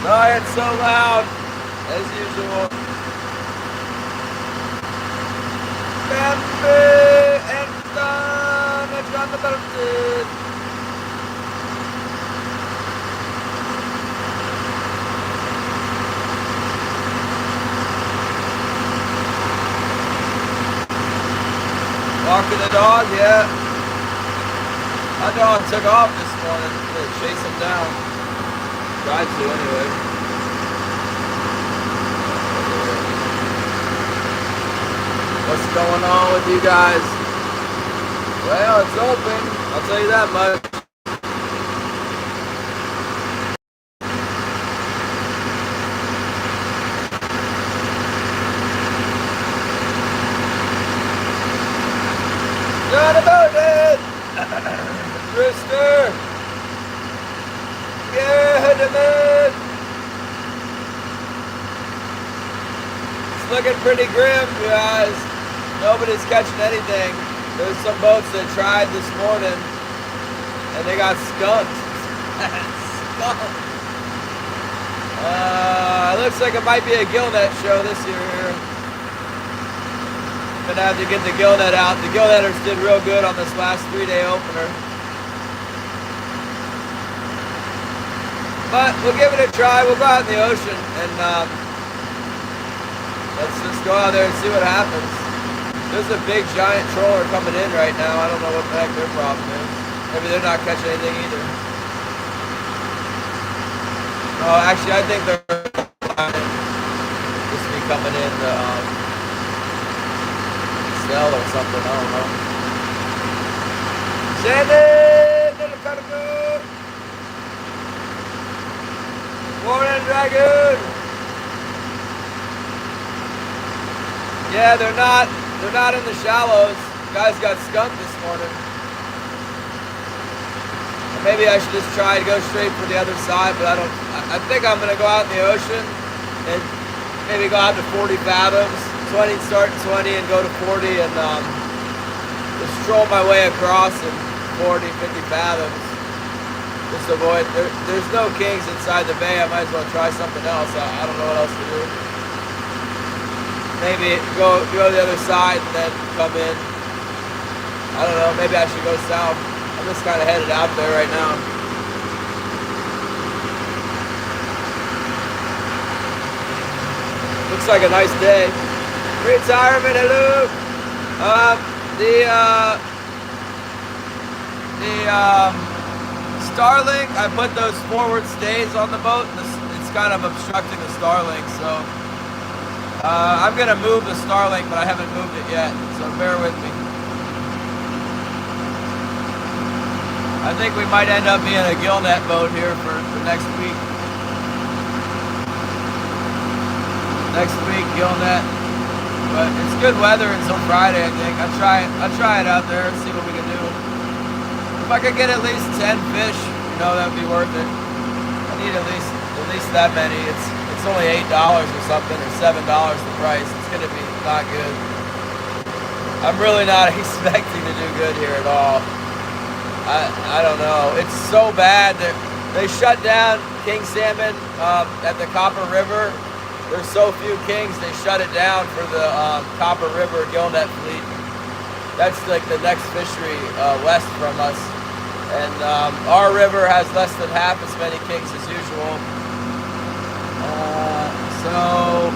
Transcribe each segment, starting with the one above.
Sorry it's so loud, as usual. Bambi and done. It's on the belted. Walking the dog, yeah. My dog took off this morning to chase him down. Tried to anyway. What's going on with you guys? Well, it's open. I'll tell you that much. Not about it! Rooster! Get him in! It's looking pretty grim, you guys. Nobody's catching anything. There's some boats that tried this morning and they got skunked. Skunked. Looks like it might be a gillnet show this year here. Gonna have to get the gillnet out. The gillnetters did real good on this last 3-day opener. But we'll give it a try. We'll go out in the ocean and let's just go out there and see what happens. There's a big giant trawler coming in right now. I don't know what the heck their problem is. Maybe they're not catching anything either. Oh, actually, I think they're just be coming in to sell or something. I don't know. Sandy! Little cargo! Morning, Dragoon! Yeah, they're not in the shallows. Guys got skunked this morning. Maybe I should just try to go straight for the other side, but I think I'm gonna go out in the ocean and maybe go out to 40 fathoms, 20, start at 20 and go to 40 and just stroll my way across in 40, 50 fathoms. Just avoid, there's no kings inside the bay. I might as well try something else. I don't know what else to do. Maybe go to the other side and then come in. I don't know, maybe I should go south. I'm just kind of headed out there right now. Looks like a nice day. Retirement, hello. The Starlink, I put those forward stays on the boat. It's kind of obstructing the Starlink, so I'm gonna move the Starlink, but I haven't moved it yet, so bear with me. I think we might end up being a gillnet boat here for next week. Next week, gillnet. But it's good weather until Friday, I think. I'll try it out there and see what we can do. If I could get at least 10 fish, that'd be worth it. I need at least that many. It's only $8 or something, or $7 the price. It's gonna be not good. I'm really not expecting to do good here at all. I don't know. It's so bad that they shut down king salmon at the Copper River. There's so few kings, they shut it down for the Copper River gillnet fleet. That's like the next fishery west from us. And our river has less than half as many kings as usual. So,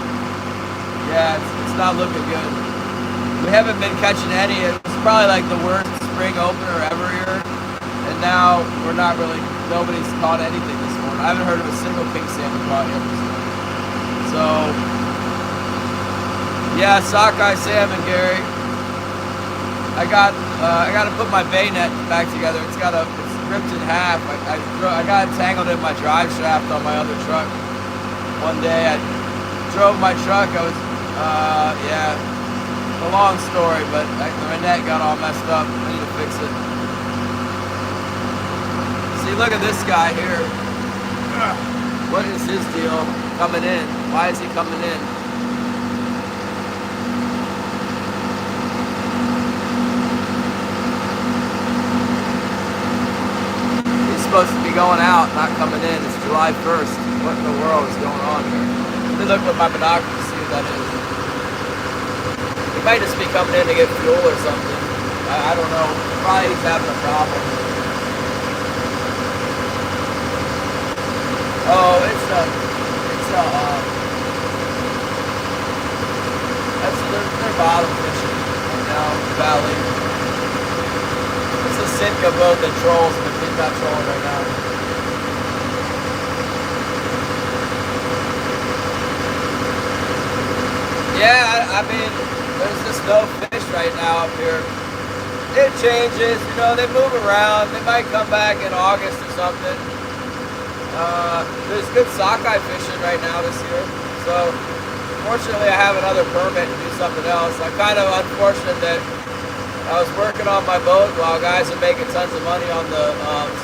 yeah, it's not looking good. We haven't been catching any. It was probably like the worst spring opener ever here. And now nobody's caught anything this morning. I haven't heard of a single king salmon caught yet this morning. So, yeah, sockeye salmon, Gary. I got to put my bay net back together. It's ripped in half. I got entangled in my drive shaft on my other truck. One day I drove my truck. I was, it's a long story, but my net got all messed up. I need to fix it. See, look at this guy here. What is his deal coming in? Why is he coming in? He's supposed to be going out, not coming in. It's July 1st. What in the world is going on here? Let me look with my binoculars to see what that is. He might just be coming in to get fuel or something. I don't know. Probably he's having a problem. Oh, that's their bottom fishing right now, valley. It's a Sitka boat that trolls, but he's not trolling right now. Yeah, I mean, there's just no fish right now up here. It changes, you know, they move around. They might come back in August or something. There's good sockeye fishing right now this year. So, fortunately, I have another permit to do something else. I'm kind of unfortunate that I was working on my boat while guys are making tons of money on the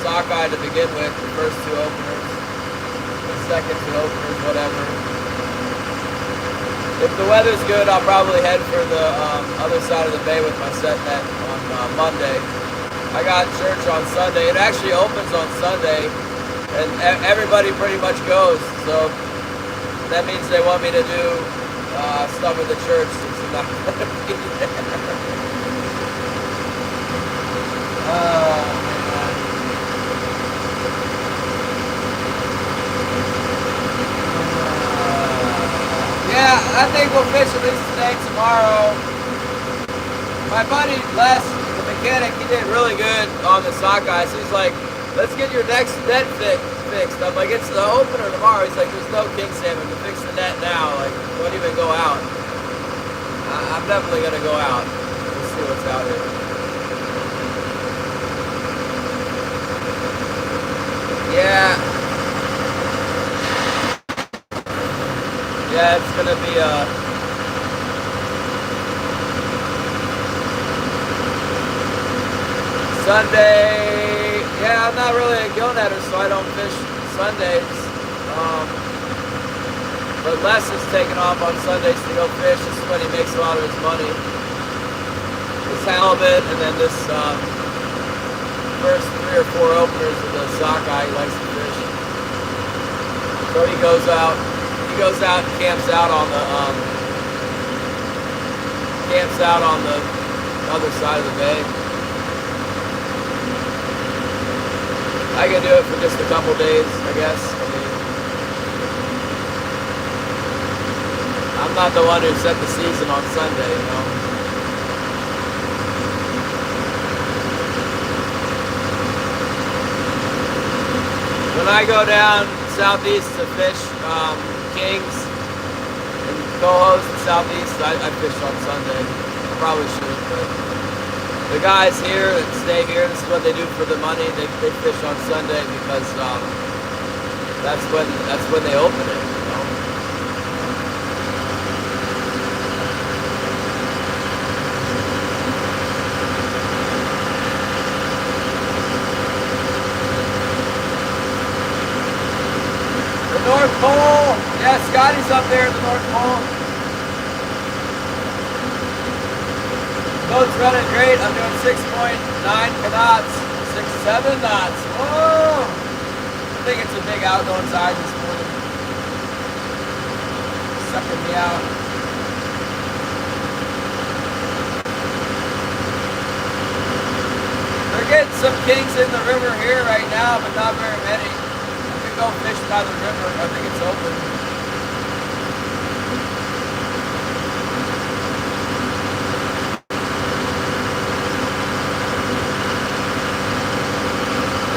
sockeye to begin with, the first two openers, the second two openers, whatever. If the weather's good, I'll probably head for the other side of the bay with my set net on Monday. I got church on Sunday. It actually opens on Sunday, and everybody pretty much goes. So that means they want me to do stuff at the church since I'm not going to be there. Oh, man. Yeah, I think we'll fish at least today, tomorrow. My buddy Les, the mechanic, he did really good on the sockeyes. He's like, let's get your next net fixed. I'm like, it's the opener tomorrow. He's like, there's no king salmon. To fix the net now. Like, don't even go out. I'm definitely going to go out. Let's see what's out here. Yeah. Yeah, it's gonna be Sunday. Yeah, I'm not really a gill netter, so I don't fish Sundays. But Les is taking off on Sundays to go fish. This is when he makes a lot of his money. This halibut, and then this first 3 or 4 openers of the sockeye he likes to fish. So he goes out. He goes out and camps out on the other side of the bay. I can do it for just a couple days, I guess. I mean, I'm not the one who set the season on Sunday, you know. When I go down southeast to fish kings and cohos in southeast, I fish on Sunday. I probably should, but the guys here that stay here, this is what they do for the money. They fish on Sunday because that's when they open it, you know. North Pole. Yeah, Scotty's up there at the North Pole. Boat's running great. I'm doing 6.9 knots, 6.7 knots. Whoa! I think it's a big outgoing side this morning. Sucking me out. We're getting some kings in the river here right now, but not very many. Go fish by the river. I think it's open.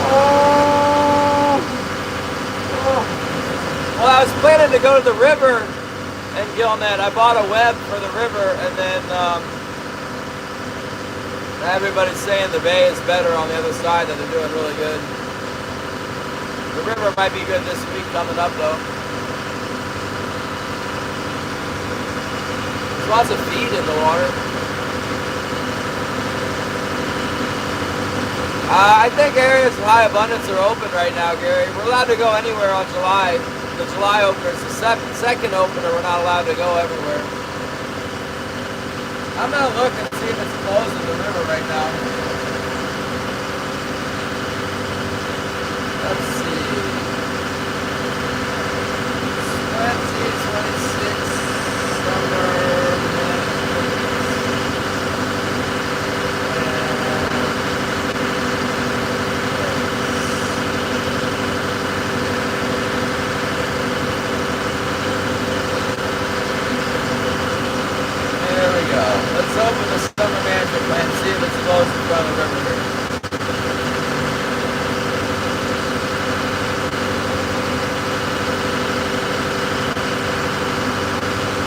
Oh. Well, I was planning to go to the river and gill net. I bought a web for the river, and then everybody's saying the bay is better on the other side, that they're doing really good. The river might be good this week coming up, though. There's lots of feed in the water. I think areas of high abundance are open right now, Gary. We're allowed to go anywhere on July. The July opener is the second opener. We're not allowed to go everywhere. I'm going to look and see if it's closed in the river right now. Let's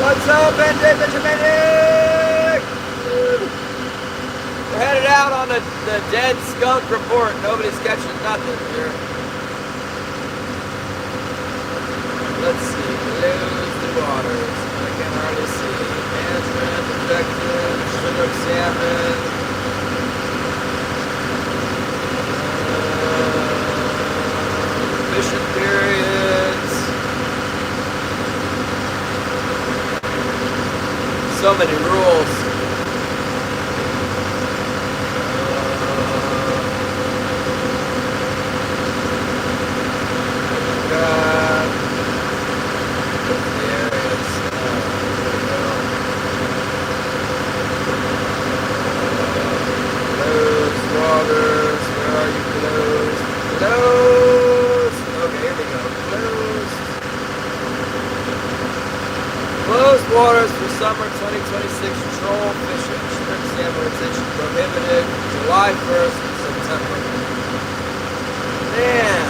What's up, NJ Benjaminic? We're headed out on the dead skunk report. Nobody's catching nothing here. Let's see. Blues to waters. I can hardly see. Management, objective, Chinook salmon. Fishing periods. So many rules. Closed waters for summer 2026 troll fishing. Shrimp salmon retention prohibited July 1st to September. Man.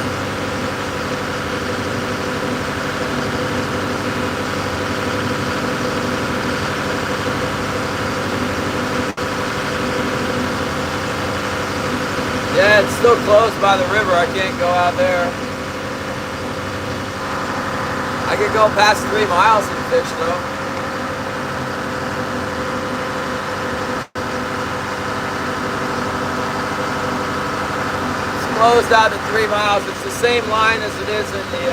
Yeah, it's still closed by the river. I can't go out there. I could go past 3 miles and fish though. It's closed out to 3 miles. It's the same line as it is in the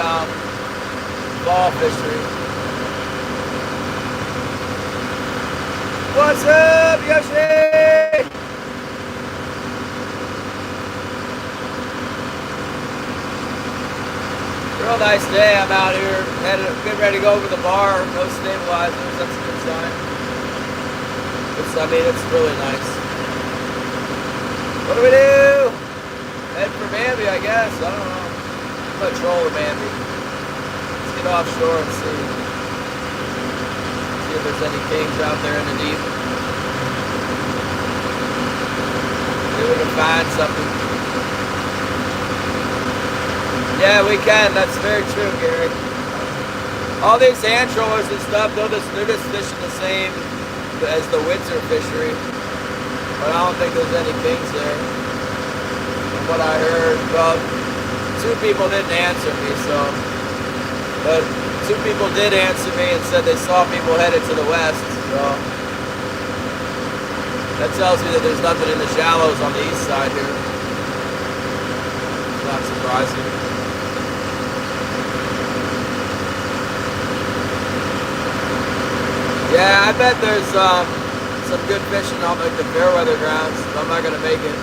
fall fishery. What's up, Yoshi? Real nice day. I'm out here, getting ready to go over the bar. No stabilizers. That's a good sign. It's really nice. What do we do? Head for Bambi, I guess. I don't know. I'm gonna troll Bambi. Let's get offshore and see. See if there's any kings out there in the deep. Maybe we can find something. Yeah, we can. That's very true, Gary. All these hand trollers and stuff, they're just fishing the same as the winter fishery. But I don't think there's any kings there. From what I heard, well, 2 people didn't answer me, but 2 people did answer me and said they saw people headed to the west, so that tells me that there's nothing in the shallows on the east side here. It's not surprising. Yeah, I bet there's some good fishing on like the Fairweather grounds, but I'm not gonna make it.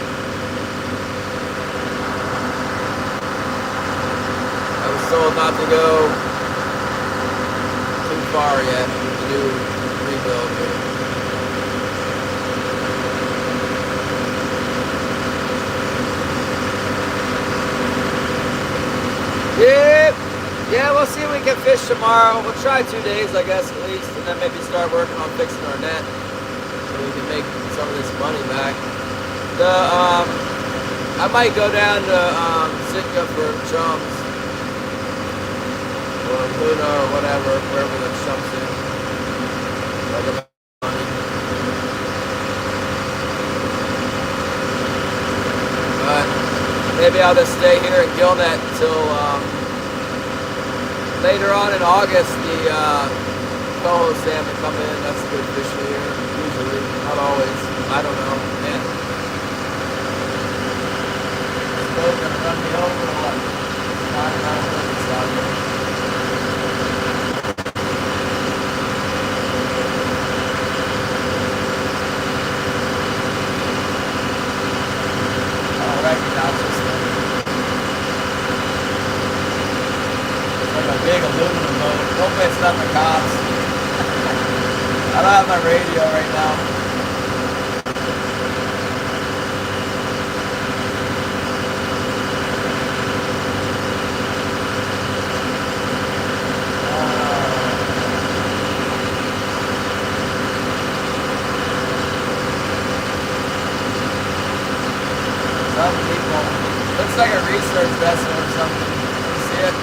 I was told not to go too far yet with the new rebuild here. Yep. Yeah, we'll see if we can fish tomorrow. We'll try 2 days, I guess, at least, and then maybe start working on fixing our net so we can make some of this money back. I might go down to Sitka for chums or Luna or whatever, wherever the chums is. Like about money. But maybe I'll just stay here in Gillnet until later on in August, the coho salmon come in. That's a good fish here, usually. Not always. I don't know. Man. This boat's going to run me over or what? It's not enough limits out here. I don't recognize this thing. A big aluminum boat. Hopefully it's not the cops. I don't have my radio right now. Some people, looks like a research vessel or something. You see it?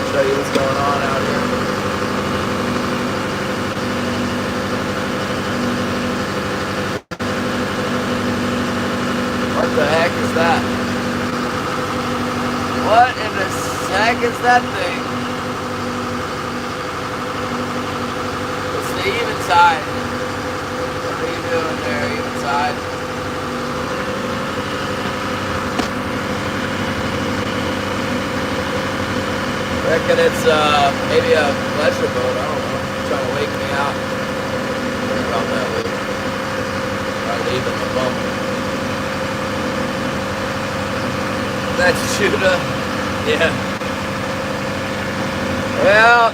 Show you what's going on out here. heck is that thing? It's the eventide. What are you doing there, eventide? I reckon it's maybe a pleasure boat. I don't know. Trying to wake me out. About that way. Or leaving the bump. That's Judah. Yeah. Well,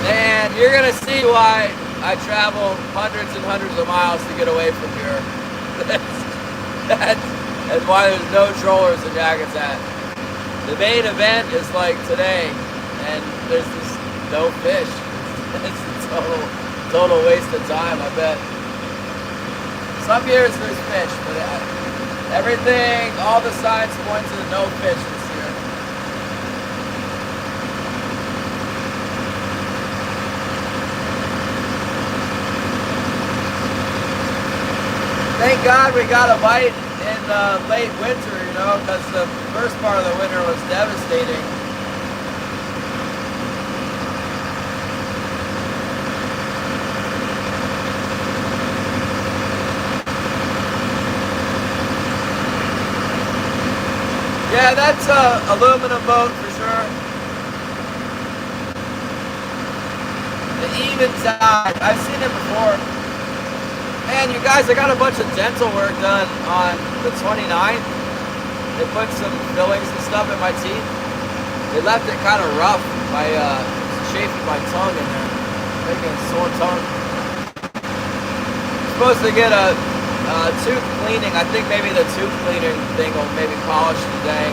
man, you're gonna see why I travel hundreds and hundreds of miles to get away from here. That's why there's no trollers in Yakutat. The main event is like today, and there's just no fish. It's a total waste of time, I bet. Some years there's fish, but everything, all the signs point to no fish this year. Thank God we got a bite in late winter, you know, because the first part of the winter was devastating. Yeah, that's a aluminum boat for sure. The eventide. I've seen it before. Man, you guys, I got a bunch of dental work done on the 29th. They put some fillings and stuff in my teeth. They left it kind of rough by chafing my tongue in there, making a sore tongue. I'm supposed to get a tooth cleaning. I think maybe the tooth cleaning thing will maybe polish it down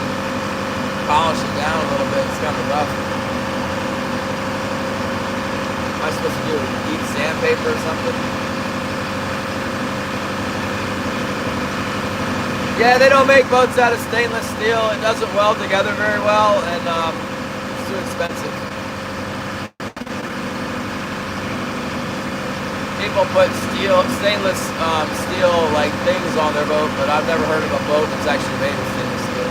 a little bit. It's kind of rough. Am I supposed to do eat sandpaper or something? Yeah, they don't make boats out of stainless steel. It doesn't weld together very well, and it's too expensive. People put stainless steel like things on their boat, but I've never heard of a boat that's actually made of stainless steel.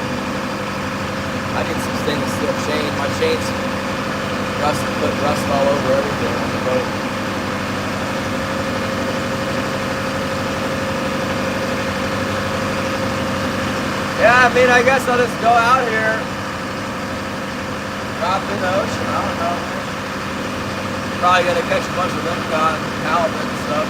I need some stainless steel chain. My chain's put rust all over everything on the boat. Yeah, I mean, I guess I'll just go out here, drop in the ocean. I don't know. Probably gonna catch a bunch of limcod, halibut and stuff.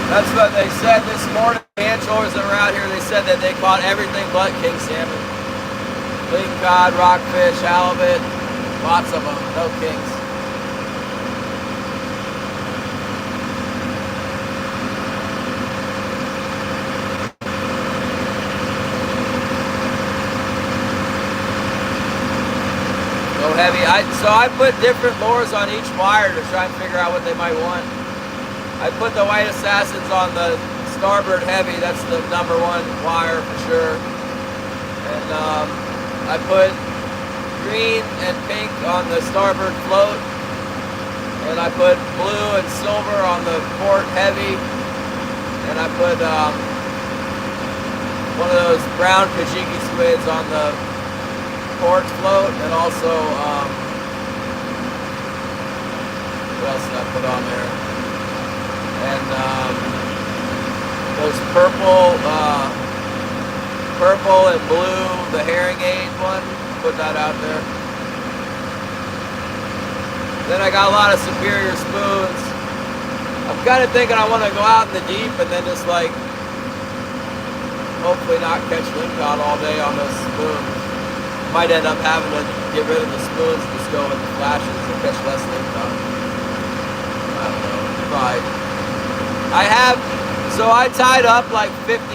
That's what they said this morning. Anchovies that were out here, they said that they caught everything but king salmon. Limcod, rockfish, halibut, lots of them, no kings. Heavy. So I put different lures on each wire to try and figure out what they might want. I put the white assassins on the starboard heavy. That's the #1 wire for sure. And I put green and pink on the starboard float. And I put blue and silver on the port heavy. And I put one of those brown Kajiki squids on the port float, and also what else did I put on there? And those purple and blue, the herring aid one, put that out there. Then I got a lot of superior spoons. I'm kind of thinking I want to go out in the deep and then just like hopefully not catch limcod all day on those spoons. Might end up having to get rid of the spoons and just go with the flashes and catch less limcod. I don't know, probably. So I tied up like 50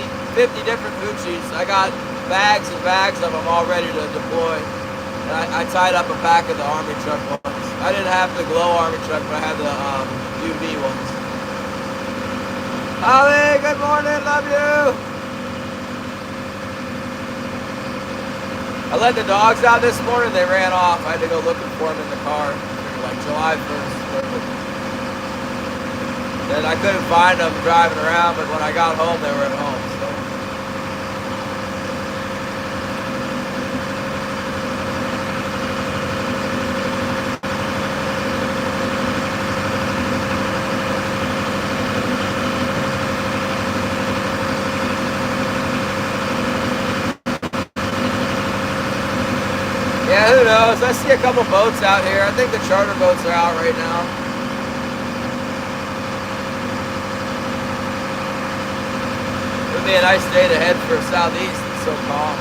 different Gucci's. I got bags and bags of them all ready to deploy. And I tied up a pack of the Army truck ones. I didn't have the glow Army truck, but I had the UV ones. Holly, good morning, love you. I let the dogs out this morning, they ran off. I had to go looking for them in the car. Like July 1st. And I couldn't find them driving around, but when I got home, they were at home. So. Yeah, who knows? I see a couple boats out here. I think the charter boats are out right now. It would be a nice day to head for southeast. It's so calm.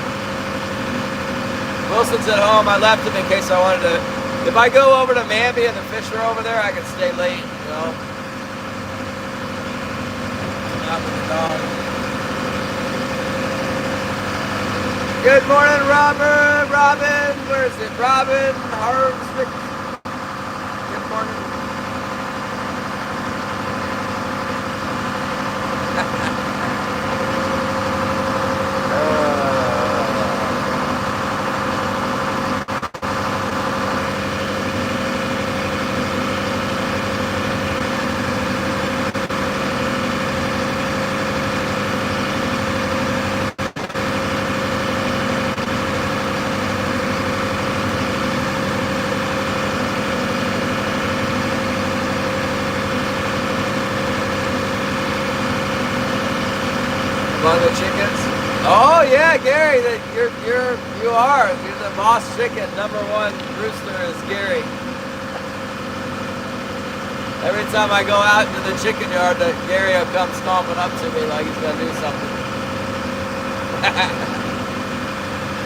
Wilson's at home. I left him in case I wanted to. If I go over to Mamby and the fish are over there, I can stay late, you know. Not with the dog. Good morning, Robert. Robin, where is it? Robin Harvick. Good morning. Among the chickens. Oh yeah, Gary, you are. You're the boss chicken. Number one rooster is Gary. Every time I go out to the chicken yard, Gary will come stomping up to me like he's gonna do something.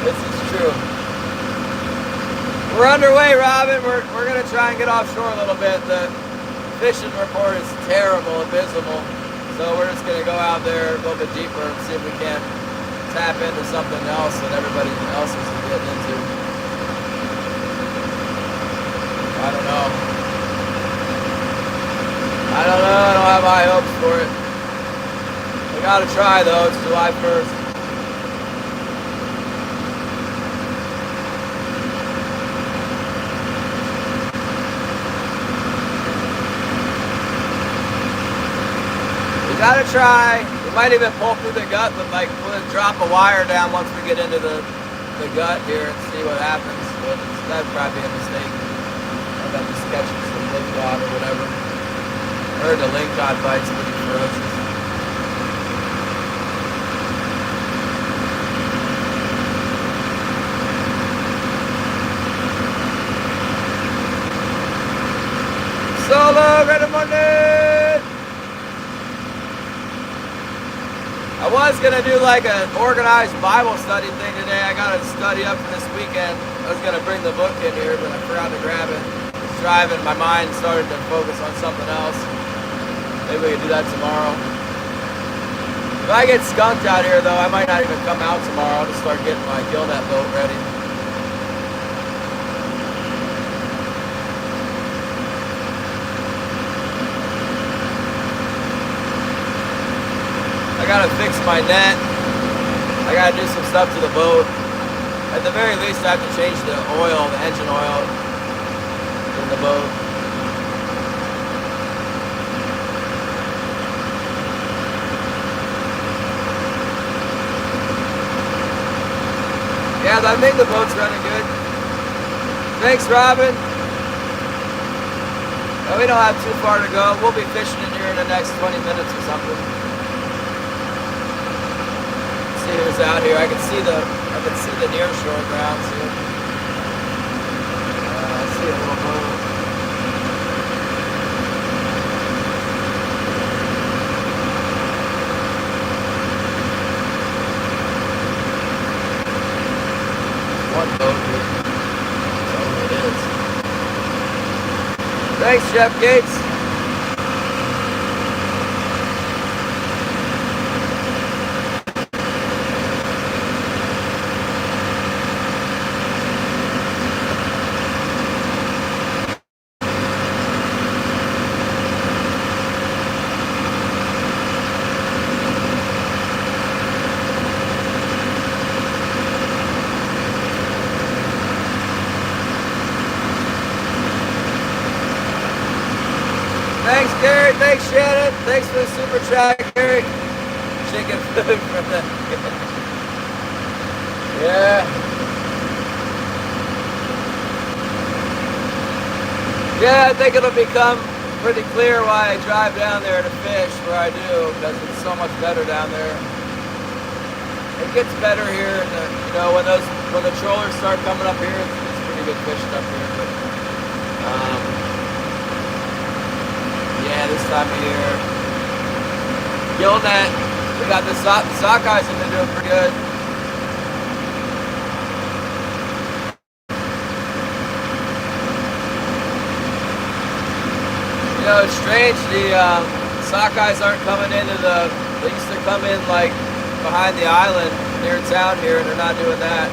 This is true. We're underway, Robin. We're gonna try and get offshore a little bit. The fishing report is terrible, abysmal. So we're just going to go out there a little bit deeper and see if we can tap into something else that everybody else is getting into. I don't know. I don't have high hopes for it. We got to try though. It's July 1st. Gotta try. We might even pull through the gut, but like we'll drop a wire down once we get into the gut here and see what happens. But that'd probably be a mistake. I'll have to catch some lingcod or whatever. I heard the lingcod bite's pretty ferocious. Solo, good morning! I was going to do like an organized Bible study thing today. I got to study up for this weekend. I was going to bring the book in here, but I forgot to grab it. I was driving, my mind started to focus on something else. Maybe we can do that tomorrow. If I get skunked out here though, I might not even come out tomorrow. I'll just start getting my gill net boat ready. I gotta fix my net. I gotta do some stuff to the boat. At the very least, I have to change the oil, the engine oil in the boat. Yeah, I think the boat's running good. Thanks, Robin. Well, we don't have too far to go. We'll be fishing in here in the next 20 minutes or something. See who's out here. I can see the near shore grounds here. I see a little boat. One boat here. That's all it is. Thanks, Jeff Gates. thanks for the super chat, Gary. Chicken food from the yeah. Yeah, I think it'll become pretty clear why I drive down there to fish where I do, because it's so much better down there. It gets better here, and you know, when the trollers start coming up here, it's pretty good fishing up here. But yeah, this time of year, gillnet. We got the sockeyes have been doing pretty good. You know, it's strange. The sockeyes aren't coming into they used to come in like behind the island near town here, and they're not doing that.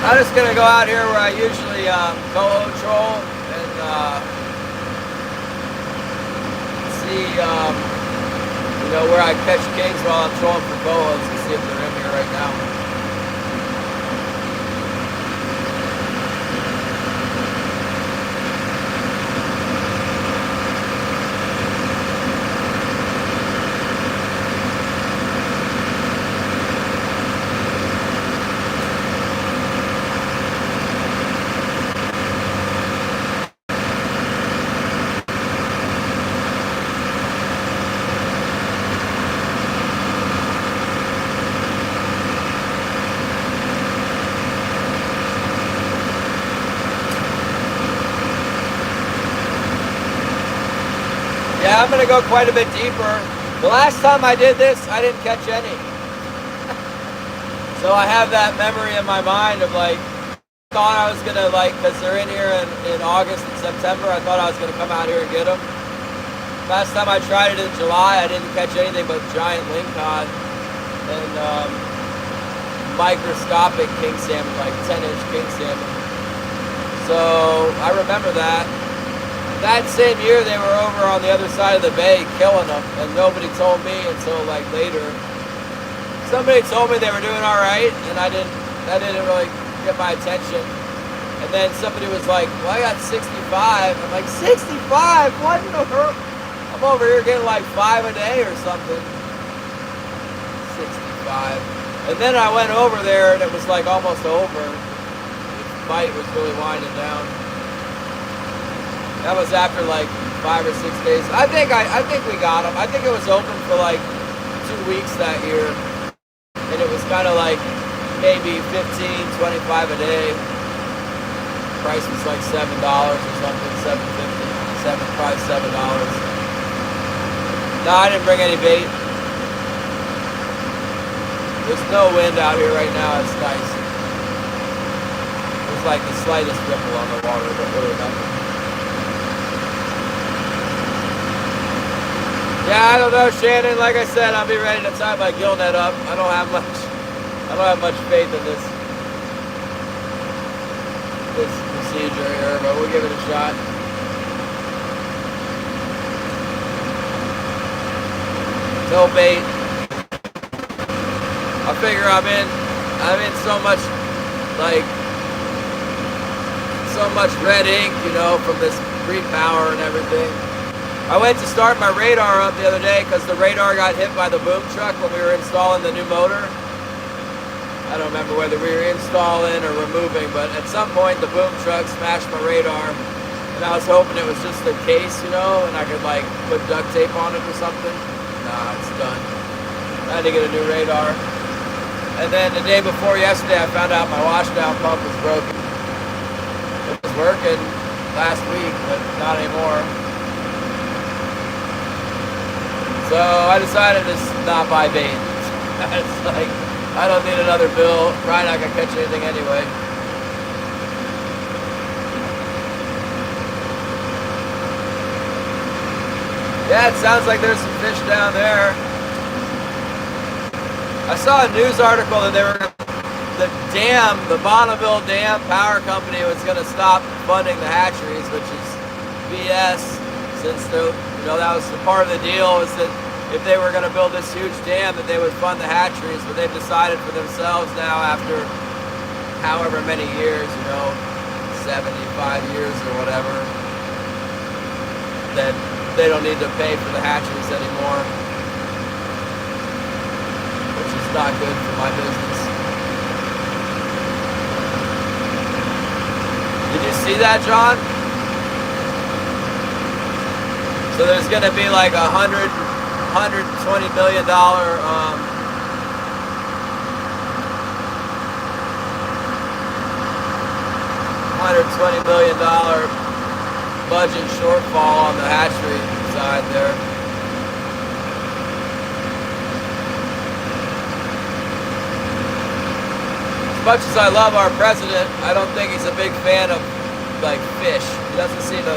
I'm just gonna go out here where I usually coho troll and see, you know, where I catch kings while I'm trolling for cohos and see if they're in here right now. Yeah, I'm gonna go quite a bit deeper. The last time I did this, I didn't catch any. So I have that memory in my mind of like, thought I was gonna like, cause they're in here in August and September, I thought I was gonna come out here and get them. Last time I tried it in July, I didn't catch anything but giant lingcod and microscopic king salmon, like 10-inch king salmon. So I remember that. That same year, they were over on the other side of the bay killing them, and nobody told me until like later. Somebody told me they were doing all right, and that didn't really get my attention. And then somebody was like, "Well, I got 65." I'm like, 65? What in the world? I'm over here getting like 5 a day or something. 65. And then I went over there, and it was like almost over. The fight was really winding down. That was after like 5 or 6 days. I think we got them. I think it was open for like 2 weeks that year, and it was kind of like maybe 15, 25 a day. Price was like $7 or something, $7.50, probably $7. No, I didn't bring any bait. There's no wind out here right now. It's nice. There's like the slightest ripple on the water, but really nothing. Yeah, I don't know, Shannon. Like I said, I'll be ready to tie my gill net up. I don't have much faith in this procedure here, but we'll give it a shot. No bait. I figure I'm in so much red ink, you know, from this green power and everything. I went to start my radar up the other day because the radar got hit by the boom truck when we were installing the new motor. I don't remember whether we were installing or removing, but at some point the boom truck smashed my radar, and I was hoping it was just the case, you know, and I could like put duct tape on it or something. Nah, it's done. I had to get a new radar. And then the day before yesterday, I found out my washdown pump was broken. It was working last week, but not anymore. So I decided to not buy bait. It's like, I don't need another bill. Probably not gonna catch anything anyway. Yeah, it sounds like there's some fish down there. I saw a news article that the Bonneville Dam Power Company was gonna stop funding the hatcheries, which is BS, since that was the part of the deal, was that if they were going to build this huge dam, that they would fund the hatcheries. But they've decided for themselves now, after however many years, 75 years or whatever, that they don't need to pay for the hatcheries anymore, which is not good for my business. Did you see that, John? So there's going to be like $120 million $120 million budget shortfall on the hatchery side there. As much as I love our president, I don't think he's a big fan of like fish. He doesn't seem to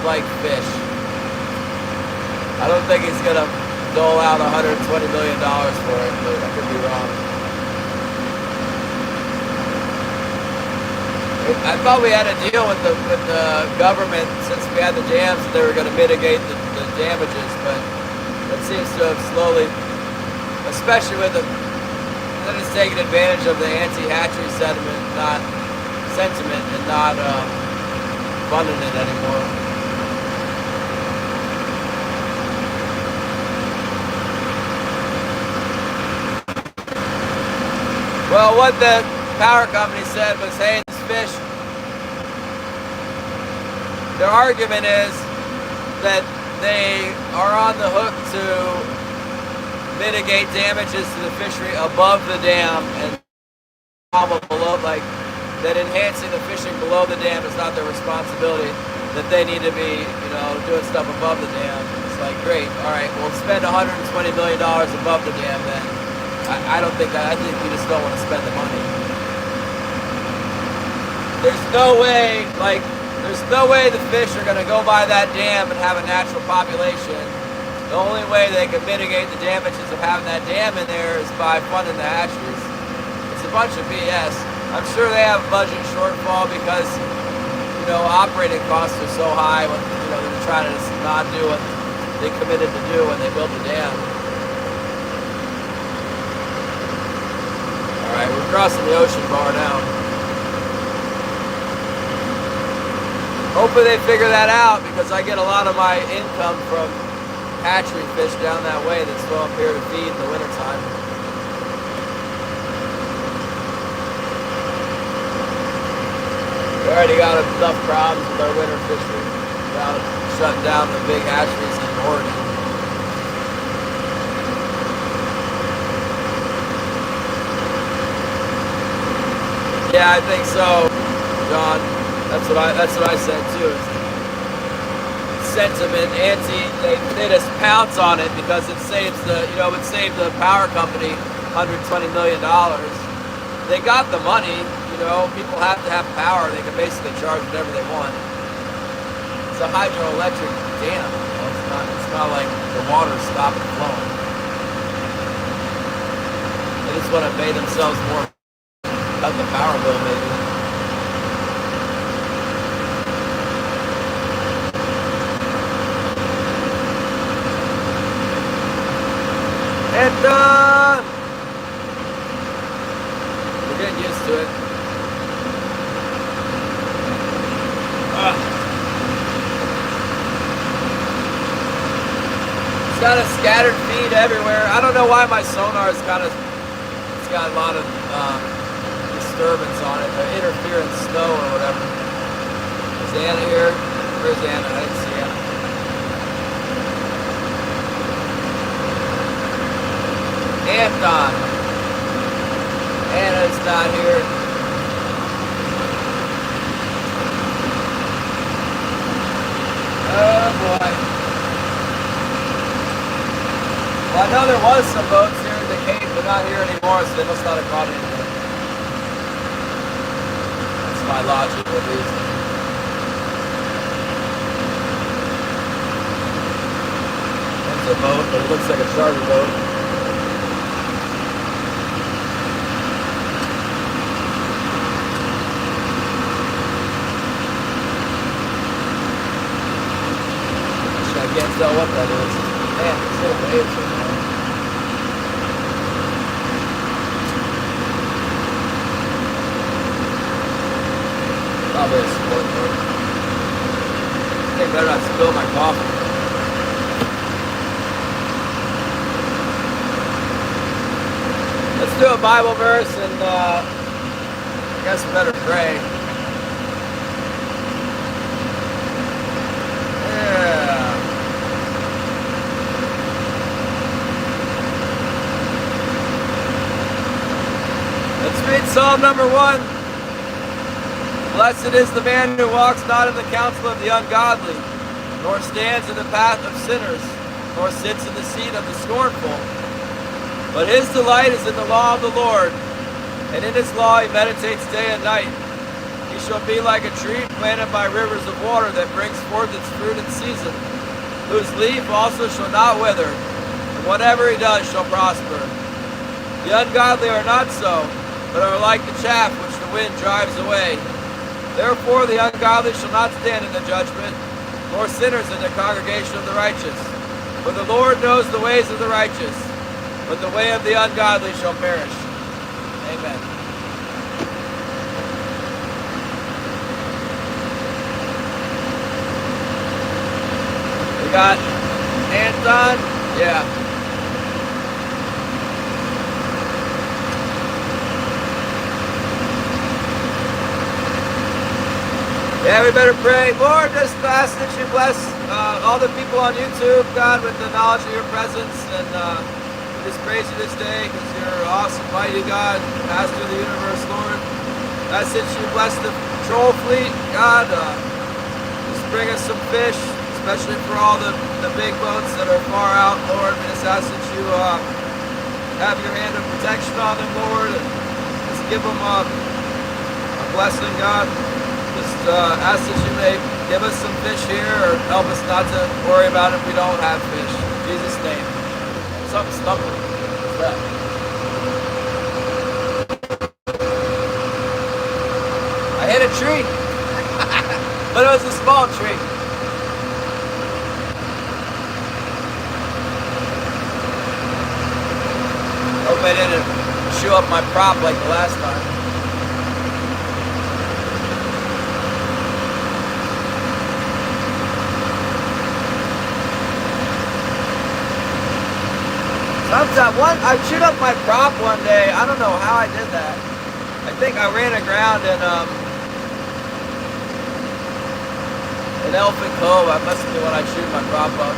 like fish. I don't think he's gonna dole out $120 million for it, but I could be wrong. I thought we had a deal with the government since we had the dams that they were going to mitigate the damages, but that seems to have slowly, especially with that is taking advantage of the anti-hatchery sentiment and not funding it anymore. Well, what the power company said was, hey, fish, their argument is that they are on the hook to mitigate damages to the fishery above the dam, and below, like that enhancing the fishing below the dam is not their responsibility, that they need to be, doing stuff above the dam. It's like, great, all right, we'll spend $120 million above the dam then. I don't think that, I think we just don't want to spend the money. There's no way the fish are going to go by that dam and have a natural population. The only way they can mitigate the damages of having that dam in there is by funding the hatcheries. It's a bunch of BS. I'm sure they have a budget shortfall because, operating costs are so high when, they're trying to not do what they committed to do when they built the dam. All right, we're crossing the ocean bar now. Hopefully they figure that out, because I get a lot of my income from hatchery fish down that way that swim up here to feed in the wintertime. We already got enough problems with our winter fishery, shutting down the big hatcheries in Oregon. Yeah, I think so, John. That's what I said too. Sentiment they just pounce on it because it saves the power company $120 million. They got the money, people have to have power. They can basically charge whatever they want. It's a hydroelectric dam. It's not like the water's stopping flowing. They just want to pay themselves more, cut the power bill maybe. And we're getting used to it. It's got a scattered feed everywhere. I don't know why my sonar's got a lot of disturbance on it, interference, snow or whatever. Is Anna here? Where's Anna? I didn't see Anna. Anton. Anna's not here. Oh boy. Well, I know there was some boats here at the Cape, but not here anymore, so they must not have caught anything. That's my logic, at least. There's a boat, but it looks like a charter boat. Against spill my coffee. Let's do a Bible verse and I guess we better pray. Yeah. Let's read Psalm number 1. Blessed is the man who walks not in the counsel of the ungodly, nor stands in the path of sinners, nor sits in the seat of the scornful. But his delight is in the law of the Lord, and in his law he meditates day and night. He shall be like a tree planted by rivers of water that brings forth its fruit in season, whose leaf also shall not wither, and whatever he does shall prosper. The ungodly are not so, but are like the chaff which the wind drives away. Therefore the ungodly shall not stand in the judgment, nor sinners in the congregation of the righteous. For the Lord knows the ways of the righteous, but the way of the ungodly shall perish. Amen. We got Anton? Yeah. Yeah, we better pray. Lord, just ask that you bless all the people on YouTube, God, with the knowledge of your presence. And we just praise you this day because you're awesome, mighty God, Master of the universe, Lord. Ask that you bless the patrol fleet, God. Just bring us some fish, especially for all the big boats that are far out, Lord. We just ask that you have your hand of protection on them, Lord. And just give them a blessing, God. Just ask that you may give us some fish here or help us not to worry about it if we don't have fish. In Jesus' name. Something stumbling. What's that? I hit a tree. But it was a small tree. Hope I didn't chew up my prop like the last time. Sometimes I chewed up my prop one day. I don't know how I did that. I think I ran aground in Elephant Cove. I must have been when I chewed my prop up.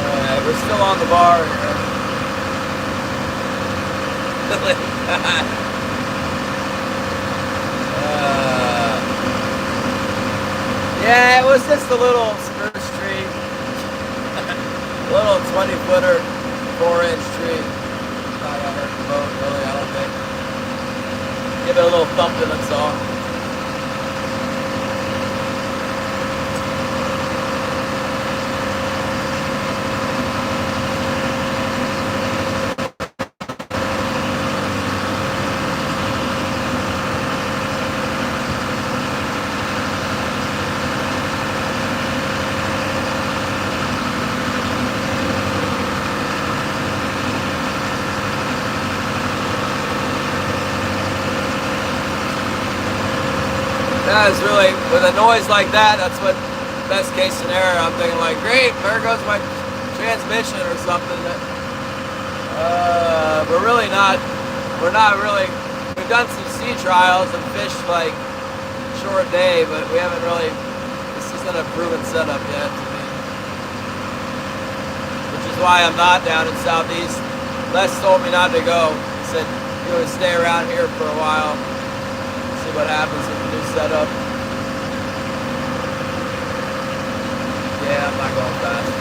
Alright, we're still on the bar here. Yeah, it was just a little spruce tree. A little 20-footer, 4-inch tree. Not gonna hurt the boat, really, I don't think. Give it a little thumping, that's all. That is really, with a noise like that, that's what best case scenario. I'm thinking like, great, there goes my transmission or something. We're not really, we've done some sea trials and fished like short day, but we haven't really, this isn't a proven setup yet to me. Which is why I'm not down in Southeast. Les told me not to go. He said, you would stay around here for a while, see what happens with the new setup. Yeah, I'm not going fast.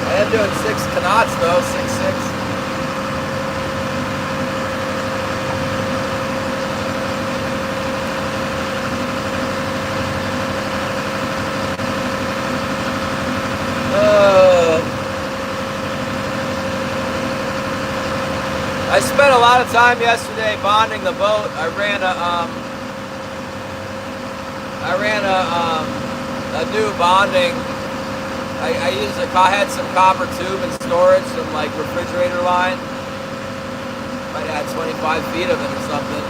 I am doing 6 knots though, 6.6. I spent a lot of time yesterday bonding the boat. I ran a new bonding. I had some copper tube and storage, some like refrigerator line, might add 25 feet of it or something.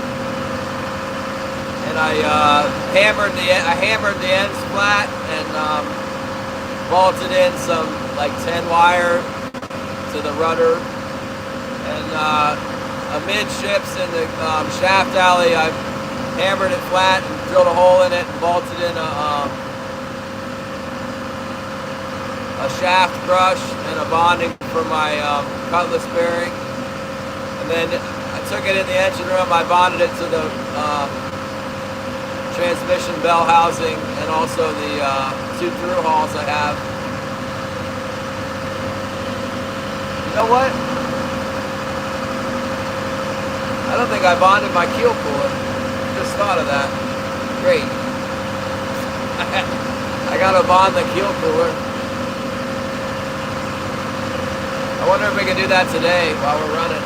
And I hammered the ends flat and bolted in some like 10 wire to the rudder, and amidships in the shaft alley, I hammered it flat and drilled a hole in it and bolted in a shaft brush and a bonding for my cutlass bearing. And then I took it in the engine room, I bonded it to the transmission bell housing and also the 2 through hauls I have. You know what? I don't think I bonded my keel cooler. Just thought of that. Great. I gotta bond the keel cooler. I wonder if we can do that today while we're running.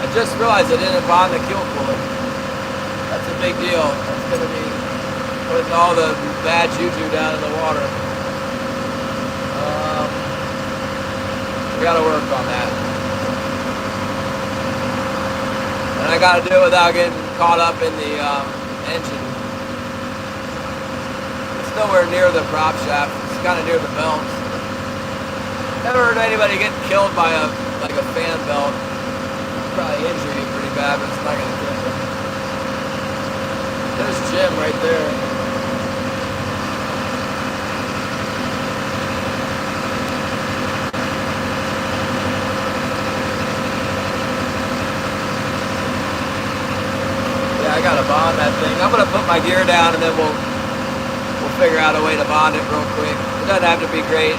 I just realized I didn't bond the keel cooler. That's a big deal. That's gonna be putting all the bad juju down in the water. We gotta work on that. And I gotta do it without getting caught up in the engine. It's nowhere near the prop shaft. It's kind of near the belts. Never heard anybody get killed by a fan belt. Probably injure you pretty bad, but it's not gonna kill you. There's Jim right there. I gotta bond that thing. I'm gonna put my gear down and then we'll figure out a way to bond it real quick. It doesn't have to be great.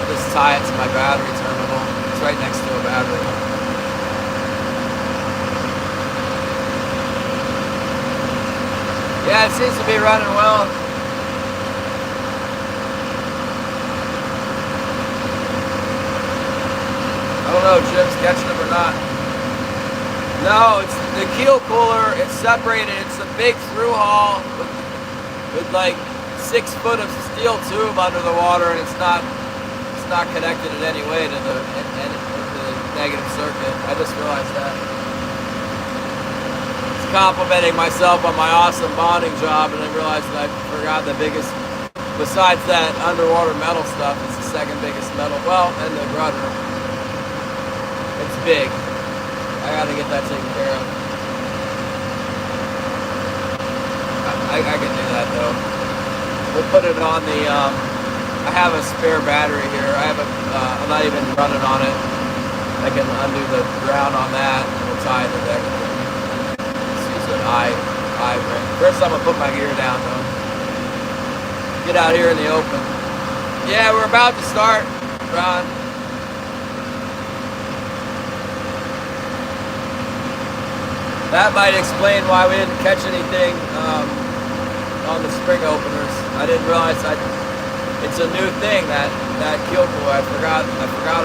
Just tie it to my battery terminal. It's right next to a battery. Yeah, it seems to be running well. I don't know if Jim's catching them or not. No, it's the keel cooler. It's separated. It's a big through hull with like 6 foot of steel tube under the water, and it's not connected in any way to the negative circuit. I just realized that. It's complimenting myself on my awesome bonding job, and I realized that I forgot the biggest. Besides that underwater metal stuff, it's the second biggest metal. Well, and the rudder. It's big. I gotta get that taken care of. I can do that though. We'll put it on the, I have a spare battery here. I'm not even running on it. I can undo the ground on that and we'll tie the deck. Let's use an eye ring. First I'm gonna put my gear down though. Get out here in the open. Yeah, we're about to start, Ron. That might explain why we didn't catch anything on the spring openers. I didn't realize it's a new thing, that keel cooler. I forgot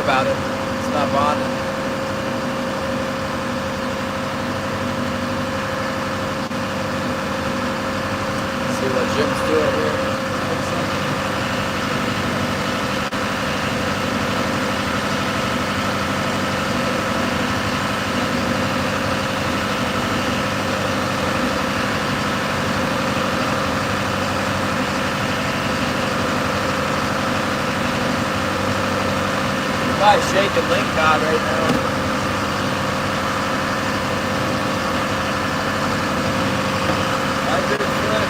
about it. It's not bonded. Let's see what Jim's doing here. Probably shaking link cod right now. I did it good.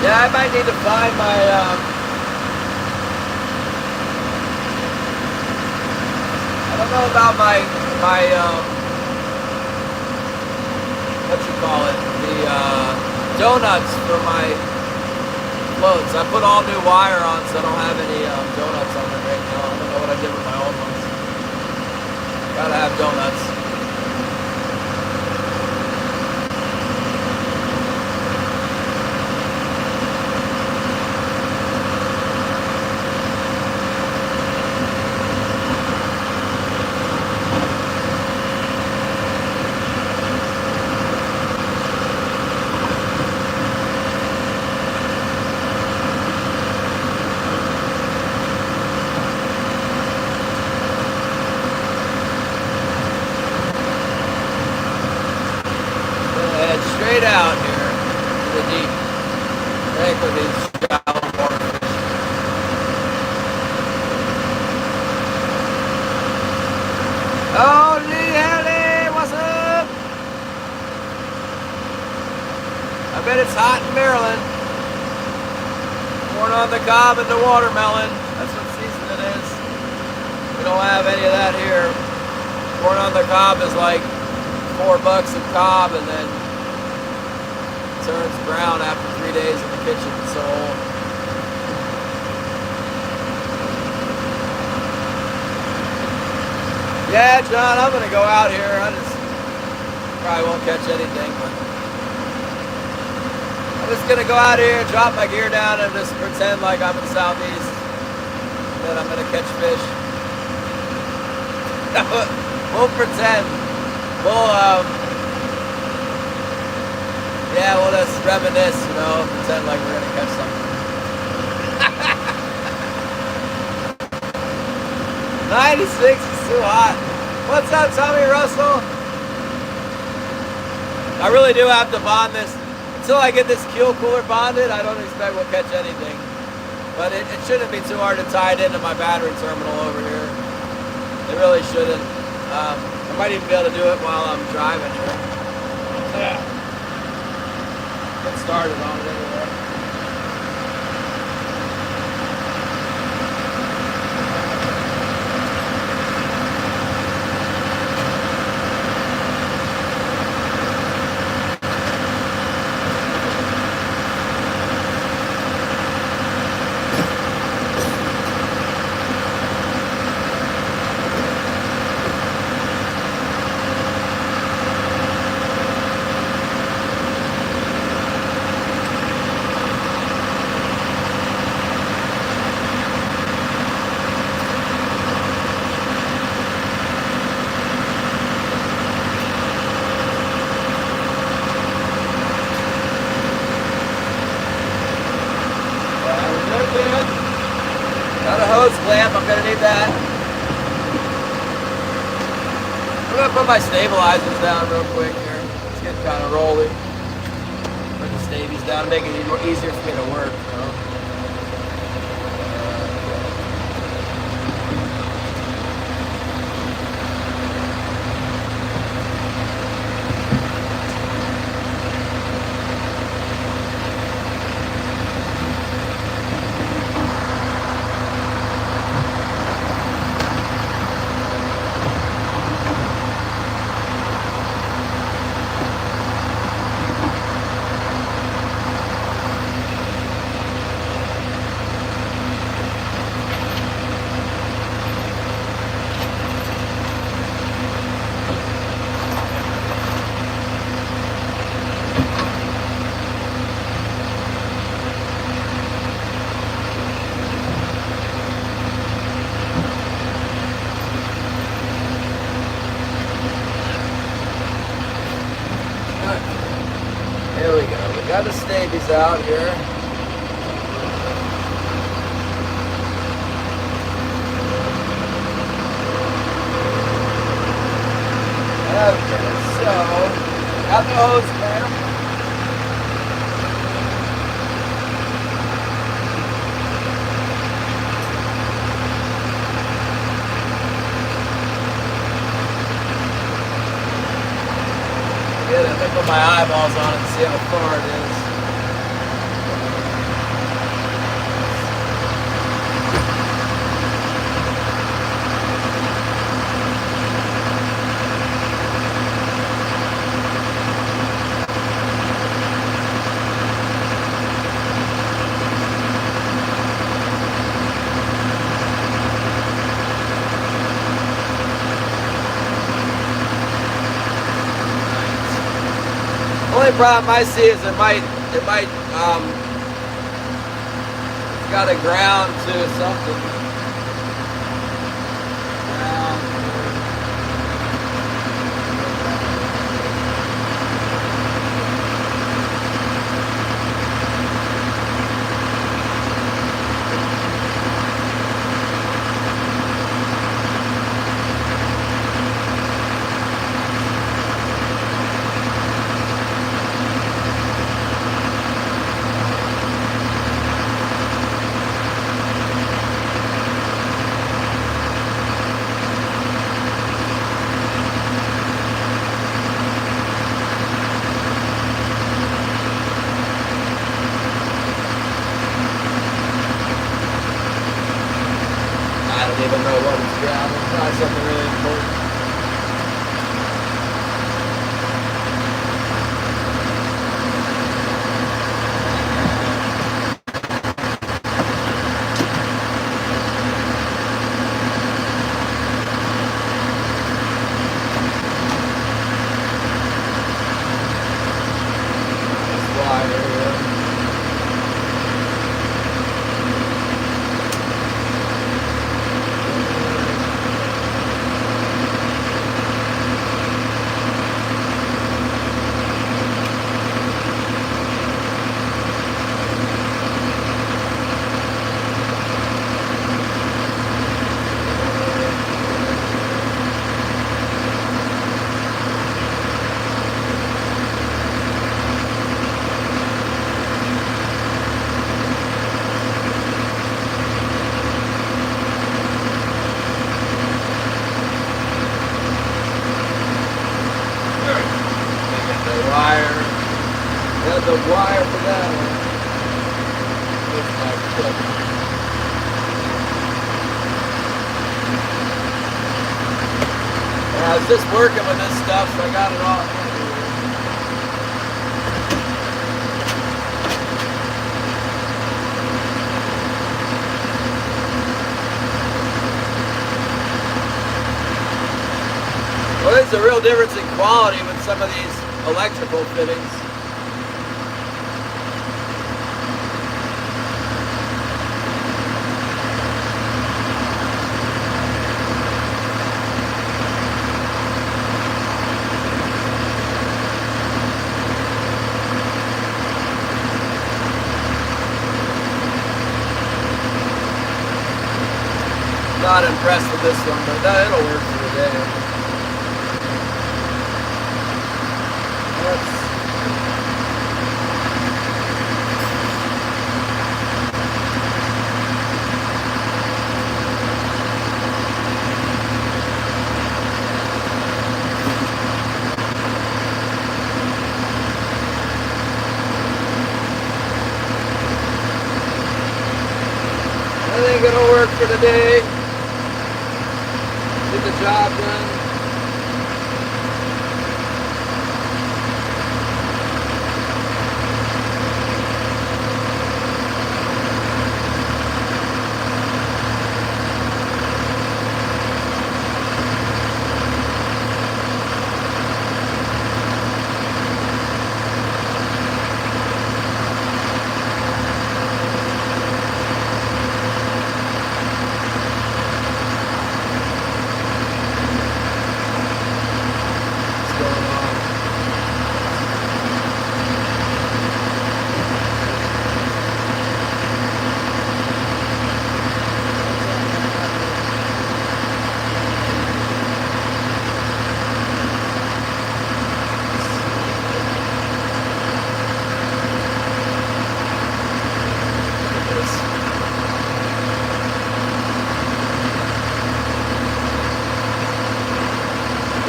Yeah, I might need to find my, I don't know about my what you call it, the donuts for my floats. I put all new wire on, so I don't have any donuts on it right now. I don't know what I did with my old ones. Gotta have donuts. right, it's hot in Maryland. Corn on the cob and the watermelon. That's what season it is. We don't have any of that here. Corn on the cob is like $4 a cob, and then turns brown after 3 days in the kitchen. So yeah, John, I'm gonna go out here. I just probably won't catch anything, but I'm just gonna go out here, drop my gear down, and just pretend like I'm in the southeast, that I'm gonna catch fish. We'll pretend. We'll just reminisce, pretend like we're gonna catch something. 96 is too hot. What's up, Tommy Russell? I really do have to bond this. Until I get this keel cooler bonded, I don't expect we'll catch anything. But it shouldn't be too hard to tie it into my battery terminal over here. It really shouldn't. I might even be able to do it while I'm driving here. Yeah. Get started on it anyway. Got a hose clamp, I'm gonna need that. I'm gonna put my stabilizers down real quick here. It's getting kind of rolly. Put the stabies down to make it easier for me to work. Here we go. We got the stabies out here. Okay, so got the hose clamp. Let me put my eyeballs on it and see how far it is. The only problem I see is it might it's got to ground to something. Yeah, I'm gonna try something really important. The wire for that one. It's my foot. And I was just working with this stuff, so I got it all handy here. Well, there's a real difference in quality with some of these electrical fittings. Not impressed with this one, but it'll work for the day. I think it'll work for the day. Get the job done.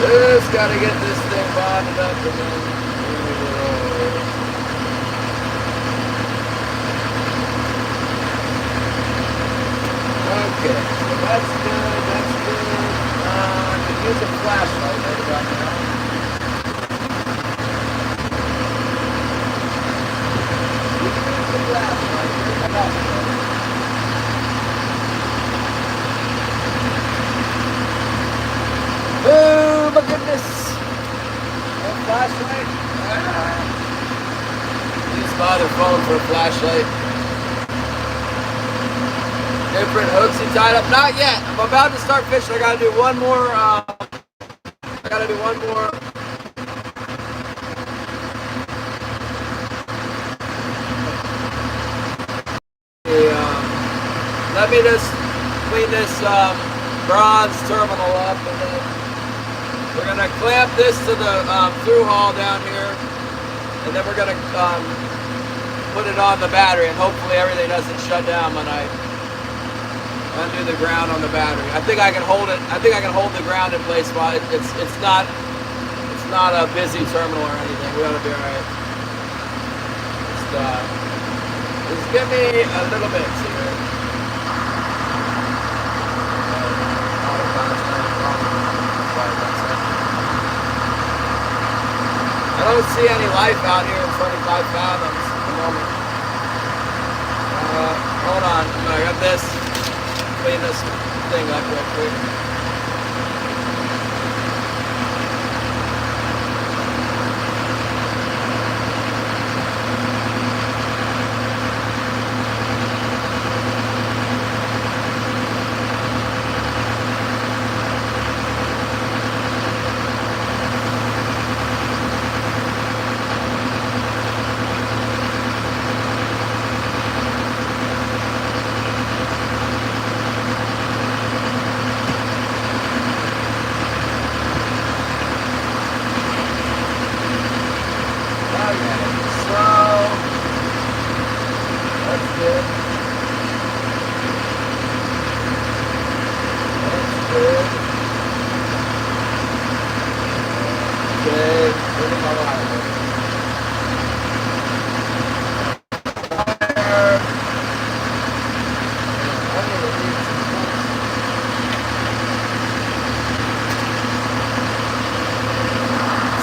Just gotta get this thing bonded up and then move it over. Okay, so that's good, that's good. I could use a flashlight right about now. You can use a flashlight. Oh my goodness! A flashlight? Use my other phone for a flashlight. Different hooks you tied up? Not yet. I'm about to start fishing. I gotta do one more. Let me just clean this bronze terminal up, and then we're gonna clamp this to the through hull down here, and then we're gonna put it on the battery, and hopefully everything doesn't shut down when I undo the ground on the battery. I think I can hold it. I think I can hold the ground in place while it's not a busy terminal or anything. We ought to be all right. Just give me a little bit here. don't see any life out here in 25 fathoms at the moment. Hold on. I got this. Clean this thing up real quick.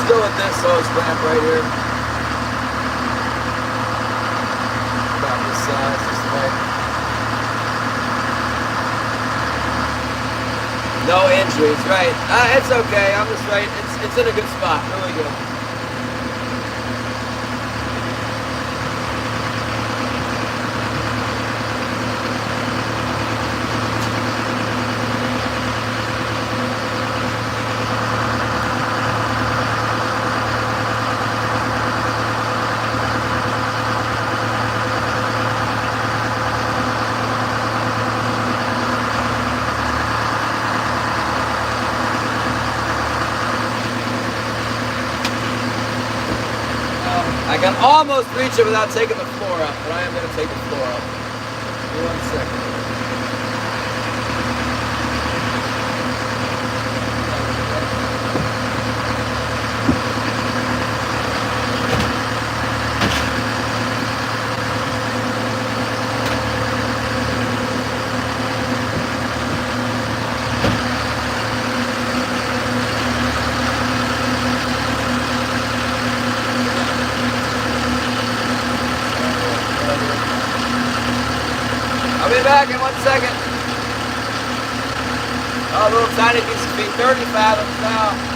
Still with this hose clamp right here. About this size, this way. No injuries, right? It's okay. I'm just right. It's in a good spot. Really good. I can almost reach it without taking the floor up, but I am going to take the floor up. Give me 1 second. I'll be back in 1 second. Oh, a little tiny piece of feet, 30 fathoms now.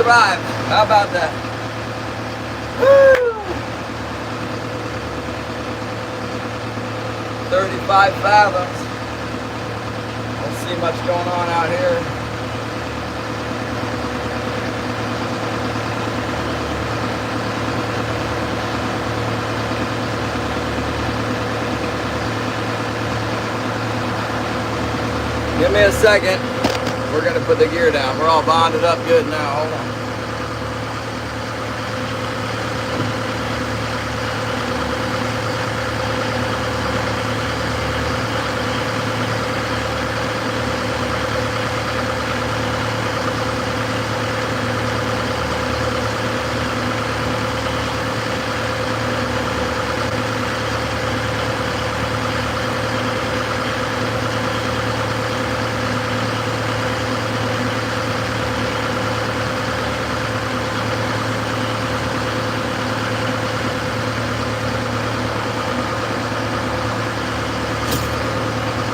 survived. How about that? Woo! 35 fathoms. Don't see much going on out here. Give me a second. We're gonna put the gear down. We're all bonded up good now. Hold on.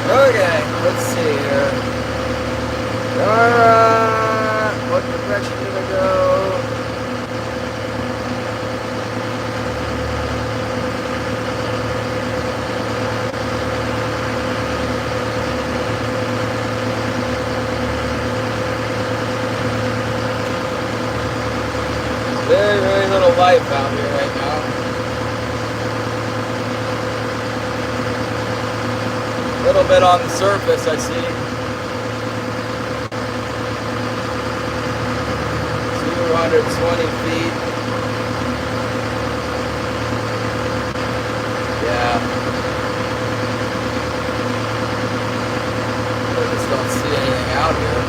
Okay, let's see here. What direction did I go? Very, very little life out here right now. A little bit on the surface, I see. 220 feet. Yeah. I just don't see anything out here.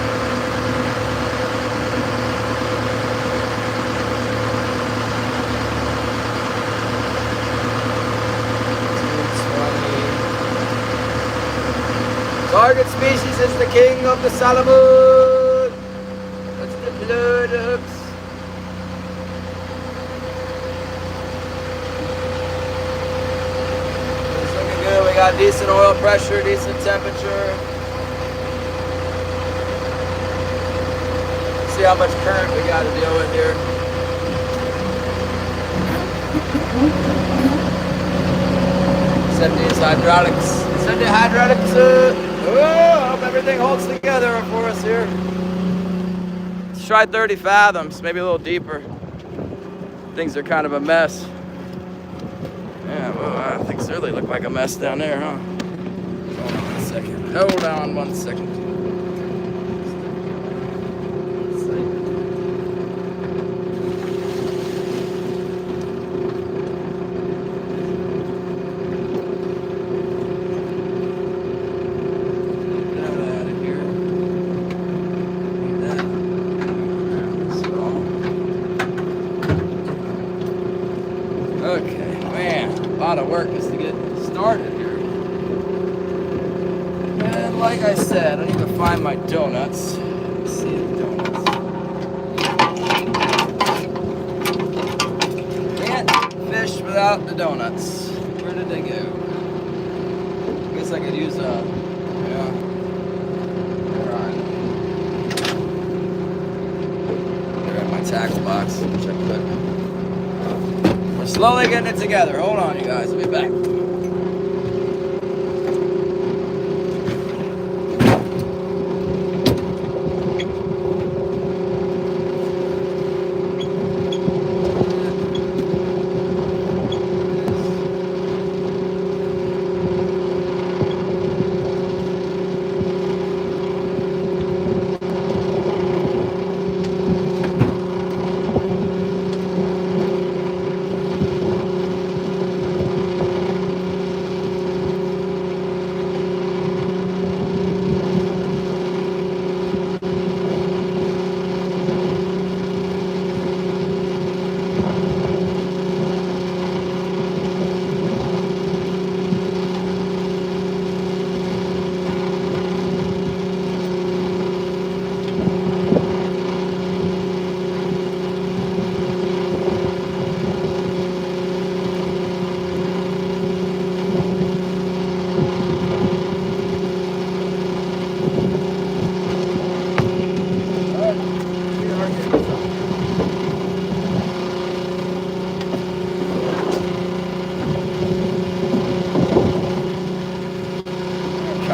Target species is the king of the Salmon. That's the blood hooks. It's looking good. We got decent oil pressure, decent temperature. See how much current we got to deal with here. Set these hydraulics. Set the hydraulics. I hope everything holds together for us here. Let's try 30 fathoms, maybe a little deeper. Things are kind of a mess. Yeah, well, things really look like a mess down there, huh? Hold on a second. Hold on 1 second. Okay, man, a lot of work just to get started here. And like I said, I need to find my donuts. Let's see the donuts. Can't fish without the donuts. Where did they go? I guess I could use a, yeah. Alright. They're in my tackle box. Check that. Slowly getting it together. Hold on, you guys. I'll be back.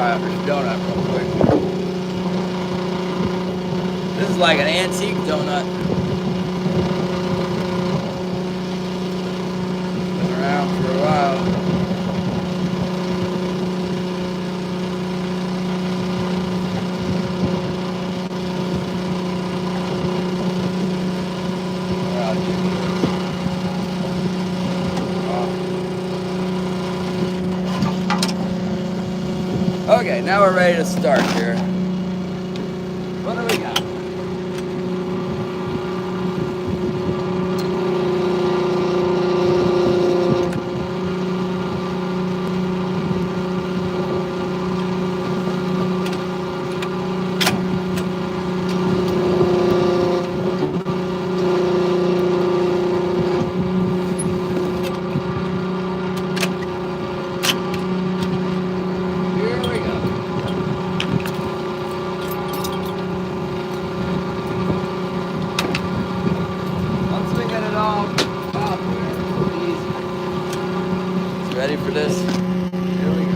try out this donut real quick. This is like an antique donut. Been around for a while. Okay, now we're ready to start here. What do we got? Ready for this? Here we go.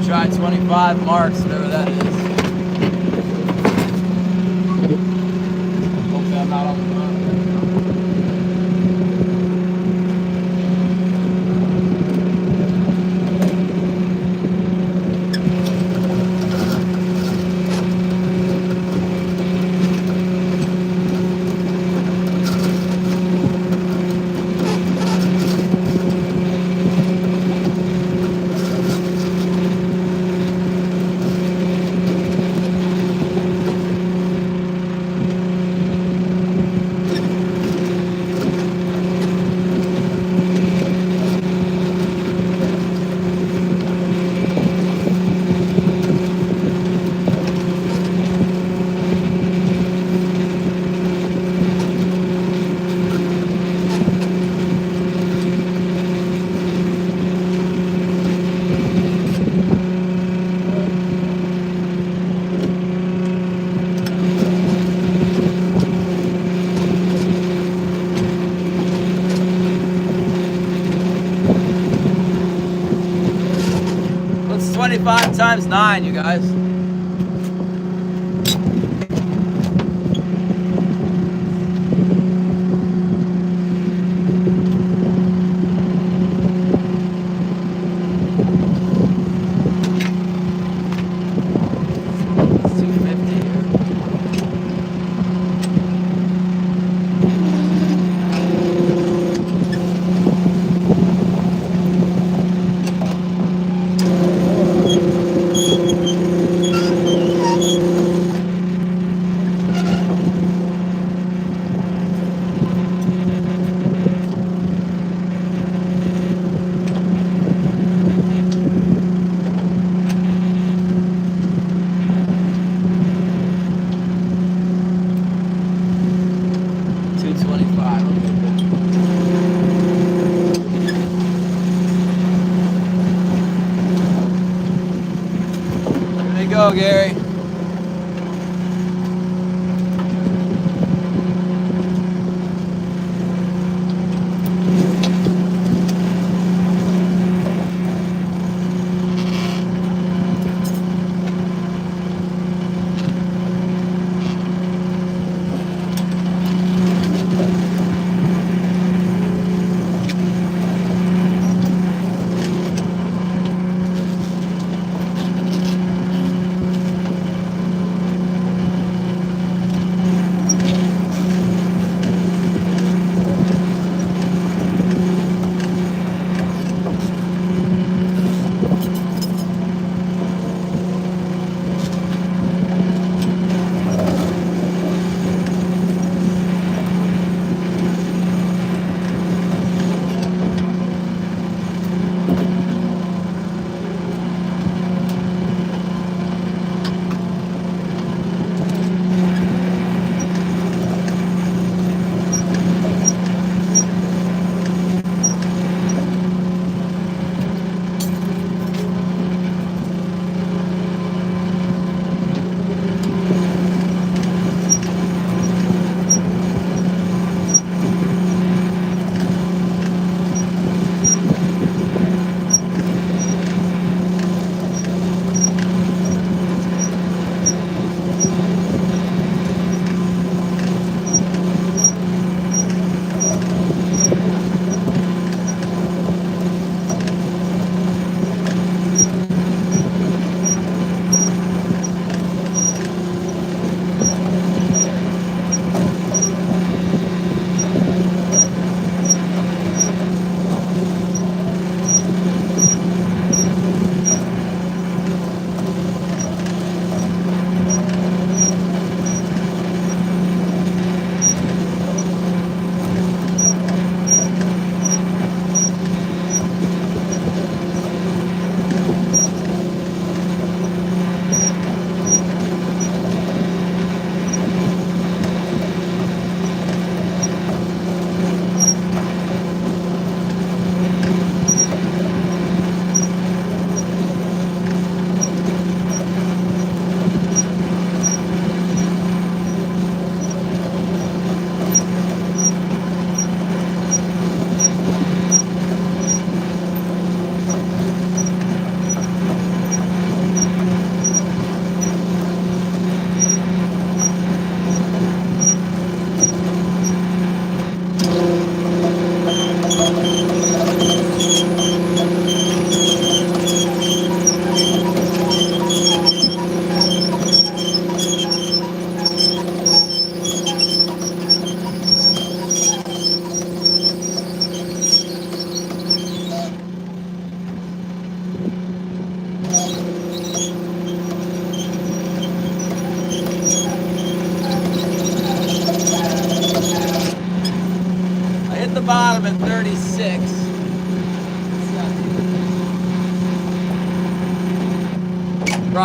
Try 25 marks, whatever that is. Hopefully I'm not on the ground. What's 25 times 9, you guys?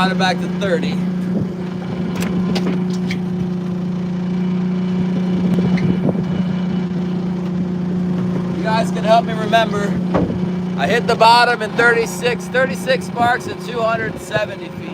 brought it back to 30. You guys can help me remember. I hit the bottom in 36 marks at 270 feet.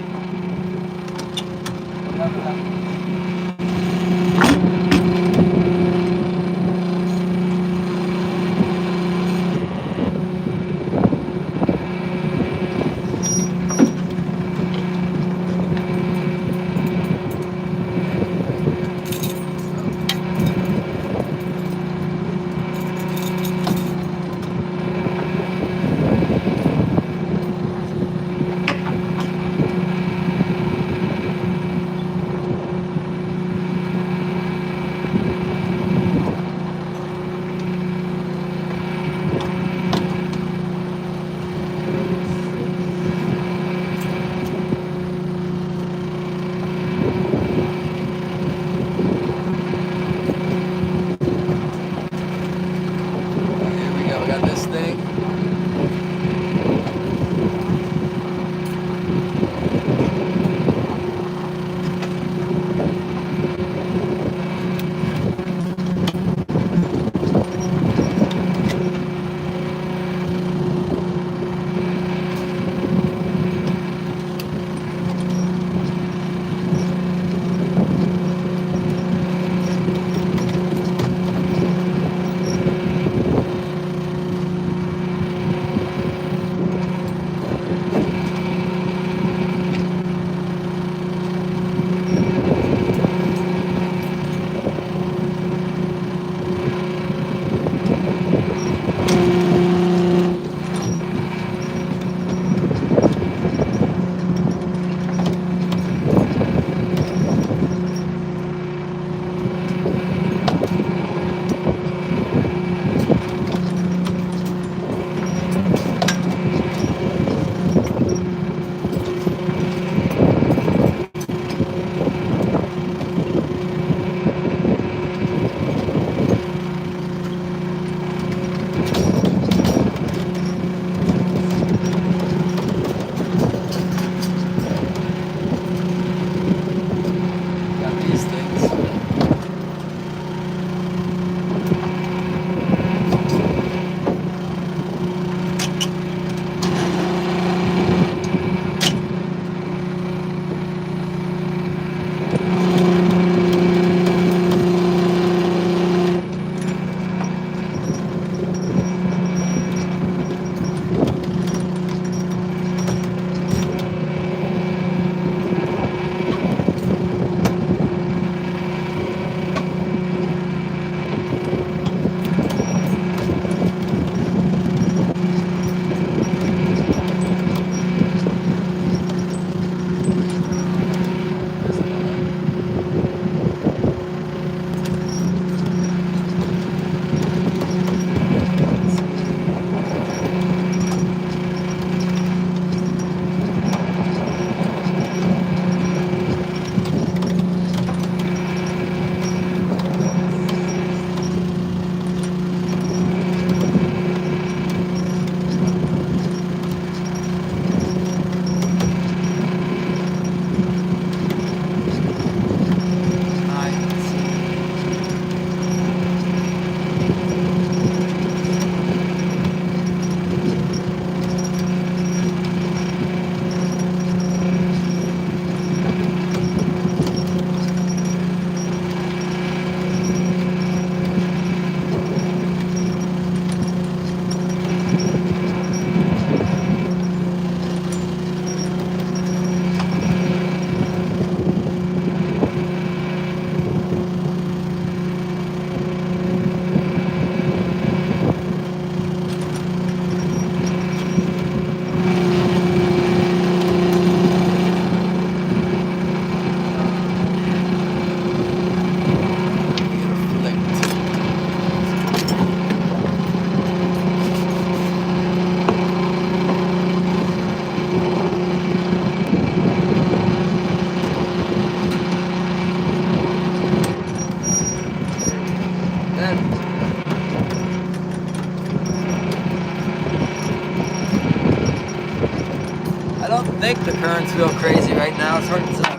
turns feel crazy right now. It's hard to tell.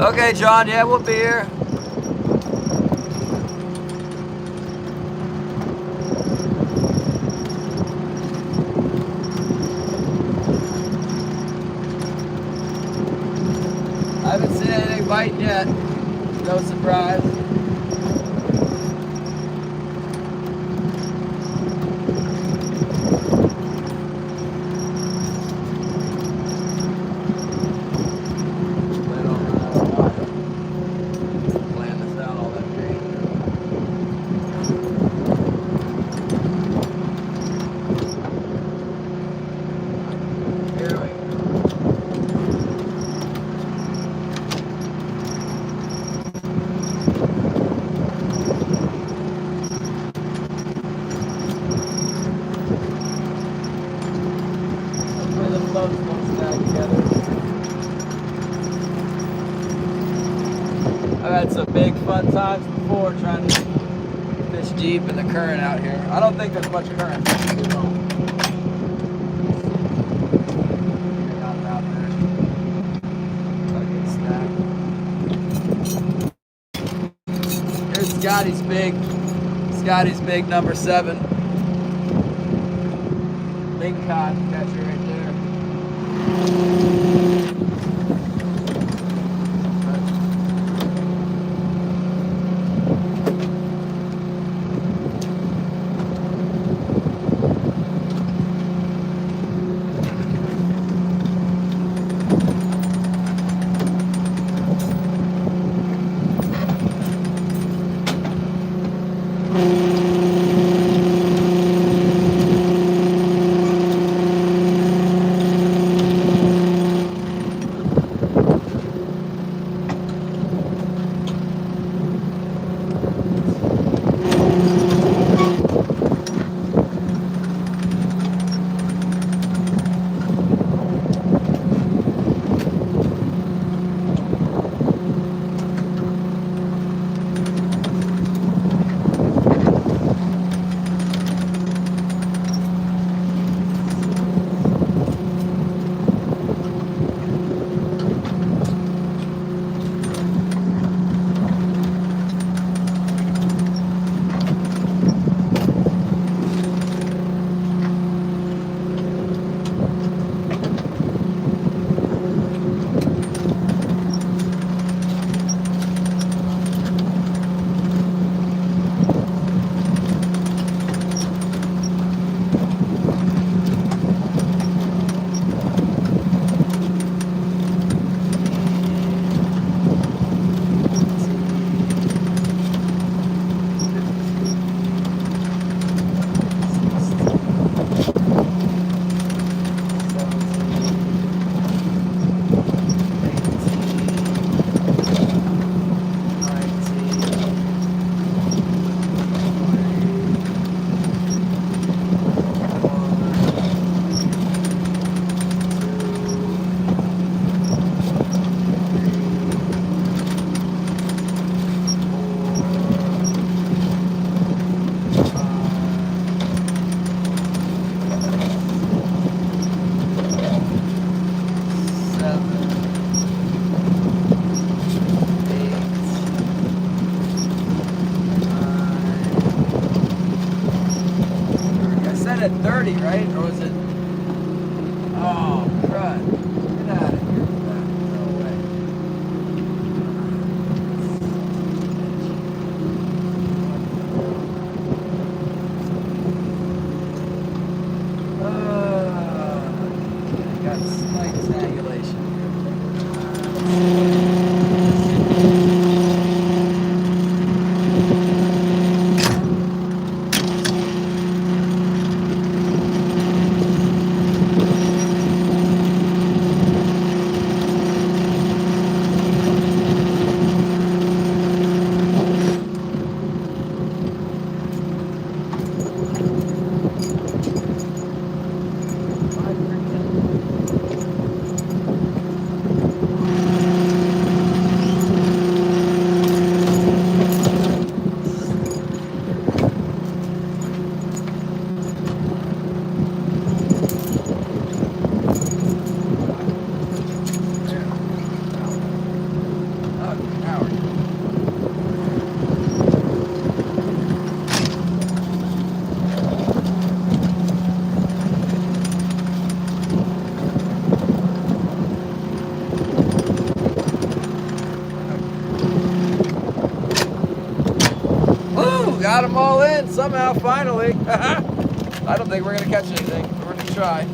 Okay, John, yeah, we'll be here. I haven't seen anything biting yet. No surprise. I've had some big fun times before trying to fish deep in the current out here. I don't think there's much current. Here's Scotty's big number 7. Big cod catcher right there. At 30, right? Or was it? Oh, crud. Get out of here. No way. I got slight strangulation. got them all in somehow, finally. I don't think we're going to catch anything. We're going to try.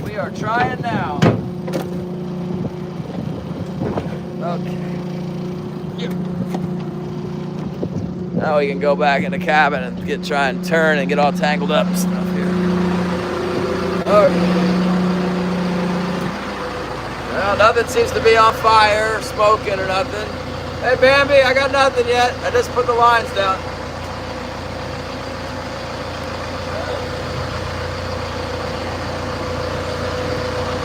We are trying now. Okay. Yep. Now we can go back in the cabin and try and turn and get all tangled up and stuff here. Okay. Well, nothing seems to be on fire, smoking or nothing. Hey, Bambi, I got nothing yet. I just put the lines down.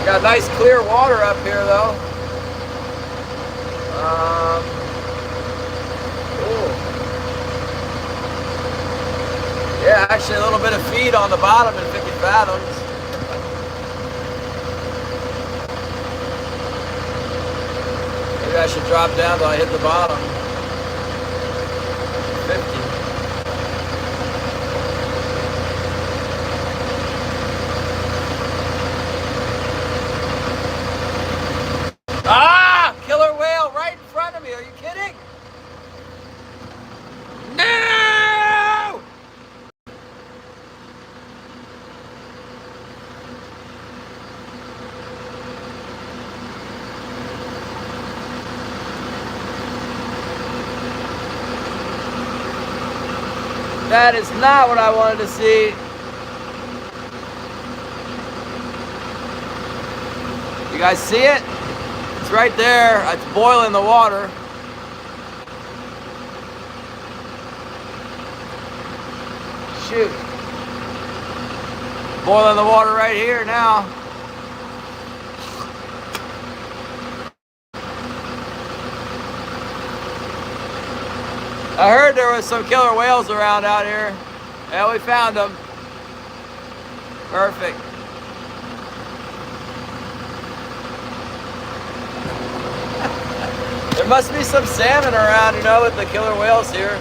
Got nice clear water up here, though. Ooh. Yeah, actually a little bit of feed on the bottom at 50 fathoms. Maybe I should drop down till I hit the bottom. 50. Ah! Killer whale right in front of me. Are you kidding? No! That is not what I wanted to see. You guys see it? It's right there. It's boiling the water. Shoot. Boiling the water right here now. I heard there was some killer whales around out here. Yeah, we found them. Perfect. There must be some salmon around, you know, with the killer whales here.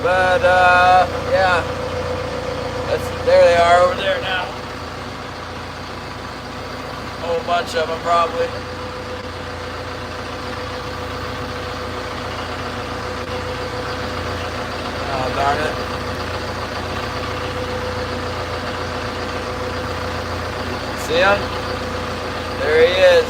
But, yeah. There they are over there now. A whole bunch of them, probably. Oh, darn it. See him? There he is.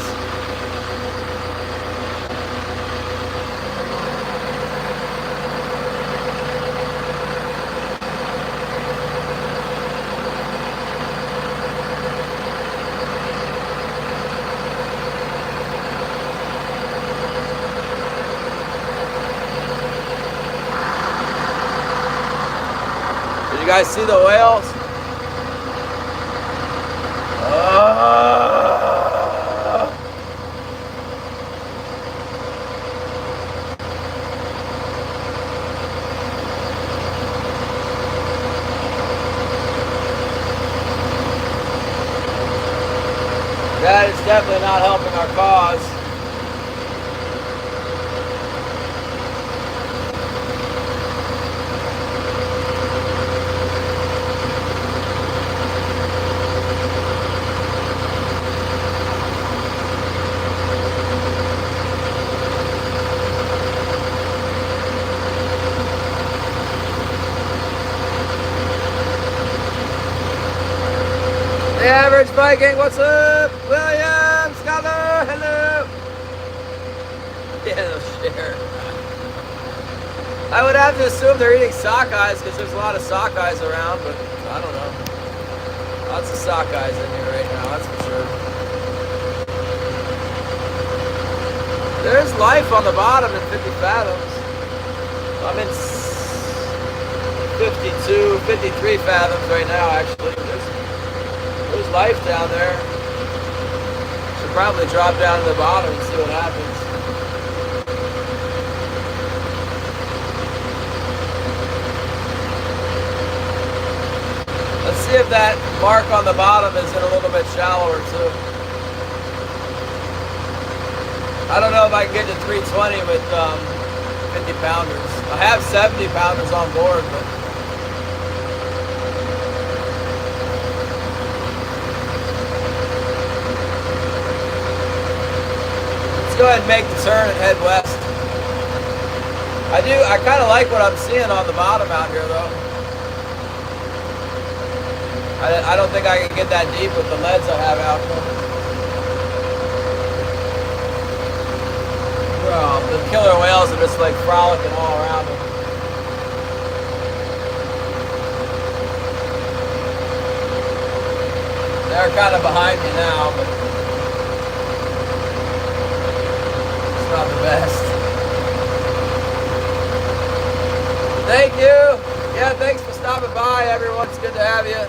You guys see the whales? That is definitely not helping our cause. The average Viking, what's up? William, Scholar, hello. Yeah, they'll share. I would have to assume they're eating sockeyes because there's a lot of sockeyes around, but I don't know. Lots of sockeyes in here right now, that's for sure. There's life on the bottom at 50 fathoms. I'm in 52, 53 fathoms right now, actually. There's life down there. Should probably drop down to the bottom and see what happens. Let's see if that mark on the bottom is in a little bit shallower too. I don't know if I can get to 320 with 50 pounders. I have 70 pounders on board, but go ahead and make the turn and head west. I kind of like what I'm seeing on the bottom out here, though. I don't think I can get that deep with the leads I have out there. Well, the killer whales are just like frolicking all around them. They're kind of behind me now, but it's not the best. Thank you. Yeah, thanks for stopping by, everyone. It's good to have you.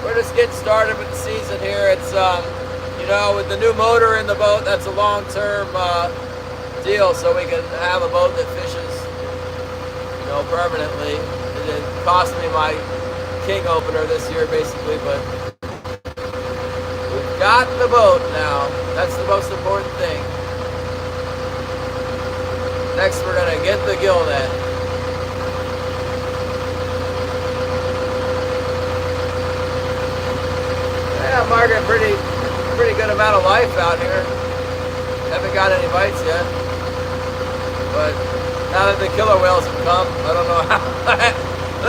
We're just getting started with the season here. It's, you know, with the new motor in the boat, that's a long-term deal, so we can have a boat that fishes, you know, permanently. It cost me my king opener this year, basically, but we've got the boat now. That's the most important thing. Next, we're gonna get the gill net. Yeah, Margaret, pretty good amount of life out here. Haven't got any bites yet, but now that the killer whales have come, I don't know how. At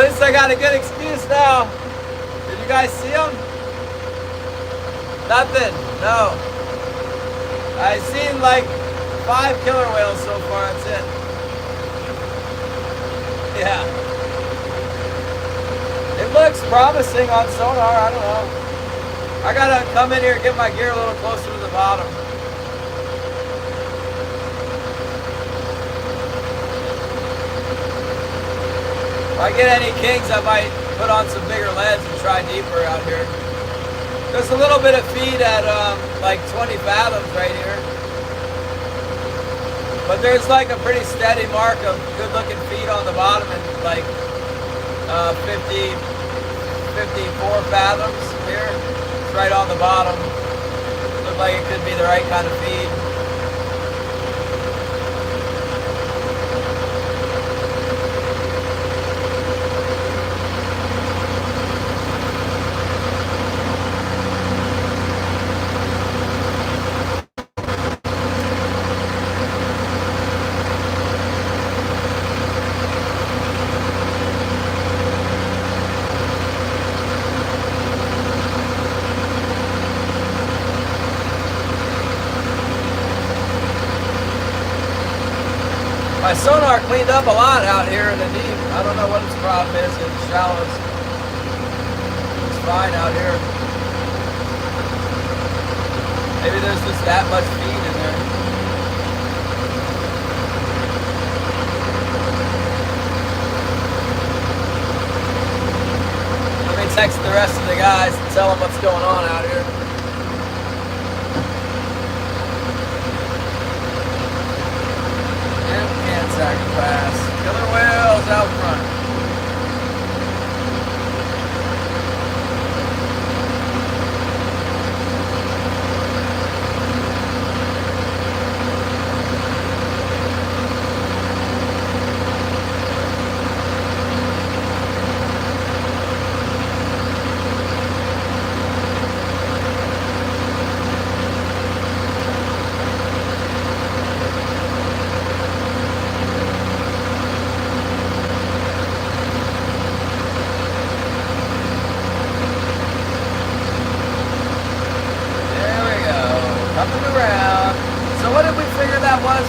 least I got a good excuse now. Did you guys see them? Nothing. No. I've seen like 5 killer whales so far. That's it. Yeah. It looks promising on sonar. I don't know. I gotta come in here and get my gear a little closer to the bottom. If I get any kings, I might put on some bigger leads and try deeper out here. There's a little bit of feed at like 20 fathoms right here. But there's like a pretty steady mark of good looking feed on the bottom and like 54 fathoms here. Right on the bottom. Looked like it could be the right kind of feed. My sonar cleaned up a lot out here in the deep. I don't know what its problem is in the shallows. It's fine out here. Maybe there's just that much feed in there. Let me text the rest of the guys and tell them what's going on out here. Pass. Killer whales out front.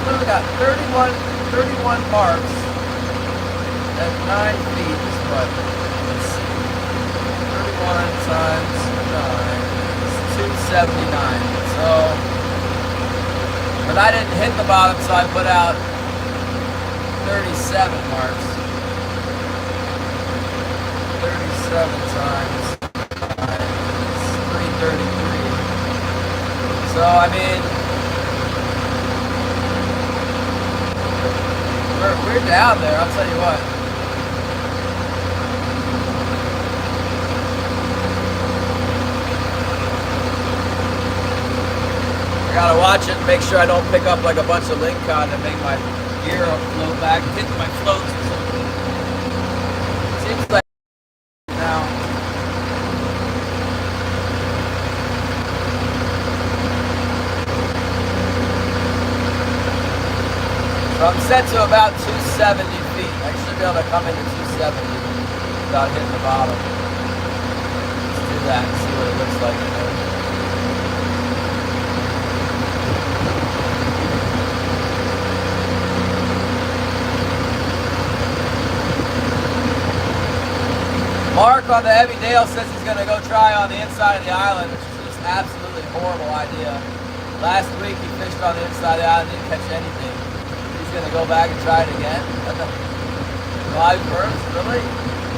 We got 31 marks at 9 feet is what? Let's see. 31 times 9 is 279. So, but I didn't hit the bottom, so I put out 37 marks. 37 times 9 is 333. So, I mean, we're down there, I'll tell you what. I gotta watch it and make sure I don't pick up like a bunch of link cod and make my gear float back, hit my floats or something. Seems like now. So So I'm set to about 270 feet. I should be able to come into 270 without hitting the bottom. Let's do that and see what it looks like in there. Mark on the Heavy Dale says he's going to go try on the inside of the island, which is just absolutely horrible idea. Last week he fished on the inside of the island, didn't catch anything. He's going to go back and try it again. Live birds, really?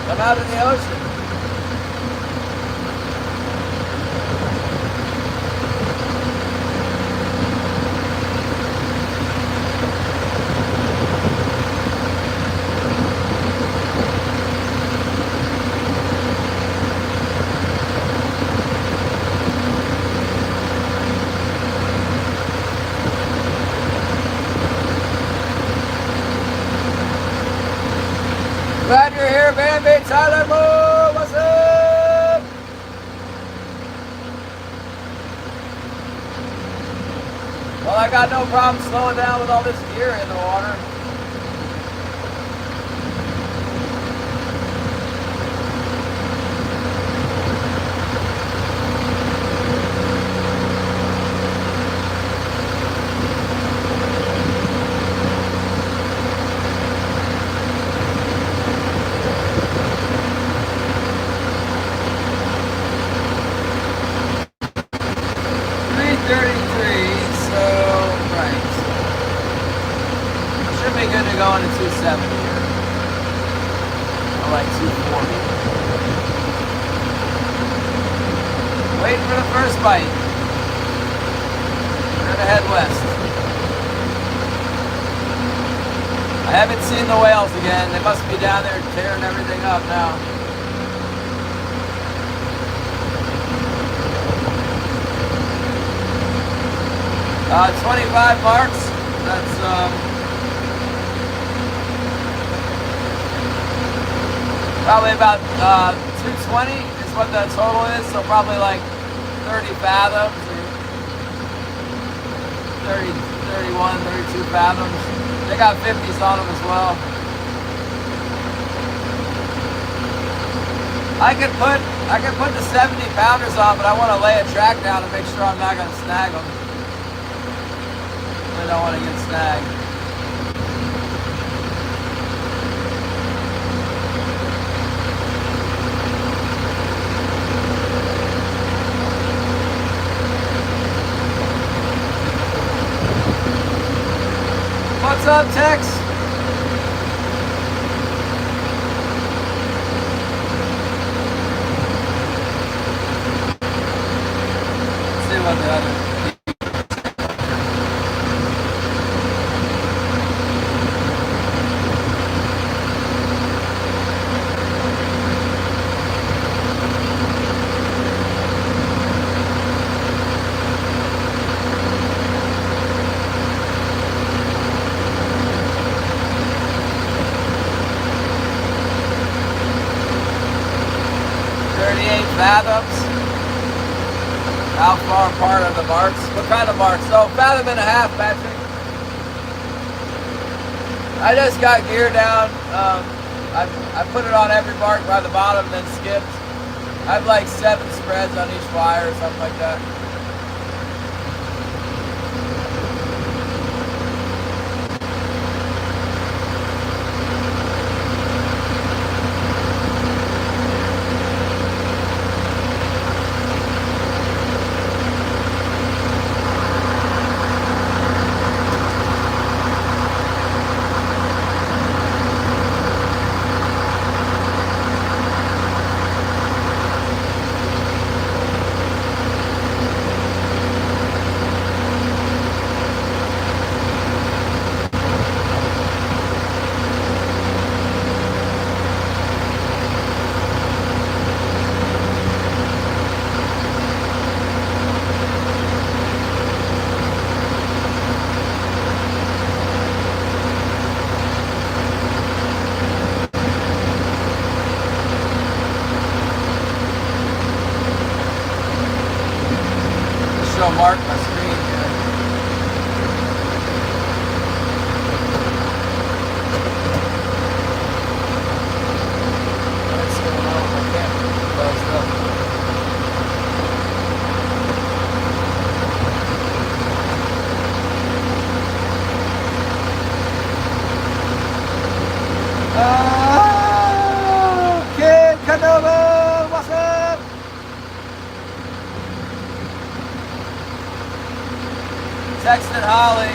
Come out in the ocean. Glad you're here, Bambi. Tyler Moore, what's up? Well, I got no problem slowing down with all this gear in the water. Going to 270 here. I like 240. Waiting for the first bite. We're gonna head west. I haven't seen the whales again. They must be down there tearing everything up now. Uh, 25 marks. That's probably about 220 is what the total is, so probably like 30 fathoms or 30, 31, 32 fathoms. They got 50s on them as well. I could put the 70 pounders on, but I want to lay a track down to make sure I'm not going to snag them. I don't want to get snagged. What's up, Tex? Let's see what the other. Fathoms. How far apart are the marks? What kind of marks? Oh, fathom and a half, Patrick. I just got gear down. I put it on every mark by the bottom and then skipped. I have like 7 spreads on each wire or something like that. Mark my screen here. texting Holly.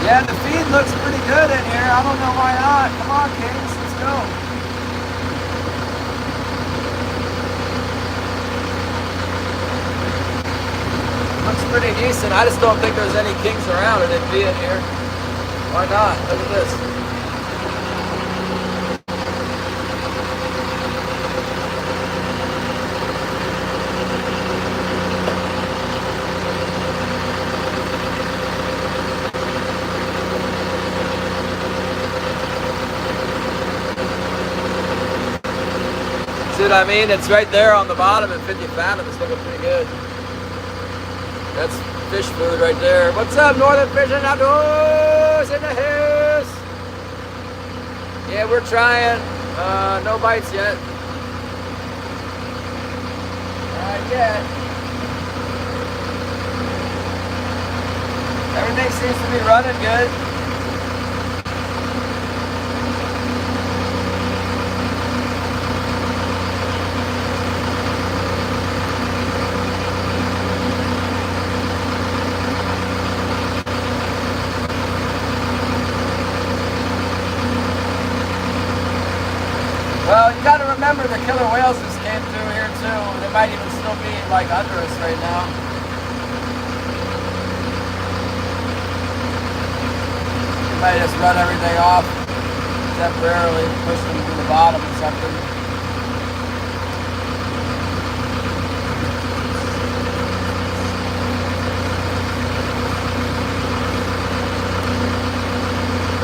Yeah, the feed looks pretty good in here. I don't know why not. Come on, Kings, let's go. Looks pretty decent. I just don't think there's any kings around, and it'd be in here. Why not? Look at this. See what I mean? It's right there on the bottom at 50 fathom. It's looking pretty good. That's fish food right there. What's up, Northern Fishing Outdoors in the house? Yeah, we're trying. No bites yet. Not yet. Everything seems to be running good. Well, you got to remember the killer whales just came through here too. They might even still be like under us right now. You might just run everything off temporarily, push them to the bottom or something.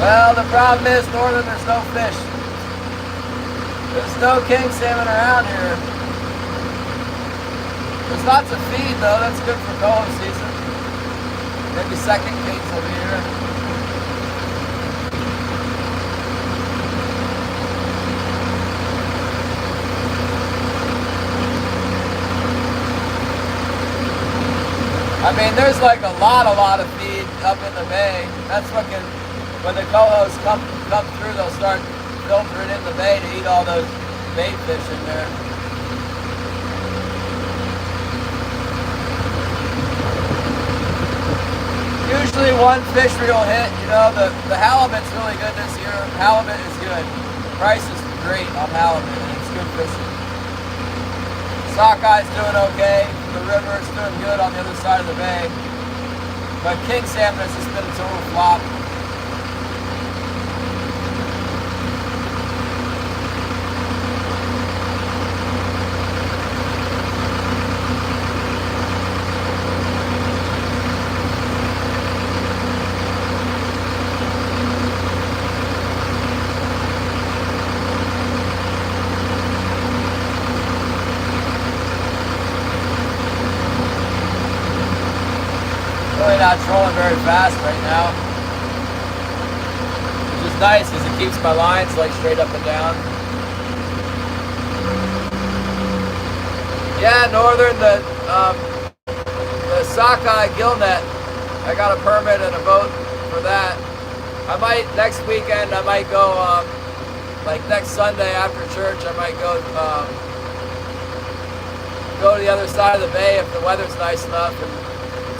Well, the problem is, Northern, there's no fish. There's no king salmon around here. There's lots of feed though, that's good for coho season. Maybe second kings will be here. I mean, there's like a lot of feed up in the bay. That's what can, when the cohos come through, they'll start filtering in the bay to eat all those bait fish in there. Usually one fish reel hit, you know, the halibut's really good this year. Halibut is good. The price is great on halibut and it's good fishing. Sockeye's doing okay. The river is doing good on the other side of the bay. But king salmon has just been a total flop. Really not trolling very fast right now, which is nice because it keeps my lines like straight up and down. Yeah, Northern, the sockeye gillnet, I got a permit and a boat for that. I might, next weekend, I might go, like next Sunday after church, I might go to the other side of the bay if the weather's nice enough, and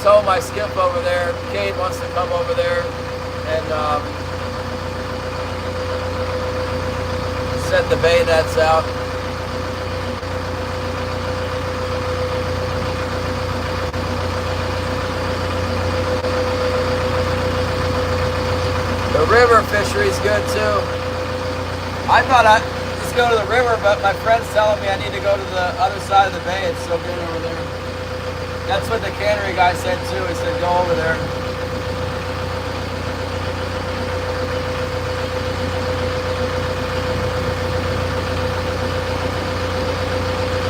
tow my skiff over there. Cade wants to come over there and set the bay nets out. The river fishery's good too. I thought I'd just go to the river, but my friend's telling me I need to go to the other side of the bay. It's so good over there. That's what the cannery guy said too. He said go over there.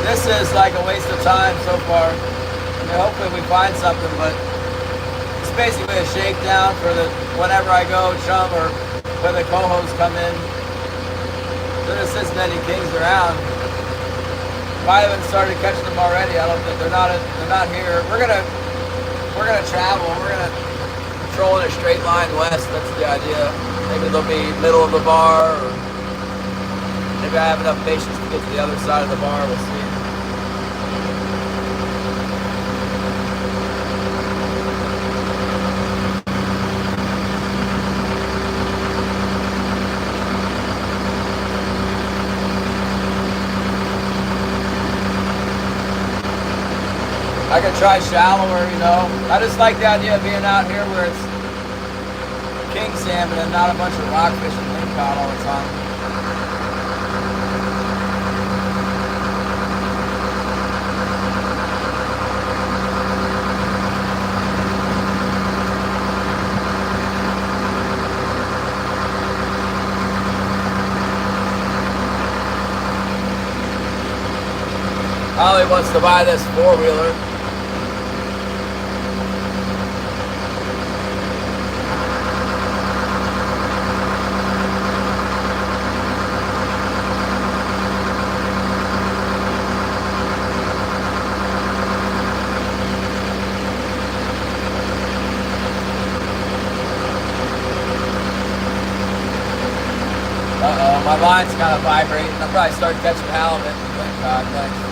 This is like a waste of time so far. I mean, hopefully we find something, but it's basically a shakedown for the whenever I go chum or when the cohos come in. There just isn't any kings around. I haven't started catching them already. I don't think they're not here. We're gonna we're gonna travel. We're gonna patrol in a straight line west. That's the idea. Maybe they'll be middle of the bar, or maybe I have enough patience to get to the other side of the bar. We'll see. I could try shallower, you know. I just like the idea of being out here where it's king salmon and not a bunch of rockfish and lingcod all the time. Holly wants to buy this four-wheeler. Uh-oh, my line's kind of vibrating. I'll probably start catching halibut and lingcod next.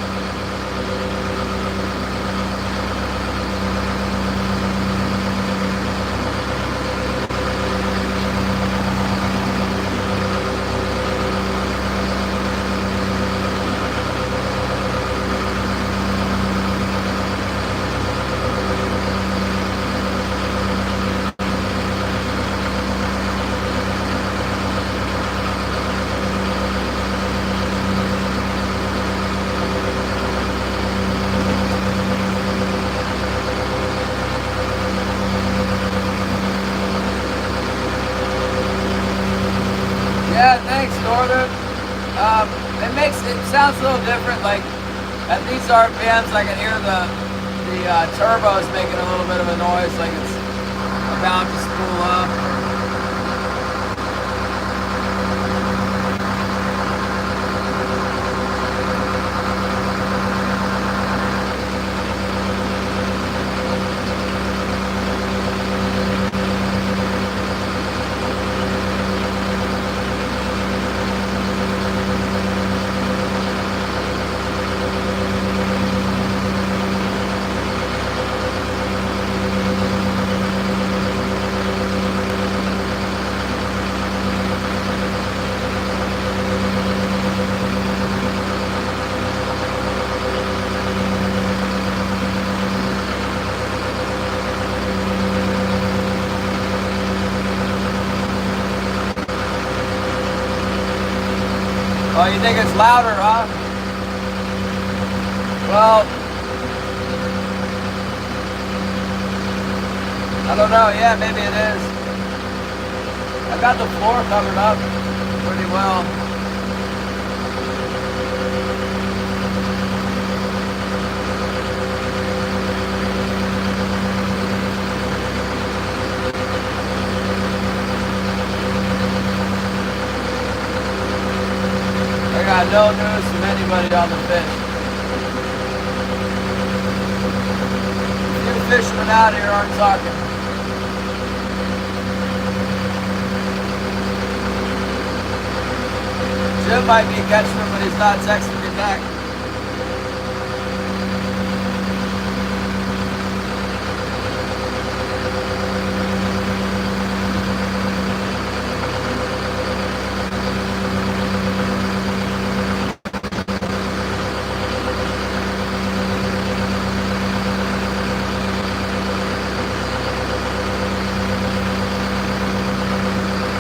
Yeah, thanks, Northern. It sounds a little different. Like at these RPMs, I can hear the turbos making a little bit of a noise, like it's about to spool up. Oh, you think it's louder, huh? Well, I don't know. Yeah, maybe it is. I got the floor covered up pretty well. I got no news from anybody on the fish. A few fishermen out here aren't talking. Jim might be catching them, but he's not texting me back.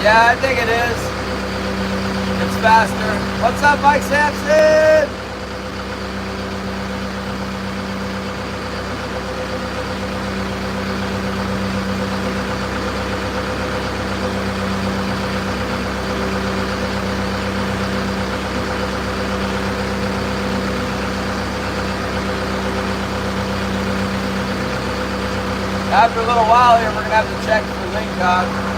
Yeah, I think it is. It's faster. What's up, Mike Sampson? After a little while here, we're going to have to check for lingcod.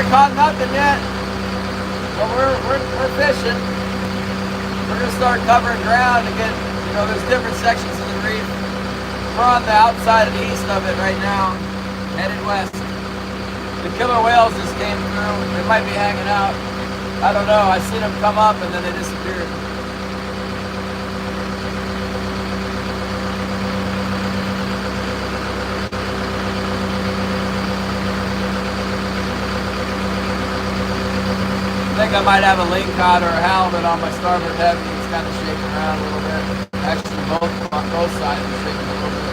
haven't caught nothing yet. But we're fishing. We're gonna start covering ground to get, there's different sections of the reef. We're on the outside of the east of it right now, headed west. The killer whales just came through. They might be hanging out. I don't know. I seen them come up and then they disappeared. I think I might have a lingcod or a halibut on my starboard heavy. It's kind of shaking around a little bit. Actually, on both sides are shaking a little bit.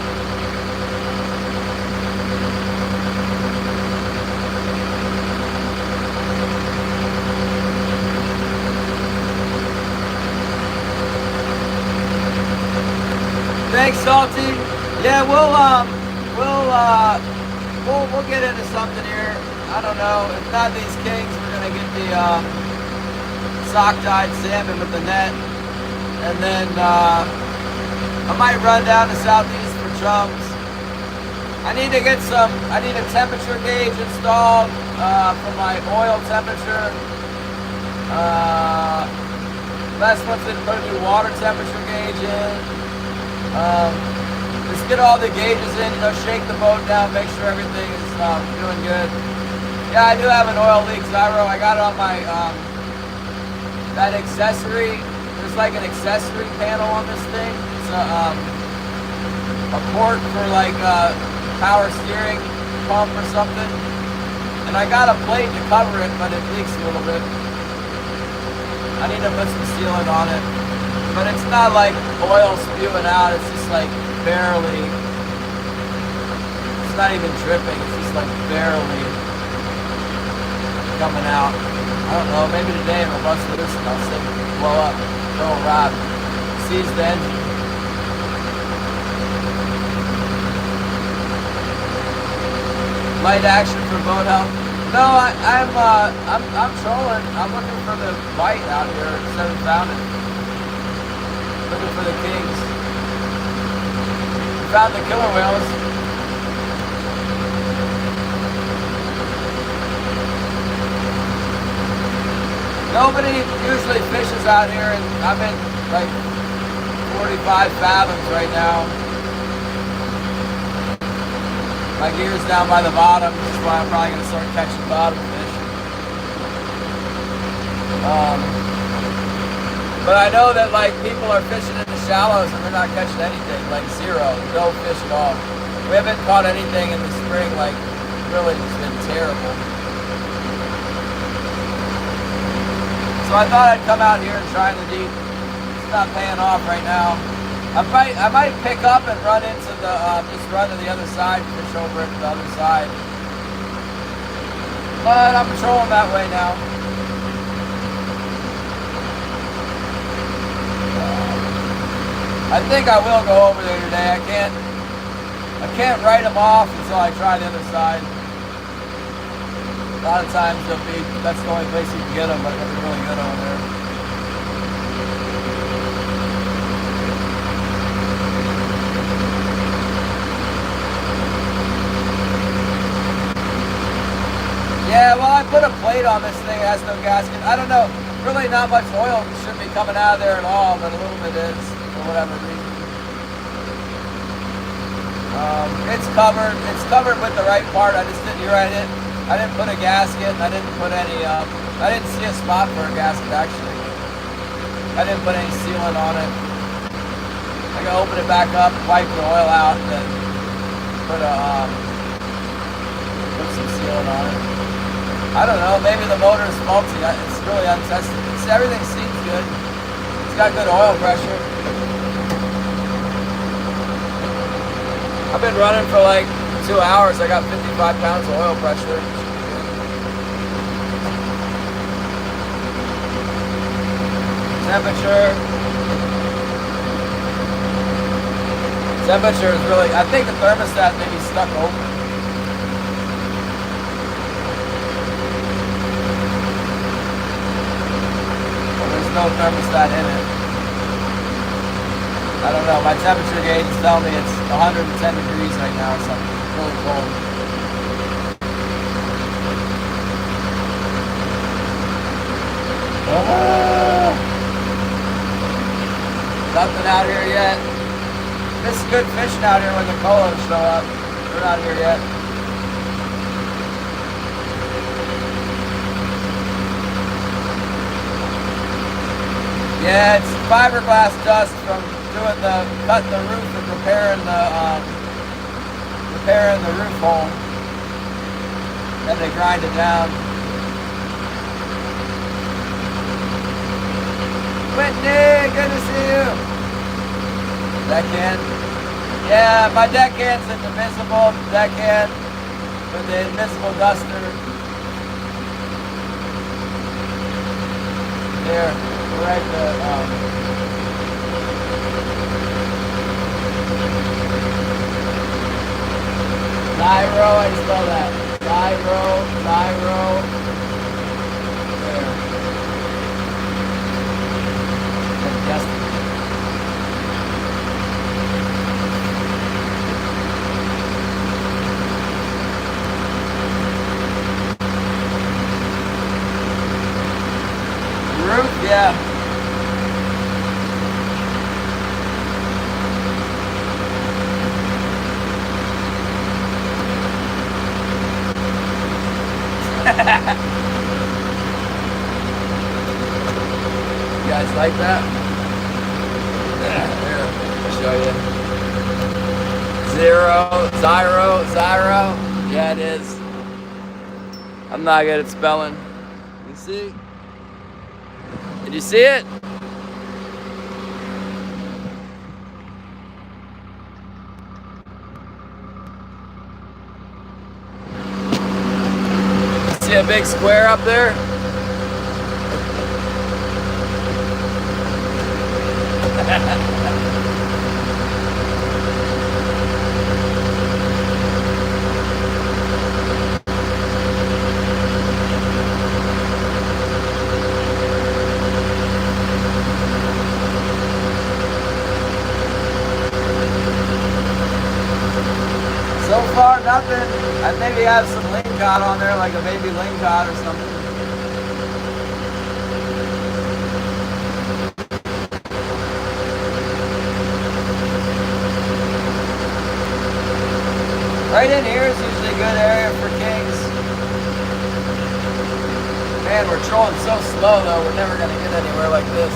Thanks, Salty. Yeah, we'll get into something here. I don't know. If not these kings, we're gonna get the sockeye salmon with the net, and then I might run down to southeast for chums. I need a temperature gauge installed for my oil temperature. Last month they put a new water temperature gauge in. Just get all the gauges in, shake the boat down, make sure everything is doing good. Yeah, I do have an oil leak, Zyro. I got it on my, that accessory. There's like an accessory panel on this thing. It's a port for like power steering pump or something. And I got a plate to cover it, but it leaks a little bit. I need to put some sealant on it. But it's not like oil spewing out, it's just like barely, it's not even dripping, it's just like barely coming out. I don't know, maybe today if I bust loose and I'll see it blow up, throw a rod, seize the engine. Light action for boat help. No, I'm trolling. I'm looking for the bite out here. Just haven't found it. Looking for the kings. We found the killer whales. Nobody usually fishes out here, and I'm in like 45 fathoms right now. My gear's down by the bottom, which is why I'm probably gonna start catching bottom fish. But I know that like people are fishing in the shallows and they're not catching anything, like zero, no fish at all. We haven't caught anything in the spring, like really it's been terrible. So I thought I'd come out here and try the deep. It's not paying off right now. I might pick up and run into the, just run to the other side, fish over it to the other side. But I'm patrolling that way now. I think I will go over there today. I can't write them off until I try the other side. A lot of times that's the only place you can get them, but they're really good over there. Yeah, well, I put a plate on this thing. It has no gasket. I don't know. Really not much oil should be coming out of there at all, but a little bit is. For whatever reason. It's covered with the right part. I just didn't, I didn't put a gasket, and I didn't put any, I didn't see a spot for a gasket actually. I didn't put any sealant on it. I gotta open it back up, wipe the oil out, and then put some sealant on it. I don't know, maybe the motor is faulty. It's really untested. Everything seems good. It's got good oil pressure. I've been running for like 2 hours. I got 55 pounds of oil pressure. Temperature is really, I think the thermostat may be stuck open. Well, there's no thermostat in it. I don't know, my temperature gauge is telling me it's 110 degrees right now or something. It's really cold. Nothing out here yet. This is good fishing out here when the colos show up. They're not here yet. Yeah, it's fiberglass dust from doing cutting the roof and repairing the roof hole. Then they grind it down. Whitney, good to see you. Deckhand. Yeah, my deckhand's an invisible deckhand with the invisible duster. There, right Nairo, I spell that. Nairo. There. Yes. Roof, yeah. You guys like that? Here, I'll show you. Zyro. Yeah, it is. I'm not good at spelling. You see? Did you see it? See a big square up there? So far, nothing. I maybe have some lingcod on there, like a baby lingcod or something. Right in here is usually a good area for kings. Man, we're trolling so slow though, we're never gonna get anywhere like this.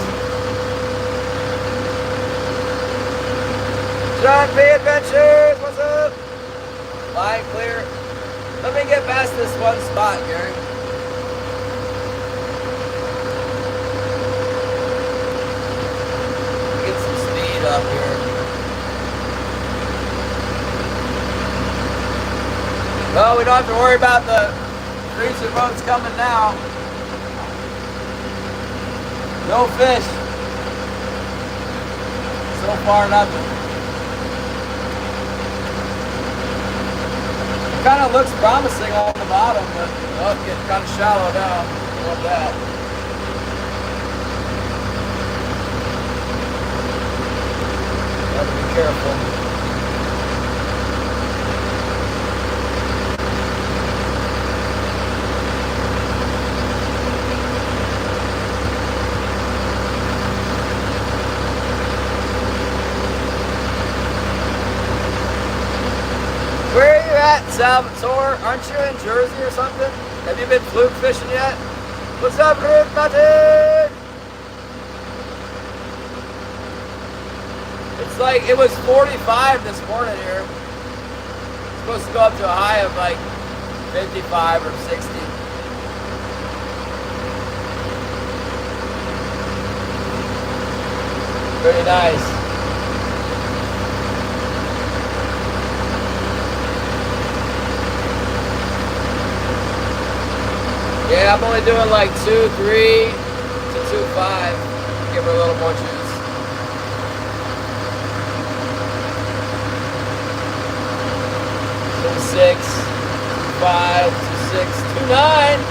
John P. Adventures, what's up? Line clear. Let me get past this one spot, Gary. Get some speed up here. Well, we don't have to worry about the cruiser boats coming now. No fish. So far, nothing. It kind of looks promising on the bottom, but oh, it's getting kind of shallow now. I love that. Gotta be careful. Salvatore, aren't you in Jersey or something? Have you been fluke fishing yet? What's up, Ruth Martin? It's like, it was 45 this morning here. It's supposed to go up to a high of like 55 or 60. Very nice. Yeah, I'm only doing like 2.3 to 2.5. Give her a little more juice. So 6, 5, 6, 2.9.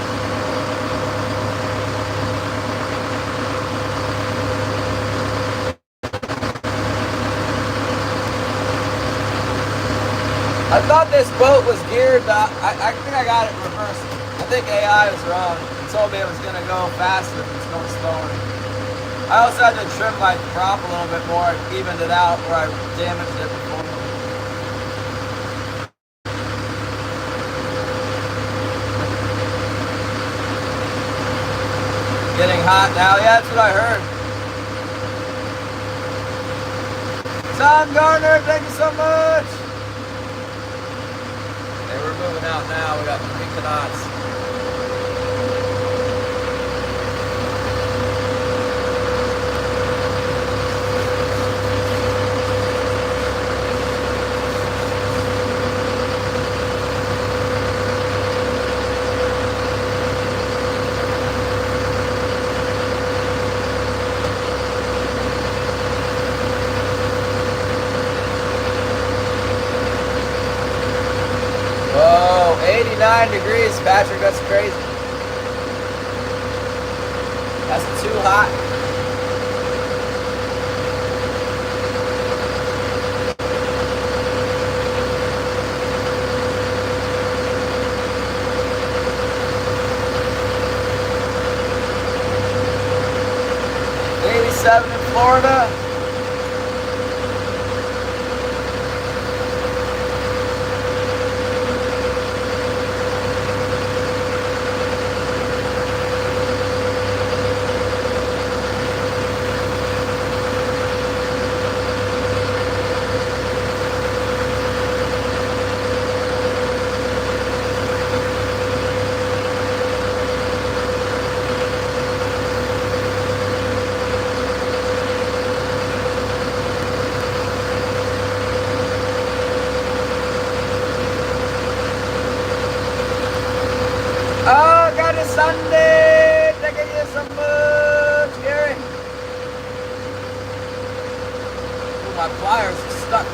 I thought this boat was geared, I think I got it reversed. I think AI was wrong. told me it was gonna go faster, but it's going slower. I also had to trim my prop a little bit more, evened it out where I damaged it before. Getting hot now, yeah, that's what I heard. Tom Garner, thank you so much. Hey, we're moving out now. We got 3 knots. Whoa, 89 degrees, Patrick, that's crazy. That's too hot. '87 in Florida. Oh, got a Sunday! Thank you so much, Gary. Ooh, my pliers are stuck.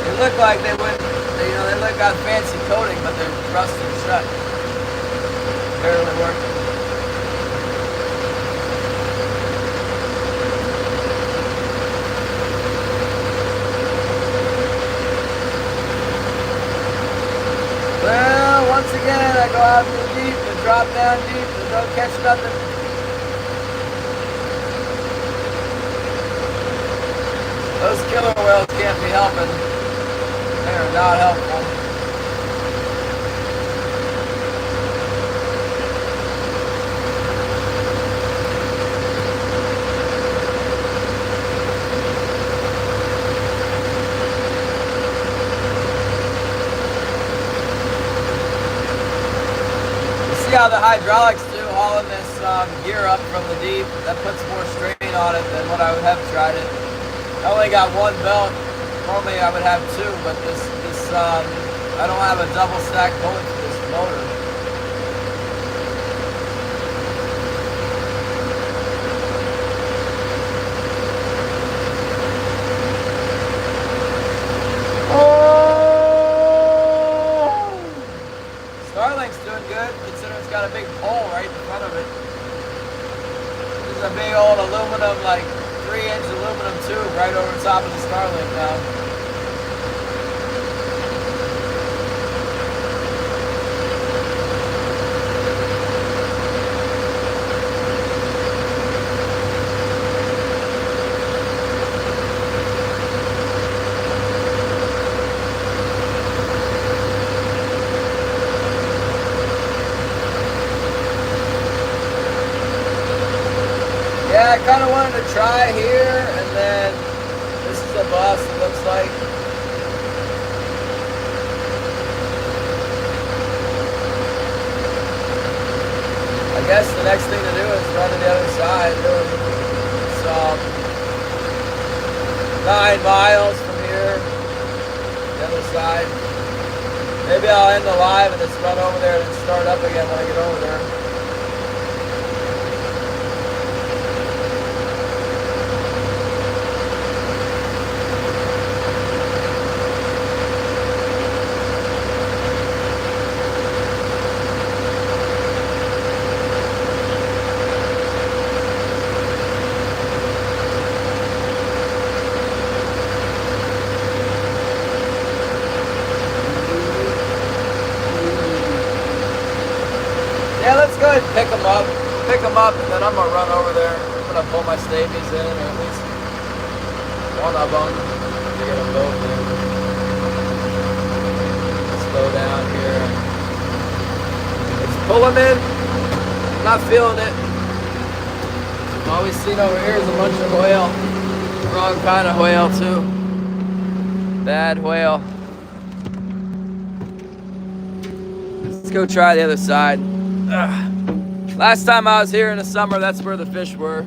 They look like they went, they look got fancy coating, but they're rusted shut. Barely working. Well, once again, I go out in the deep and drop down deep and don't catch nothing. Those killer whales can't be helping. They are not helpful. See how the hydraulics do hauling this gear up from the deep. That puts more strain on it than what I would have tried it. I only got 1 belt. Normally I would have 2, but this I don't have a double stack pulley for this motor. Starlink's doing good, considering it's got a big pole right in front of it. This is a big old aluminum, like 3-inch aluminum tube right over top of the Starlink now. Yeah, I kind of wanted to try here, and then this is a bus, it looks like. I guess the next thing to do is run to the other side. It's 9 miles from here, the other side. Maybe I'll end the live and just run over there and start up again when I get over there. pick them up, and then I'm gonna run over there. I'm gonna pull my stabies in, or at least one of them to get them both in. Slow down here. Let's pull them in. I'm not feeling it. All we've seen over here is a bunch of whale. Wrong kind of whale too. Bad whale. Let's go try the other side. Ugh. Last time I was here in the summer, that's where the fish were.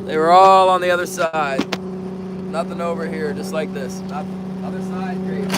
They were all on the other side. Nothing over here, just like this. Other side, great.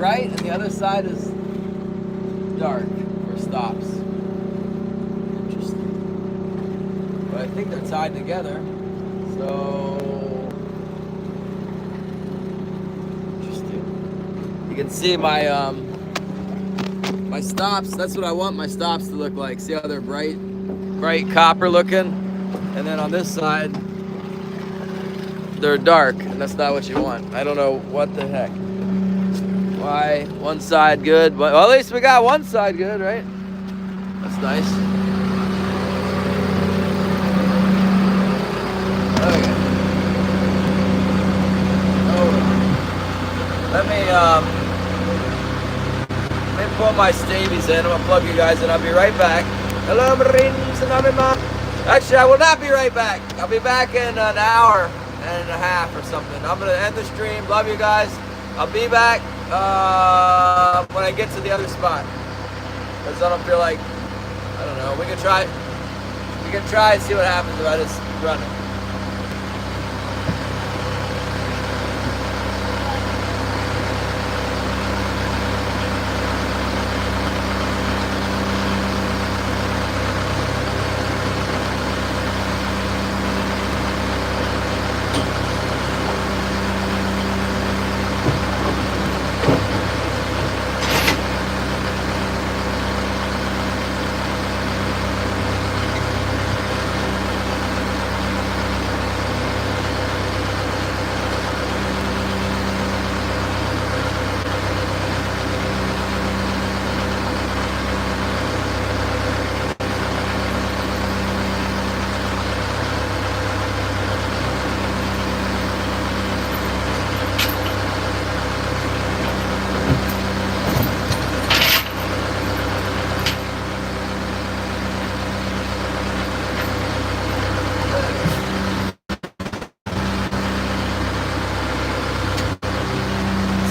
bright and the other side is dark for stops. Interesting. But I think they're tied together. So interesting. You can see my my stops. That's what I want my stops to look like. See how they're bright copper looking, and then on this side they're dark, and that's not what you want. I don't know what the heck. Why one side good, but well, at least we got one side good, right? That's nice. Okay. Oh, let me pull my stavies in. I'm gonna plug you guys in. I'll be right back. Hello, Marines, and I'm in my. Actually, I will not be right back. I'll be back in an hour and a half or something. I'm gonna end the stream. Love you guys. I'll be back when I get to the other spot. Because I don't feel like, I don't know. We can try and see what happens if I just run it.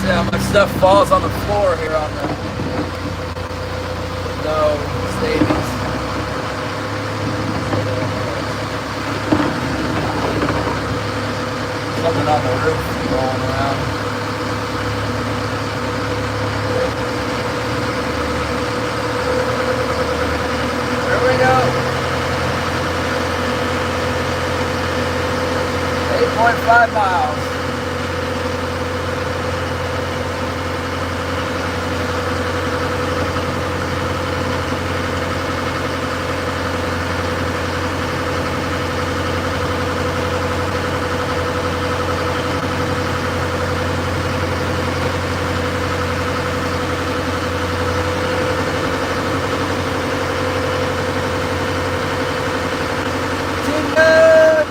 See how much stuff falls on the floor here on the no statements. Something on the roof rolling around. Here we go. 8.5 miles.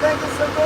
Thank you so much.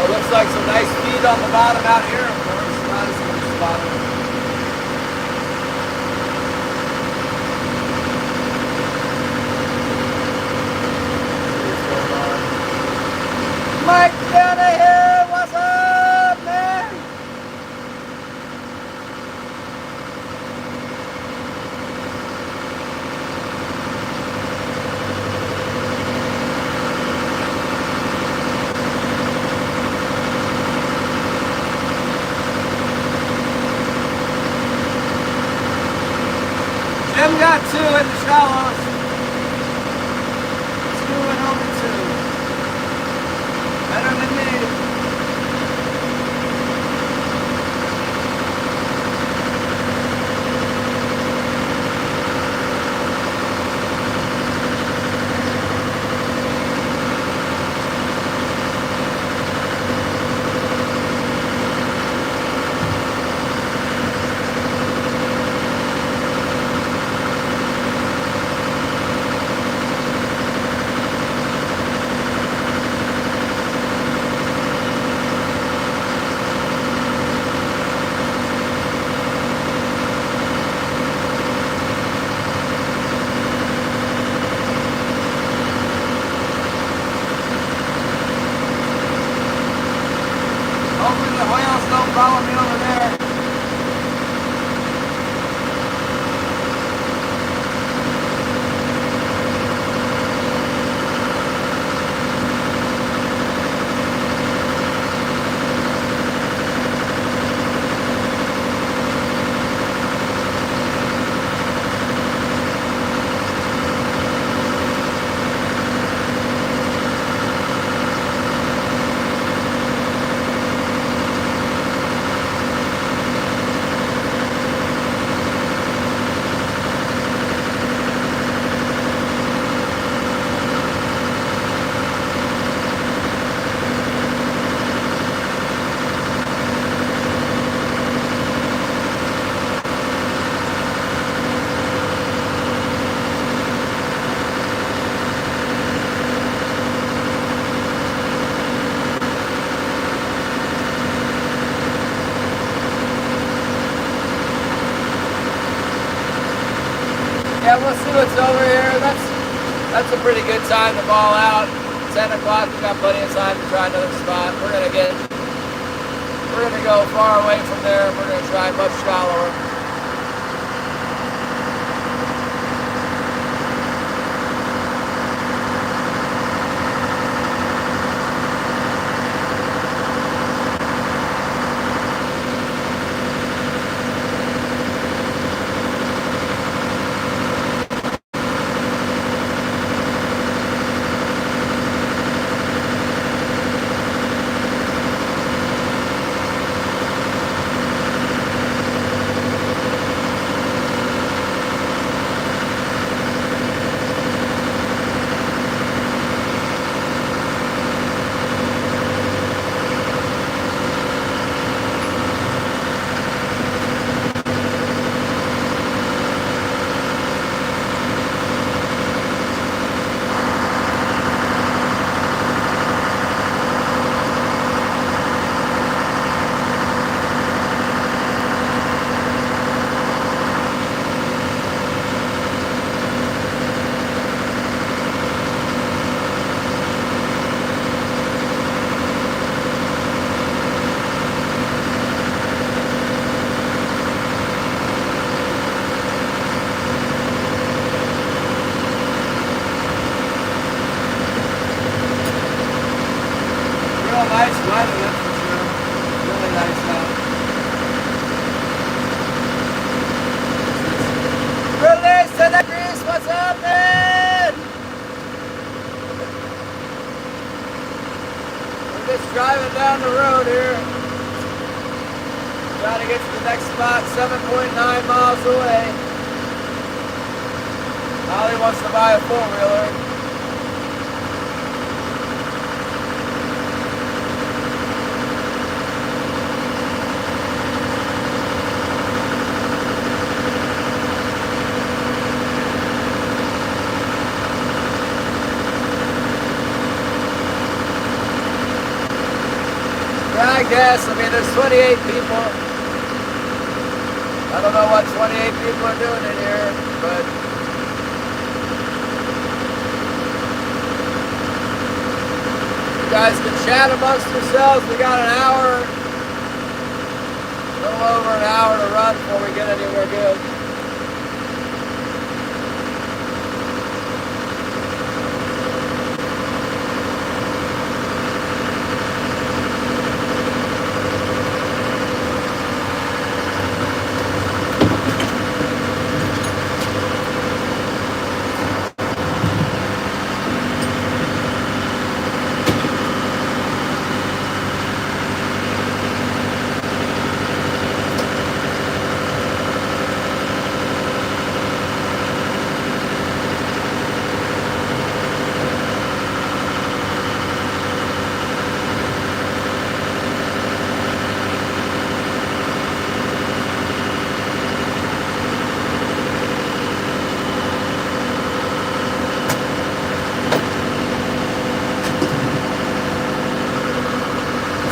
Looks like some nice speed on the bottom out here, of course. Not as much bottom. Mike down here, what's up, man? Jim got 2 in the shallows. 2 and only 2. Better than me. Yeah, we'll see what's over here. That's a pretty good time to ball out. 10 o'clock, we got plenty of time to try another spot. We're gonna go far away from there. We're gonna try much shallower. Nice weather, that's for sure. Really nice out. Release to the grease, what's up, man? We're just driving down the road here. Trying to get to the next spot, 7.9 miles away. Ollie wants to buy a four-wheeler. Yeah, I guess. I mean, there's 28 people. I don't know what 28 people are doing in here, but you guys can chat amongst yourselves. We got an hour, a little over an hour to run before we get anywhere good.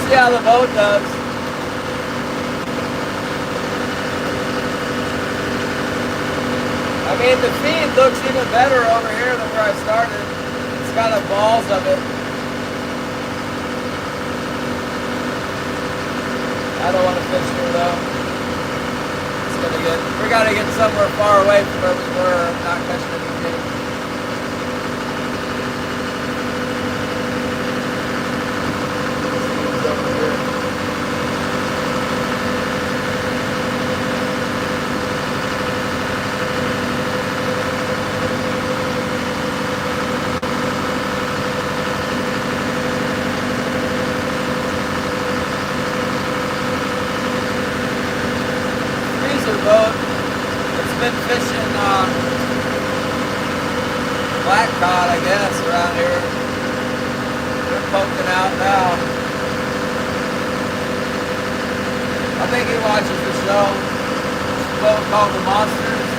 See how the boat does. I mean, the feed looks even better over here than where I started. It's got the balls of it. I don't want to fish here though. We gotta get somewhere far away from where we were, not catching anything. Boat. It's been fishing black cod, I guess, around here. They're poking out now. I think he watches the show. It's a boat called The Monsters.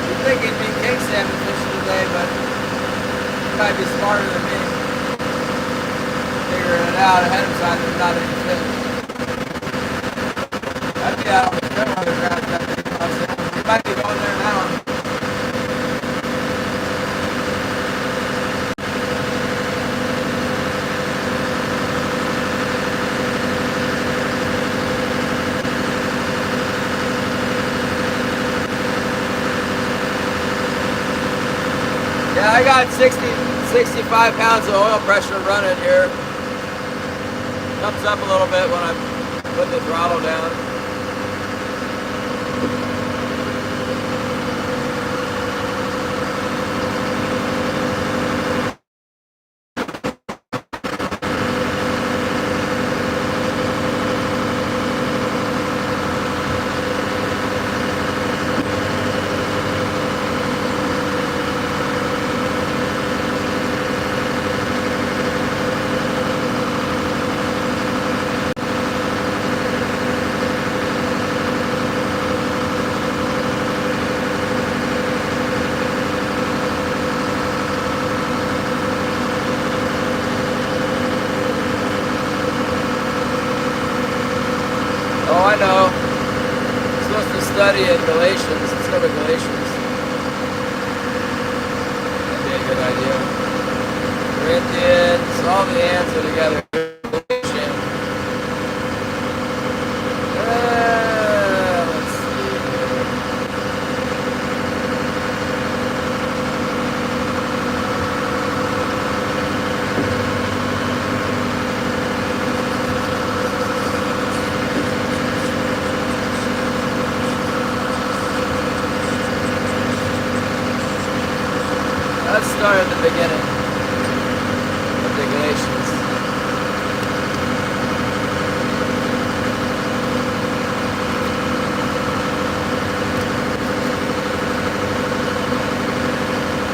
You'd think he'd be king salmon fishing today, but he might be smarter than me. Figuring it out ahead of time, there's not any fish. I'd be out with them on the ground. He might be going there now. I got 65 pounds of oil pressure running here. Comes up a little bit when I'm putting the throttle down. Oh, I know. I'm supposed to study in Galatians. Let's go to Galatians. That'd be a good idea. Corinthians, all the hands are together. Galatians. Let's see here. Let's start at the beginning of the Galatians.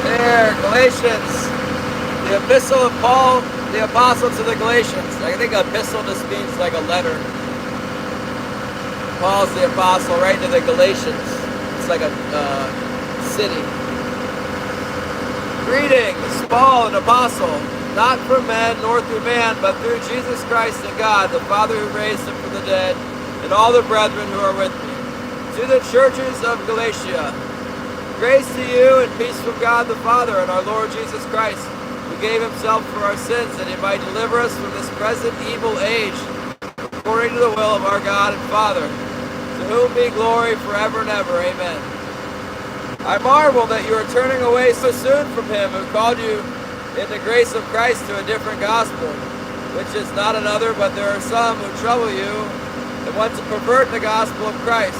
There, Galatians, the epistle of Paul, the apostle to the Galatians. I think epistle just means like a letter. Paul's the apostle right to the Galatians. It's like a city. Greetings, Paul, an apostle, not from men nor through man, but through Jesus Christ and God, the Father who raised him from the dead, and all the brethren who are with me. To the churches of Galatia, grace to you and peace from God the Father and our Lord Jesus Christ, who gave himself for our sins, that he might deliver us from this present evil age, according to the will of our God and Father, to whom be glory forever and ever. Amen. I marvel that you are turning away so soon from him who called you in the grace of Christ to a different gospel, which is not another, but there are some who trouble you and want to pervert the gospel of Christ.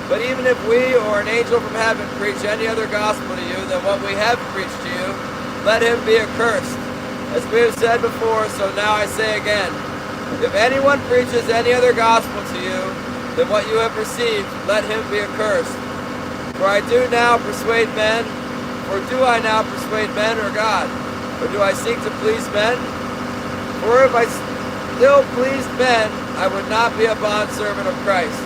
But even if we or an angel from heaven preach any other gospel to you than what we have preached to you, let him be accursed. As we have said before, so now I say again, if anyone preaches any other gospel to you than what you have received, let him be accursed. For I do now persuade men, or do I now persuade men or God? Or do I seek to please men? For if I still pleased men, I would not be a bondservant of Christ.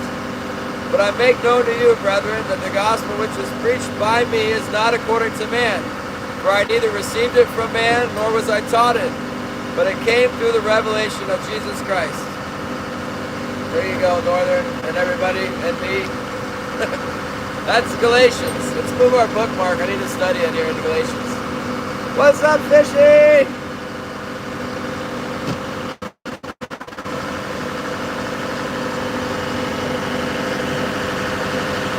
But I make known to you, brethren, that the gospel which is preached by me is not according to man. For I neither received it from man, nor was I taught it, but it came through the revelation of Jesus Christ. There you go, Northern, and everybody, and me. That's Galatians. Let's move our bookmark. I need to study in here in Galatians. What's up, Fishy?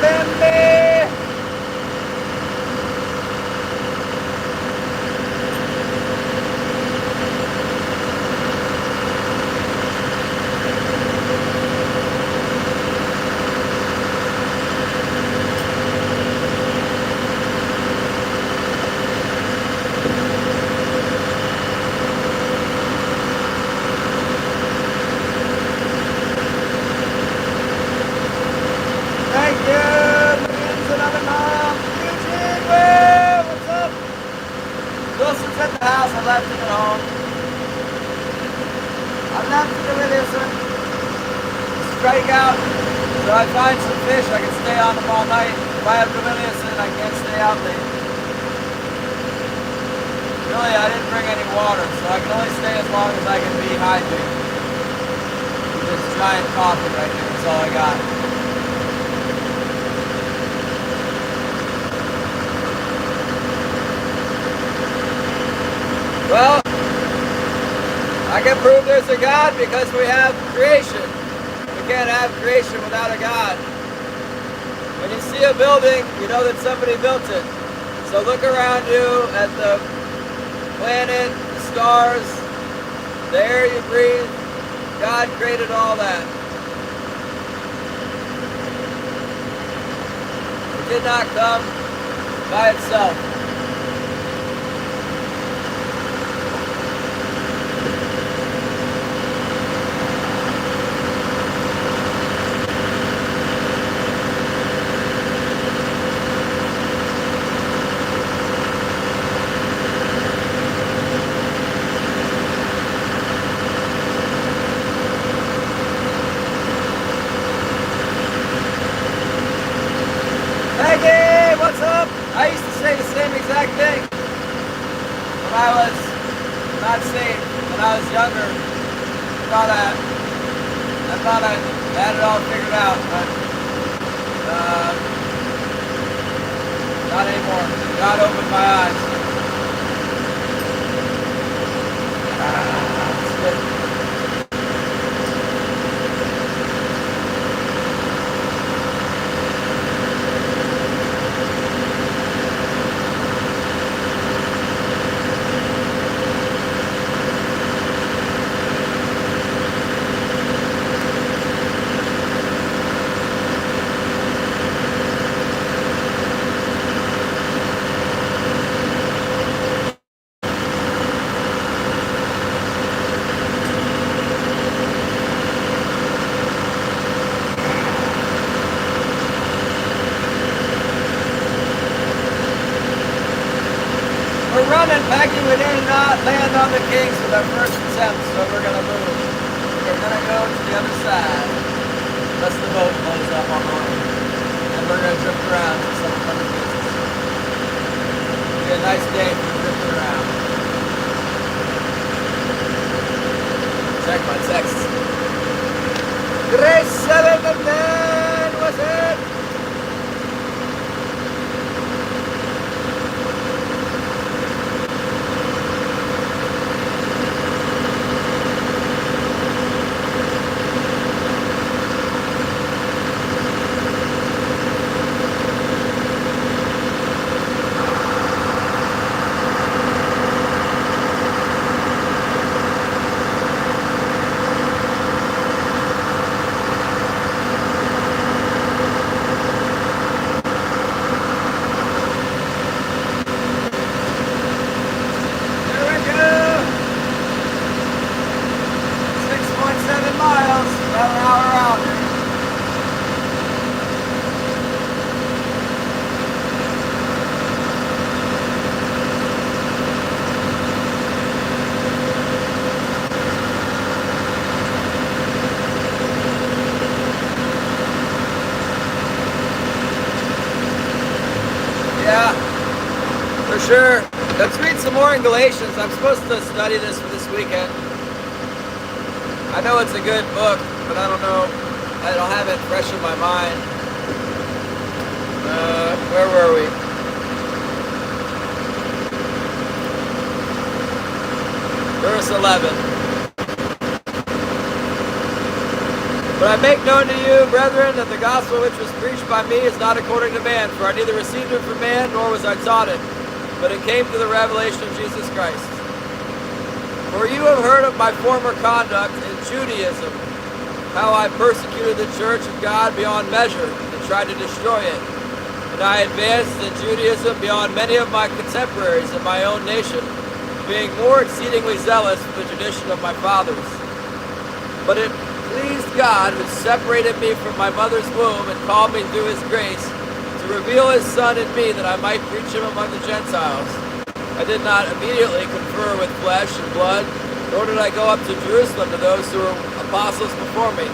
Bambi! Strike out, so I find some fish, I can stay on them all night. If I have chameleon, I can't stay out late. Really, I didn't bring any water, so I can only stay as long as I can be hydrated. This giant coffee right here is all I got. Well, I can prove there's a God because we have creation. You can't have creation without a God. When you see a building, you know that somebody built it. So look around you at the planet, the stars, the air you breathe. God created all that. It did not come by itself. Hey, what's up? I used to say the same exact thing when I was not saved, when I was younger. I thought I had it all figured out, but not anymore. God opened my eyes. It's good. We're running, Peggy. We did not land on the Kings with our first attempt, so we're going to move. We're going to go to the other side. Unless the boat blows up on the way. And we're going to drift around to some other places. It'll be a nice day for drifting around. Check my text. Grace 7 and 10 was it? Yeah, for sure. Let's read some more in Galatians. I'm supposed to study this for this weekend. I know it's a good book, but I don't know. I don't have it fresh in my mind. Where were we? Verse 11. But I make known to you, brethren, that the gospel which was preached by me is not according to man, for I neither received it from man, nor was I taught it, but it came through the revelation of Jesus Christ. For you have heard of my former conduct in Judaism, how I persecuted the church of God beyond measure, and tried to destroy it. And I advanced in Judaism beyond many of my contemporaries in my own nation, being more exceedingly zealous for the tradition of my fathers. But it pleased God, who separated me from my mother's womb and called me through his grace, to reveal his Son in me that I might preach him among the Gentiles. I did not immediately confer with flesh and blood, nor did I go up to Jerusalem to those who were apostles before me.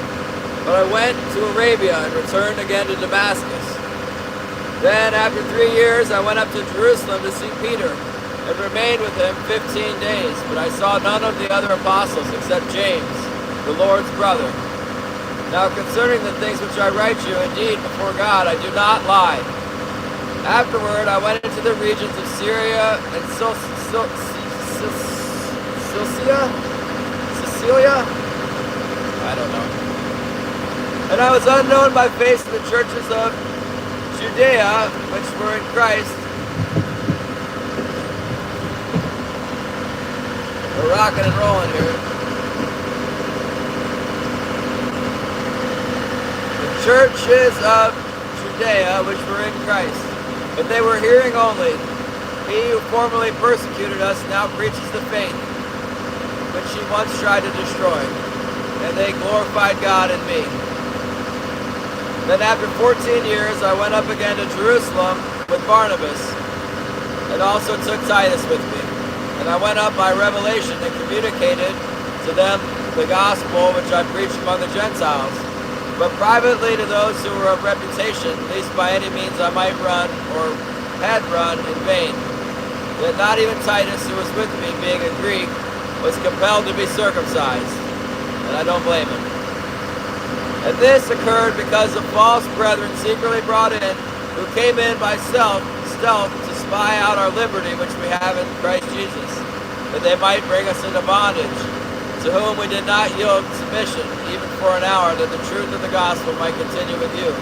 But I went to Arabia and returned again to Damascus. Then, after 3 years, I went up to Jerusalem to see Peter, and remained with him 15 days. But I saw none of the other apostles except James, the Lord's brother. Now concerning the things which I write you, indeed, before God, I do not lie. Afterward, I went into the regions of Syria and Cilicia? I don't know. And I was unknown by face in the churches of Judea, which were in Christ, We're rocking and rolling here. The churches of Judea, which were in Christ, but they were hearing only. He who formerly persecuted us now preaches the faith, which he once tried to destroy, and they glorified God in me. Then after 14 years, I went up again to Jerusalem with Barnabas, and also took Titus with me. And I went up by revelation and communicated to them the gospel which I preached among the Gentiles, but privately to those who were of reputation, lest by any means I might run, or had run, in vain. Yet not even Titus, who was with me, being a Greek, was compelled to be circumcised, and I don't blame him. And this occurred because of false brethren secretly brought in, who came in by stealth to spy out our liberty which we have in Christ Jesus, that they might bring us into bondage, to whom we did not yield submission, even for an hour, that the truth of the gospel might continue with you.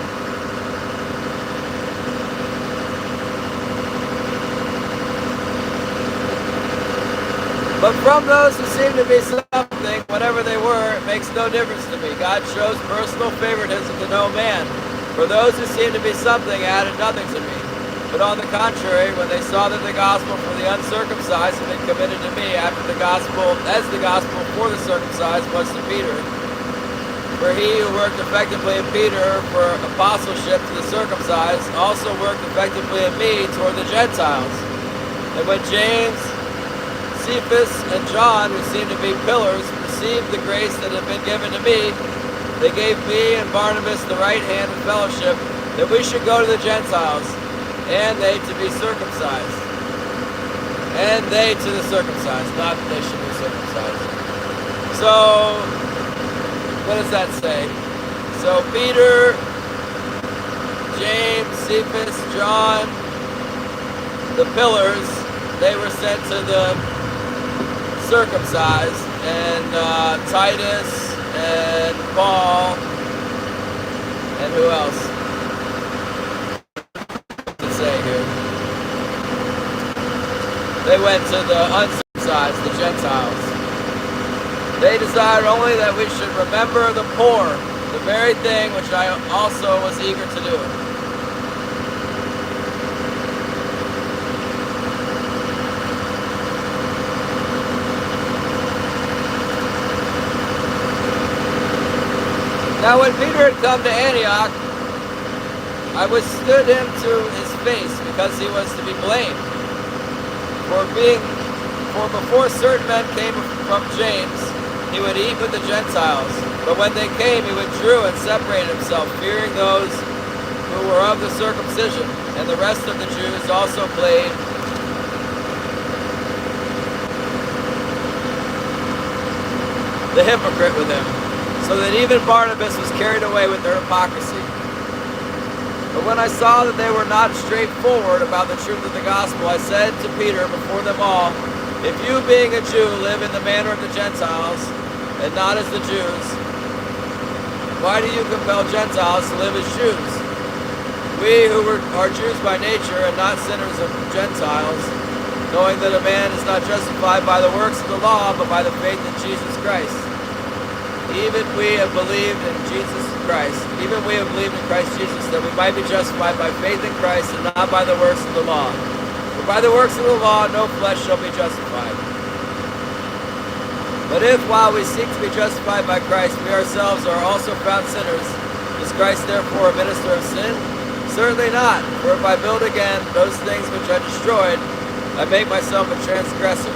But from those who seem to be something, whatever they were, it makes no difference to me. God shows personal favoritism to no man. For those who seem to be something added nothing to me. But on the contrary, when they saw that the gospel for the uncircumcised had been committed to me after the gospel, as the gospel for the circumcised was to Peter, for he who worked effectively in Peter for apostleship to the circumcised also worked effectively in me toward the Gentiles. And when James, Cephas, and John, who seemed to be pillars, perceived the grace that had been given to me, they gave me and Barnabas the right hand of fellowship, that we should go to the Gentiles, and they to be circumcised. And they to the circumcised, not that they should be circumcised. So, what does that say? So Peter, James, Cephas, John, the pillars, they were sent to the circumcised, and Titus and Paul, and who else? Say here. They went to the uncircumcised, the Gentiles. They desired only that we should remember the poor, the very thing which I also was eager to do. Now when Peter had come to Antioch, I withstood him to his face, because he was to be blamed. For before certain men came from James, he would eat with the Gentiles. But when they came, he withdrew and separated himself, fearing those who were of the circumcision. And the rest of the Jews also played the hypocrite with him, so that even Barnabas was carried away with their hypocrisy. But when I saw that they were not straightforward about the truth of the gospel, I said to Peter before them all, if you, being a Jew, live in the manner of the Gentiles, and not as the Jews, why do you compel Gentiles to live as Jews? We who are Jews by nature, and not sinners of Gentiles, knowing that a man is not justified by the works of the law, but by the faith in Jesus Christ. Even we have believed in Christ Jesus, that we might be justified by faith in Christ and not by the works of the law. For by the works of the law no flesh shall be justified. But if while we seek to be justified by Christ, we ourselves are also found sinners, is Christ therefore a minister of sin? Certainly not. For if I build again those things which I destroyed, I make myself a transgressor.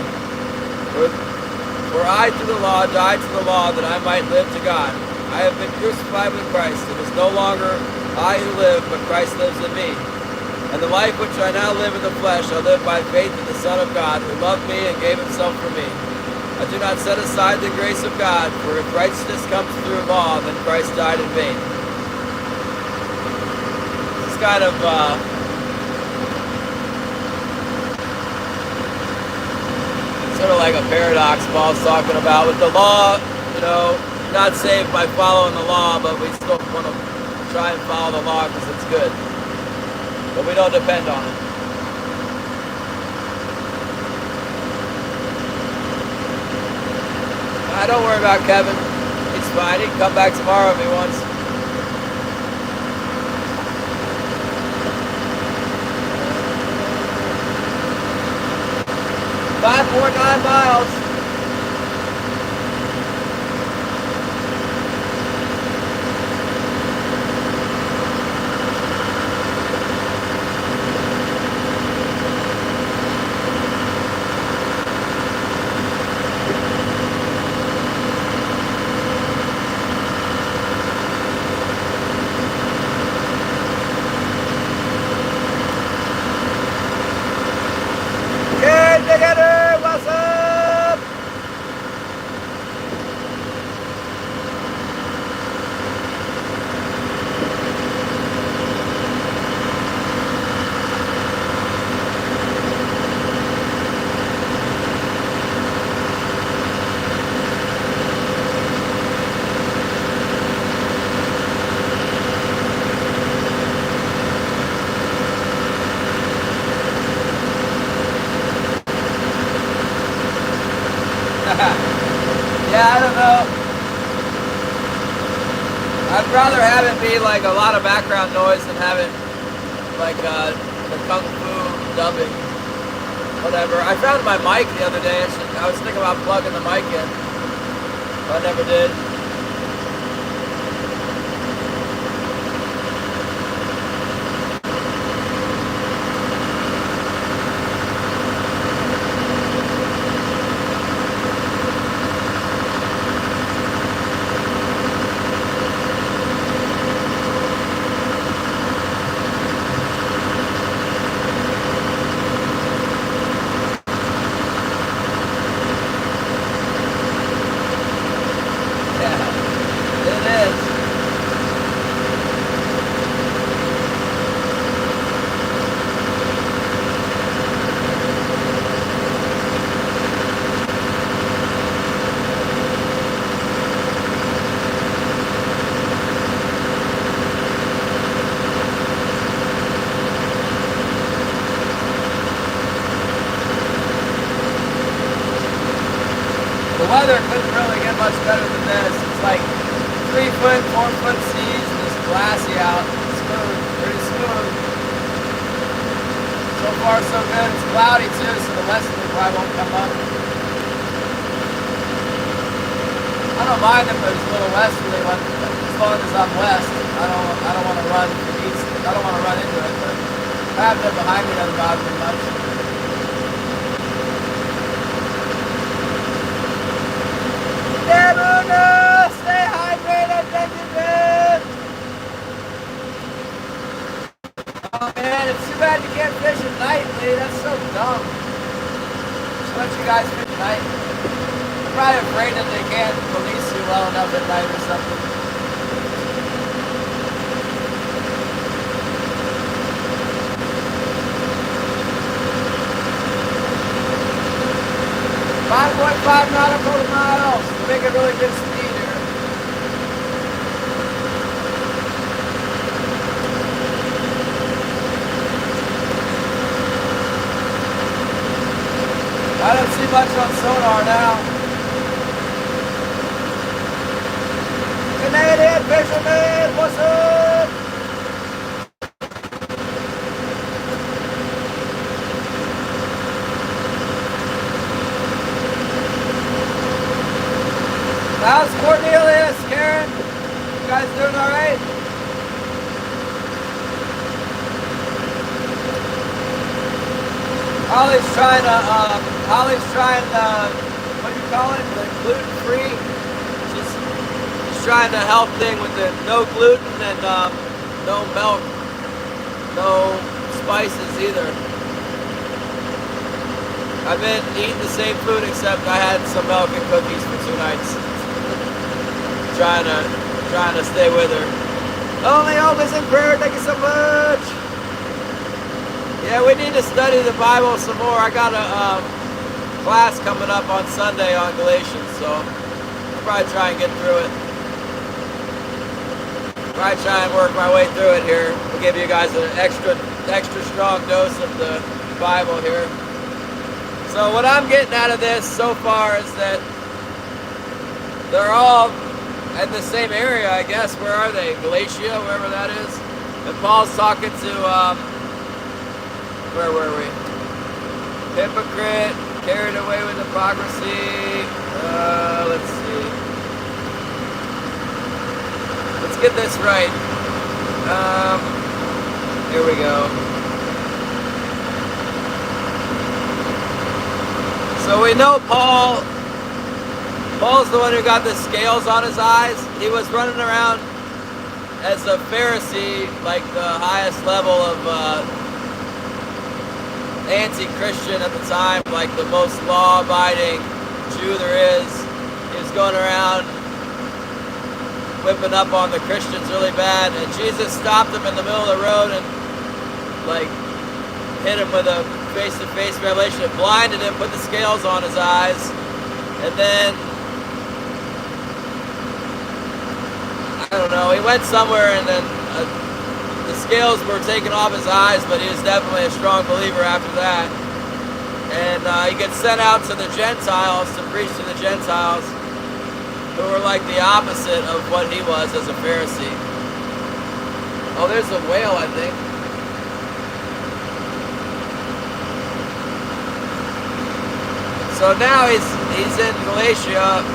For I through the law died to the law, that I might live to God. I have been crucified with Christ. It is no longer I who live, but Christ lives in me. And the life which I now live in the flesh, I live by faith in the Son of God, who loved me and gave himself for me. I do not set aside the grace of God, for if righteousness comes through law, then Christ died in vain. It's kind of sort of like a paradox Paul's talking about with the law. Not saved by following the law, but we still want to try and follow the law because it's good. But we don't depend on it. Don't worry about Kevin. He's fine. He can come back tomorrow if he wants. 5.9 miles. Together, what's up? Yeah, I don't know. I'd rather have it be like a lot of background noise than have it like the Kung Fu dubbing. Whatever. I found my mic the other day. I was thinking about plugging the mic in, but I never did. The weather couldn't really get much better than this. It's like 3 foot, 4 foot seas, and it's glassy out. Smooth, pretty smooth. So far so good. It's cloudy too, so the westerly probably won't come up. I don't mind if it's a little westerly, but as long as I'm west, I don't want to run east. I don't want to run into it, but I have them behind me doesn't bother me much. Stay hydrated, Benjamin! Oh man, it's too bad you can't fish at night, Lee. That's so dumb. Just let you guys fish at night. I'm probably afraid that they can't police you well enough at night or something. .5 nautical miles. Make a really good speed here. I don't see much on sonar now. Canadian fisherman, what's up? How's Cornelius, Karen? You guys doing all right? Holly's trying to, what do you call it? The gluten-free. She's trying to help thing with the no gluten and no milk, no spices either. I've been eating the same food except I had some milk and cookies for 2 nights. Trying to stay with her. Only hope is in prayer. Thank you so much. Yeah, we need to study the Bible some more. I got a class coming up on Sunday on Galatians, so I'll probably try and get through it. Probably try and work my way through it here. We'll give you guys an extra strong dose of the Bible here. So what I'm getting out of this so far is that they're all in the same area, I guess. Where are they? Galatia, wherever that is. And Paul's talking to, where were we? Hypocrite, carried away with hypocrisy. Let's see. Let's get this right. Here we go. So we know Paul's the one who got the scales on his eyes. He was running around as a Pharisee, like the highest level of anti-Christian at the time, like the most law-abiding Jew there is. He was going around whipping up on the Christians really bad, and Jesus stopped him in the middle of the road and like hit him with a face-to-face revelation. It blinded him, put the scales on his eyes, and then I don't know, he went somewhere and then the scales were taken off his eyes, but he was definitely a strong believer after that. And he gets sent out to the Gentiles to preach to the Gentiles, who were like the opposite of what he was as a Pharisee. Oh, there's a whale, I think. So now he's in Galatia,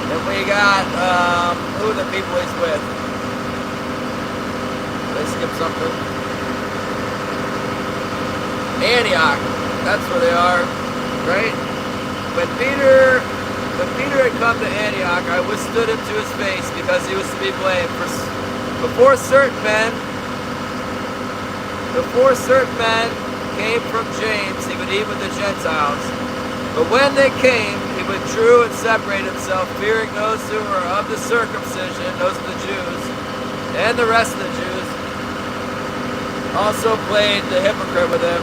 and we got, who are the people he's with? Did I skip something? Antioch, that's where they are, right? When Peter had come to Antioch, I withstood him to his face because he was to be blamed. Before certain men came from James, he would eat with the Gentiles. But when they came, he withdrew and separated himself, fearing those who were of the circumcision, those are the Jews, and the rest of the Jews also played the hypocrite with him,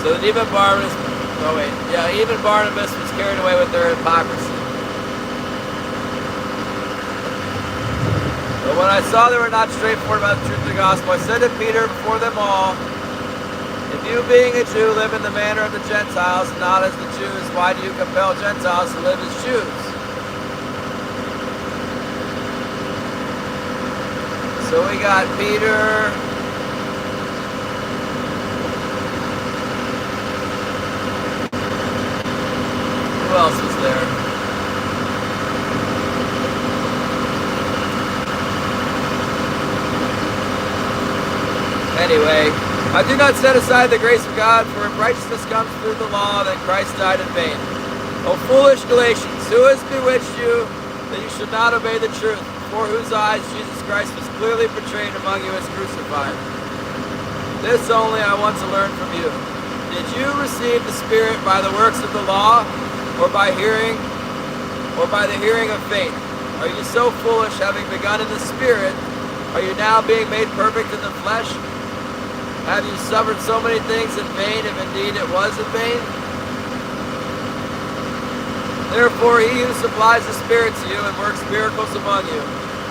so that even Barnabas was carried away with their hypocrisy. But when I saw they were not straightforward about the truth of the gospel, I said to Peter before them all, if you being a Jew live in the manner of the Gentiles and not as the Jews, why do you compel Gentiles to live as Jews? So we got Peter. Who else was there? Anyway, I do not set aside the grace of God, for if righteousness comes through the law, then Christ died in vain. O foolish Galatians, who has bewitched you that you should not obey the truth, before whose eyes Jesus Christ was clearly portrayed among you as crucified? This only I want to learn from you. Did you receive the Spirit by the works of the law, or by the hearing of faith? Are you so foolish, having begun in the Spirit, are you now being made perfect in the flesh? Have you suffered so many things in vain, if indeed it was in vain? Therefore he who supplies the Spirit to you and works miracles among you,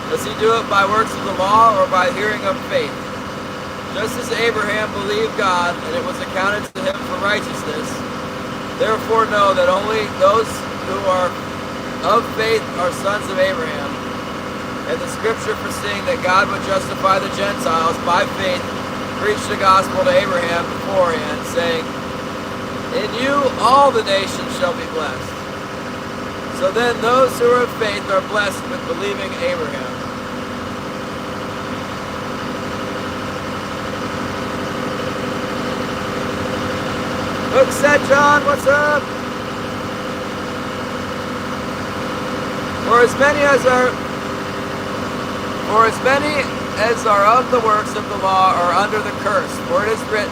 does he do it by works of the law or by hearing of faith? Just as Abraham believed God, and it was accounted to him for righteousness, therefore know that only those who are of faith are sons of Abraham. And the scripture foreseeing that God would justify the Gentiles by faith preached the gospel to Abraham beforehand, saying, in you all the nations shall be blessed. So then those who are of faith are blessed with believing Abraham. Look, said John, what's up? For as many as are of the works of the law are under the curse. For it is written,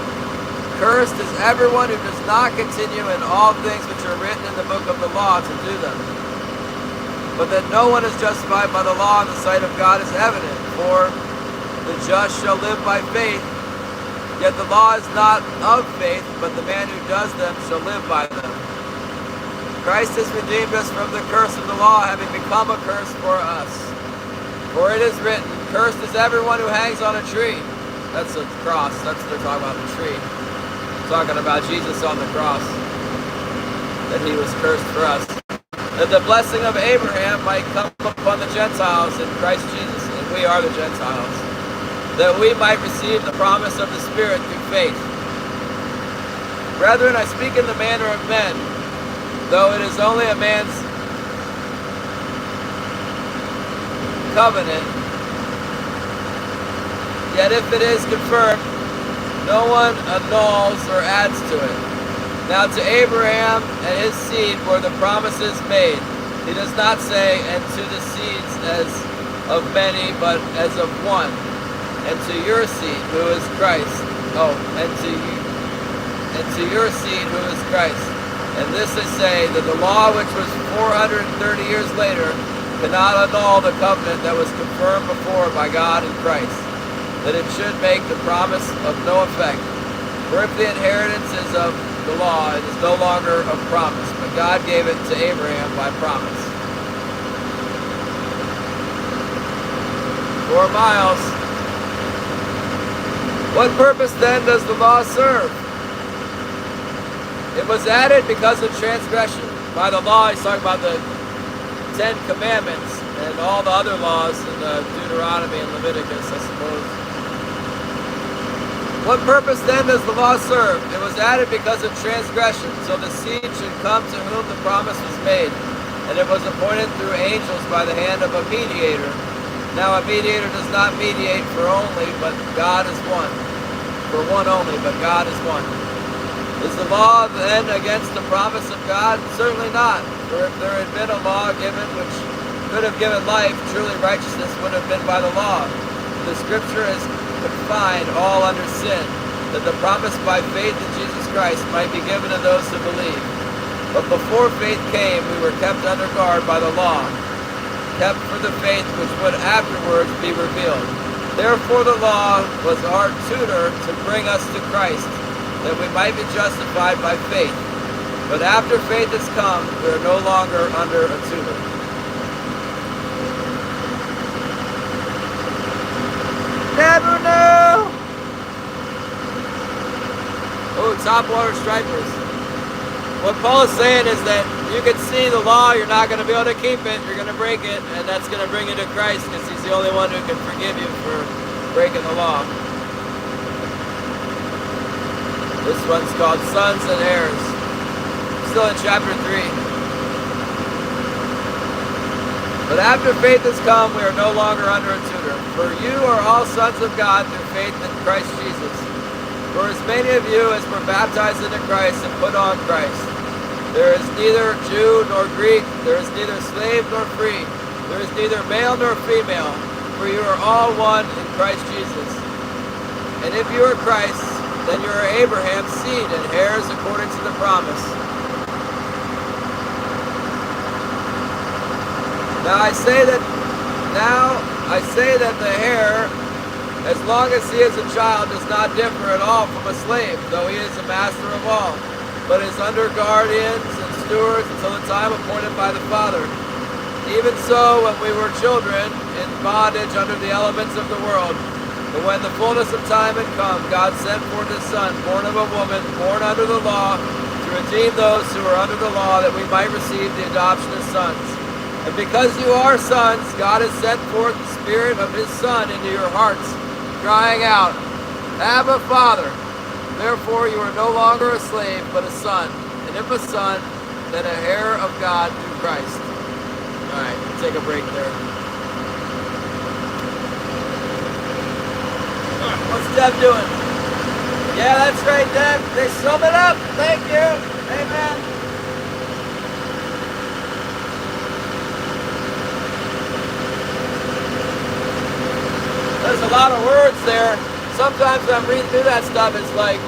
cursed is everyone who does not continue in all things which are written in the book of the law to do them. But that no one is justified by the law in the sight of God is evident. For the just shall live by faith. Yet the law is not of faith, but the man who does them shall live by them. Christ has redeemed us from the curse of the law, having become a curse for us. For it is written, cursed is everyone who hangs on a tree. That's a cross. That's what they're talking about, the tree. Talking about Jesus on the cross. That he was cursed for us. that the blessing of Abraham might come upon the Gentiles in Christ Jesus, and we are the Gentiles, that we might receive the promise of the Spirit through faith. Brethren, I speak in the manner of men, though it is only a man's covenant, yet if it is confirmed, no one annuls or adds to it. Now to Abraham and his seed were the promises made. He does not say, and to the seeds as of many, but as of one, and to your seed, who is Christ. And to your seed, who is Christ. And this I say, that the law which was 430 years later cannot annul the covenant that was confirmed before by God in Christ, that it should make the promise of no effect. For if the inheritance is of the law, it is no longer of promise, but God gave it to Abraham by promise. 4 miles. What purpose then does the law serve? It was added because of transgression. By the law, he's talking about the 10 Commandments and all the other laws in Deuteronomy and Leviticus, I suppose. What purpose then does the law serve? It was added because of transgression, so the seed should come to whom the promise was made, and it was appointed through angels by the hand of a mediator. Now a mediator does not mediate for only, but God is one. For one only, but God is one. Is the law then against the promise of God? Certainly not. For if there had been a law given which could have given life, truly righteousness would have been by the law. The Scripture is confined all under sin, that the promise by faith in Jesus Christ might be given to those who believe. But before faith came, we were kept under guard by the law, kept for the faith which would afterwards be revealed. Therefore the law was our tutor to bring us to Christ, that we might be justified by faith. But after faith has come, we are no longer under a tutor. Never knew! Oh, topwater stripers. What Paul is saying is that you can see the law, you're not going to be able to keep it, you're going to break it, and that's going to bring you to Christ because he's the only one who can forgive you for breaking the law. This one's called Sons and Heirs. Still in chapter 3. But after faith has come, we are no longer under a tutor. For you are all sons of God through faith in Christ Jesus. For as many of you as were baptized into Christ and put on Christ. There is neither Jew nor Greek, there is neither slave nor free, there is neither male nor female, for you are all one in Christ Jesus. And if you are Christ's, then you are Abraham's seed and heirs according to the promise. Now I say that the heir, as long as he is a child, does not differ at all from a slave, though he is the master of all, but is under guardians and stewards until the time appointed by the Father. Even so, when we were children, in bondage under the elements of the world, but when the fullness of time had come, God sent forth his Son, born of a woman, born under the law, to redeem those who are under the law, that we might receive the adoption as sons. And because you are sons, God has sent forth the Spirit of his Son into your hearts, crying out, Abba, Father. Therefore you are no longer a slave, but a son. And if a son, then a heir of God through Christ. All right, we'll take a break there. What's Deb doing? Yeah, that's right, Deb. They sum it up. Thank you. Amen. There's a lot of words there. Sometimes when I'm reading through that stuff, it's like,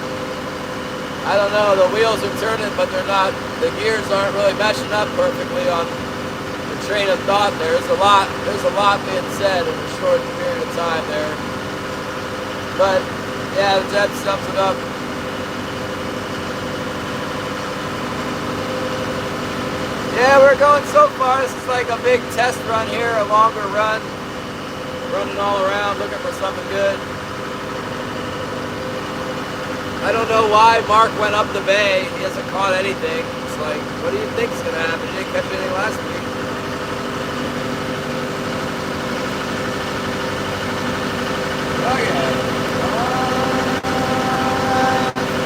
I don't know, the wheels are turning, but they're not, the gears aren't really meshing up perfectly on the train of thought there. There's a lot being said in a short period of time there. But, yeah, that sums it up. Yeah, we're going so far. This is like a big test run here, a longer run. Running all around looking for something good. I don't know why Mark went up the bay. He hasn't caught anything. It's like, what do you think is going to happen? You didn't catch anything last week. Okay.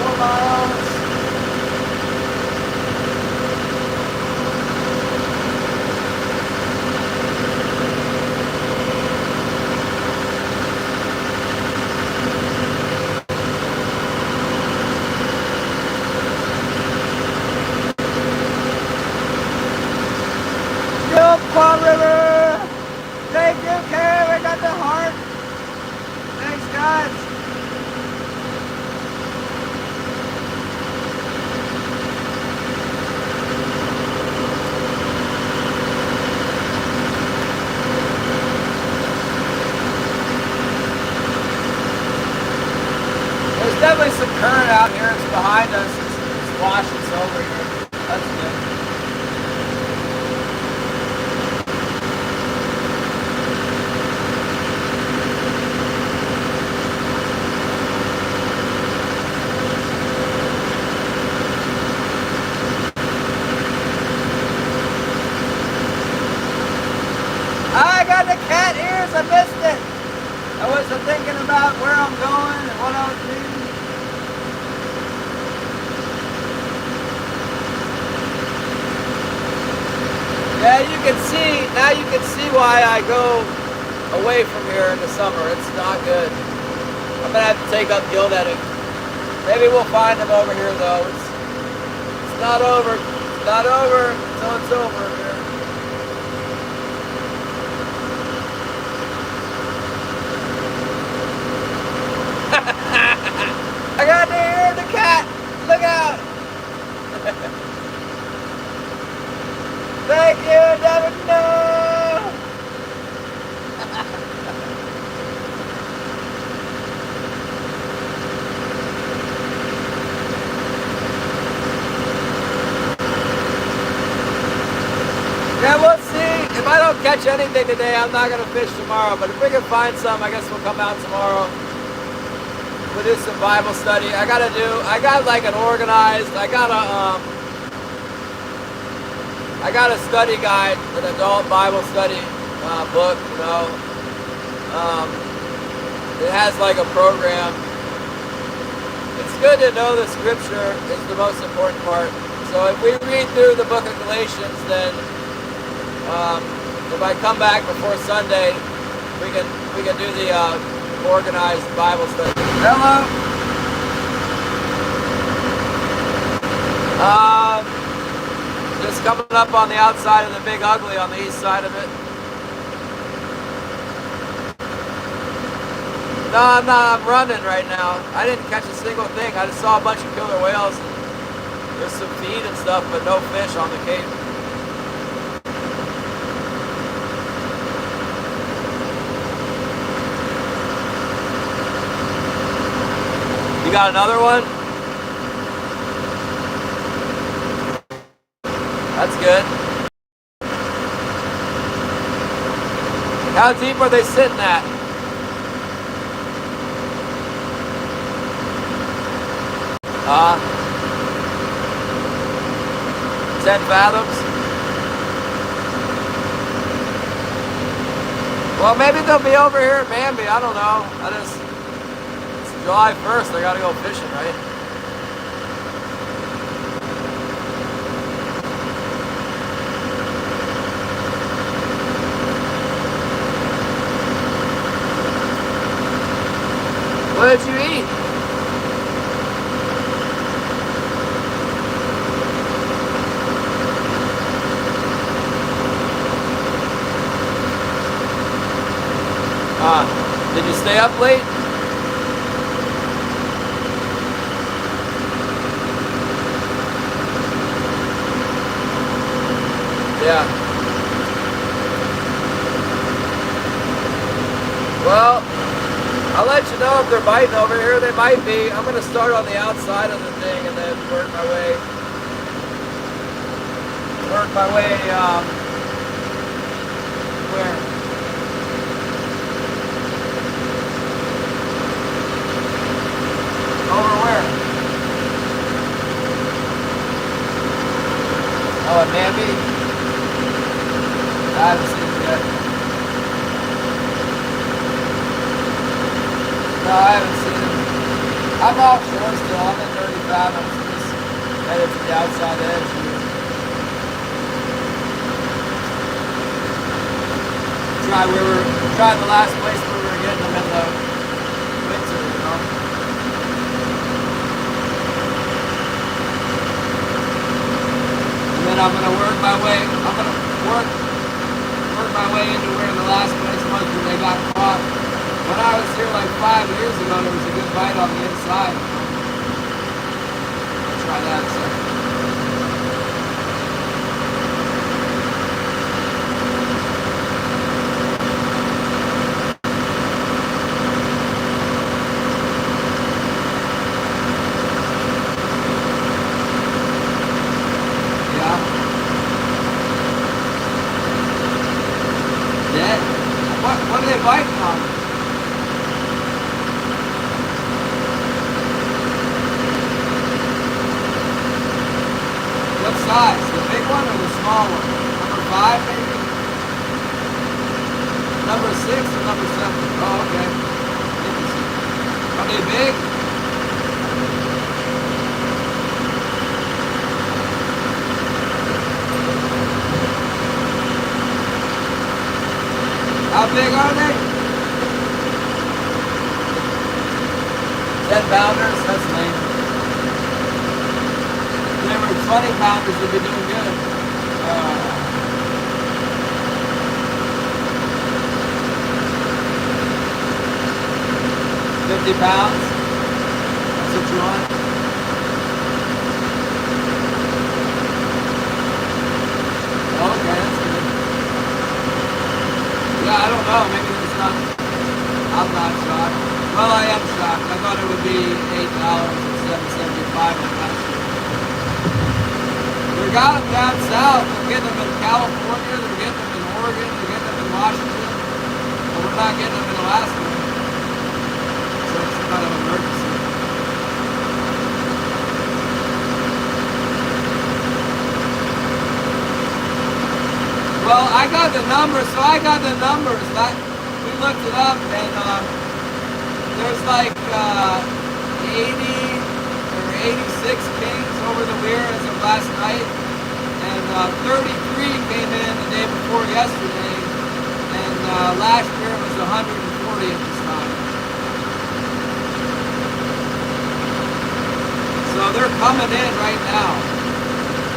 4 miles. Palm River! Thank you, Karen. We got the heart. Thanks, guys. There's definitely some current out here. It's behind us. It's washing us over here. That's good. I got the cat ears, I missed it. I wasn't thinking about where I'm going and what I was doing. Yeah, you can see, now you can see why I go away from here in the summer. It's not good. I'm gonna have to take up gill netting. Maybe we'll find them over here though. It's not over. It's not over until it's over here. I got to hear the cat. Look out. Thank you, Devin. No. Yeah, we'll see. If I don't catch anything today, I'm not going to fish tomorrow. But if we can find some, I guess we'll come out tomorrow. We'll do some Bible study. I got like an organized, I got a study guide, an adult Bible study book, you know. It has like a program. It's good to know the scripture is the most important part. So if we read through the book of Galatians, then if I come back before Sunday, we can do the organized Bible study. Hello. Just coming up on the outside of the Big Ugly on the east side of it. No, I'm not. I'm running right now. I didn't catch a single thing. I just saw a bunch of killer whales. There's some feed and stuff, but no fish on the cape. You got another one? That's good. How deep are they sitting at? Uh, 10 fathoms? Well, maybe they'll be over here at Bambi. I don't know. It's July 1st. I gotta go fishing, right? What did you eat? Did you stay up late? Yeah. Well, I'll let you know if they're biting over here. They might be. I'm going to start on the outside of the thing and then work my way. Where? Over where? Oh, and maybe I haven't seen it yet. No, I haven't seen him. I'm offshore still. I'm in 30 fathoms. Just headed to the outside edge here. Try the last place where we were getting them in the winter, you know. And then I'm gonna work my way. I'm gonna work my way into where the last place was where they got caught. When I was here like 5 years ago, there was a good bite on the inside. I'll try that a second. Dead? What are they biting on? What size? The big one or the small one? Number 5 maybe? Number 6 or number 7? Oh, okay. Interesting. Are they big? How big are they? 10 pounders? That's lame. If they were 20 pounders, they'd be doing good. 50 pounds? That's what you want? Okay, that's good. Yeah, I don't know. Maybe it's not. I'm not shocked. Well, I am shocked. I thought it would be $8 and $7.75 like last year. They got them down south. They're getting them in California. They're getting them in Oregon. They're getting them in Washington. But we're not getting them in Alaska. So it's kind of an emergency. Well, I got the numbers, so I got the numbers. We looked it up, and there's like 80 or 86 kings over the weir as of last night, and 33 came in the day before yesterday, and last year it was 140 at this time. So they're coming in right now,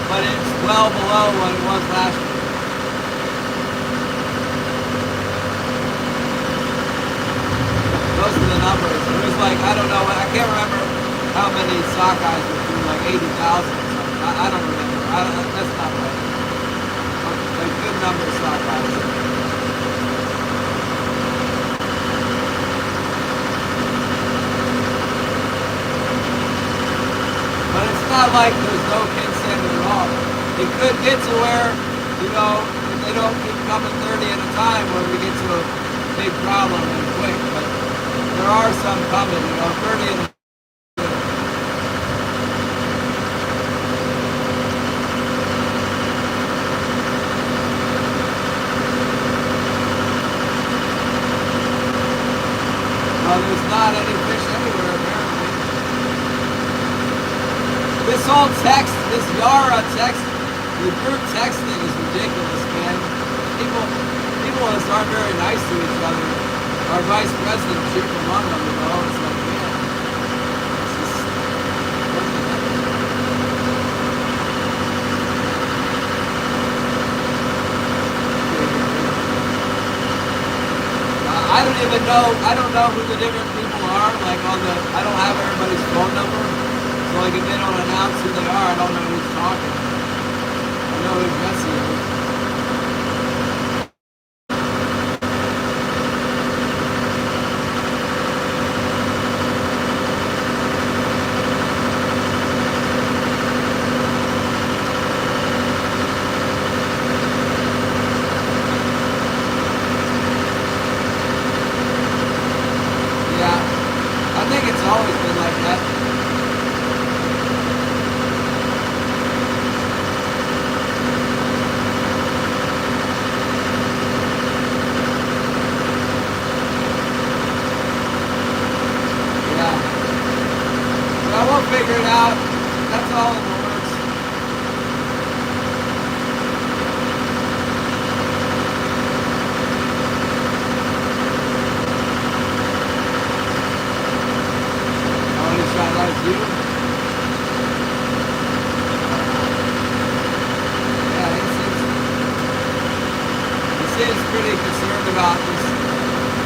but it's well below what it was last year. Those are the numbers. It was like, I don't know, I can't remember how many sockeyes were through, like 80,000 or something. I don't remember. That's not right. A good number of sockeyes. But it's not like there's no king salmon at all. It could get to where, you know, if they don't keep coming 30 at a time, where we get to a big problem and quick. But there are some coming, you know, 30 in a well, there's not any fish anywhere, apparently. This whole text, this Yara text, the group text thing is ridiculous, man. People just aren't very nice to each other. Our vice president, chief among them, you know, it's like, man, it's just, I don't know who the different people are, like I don't have everybody's phone number, so like if they don't announce who they are, I don't know who's talking. I know who Jesse is. I think it's always been like that. figure it out. That's all in the works. Oh, he's trying to like you? Yeah, he seems pretty concerned about just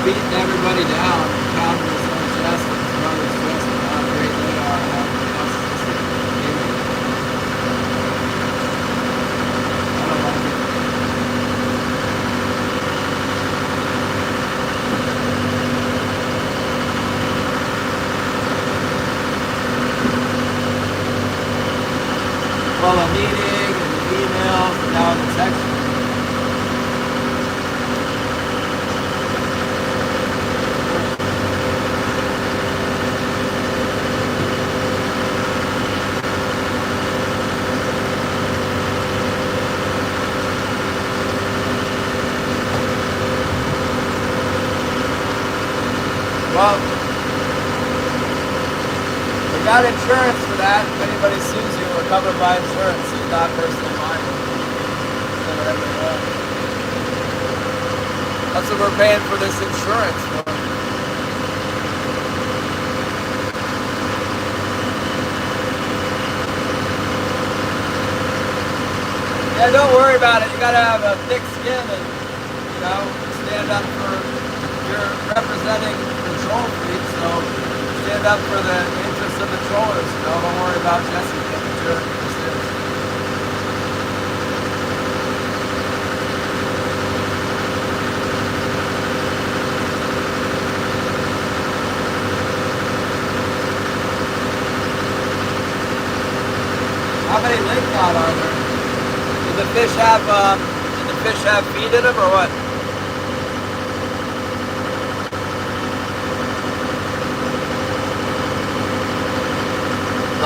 beating everybody down, pounding his own chest and his brother's chest and how great they are and everything else is just giving. I don't like it. Well, the meeting and the emails and now the text. Well, we got insurance for that. If anybody sues you, we're covered by insurance. So you're not personally liable. So whatever you want. That's what we're paying for this insurance for. Yeah, don't worry about it. You gotta have a thick skin and, you know, stand up for, you're representing control freaks, so stand up for the interests of the trollers. You know, don't worry about Jesse being a jerk. How many lake cod are there? Did the fish have feet in them or what?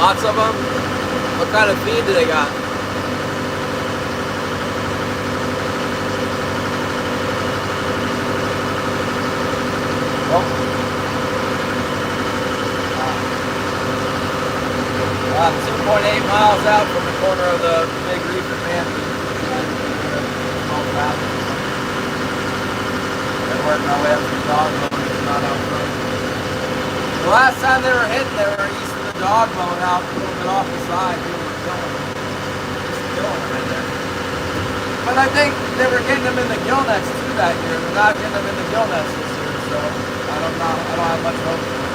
Lots of them? What kind of feed do they got? Oh. 2.8 miles out from the corner of the big reef at Mandy. Been working our way up to the dog boat. It's not out front. The last time they were hitting, they were east of the dog boat out a little bit off the side. People were killing them. Just killing them right there. But I think they were getting them in the gill nets too that year. They're not getting them in the gill nets this year, so I don't know. I don't have much hope for them.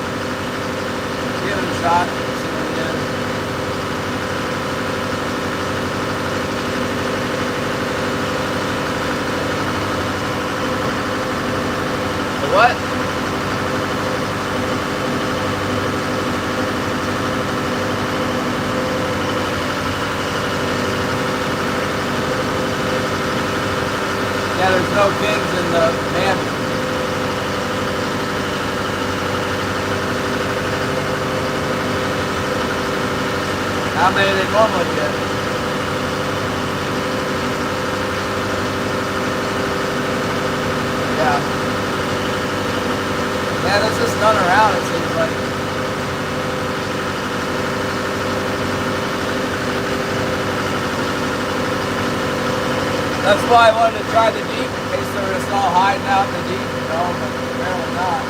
Give it a shot. See what we get. What? Yeah, there's no kings in the Mandy. How many do they normally get? Yeah. Yeah, there's just none around, it seems like. That's why I wanted to try the deep in case they were just all hiding out in the deep, you know, but apparently not.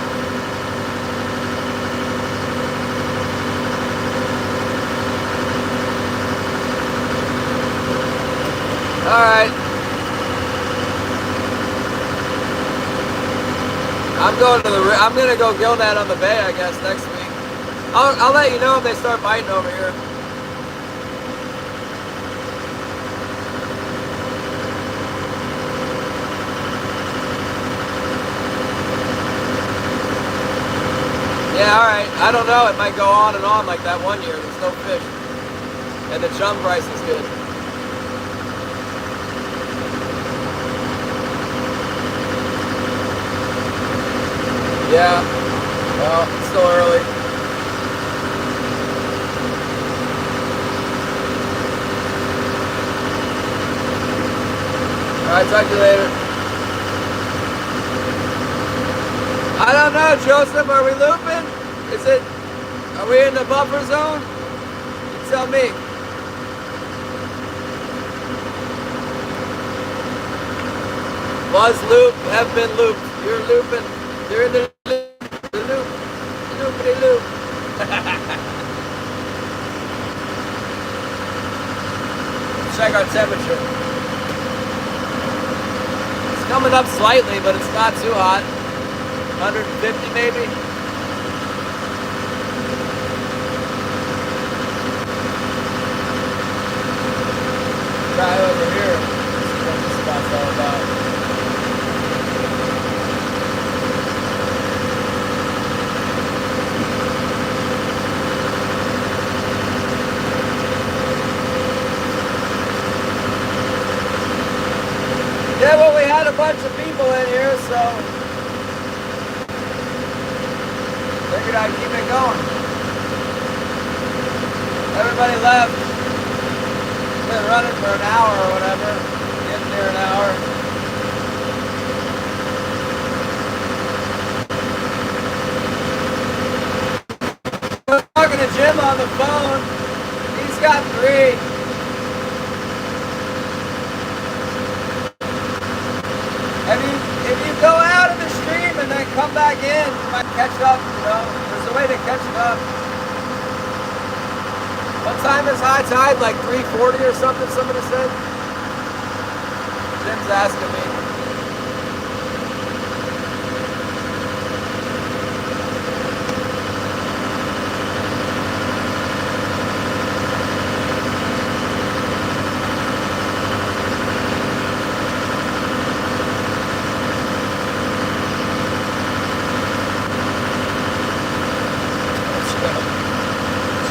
Alright. I'm gonna go gill net on the bay, I guess, next week. I'll let you know if they start biting over here. Yeah, alright. I don't know, it might go on and on like that one year. There's no fish. And the chum price is good. Yeah, well, it's still early. Alright, talk to you later. I don't know, Joseph, are we looping? Are we in the buffer zone? tell me. Was looped, have been looped. You're looping. You're in the loop. The loop. Loopity loop. Check our temperature. It's coming up slightly, but it's not too hot. 150 maybe. Try over here. See what this spot's all about. Yeah, well, we had a bunch of people in here, so figured I'd keep it going. Everybody left. Been running for an hour or whatever. Getting near an hour. I'm talking to Jim on the phone. He's got 3. If you go out of the stream and then come back in, you might catch up, you know. There's a way to catch it up. What time is high tide? Like 3:40 or something, somebody said? Jim's asking me.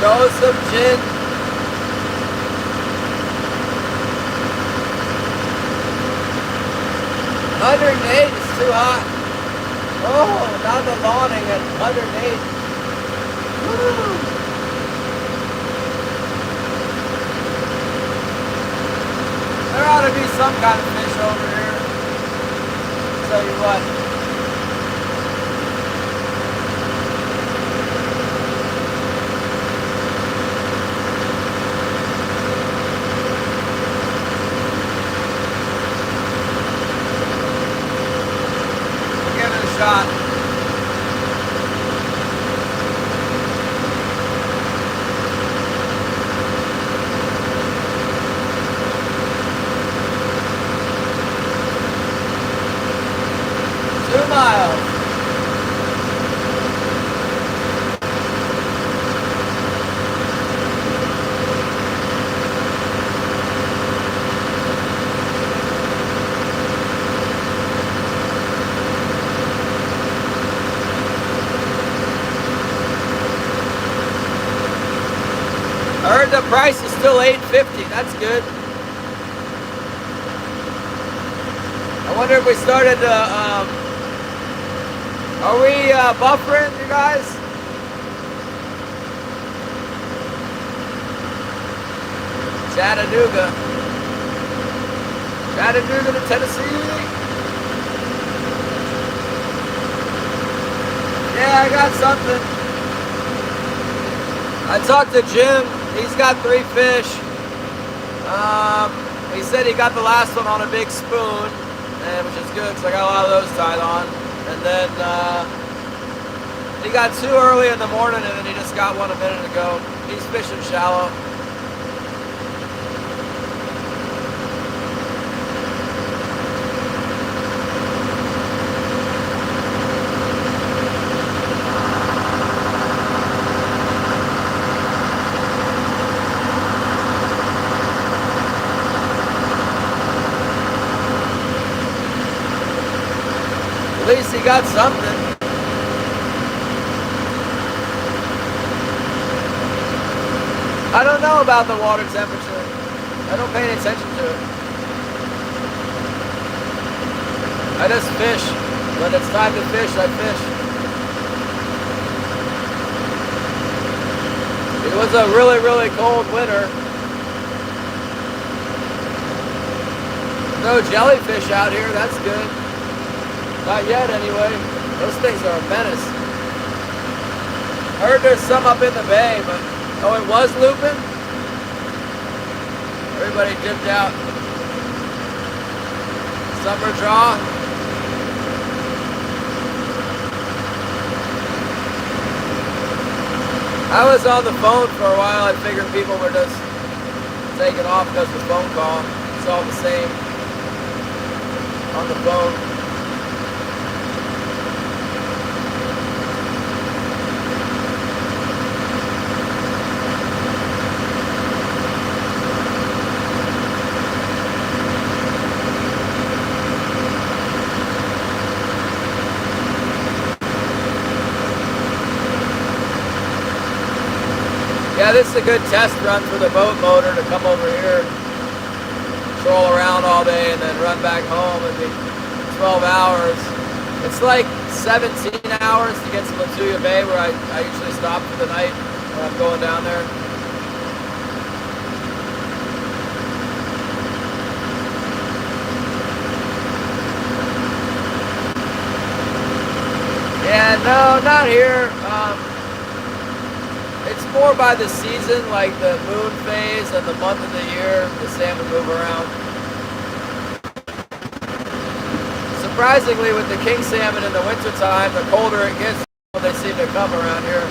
Show some gin. $108 is too hot. Oh, now the lawning at 108. Woo. There ought to be some kind of fish over here. I'll tell you what. Shot. Two miles. I heard the price is still $8.50. That's good. I wonder if we started are we buffering, you guys? Chattanooga to Tennessee. Yeah, I got something. I talked to Jim. He's got 3 fish. He said he got the last one on a big spoon, which is good because I got a lot of those tied on. And then he got 2 early in the morning, and then he just got 1 a minute ago. He's fishing shallow. At least he got something. I don't know about the water temperature. I don't pay any attention to it. I just fish. When it's time to fish, I fish. It was a really, really cold winter. No jellyfish out here, that's good. Not yet, anyway. Those things are a menace. I heard there's some up in the bay, but... Oh, it was looping? Everybody dipped out. Summer draw. I was on the phone for a while. I figured people were just taking off because of the phone call. It's all the same on the phone. Yeah, this is a good test run for the boat motor to come over here, troll around all day, and then run back home. It'd be 12 hours. It's like 17 hours to get to Latuya Bay, where I usually stop for the night when I'm going down there. Yeah, no, not here. It's more by the season, like the moon phase and the month of the year, the salmon move around. Surprisingly, with the king salmon in the wintertime, the colder it gets, they seem to come around here.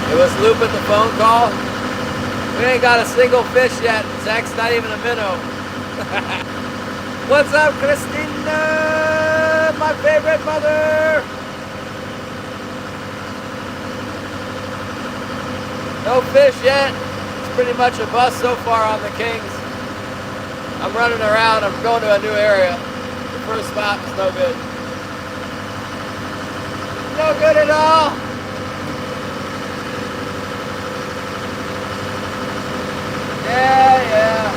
It was looping the phone call. We ain't got a single fish yet. Zach's not even a minnow. What's up, Christina? My favorite mother. No fish yet. It's pretty much a bust so far on the Kings. I'm running around. I'm going to a new area. The first spot is no good. No good at all. Yeah.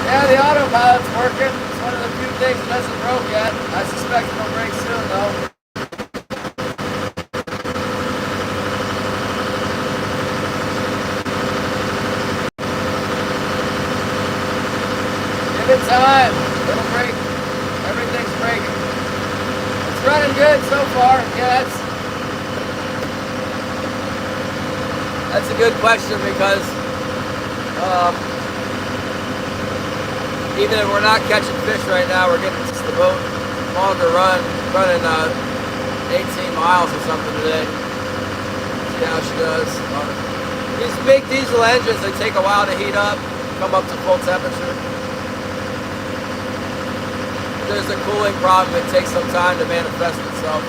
Yeah, the autopilot's working. It's one of the few things that hasn't broke yet. I suspect it'll break soon, though. Give it time. It'll break. Everything's breaking. Running good so far. Yeah, that's a good question because even if we're not catching fish right now, we're getting the boat longer running 18 miles or something today. See how she does. These big diesel engines, they take a while to heat up, come up to full temperature. There's a cooling problem. It takes some time to manifest itself.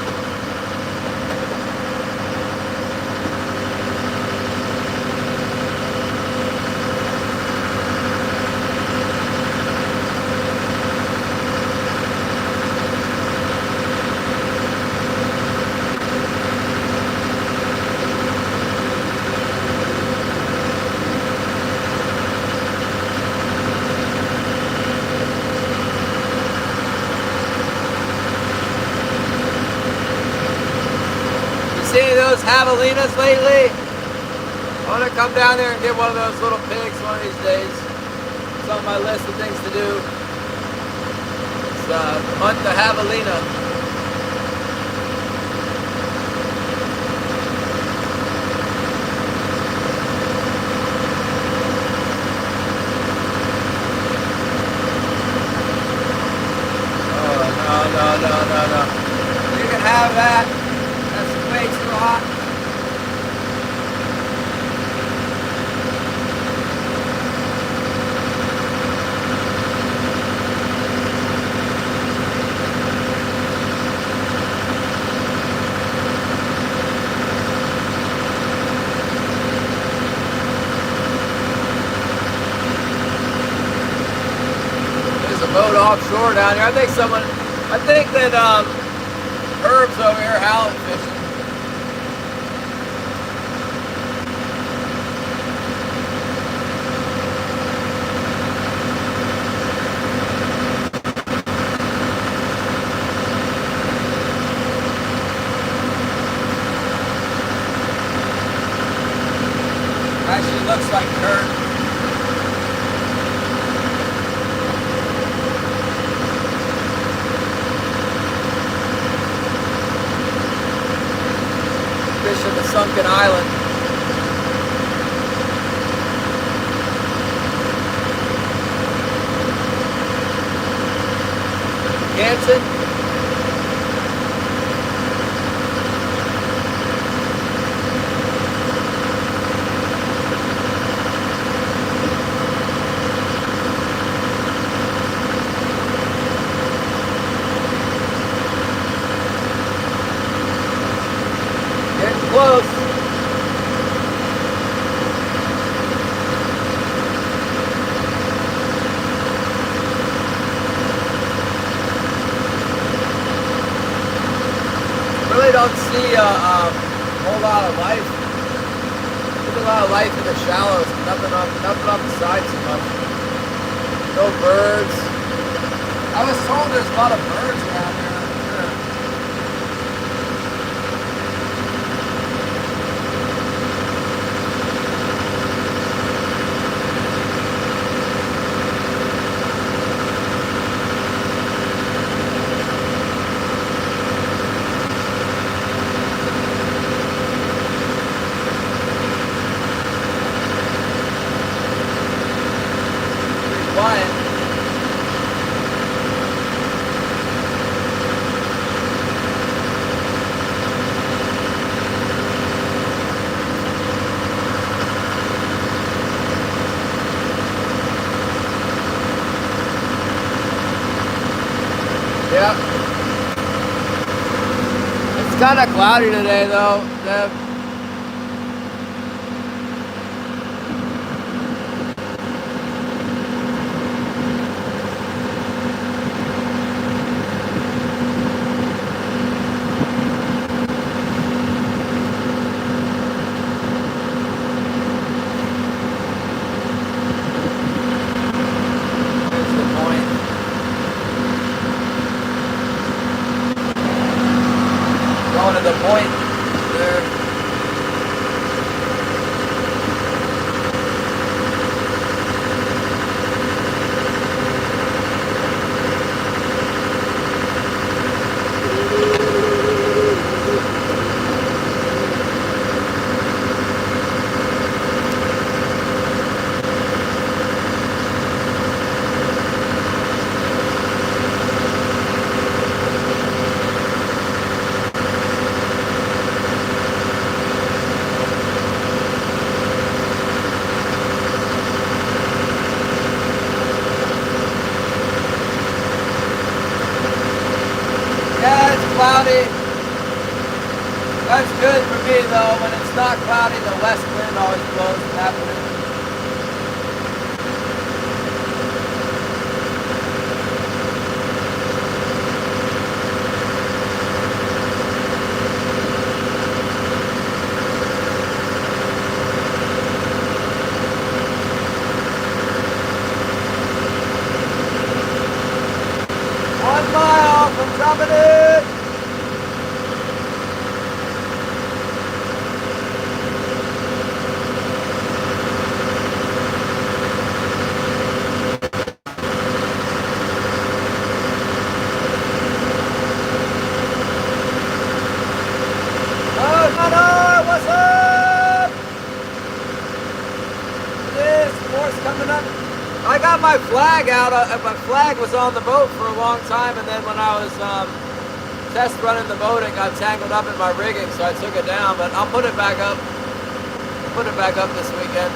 See those javelinas lately? I want to come down there and get one of those little pigs one of these days. It's on my list of things to do. It's hunt the javelina. Oh, no. You can have that. Way too hot. There's a boat offshore down here. I think that Herb's over here halibut fishing. fish in the sunken island. Ganson? Close. Really don't see a whole lot of life. There's a lot of life in the shallows. Nothing on the side too much. No birds. I was told there's a lot of birds around here. Yeah. It's kind of cloudy today, though, Deb. Going to the point there. Cloudy. That's good for me though. When it's not cloudy, the west wind always blows in the afternoon. One mile from dropping it. What's up? This force coming up. I got my flag out. My flag was on the boat for a long time, and then when I was test running the boat, it got tangled up in my rigging, so I took it down. But I'll put it back up. Put it back up this weekend.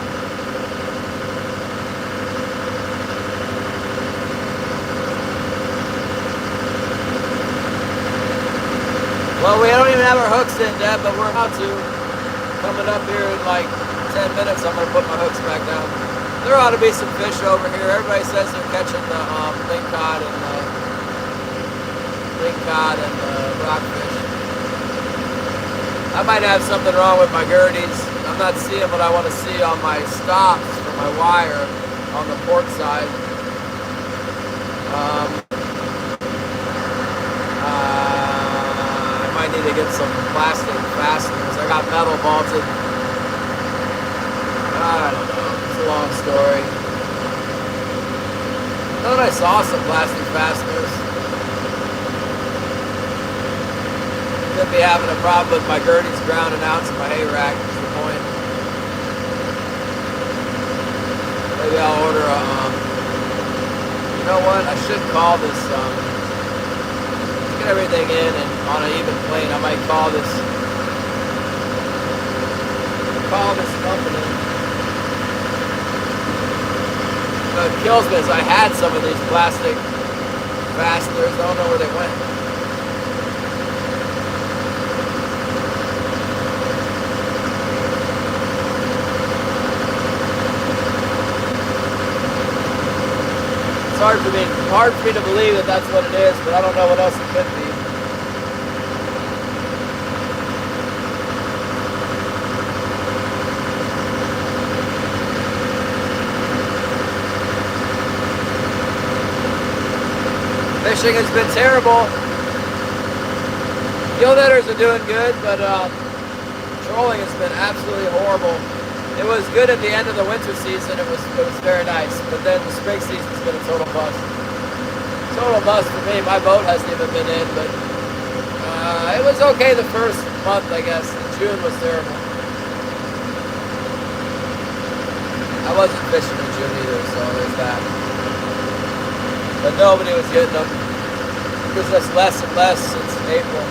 Well, we don't even have our hooks in, Deb, but we're about to. Coming up here in like 10 minutes, I'm going to put my hooks back down. There ought to be some fish over here. Everybody says they're catching the lingcod and rockfish. I might have something wrong with my girdies. I'm not seeing what I want to see on my stops for my wire on the port side. I need to get some plastic fasteners. I got metal bolted. I don't know. It's a long story. I thought I saw some plastic fasteners. Shouldn't be having a problem with my Gerties grounding out to my hay rack, is the point. Maybe I'll order a, you know what, I should call this, get everything in and on an even plane. I might call this company. What kills me is I had some of these plastic fasteners. I don't know where they went. It's hard for me to believe that that's what it is, but I don't know what else it could be. Fishing has been terrible. Gill netters are doing good, but trolling has been absolutely horrible. It was good at the end of the winter season. It was very nice, but then the spring season's been a total bust. Total bust for me. My boat hasn't even been in, but it was okay the first month, I guess. June was terrible. I wasn't fishing in June either, so there's that. But nobody was getting them. Because that's less and less since April.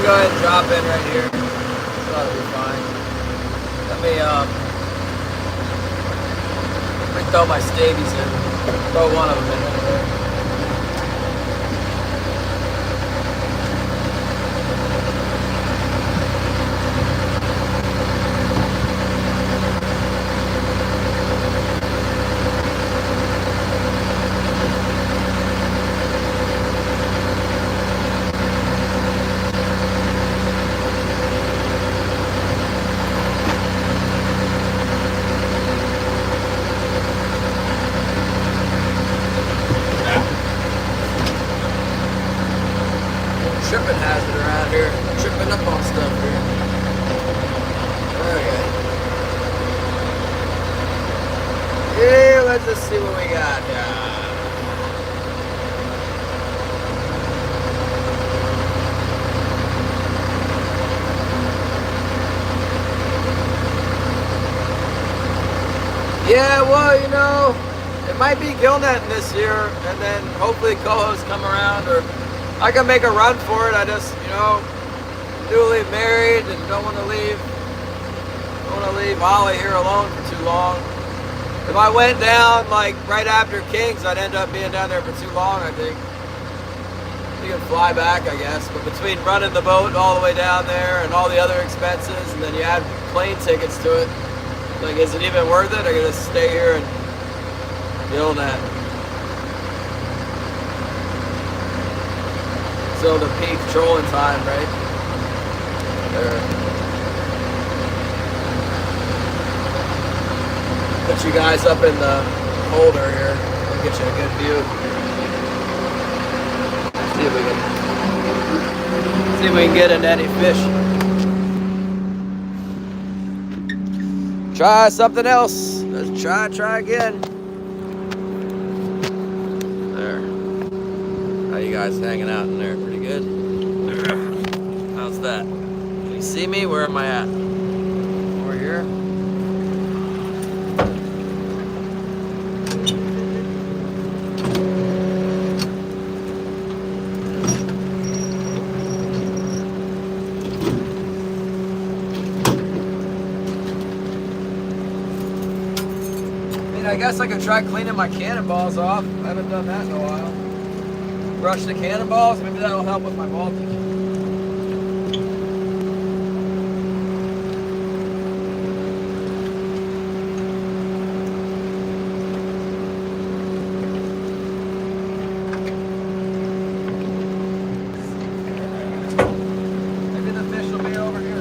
Go ahead and drop in right here. That'll be fine. Let me throw my stabies in. Throw one of them in there. Tripping hazard around here. Tripping up on stuff here. Okay. Yeah, let's just see what we got. Yeah, well, you know, it might be gill netting this year, and then hopefully cohos come around, or I can make a run for it. I just, you know, newly married and don't want to leave Ollie here alone for too long. If I went down like right after Kings, I'd end up being down there for too long, I think. You can fly back, I guess, but between running the boat all the way down there and all the other expenses, and then you add plane tickets to it, like, is it even worth it? I gotta stay here and gill net. So the peak trolling time, right? There. Put you guys up in the holder here. I'll get you a good view. See if we can get into any fish. Try something else. Let's try again. There. How you guys hanging out in there? Pretty good? How's that? Can you see me? Where am I at? Over here? mean, I guess I could try cleaning my cannonballs off. I haven't done that in a while. Brush the cannonballs, maybe that'll help with my voltage. Maybe the fish will be over here.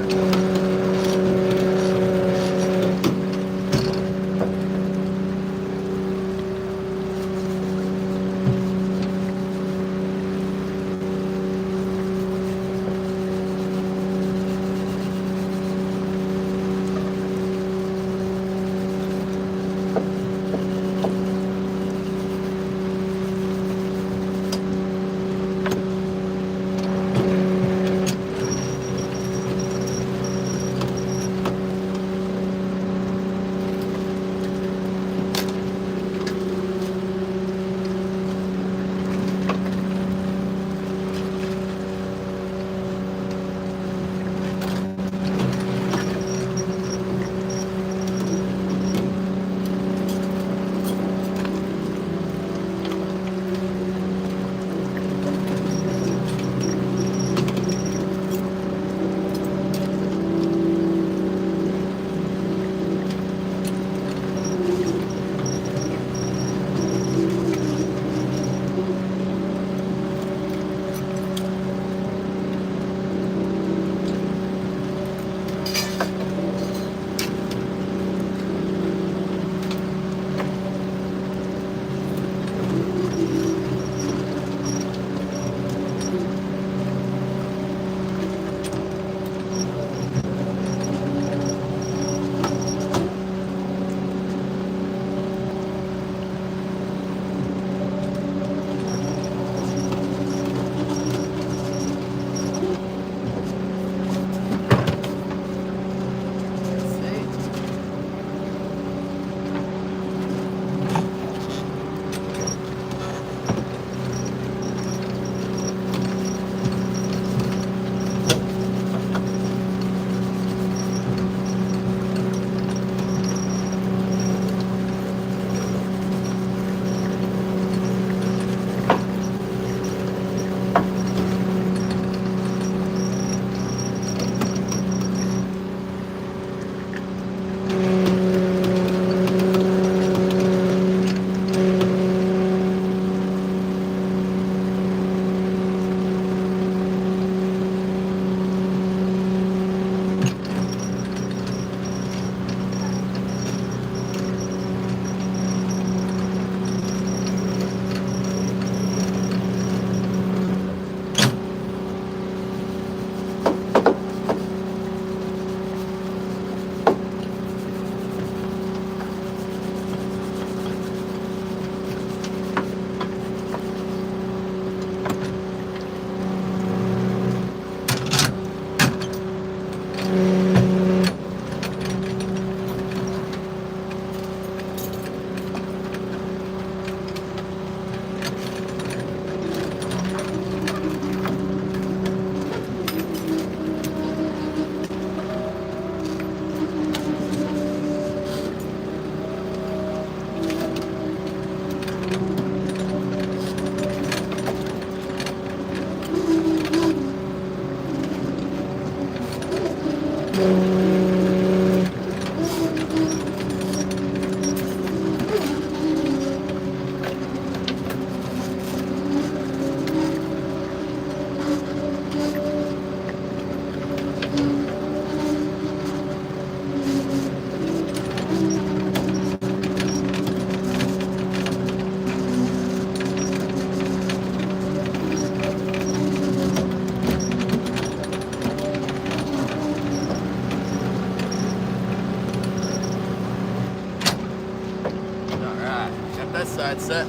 Side set.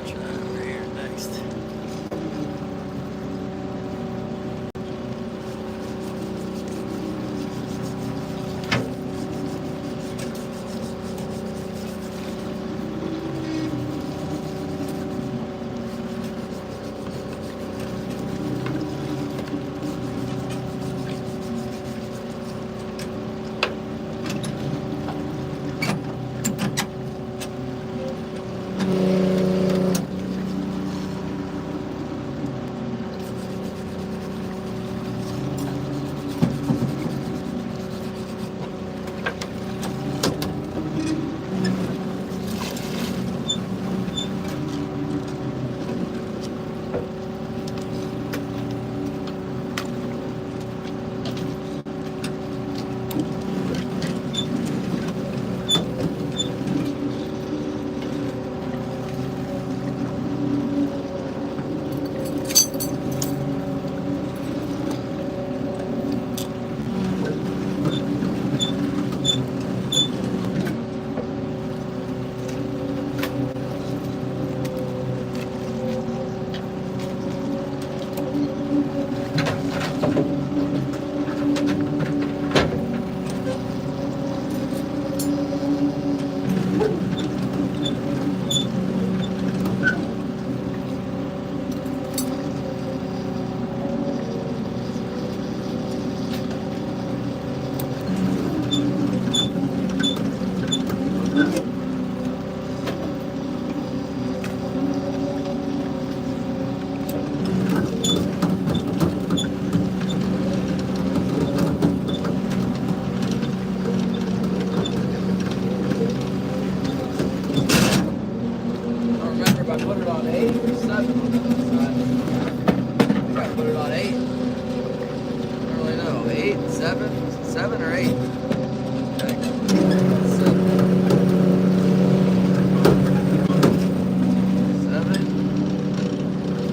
Try it over here next. I put it on 8 or 7 on the other side. I think I put it on 8. I don't really know. 8, 7? 7 or 8? Okay. 7.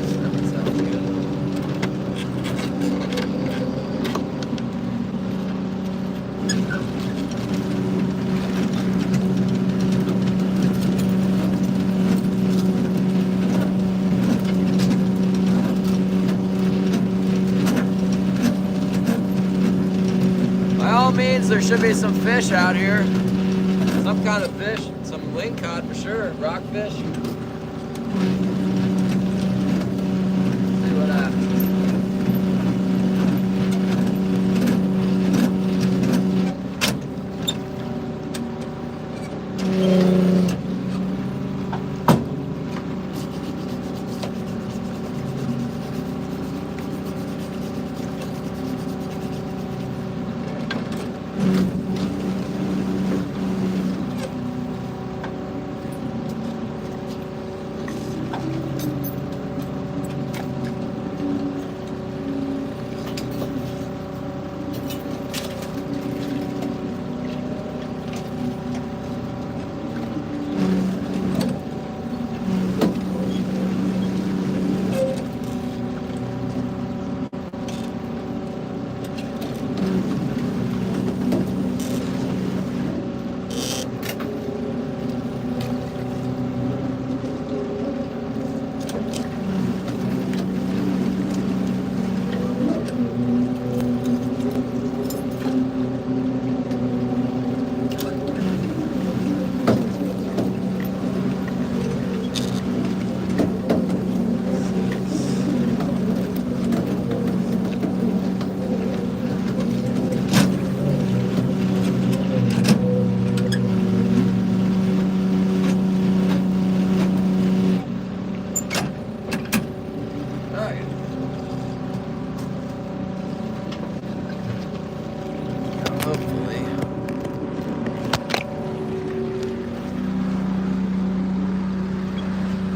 7 sounds good. By all means, there should be some fish out here. Some kind of fish. Some lingcod for sure. Rockfish. See what happens.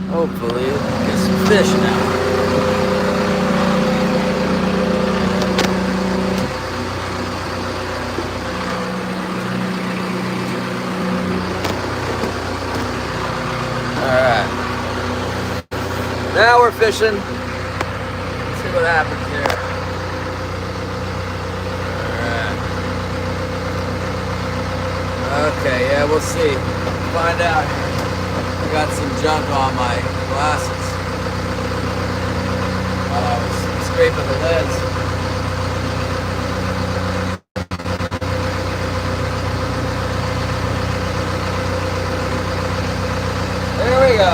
Hopefully, get some fish now. Alright. Now we're fishing. Let's see what happens here. Alright. Okay, yeah, we'll see. Find out here. I got some junk on my glasses while I was scraping the lids. There we go.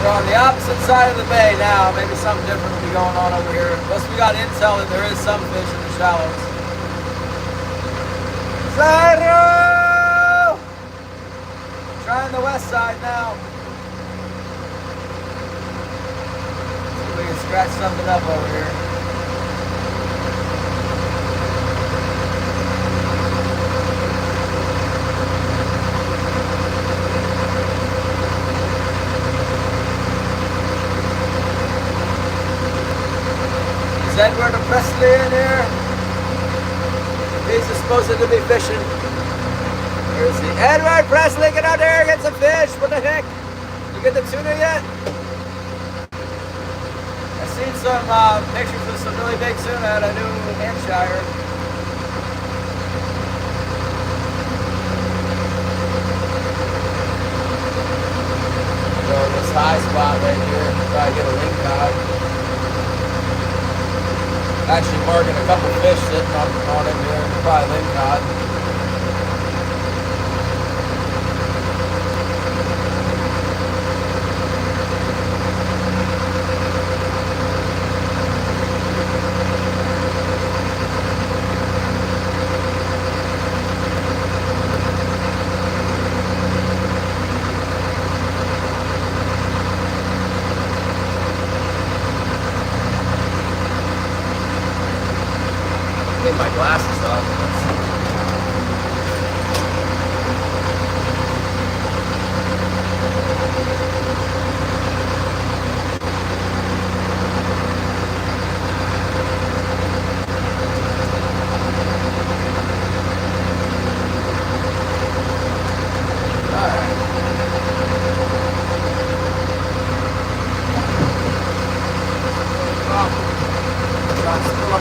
We're on the opposite side of the bay now. Maybe something different will be going on over here. Plus we got intel that there is some fish in the shallows. Zairo! Trying the west side now. See if we can scratch something up over here. Is Edward Presley in here? He's supposed to be fishing. Where's he? Edward Presley, get out there, get some fish. What the heck? You get the tuna yet? I've seen some pictures of some really big tuna out of New Hampshire. Go to this high spot right here. Try to get a lingcod. Actually marking a couple fish sitting on it here, probably lingcod.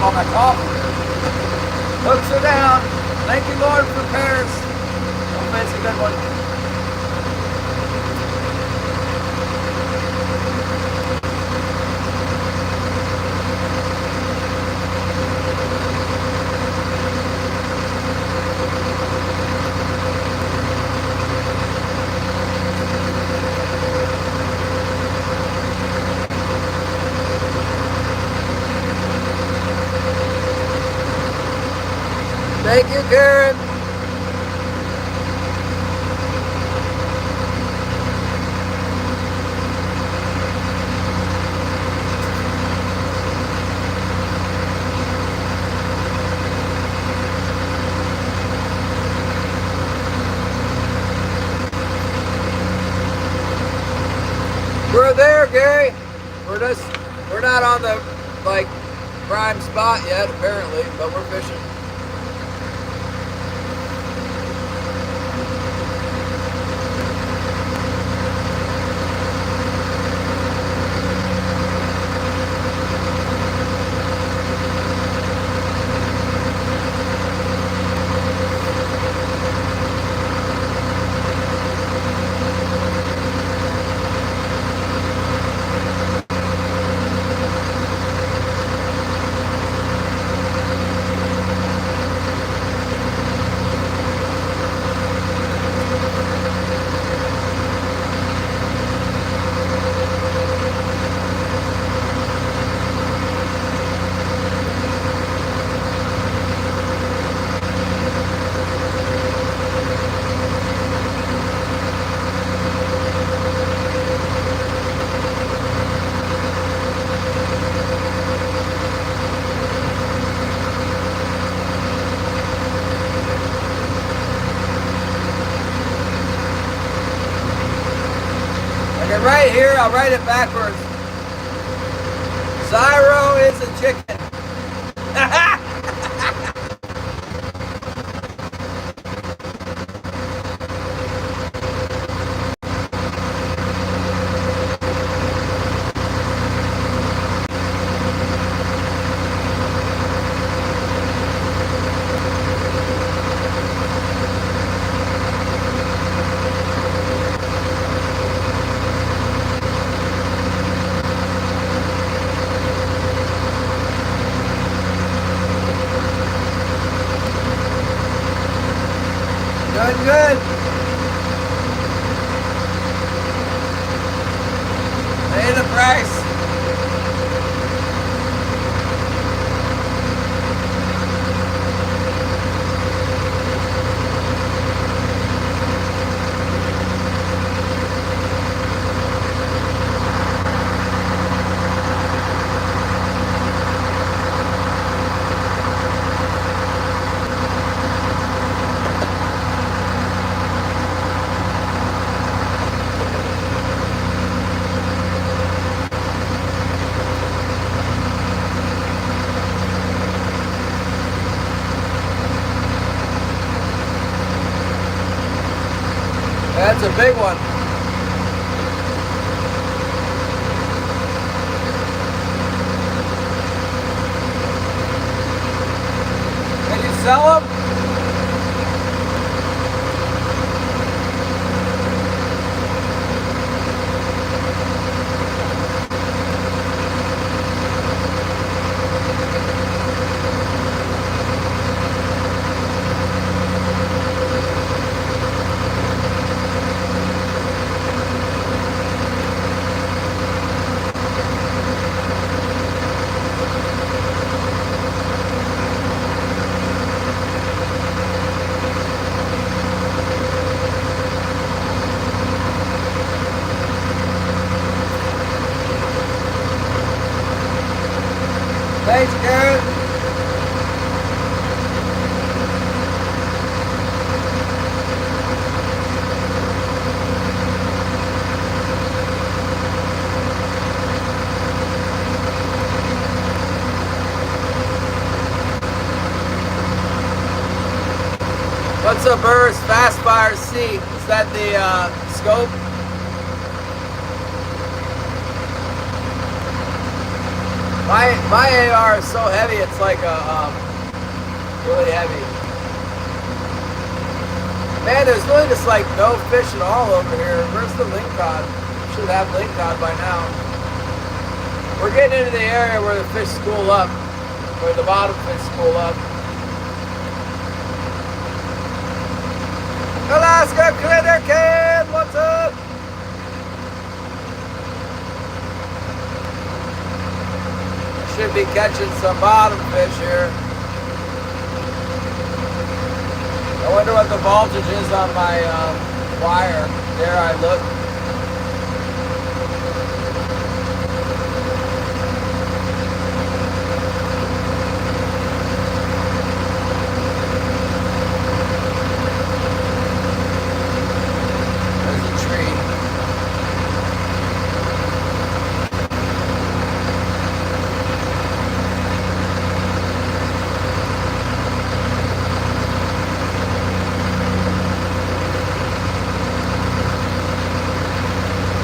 On my coffee. Hooks are down. Thank you, Lord, for Paris. Hopefully it's a good one. Thank you, Karen. We're there, Gary. We're not on the prime spot yet, apparently, but we're fishing. Right here, I'll write it backwards. Zyro is a chicken. Good. Pay the price. That's a big one. Can you sell them? What's a burst Fastfire C? Is that the scope? My AR is so heavy, it's like really heavy. Man, there's really just like no fish at all over here. Where's the lingcod? Should have lingcod by now. We're getting into the area where the fish school up, where the bottom fish school up. Alaska Critter Kid, what's up? Should be catching some bottom fish here. I wonder what the voltage is on my wire. There I look.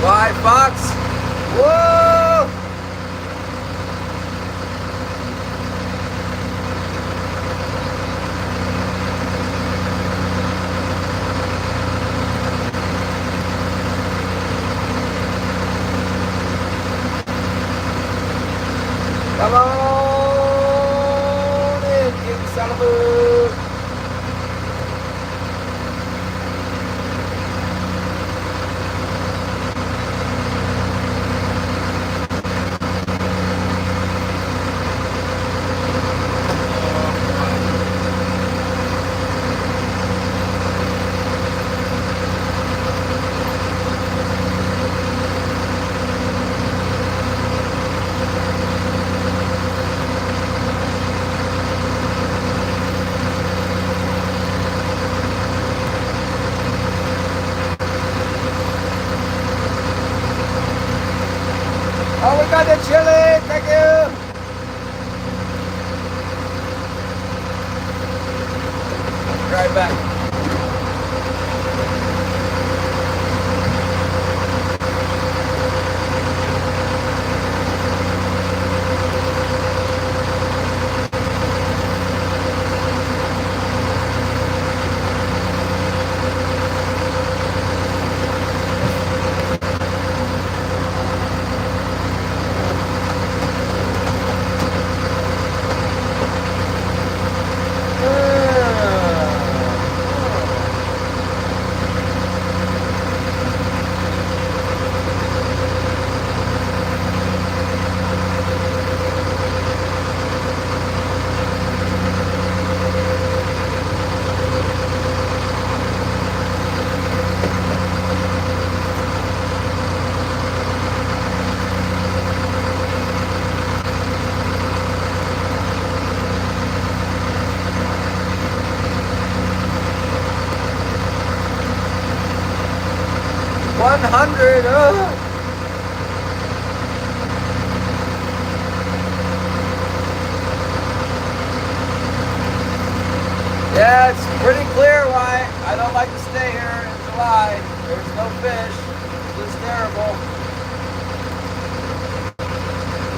Live Fox. Whoa! Come on in, you son of a... Oh, we got the chili, thank you. Right back. Yeah, it's pretty clear why I don't like to stay here in July. There's no fish. It's just terrible.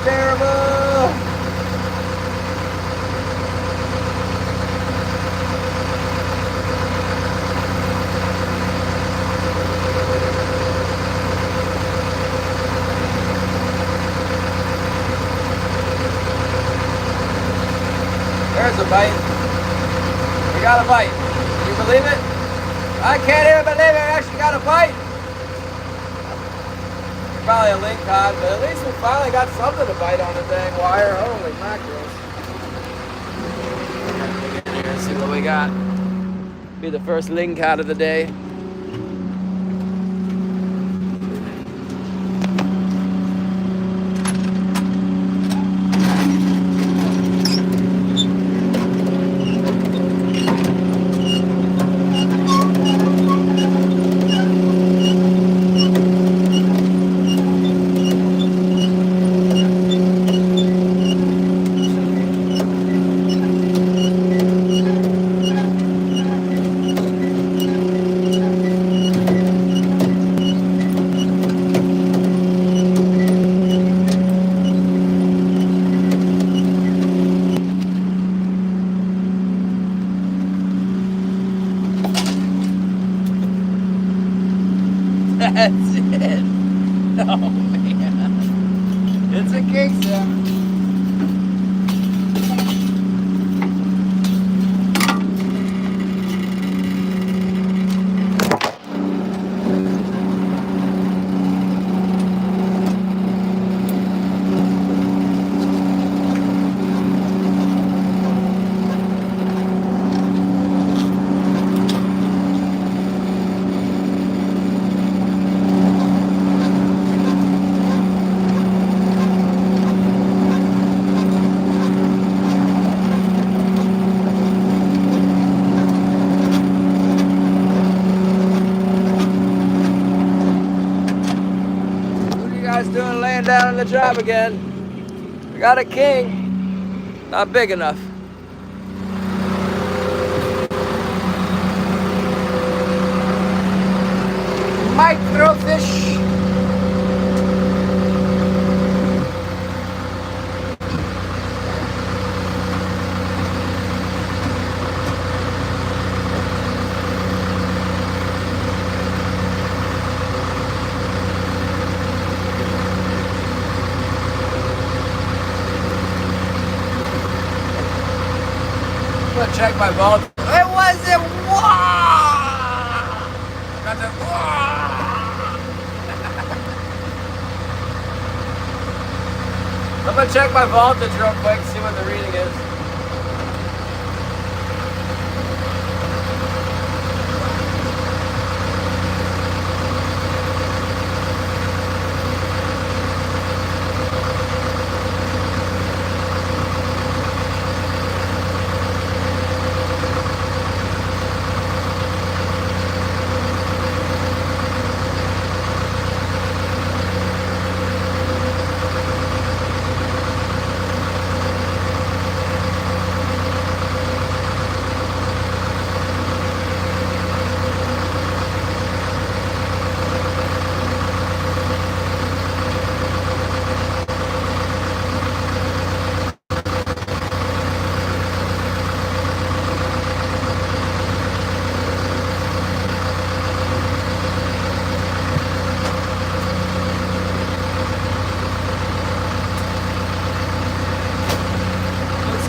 Terrible! There's a bite. We got a bite. Can you believe it? I can't even believe it. We actually got a bite. Probably a lingcod, but at least we finally got something to bite on the dang wire. Holy mackerel. Get in here and see what we got. Be the first lingcod of the day. That's it. Oh man. It's a king salmon. Doing laying down on the job again. We got a king, not big enough. Microfish. I'm gonna check my vault. It wasn't. Got the. I'm gonna check my voltage real quick, see what the reading is.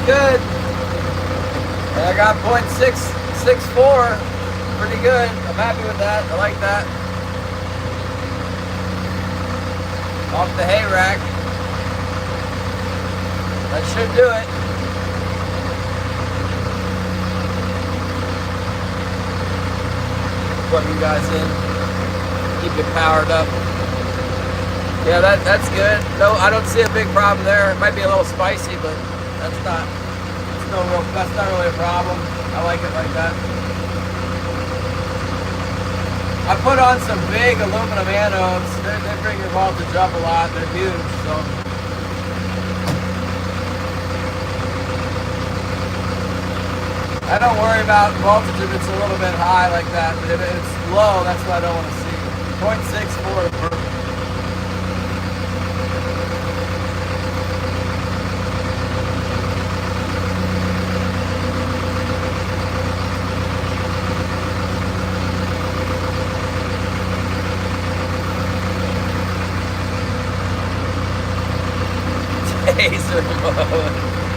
Good. And I got 0.664. Pretty good. I'm happy with that. I like that. Off the hay rack. That should do it. Plug you guys in. Keep it powered up. Yeah, that's good. No, I don't see a big problem there. It might be a little spicy, but that's not really a problem. I like it like that. I put on some big aluminum anodes. They bring your voltage up a lot. They're huge, so. I don't worry about voltage if it's a little bit high like that, but if it's low, that's what I don't want to see. 0.64 is perfect.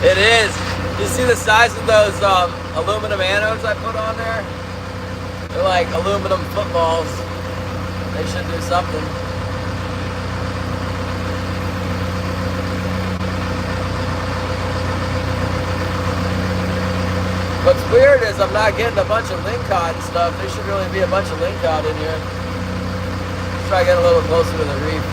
It is. You see the size of those aluminum anodes I put on there? They're like aluminum footballs. They should do something. What's weird is I'm not getting a bunch of lingcod and stuff. There should really be a bunch of lingcod in here. Let's try to get a little closer to the reef.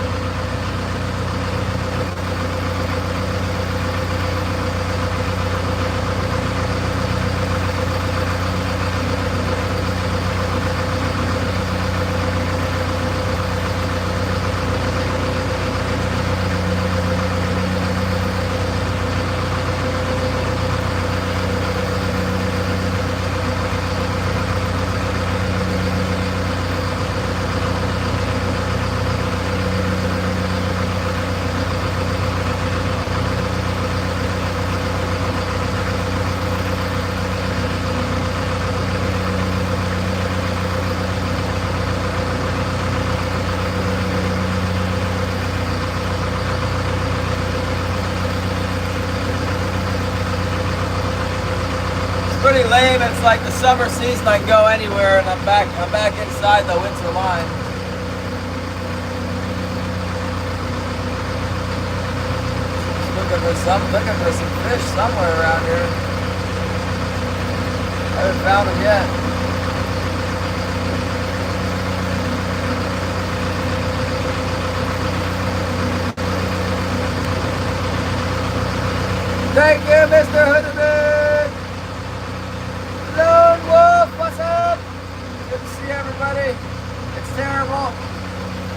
lame. It's like the summer season. I can go anywhere, and I'm back inside the winter line. Looking for some fish somewhere around here. I haven't found them yet. Thank you, Mr. Hoodman. Lone Wolf, what's up? Good to see everybody. It's terrible.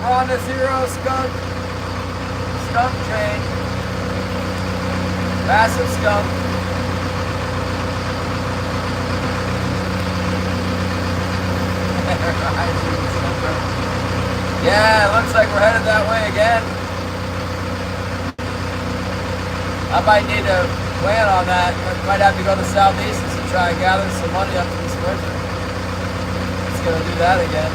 We're on the zero skunk train. Massive skunk. Yeah, it looks like we're headed that way again. I might need to plan on that. I might have to go to Southeast and try and gather some money up to this winter. Just gonna do that again.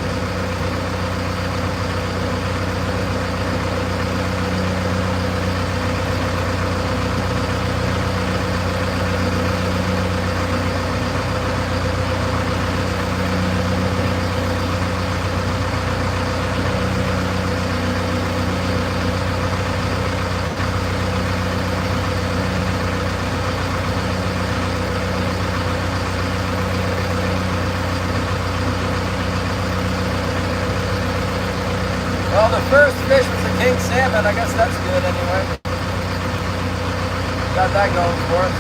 Well, the first fish was a king salmon. I guess that's good anyway. Got that going for us.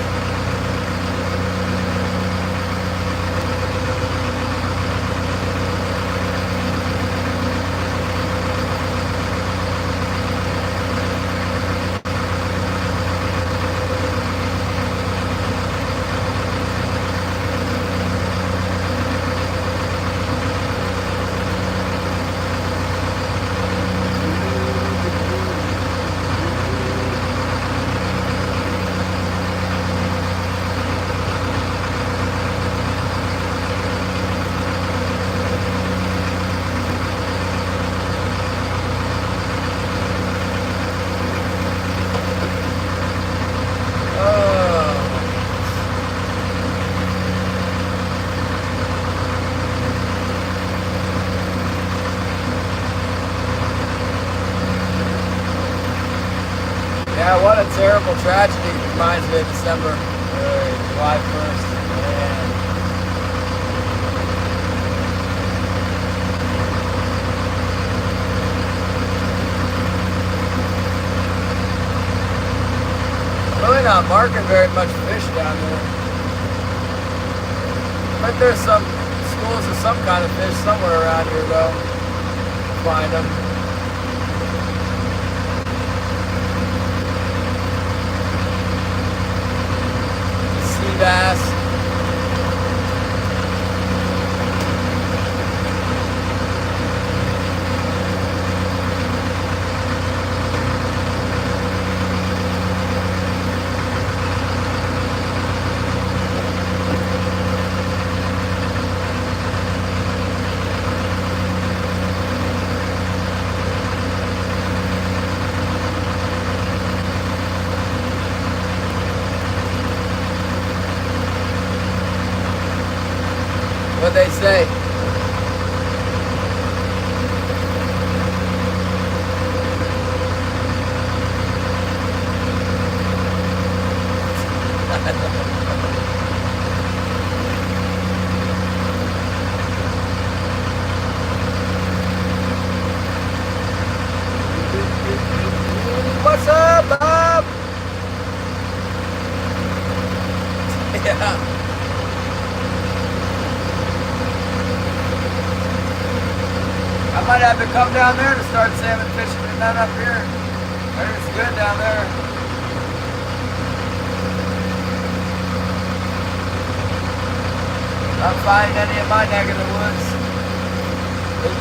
Yeah, what a terrible tragedy. Reminds me of December, July 1st. Man. Really not marking very much fish down there. But there's some schools of some kind of fish somewhere around here though. Find them. Bass. What they say. What's up, Bob? Yeah. I might have to come down there to start salmon fishing and not up here. It's good down there. Not finding any of my neck of the woods. We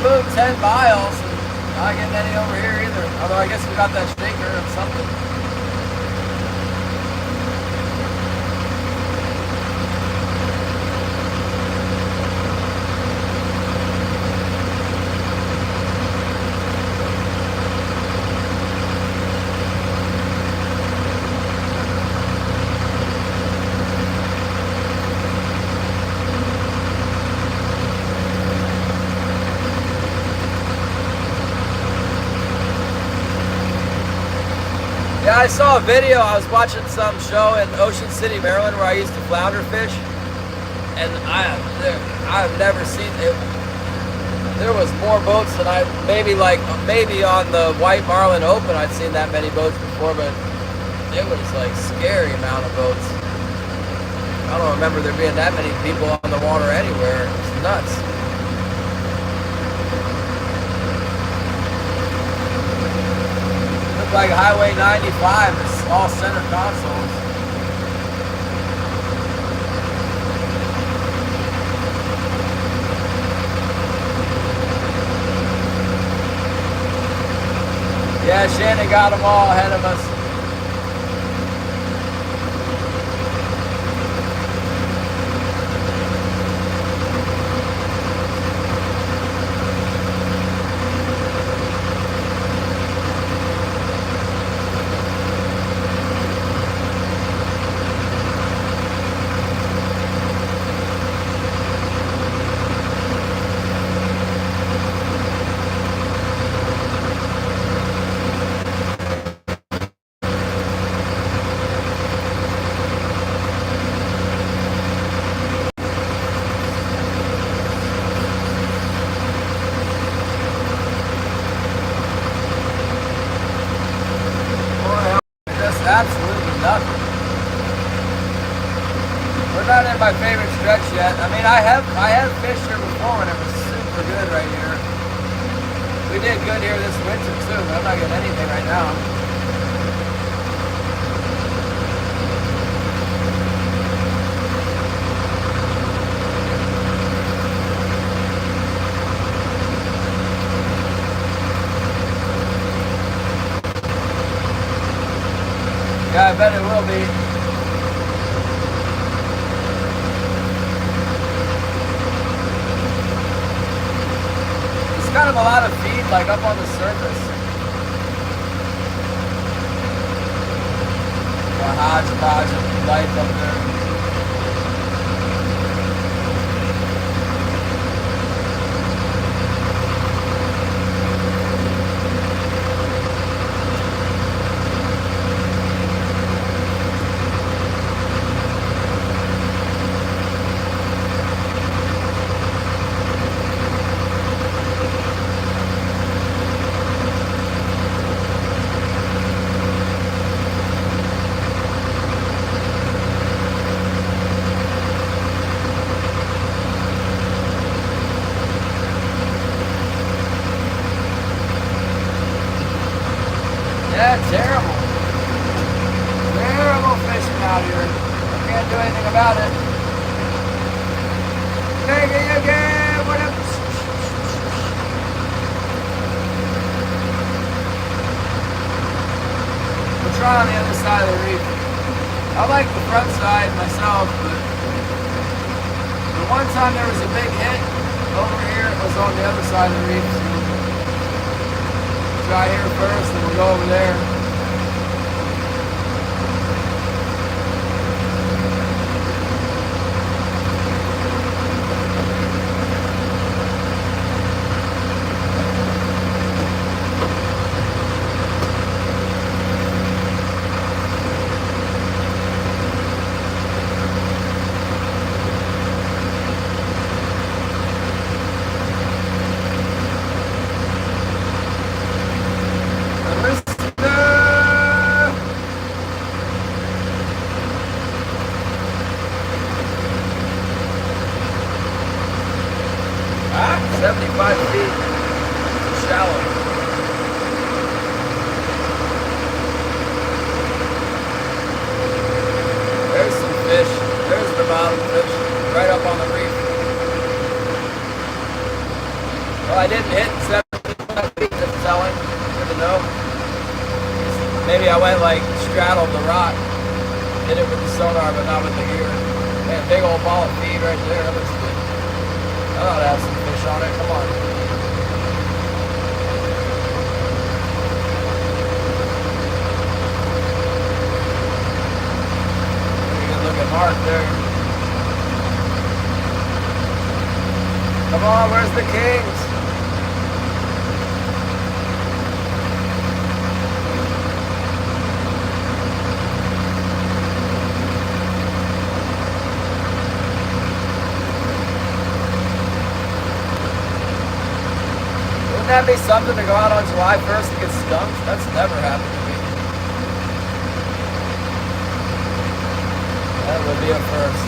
moved 10 miles and not getting any over here either. Although I guess we got that shaker or something. I saw a video. I was watching some show in Ocean City, Maryland, where I used to flounder fish, and I've never seen it. There was more boats than maybe on the White Marlin Open I'd seen that many boats before, but it was like scary amount of boats. I don't remember there being that many people on the water anywhere. It's nuts. Looked like Highway 95. It's all center consoles. Yeah, Shannon got them all ahead of us. Absolutely nothing. We're not in my favorite stretch yet. I mean, I have fished here before and it was super good right here. We did good here this winter too, but I'm not getting anything right now. Yeah, I bet it will be. It's kind of a lot of feed, like up on the surface. A hodgepodge of life up there. Yeah, terrible. Terrible fishing out here. I can't do anything about it. Take it again. What up? We'll try on the other side of the reef. I like the front side myself, but the one time there was a big hit over here, it was on the other side of the reef. So try here first, and we'll go over there. Ah, 75 feet. Shallow. There's some fish. There's the bottom fish. Right up on the reef. Well, I didn't hit 75 feet to selling. Didn't know. Maybe I went like straddled the rock. Hit it with the sonar, but not with the gear. Man, big old ball of feed right there. That looks good. I ought to have some fish on it. Come on. Pretty good looking mark there. Come on, where's the kings? Wouldn't that be something to go out on July 1st and get skunked? That's never happened to me. That would be a first.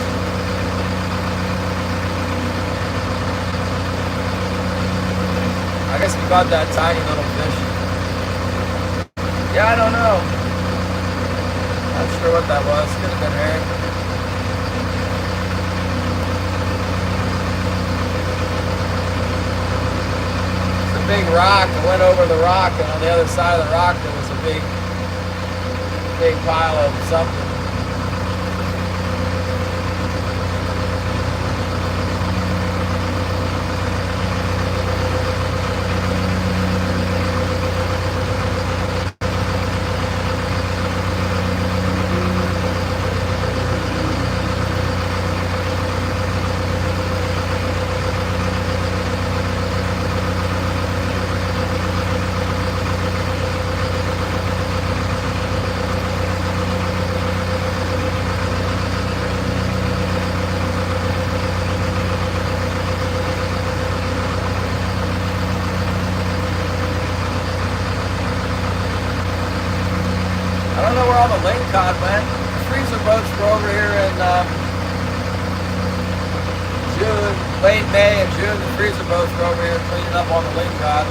I guess we got that tiny little fish. Yeah, I don't know. Not sure what that was. Could have been herring. It's a big rock. I went over the rock, and on the other side of the rock there was a big pile of something. Cod went. The freezer boats were over here in June, late May and June. The freezer boats were over here cleaning up on the lake cod.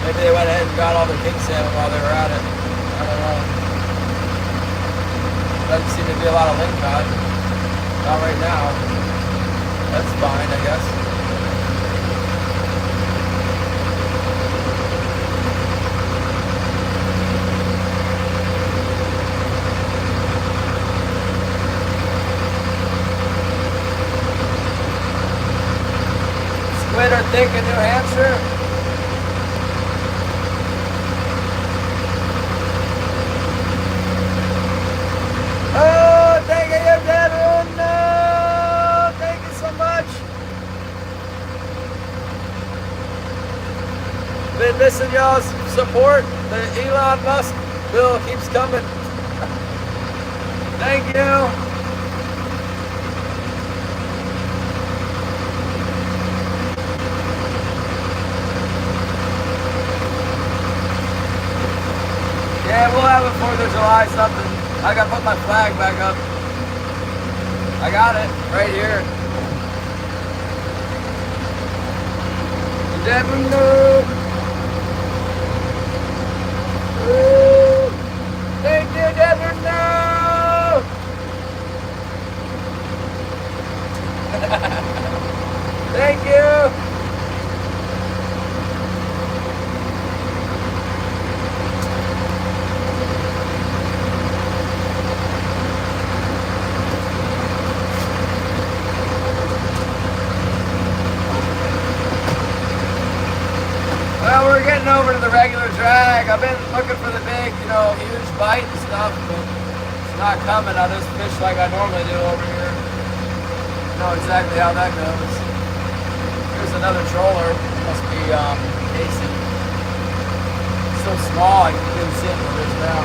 Maybe they went ahead and got all the king salmon while they were at it. I don't know. Doesn't seem to be a lot of lake cod. Not right now. That's fine, I guess. Squid are thick in New Hampshire. Oh, thank you, Devin. No, thank you so much. Been missing y'all's support. The Elon Musk bill keeps coming. Thank you. Yeah, we'll have a 4th of July something. I gotta put my flag back up. I got it right here. You never know. Woo. Thank you, never know. Thank you. Well, we're getting over to the regular drag. I've been looking for the big, huge bite and stuff, but it's not coming. I'll just fish like I normally do over here. You know exactly how that goes. Here's another troller. Must be Casey. It's so small, I can even see it where it is now.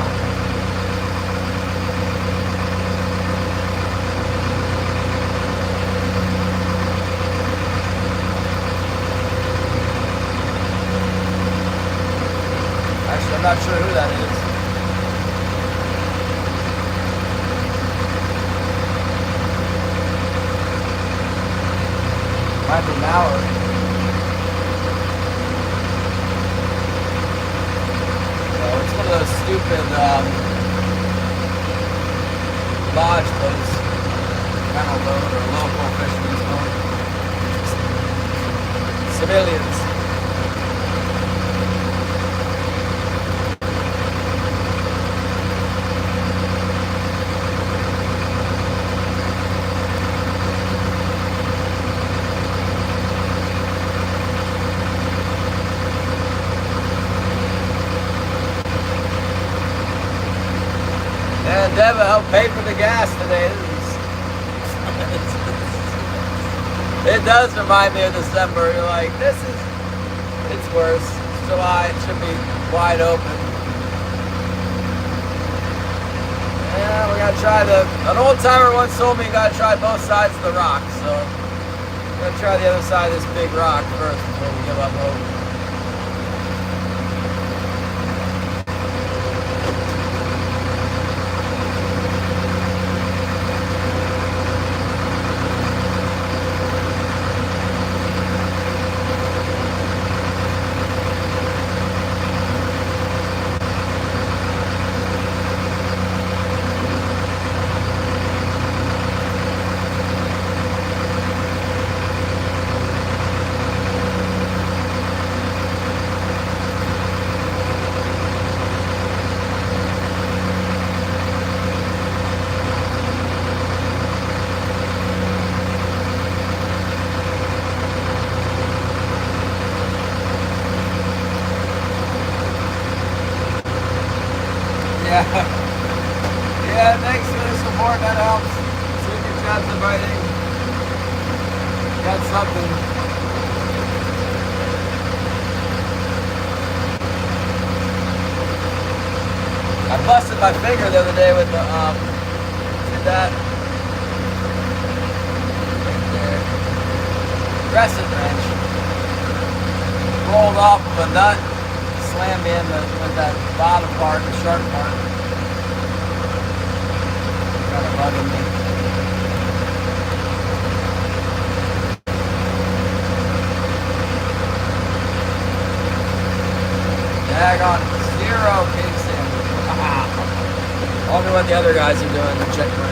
I'm not sure who that is. Might be Mallard. So it's one of those stupid lodge boats. Kind of boat or local fisherman's boat. Civilians. Deva helped pay for the gas today. It does remind me of December. You're like, it's worse. It's July, it should be wide open. Yeah, we gotta try an old timer once told me you gotta try both sides of the rock. So, we're gonna try the other side of this big rock first before we give up hope. got something. I busted my finger the other day with the see that? Right there. Crescent wrench. Rolled off of a nut, slammed me in with that bottom part, the sharp part. Kind of bugging me. Daggone 0 case in. I wonder what the other guys are doing to check my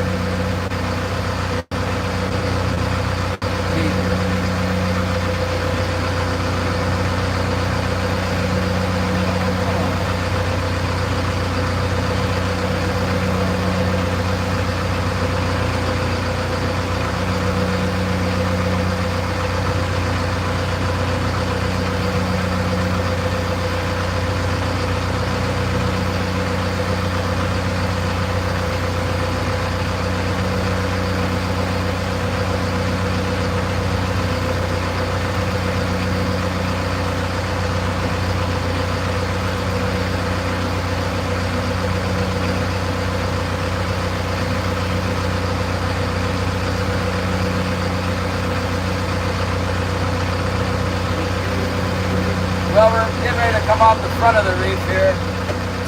Well, we're getting ready to come off the front of the reef here,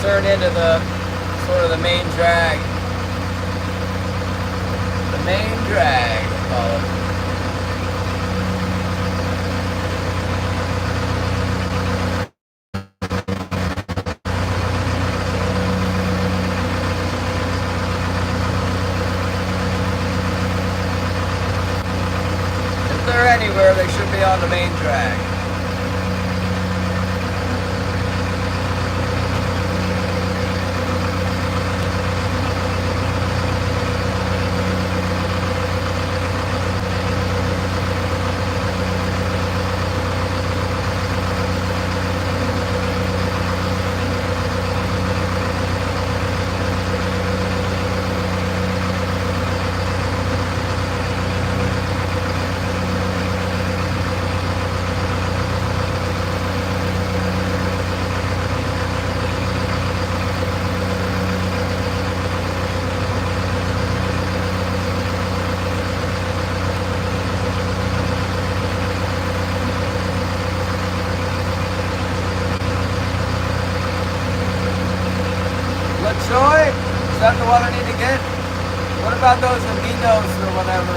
turn into the sort of the main drag. The main drag, we call it. If they're anywhere, they should be on the main drag. Joy? Is that the one I need to get? What about those aminos or whatever?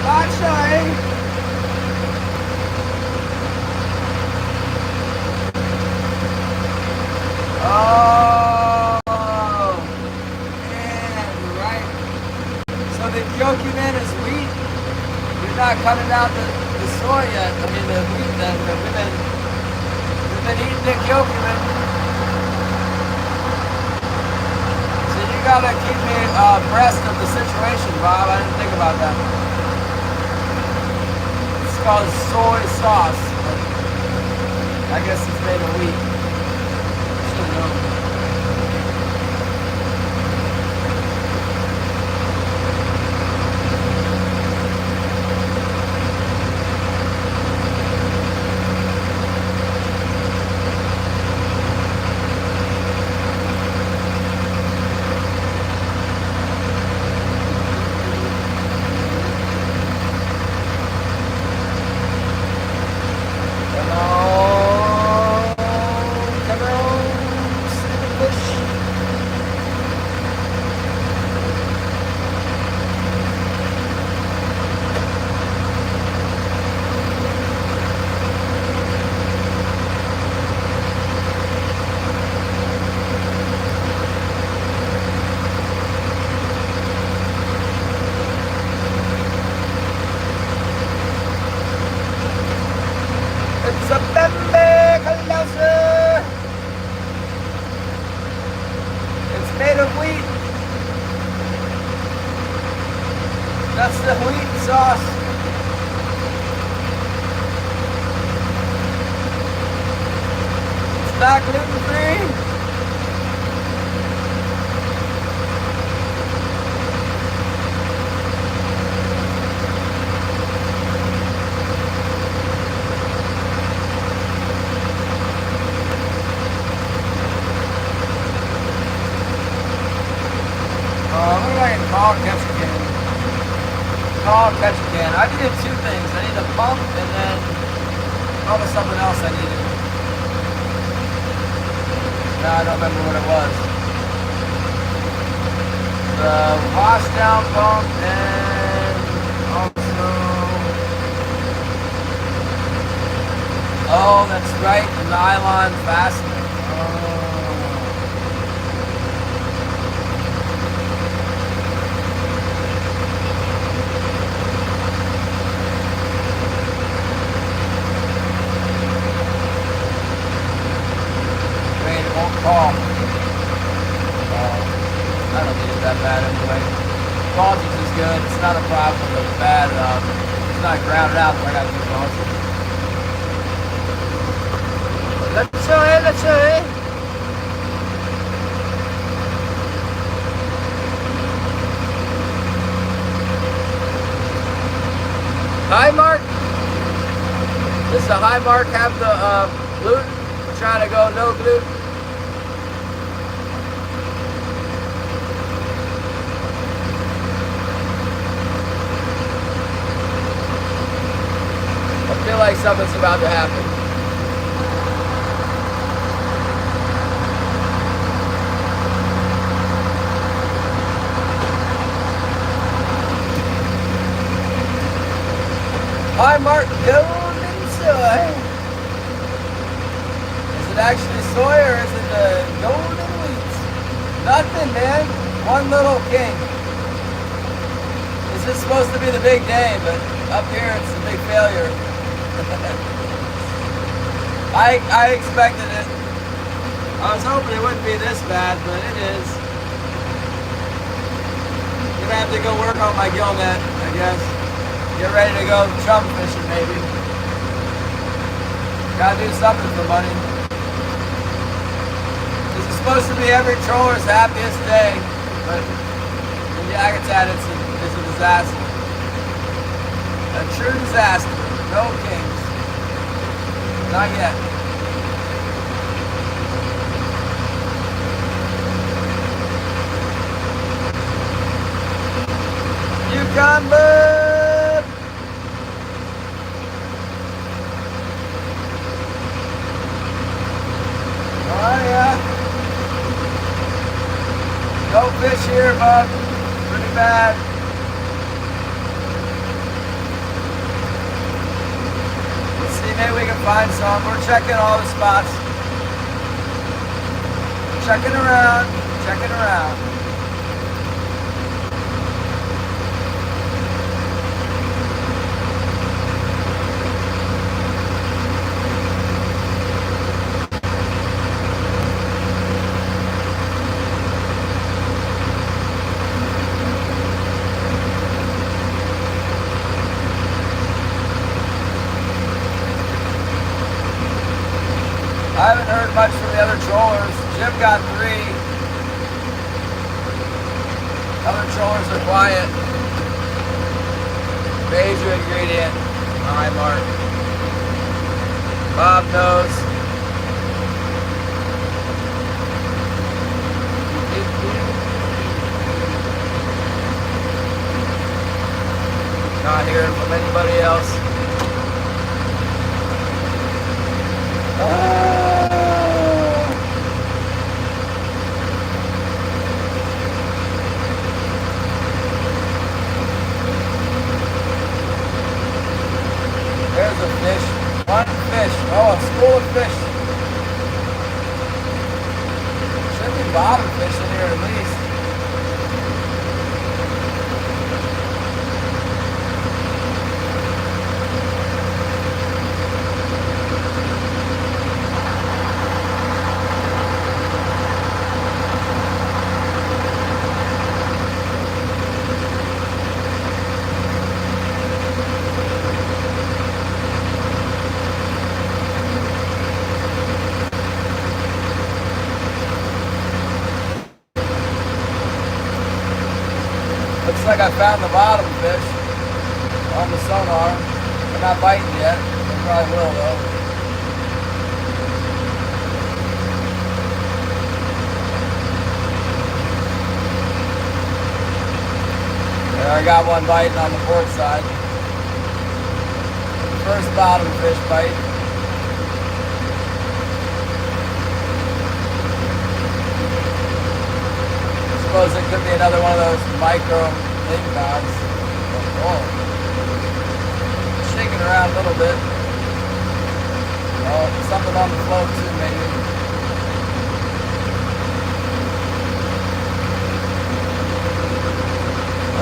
Not Joy. Oh, man, you're right. So the curcumin is wheat. You're not cutting out the soy yet. I mean the wheat then, but we've been eating the curcumin. You gotta keep me abreast of the situation, Bob. I didn't think about that. It's called soy sauce. I guess it's made of wheat. Should know. It's a Bembe Colossa. It's made of wheat. That's the wheat sauce. It's not gluten-free. what do I can call catch a can? Call catch a can. I needed two things. I need a pump and then there was something else I needed. No, I don't remember what it was. The wash down pump and also, oh, that's right, the nylon fastener. Wait, it won't call. I don't need it that bad anyway. Voltage is good. It's not a problem with the bad. It's not grounded out, but I got good voltage. Let's say. Hi, Mark. This is a high mark. Have the gluten. We're trying to go no gluten. I feel like something's about to happen. Hi, Mark. Golden soy. Is it actually soy or is it the golden wheat? Nothing, man. One little king. This is supposed to be the big day, but up here it's a big failure. I expected it. I was hoping it wouldn't be this bad, but it is. Gonna have to go work on my gill net, I guess. Get ready to go chum fishing, maybe. Gotta do something for money. This is supposed to be every troller's happiest day, but the Yakutat is a disaster. A true disaster. No kings. Not yet. Yukon bud! Oh yeah. No fish here, bud. Pretty bad. Maybe we can find some. We're checking all the spots. Checking around. Checking around. I haven't heard much from the other trollers. Jim got 3. Other trollers are quiet. Major ingredient. Hi, Mark. Bob knows. Not hearing from anybody else. There's a fish. One fish. Oh, a school of fish. Should be bottom fish in here at least. Looks like I found the bottom fish on the sonar. They're not biting yet. They probably will though. There, I got one biting on the port side. First bottom fish bite. Suppose it could be another one of those micro lingcots. Oh, shaking around a little bit. Oh, something on the float too, maybe.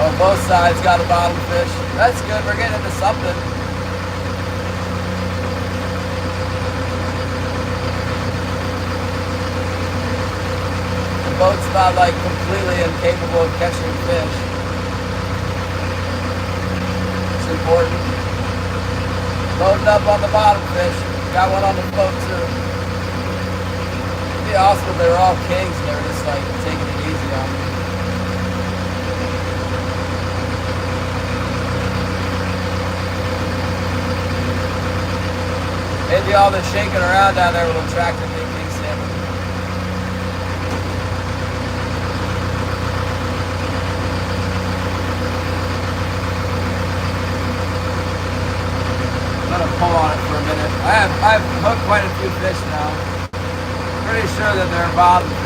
Oh, both sides got a bottom fish. That's good. We're getting into something. The boat's not like completely incapable of catching fish. It's important. Loading up on the bottom fish. Got one on the float too. It'd be awesome if they were all kings and they were just like taking it easy on me. Maybe all the shaking around down there will attract the big king salmon. I'm gonna pull on it for a minute. I've hooked quite a few fish now. Pretty sure that they're bottom fish.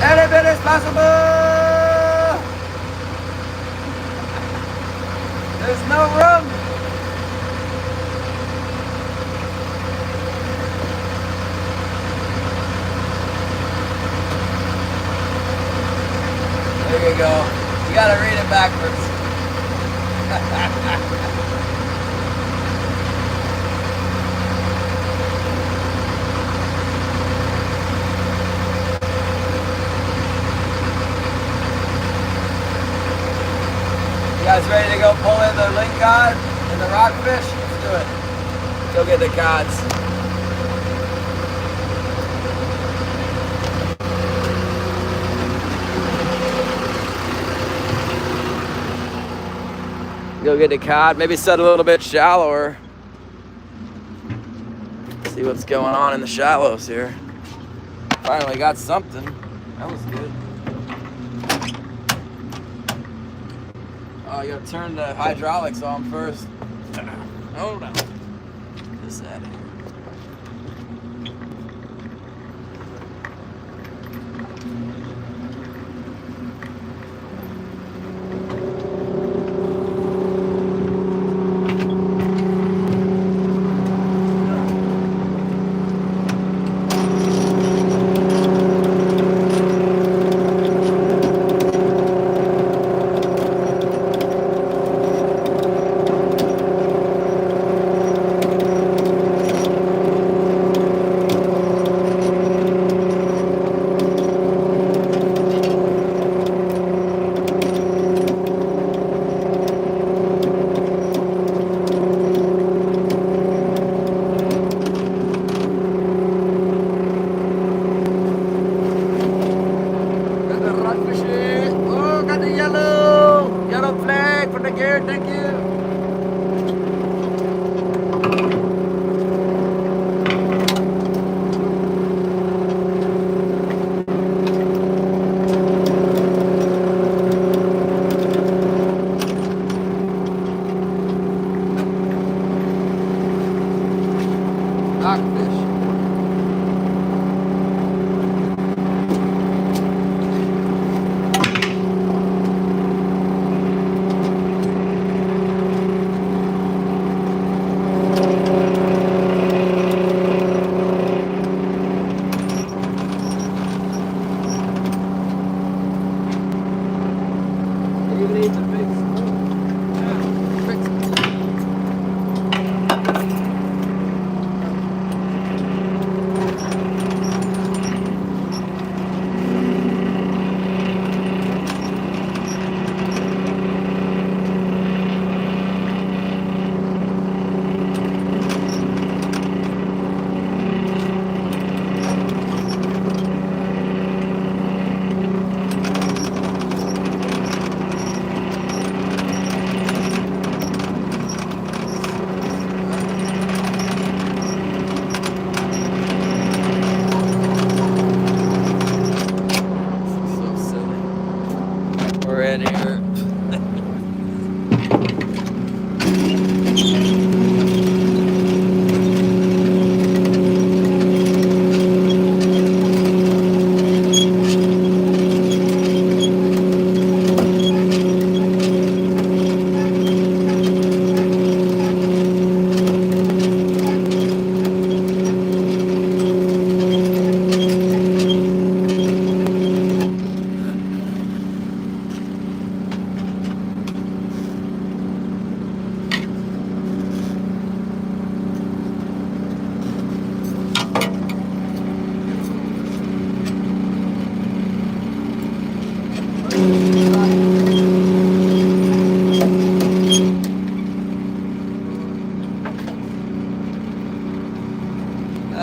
Every bit is possible! There's no room! There you go. You gotta read it backwards. You guys ready to go pull in the lingcod and the rockfish? Let's do it. Go get the cods. Go get the cod. Maybe set a little bit shallower. See what's going on in the shallows here. Finally got something. That was good. Oh, you gotta turn the hydraulics on first. Hold on. Get this out of here. Thank you. Rockfish.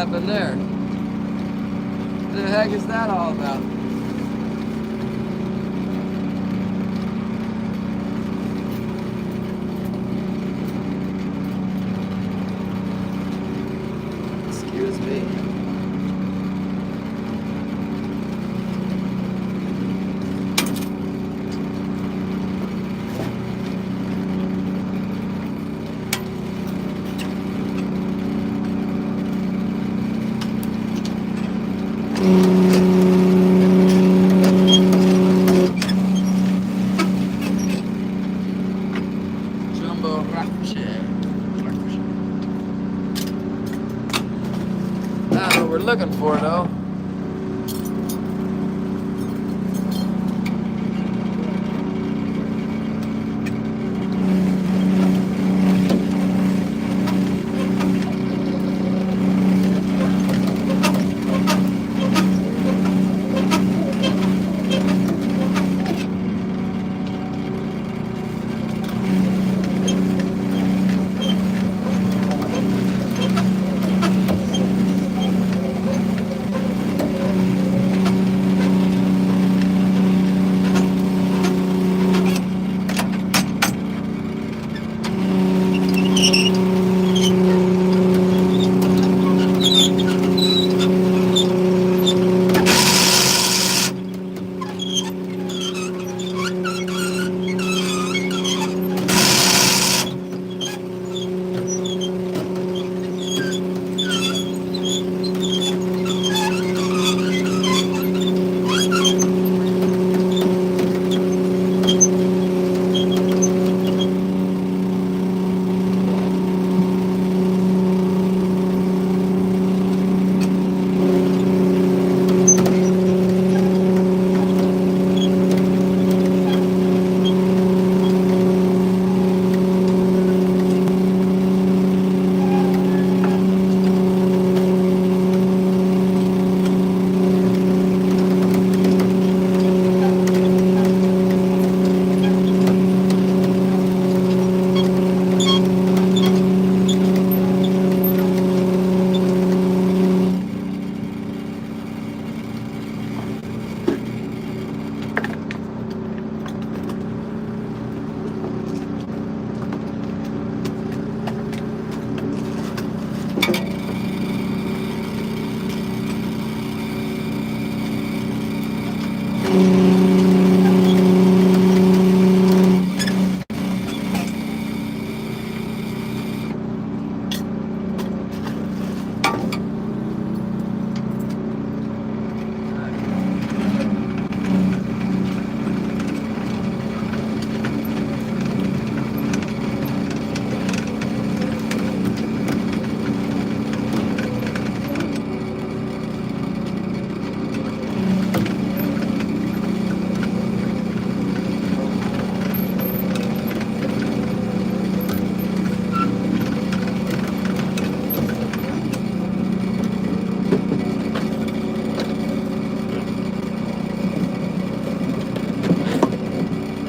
happened there? What the heck is that all about? Excuse me. Jumbo rockfish. I don't know what we're looking for though.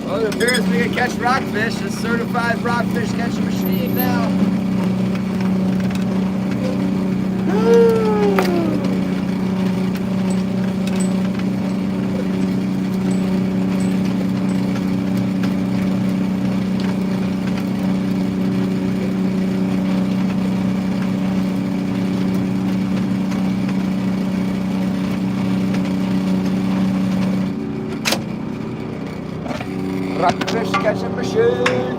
Well, it appears we can catch rockfish. A certified rockfish catching machine now. Rockfish catching machine.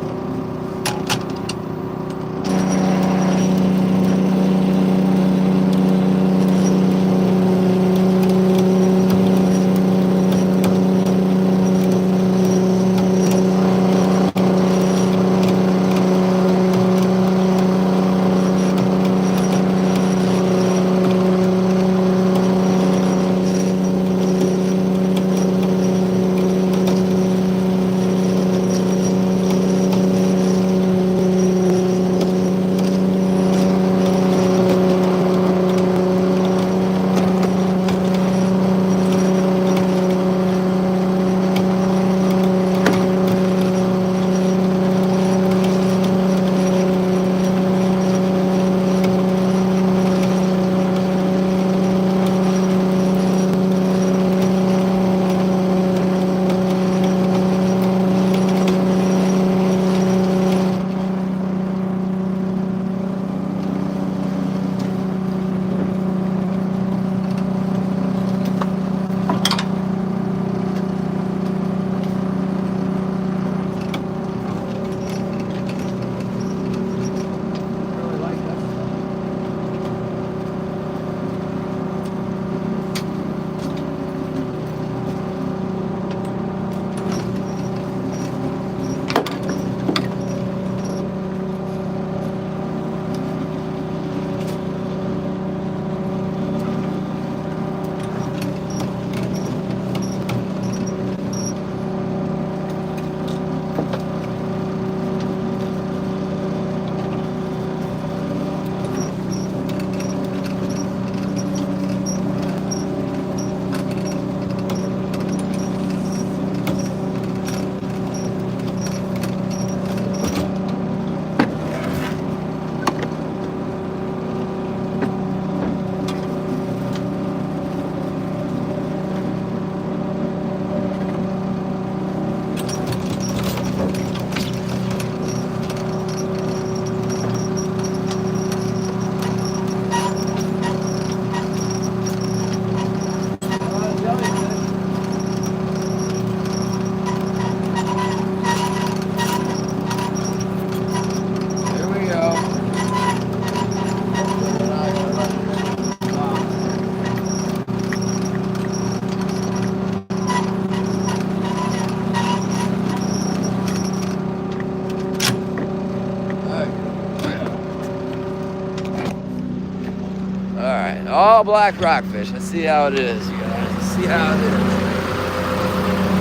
All black rockfish. Let's see how it is, you guys. Let's see how it is.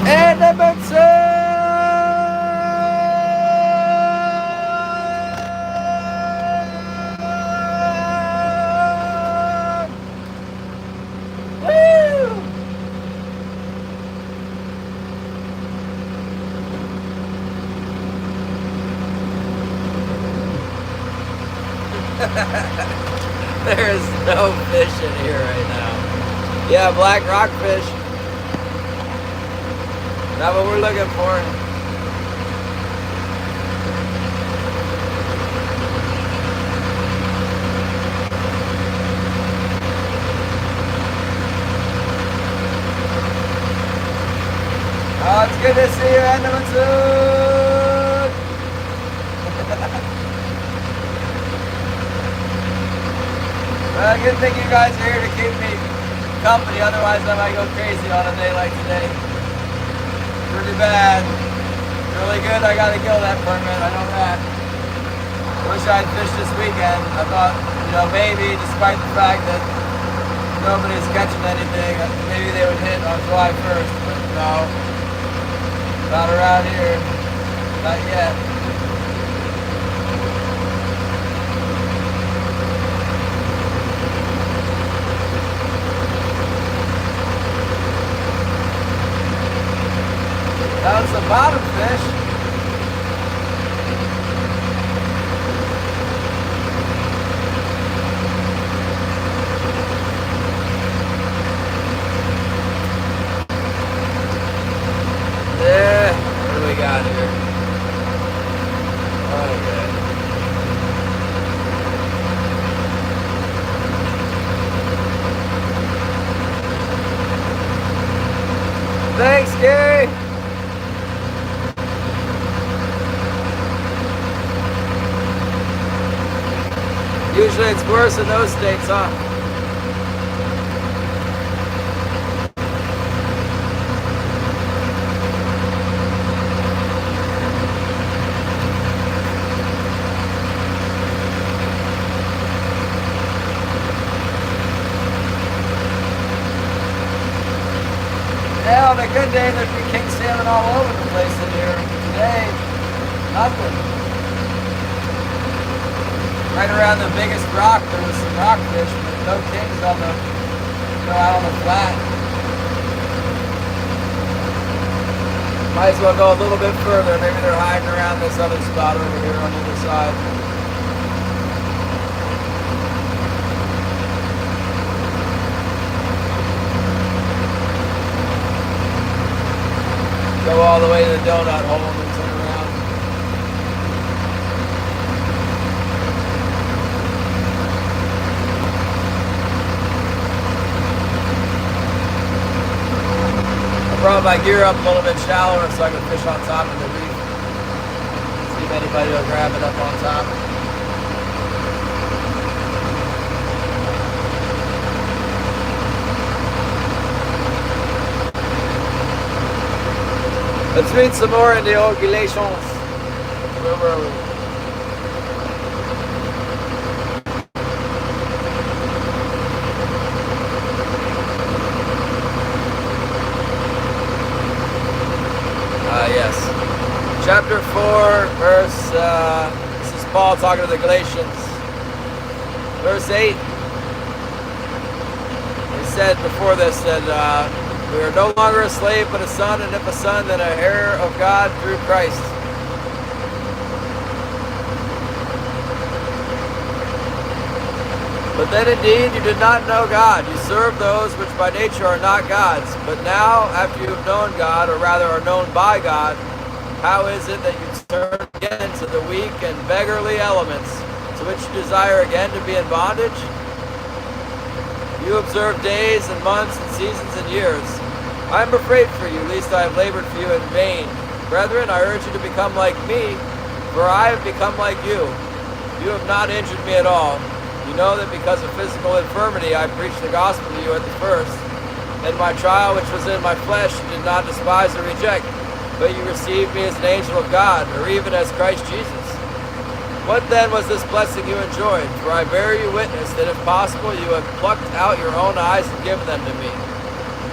And number two. There is no fish in here right now. Yeah, black rockfish. Not what we're looking for. Oh, it's good to see you, Andamansoon. Good thing you guys are here to keep me company, otherwise I might go crazy on a day like today. Pretty bad. Really good, I gotta kill that permit, I know that. Wish I'd fished this weekend. I thought, maybe despite the fact that nobody's catching anything, maybe they would hit on July 1st, but no. Not around here. Not yet. That was the bottom fish. Yeah, what do we got here? Okay. Thanks, Gary. Usually it's worse in those states, huh? Yeah, on a good day there'd be king salmon all over the place in here. Today, nothing. Right around the biggest rock, there was some rockfish, but no kings on the, out on the flat. Might as well go a little bit further. Maybe they're hiding around this other spot over here on the other side. Go all the way to the donut hole and turn around. Brought my gear up a little bit shallower so I can fish on top of the reef. See if anybody will grab it up on top. Let's read some more in the old Galatians. Where were we? Yes. Chapter 4, verse, this is Paul talking to the Galatians. Verse 8. He said before this that we are no longer a slave but a son, and if a son, then an heir of God through Christ. But then indeed you did not know God. You served those which by nature are not gods. But now, after you have known God, or rather are known by God, how is it that you turn again to the weak and beggarly elements, to which you desire again to be in bondage? You observe days and months and seasons and years. I am afraid for you, lest I have labored for you in vain. Brethren, I urge you to become like me, for I have become like you. You have not injured me at all. You know that because of physical infirmity I preached the gospel to you at the first. In my trial which was in my flesh you did not despise or reject, but you received me as an angel of God, or even as Christ Jesus. What then was this blessing you enjoyed? For I bear you witness that if possible you have plucked out your own eyes and given them to me.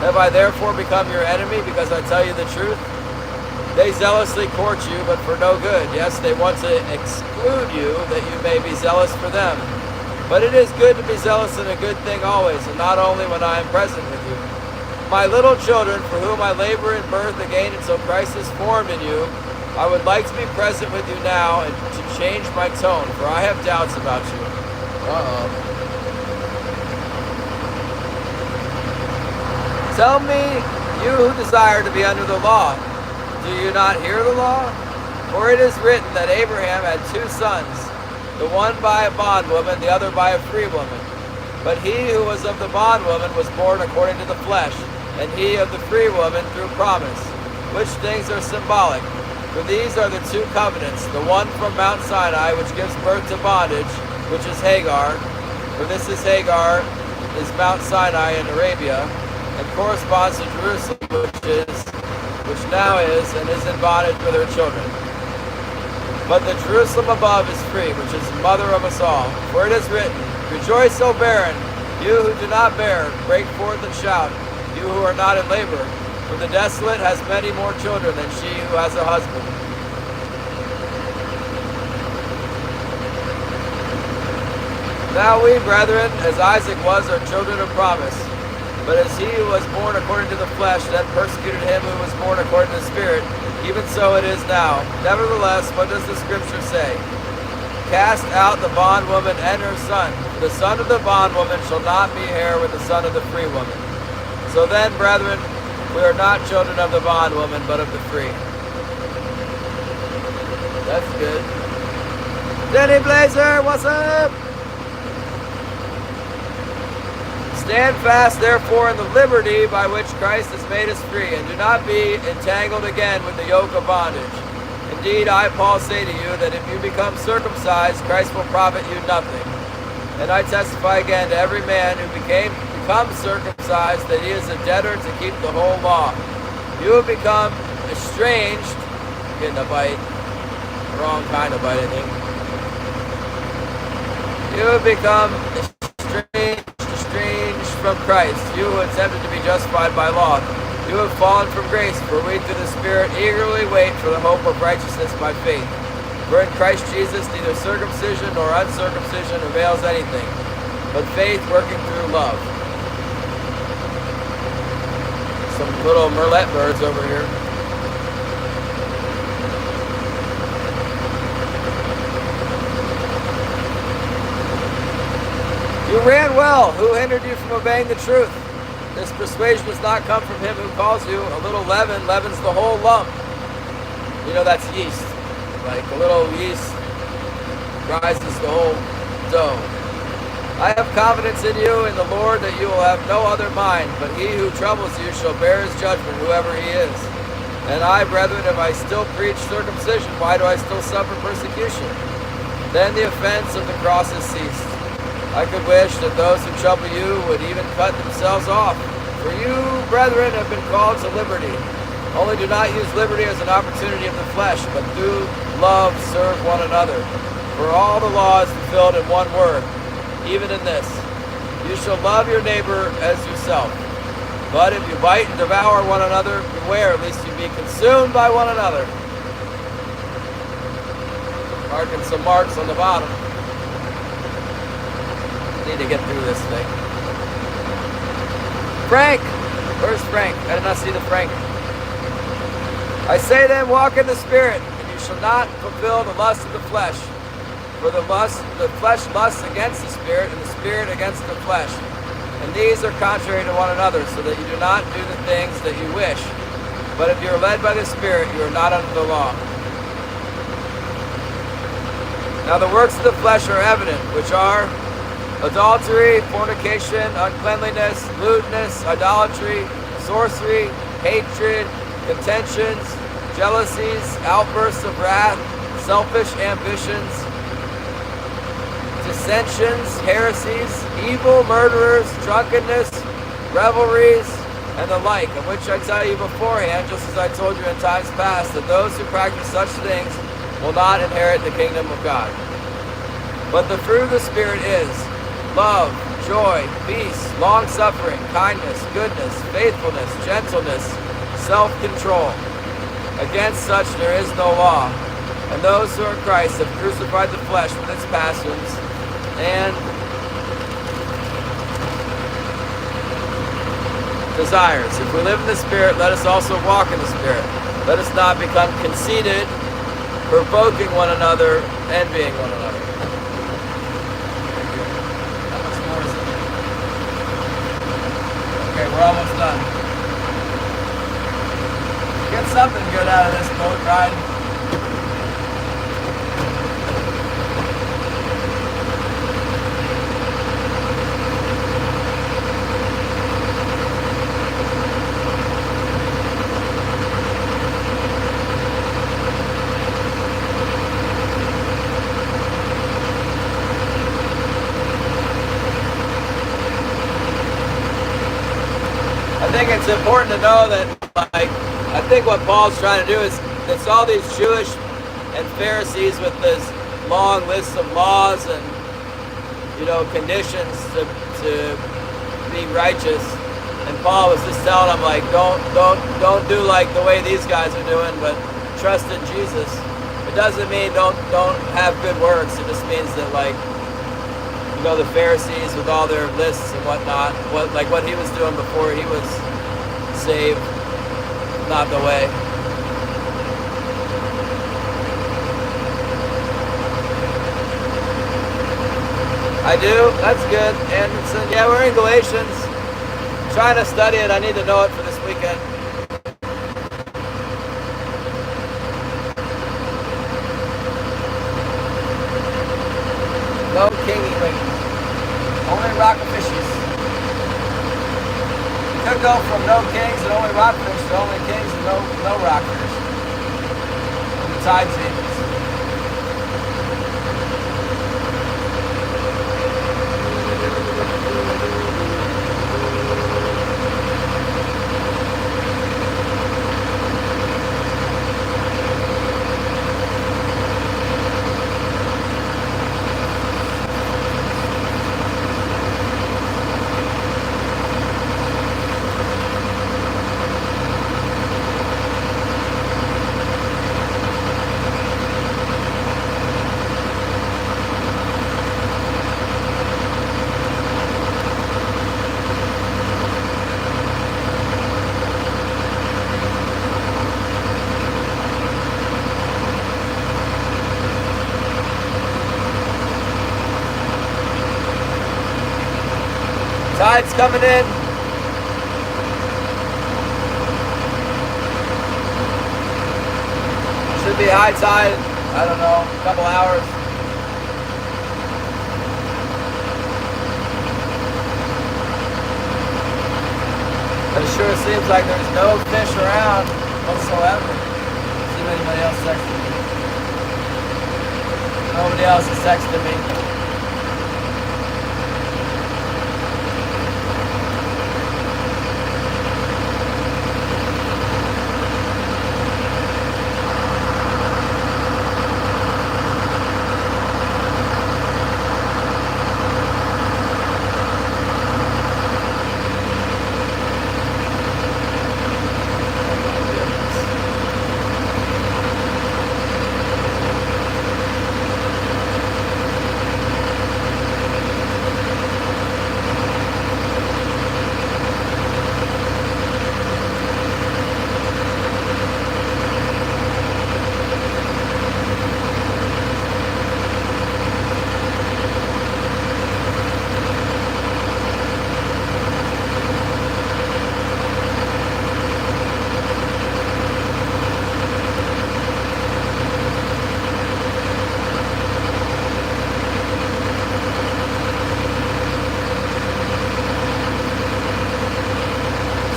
Have I therefore become your enemy because I tell you the truth? They zealously court you, but for no good. Yes, they want to exclude you, that you may be zealous for them. But it is good to be zealous in a good thing always, and not only when I am present with you. My little children, for whom I labor in birth again until Christ is formed in you, I would like to be present with you now and to change my tone, for I have doubts about you. Tell me, you who desire to be under the law, do you not hear the law? For it is written that Abraham had 2 sons, the one by a bondwoman, the other by a free woman. But he who was of the bondwoman was born according to the flesh, and he of the free woman through promise, which things are symbolic. For these are the 2 covenants, the one from Mount Sinai, which gives birth to bondage, which is Hagar. For this is Hagar, is Mount Sinai in Arabia, and corresponds to Jerusalem, which now is, and is in bondage with her children. But the Jerusalem above is free, which is mother of us all. For it is written, Rejoice, O barren, you who do not bear, break forth and shout, you who are not in labor. For the desolate has many more children than she who has a husband. Now we, brethren, as Isaac was, are children of promise. But as he who was born according to the flesh then persecuted him who was born according to the Spirit, even so it is now. Nevertheless, what does the Scripture say? Cast out the bondwoman and her son. For the son of the bondwoman shall not be heir with the son of the free woman. So then, brethren, we are not children of the bondwoman, but of the free. That's good. Denny Blazer, what's up? Stand fast, therefore, in the liberty by which Christ has made us free, and do not be entangled again with the yoke of bondage. Indeed, I, Paul, say to you that if you become circumcised, Christ will profit you nothing. And I testify again to every man who becomes circumcised that he is a debtor to keep the whole law. You have become estranged, getting a bite, wrong kind of bite, I think. You have become estranged from Christ, you who attempted to be justified by law. You have fallen from grace, for we through the Spirit eagerly wait for the hope of righteousness by faith. For in Christ Jesus neither circumcision nor uncircumcision avails anything, but faith working through love. Some little merlet birds over here. You ran well. Who hindered you from obeying the truth? This persuasion does not come from him who calls you. A little leaven leavens the whole lump. You know, that's yeast. Like a little yeast rises the whole dough. I have confidence in you, in the Lord, that you will have no other mind, but he who troubles you shall bear his judgment, whoever he is. And I, brethren, if I still preach circumcision, why do I still suffer persecution? Then the offense of the cross has ceased. I could wish that those who trouble you would even cut themselves off. For you, brethren, have been called to liberty. Only do not use liberty as an opportunity of the flesh, but through love serve one another. For all the law is fulfilled in one word, even in this: you shall love your neighbor as yourself. But if you bite and devour one another, beware lest you be consumed by one another. Marking some marks on the bottom. Need to get through this thing. Frank! Where's Frank? I did not see the Frank. I say then, walk in the Spirit, and you shall not fulfill the lust of the flesh. For the flesh lusts against the Spirit, and the Spirit against the flesh. And these are contrary to one another, so that you do not do the things that you wish. But if you are led by the Spirit, you are not under the law. Now the works of the flesh are evident, which are adultery, fornication, uncleanliness, lewdness, idolatry, sorcery, hatred, contentions, jealousies, outbursts of wrath, selfish ambitions, dissensions, heresies, evil, murderers, drunkenness, revelries, and the like, of which I tell you beforehand, just as I told you in times past, that those who practice such things will not inherit the kingdom of God. But the fruit of the Spirit is love, joy, peace, long-suffering, kindness, goodness, faithfulness, gentleness, self-control. Against such there is no law. And those who are Christ have crucified the flesh with its passions and desires. If we live in the Spirit, let us also walk in the Spirit. Let us not become conceited, provoking one another, envying one another. How much more is it? Okay, we're almost done. Get something good out of this boat ride. I think it's important to know that, like, I think what Paul's trying to do is, it's all these Jewish and Pharisees with this long list of laws and, conditions to be righteous. And Paul was just telling them, like, don't do like the way these guys are doing, but trust in Jesus. It doesn't mean don't have good works. It just means that, like, the Pharisees with all their lists and whatnot, what he was doing before he was saved, not the way. I do. That's good. And yeah, we're in Galatians. I'm trying to study it. I need to know it for this weekend. No kingy wings. Only rockfishes. You could go from no kings and only rockfish to only kings and no rockfish. And the tide changes. Tide's coming in. Should be high tide, I don't know, a couple hours. But it sure seems like there's no fish around whatsoever. See if anybody else texting me. Nobody else is texting me.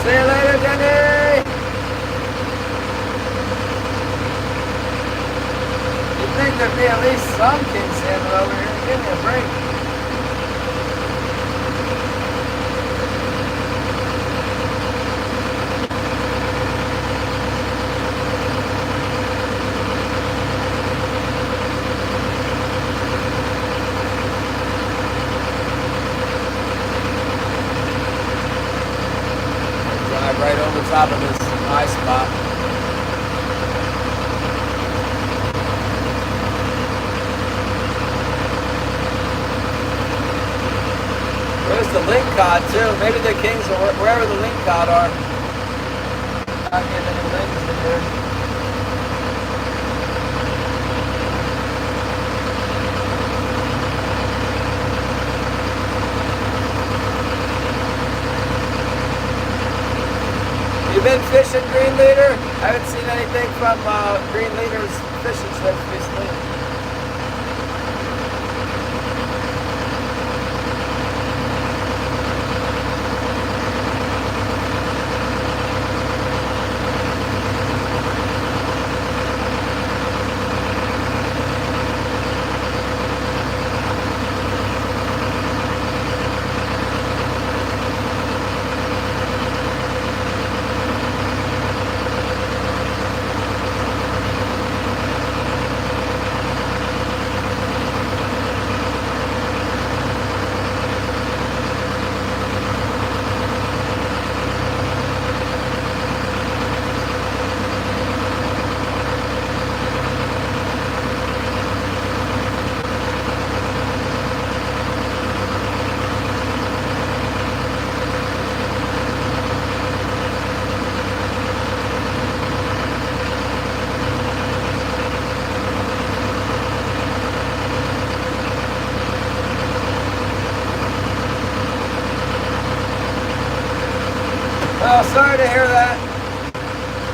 See you later, Jenny! You'd think there'd be at least some kids standing over here. Give me a break. top of this high spot. There's the link cod too. Maybe the kings are wherever the link cod are. Not getting any links in here. You been fishing, Green Leader? I haven't seen anything from Green Leader's fishing trips recently. Well, sorry to hear that.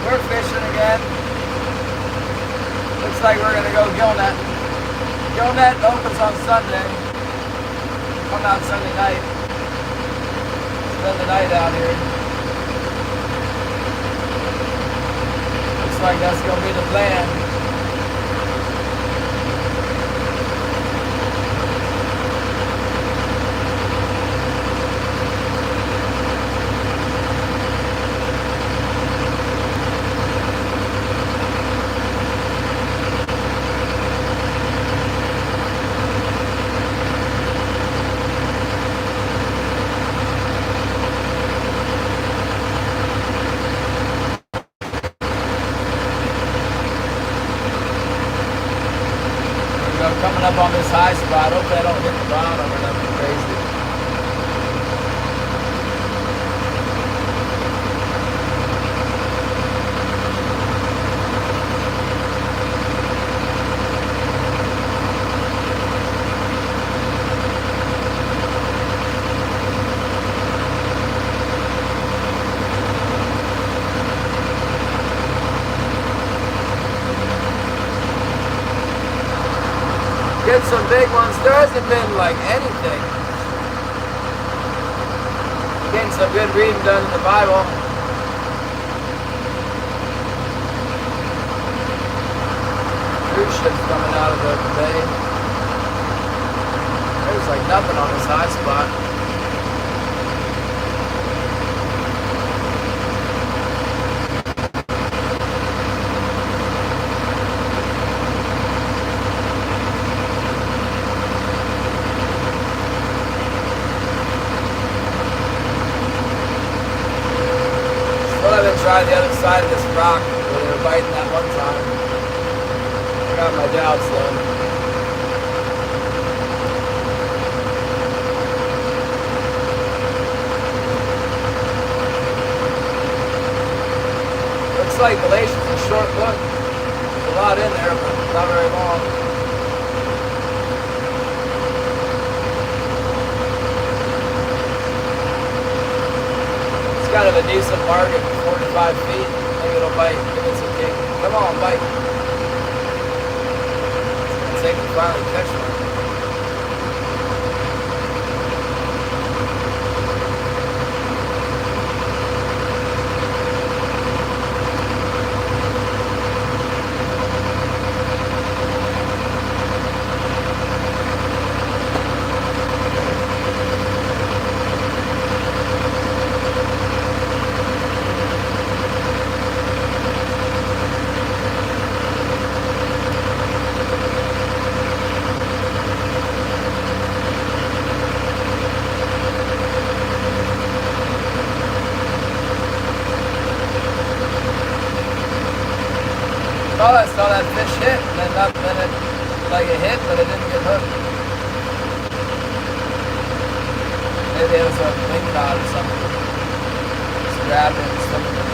We're fishing again. Looks like we're gonna go gillnet. Gillnet opens on Sunday. Come out Sunday night. Spend the night out here. Looks like that's gonna be the plan. Coming up on this high spot. Hopefully I don't hit the bottom or nothing crazy. Get some big ones. There hasn't been like anything. Getting some good reading done in the Bible. Cruise ships coming out of the bay. There's like nothing on this high spot. Try the other side of this rock where they were biting that one time. I got my doubts though. Looks like Galatians is a short book. There's a lot in there, but not very long. It's kind of a decent market. 45 feet, maybe it'll bite, give it some kick. Come on, bite. It's gonna take to finally catch one. that fish hit, and then it, like it hit, but it didn't get hooked. Maybe it was a wing knot or something. Just grabbed it and slipped it.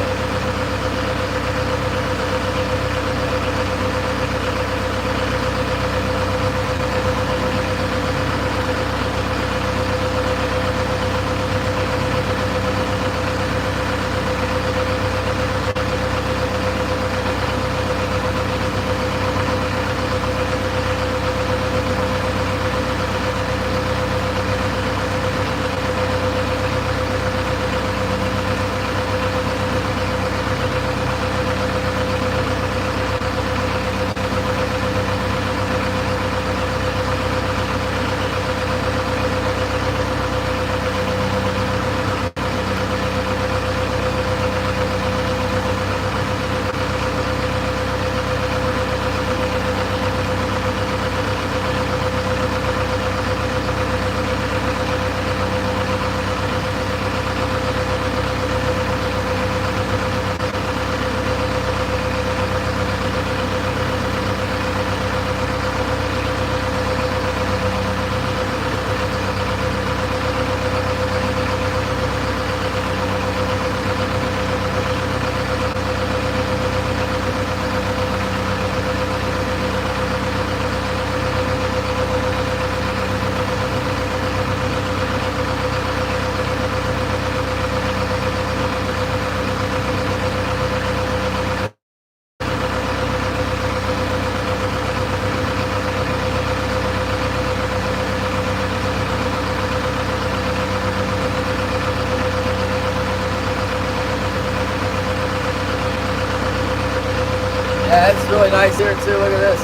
Yeah, it's really nice here too. Look at this.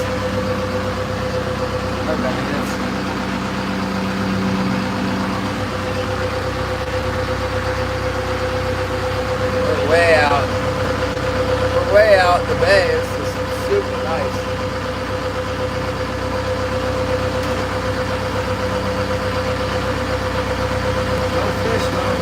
Look at this. We're way out. We're way out in the bay. It's just super nice. No fish though.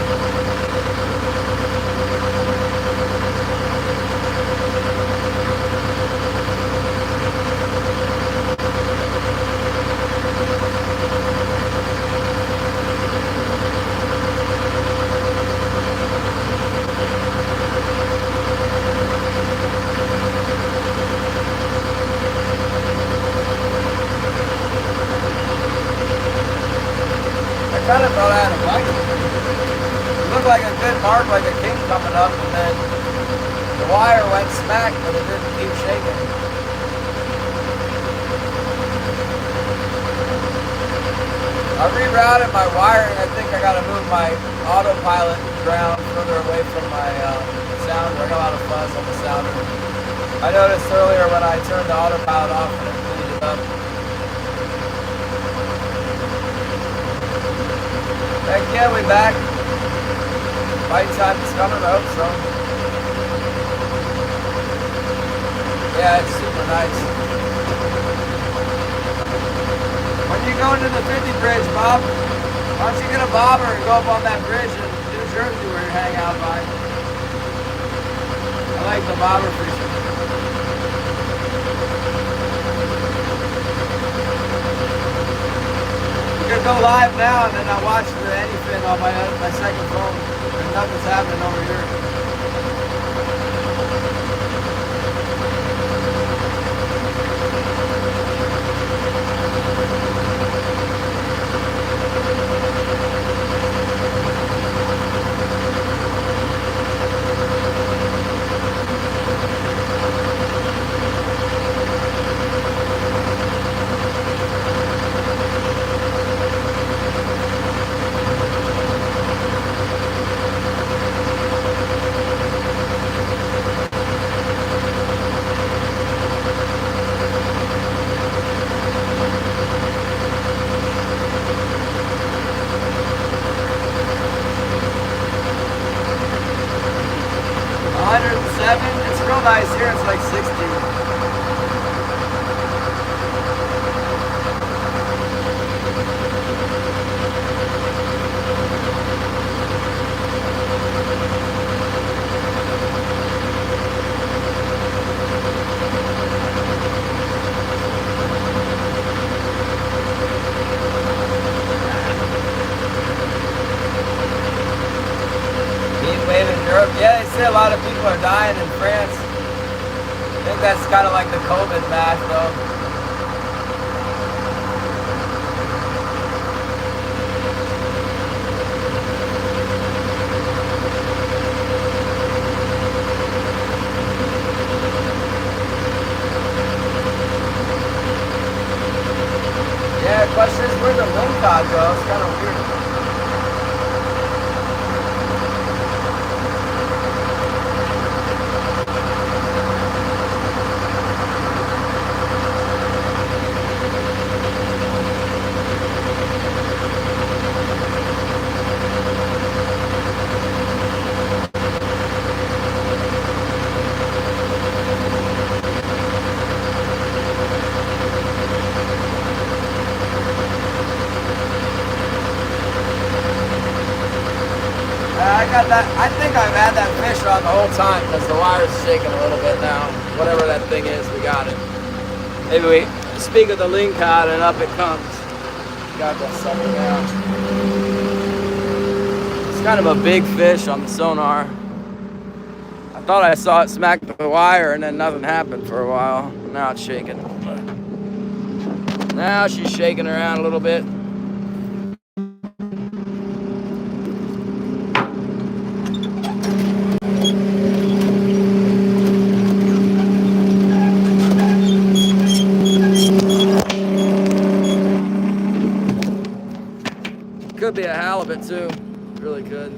I kind of thought I had a bite. It looked like a good mark, like a king coming up, and then the wire went smack, but it didn't keep shaking. I rerouted my wiring. I think I got to move my autopilot ground further away from my sounder. I got a lot of fuzz on the sounder. I noticed earlier when I turned the autopilot off and it cleaned it up. Heck yeah, we back. Bite time is coming, I hope so. Yeah, it's super nice. When you go into the 50 bridge, Bob, why don't you get a bobber and go up on that bridge in New Jersey where you hang out by? I like the bobber fishing. You can go live now, and then I watch the anyfin on my second phone, and nothing's happening over here. It's real nice here. It's like 60. a lot of people are dying in France. I think that's kind of like the COVID math, though. Yeah, the question is where the lingcod go. It's kind of weird. I think I've had that fish on the whole time because the wire's shaking a little bit now. Whatever that thing is, we got it. Maybe we speak of the lingcod and up it comes. Got that sucker down. It's kind of a big fish on the sonar. I thought I saw it smack the wire and then nothing happened for a while. Now it's shaking. Now she's shaking around a little bit. Could be a halibut too, really could.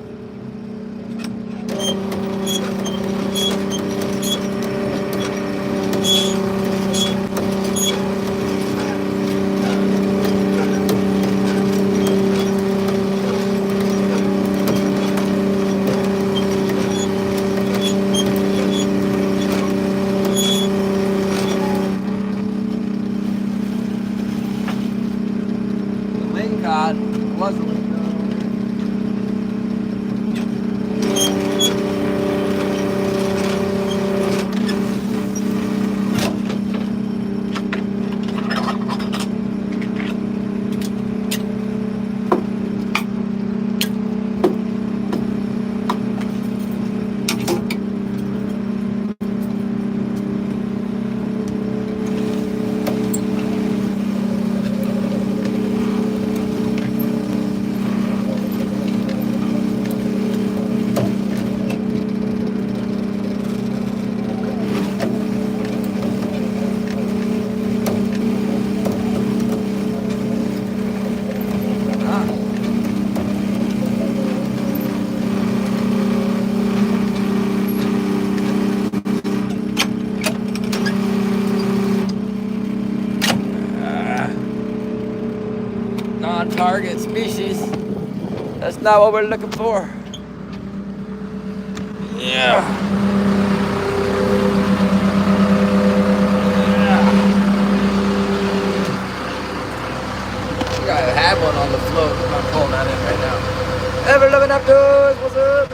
The lingcod wasn't. Non-target species. That's not what we're looking for. Yeah. I think I have one on the float. I'm not pulling that in right now. Ever loving outdoors, what's up?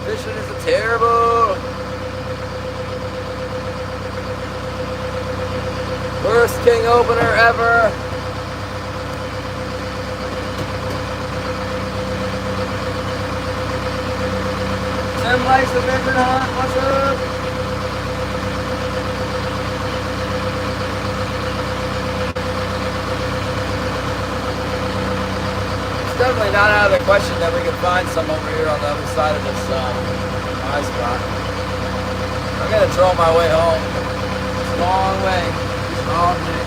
Fishing is a terrible. Worst king opener ever. Tim likes the Midland hunt. What's up? It's definitely not out of the question that we can find some over here on the other side of this high spot. I'm gonna troll my way home. It's a long way. It's a long day.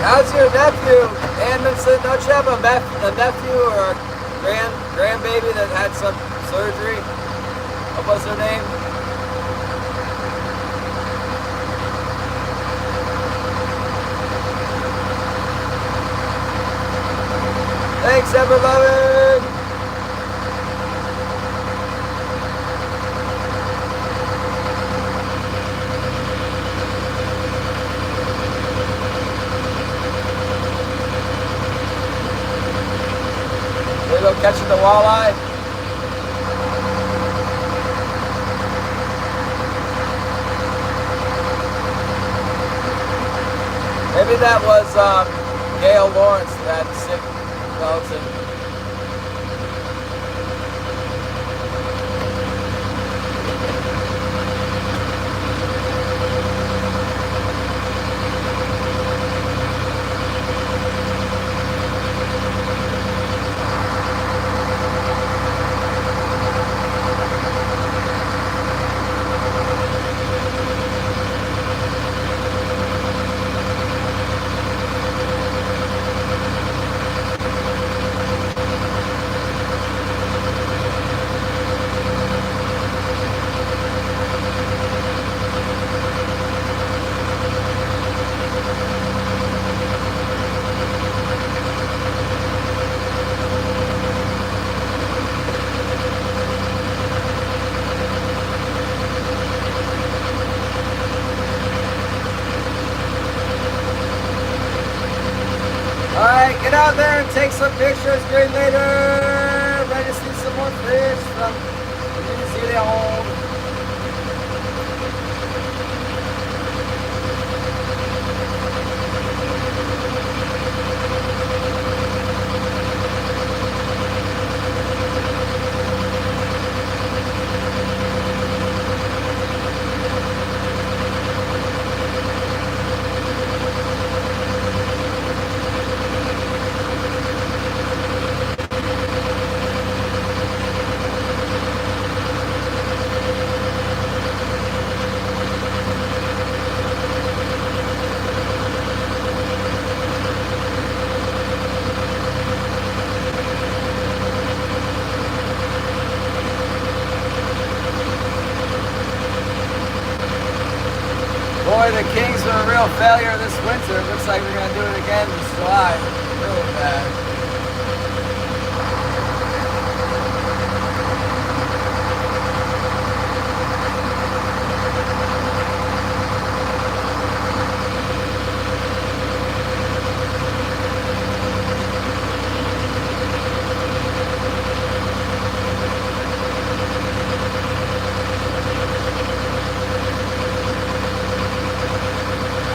How's your nephew, Anderson? Don't you have a nephew or a grandbaby that had some surgery? What was her name? Thanks, ever loving. There you go, catching the walleye. Maybe that was Gail Lawrence, that sick relative. Alright, get out there and take some pictures, Green Leader. Ready to see some more fish from New Zealand. Boy, the Kings are a real failure this winter. Looks like we're going to do it again this July. Really bad.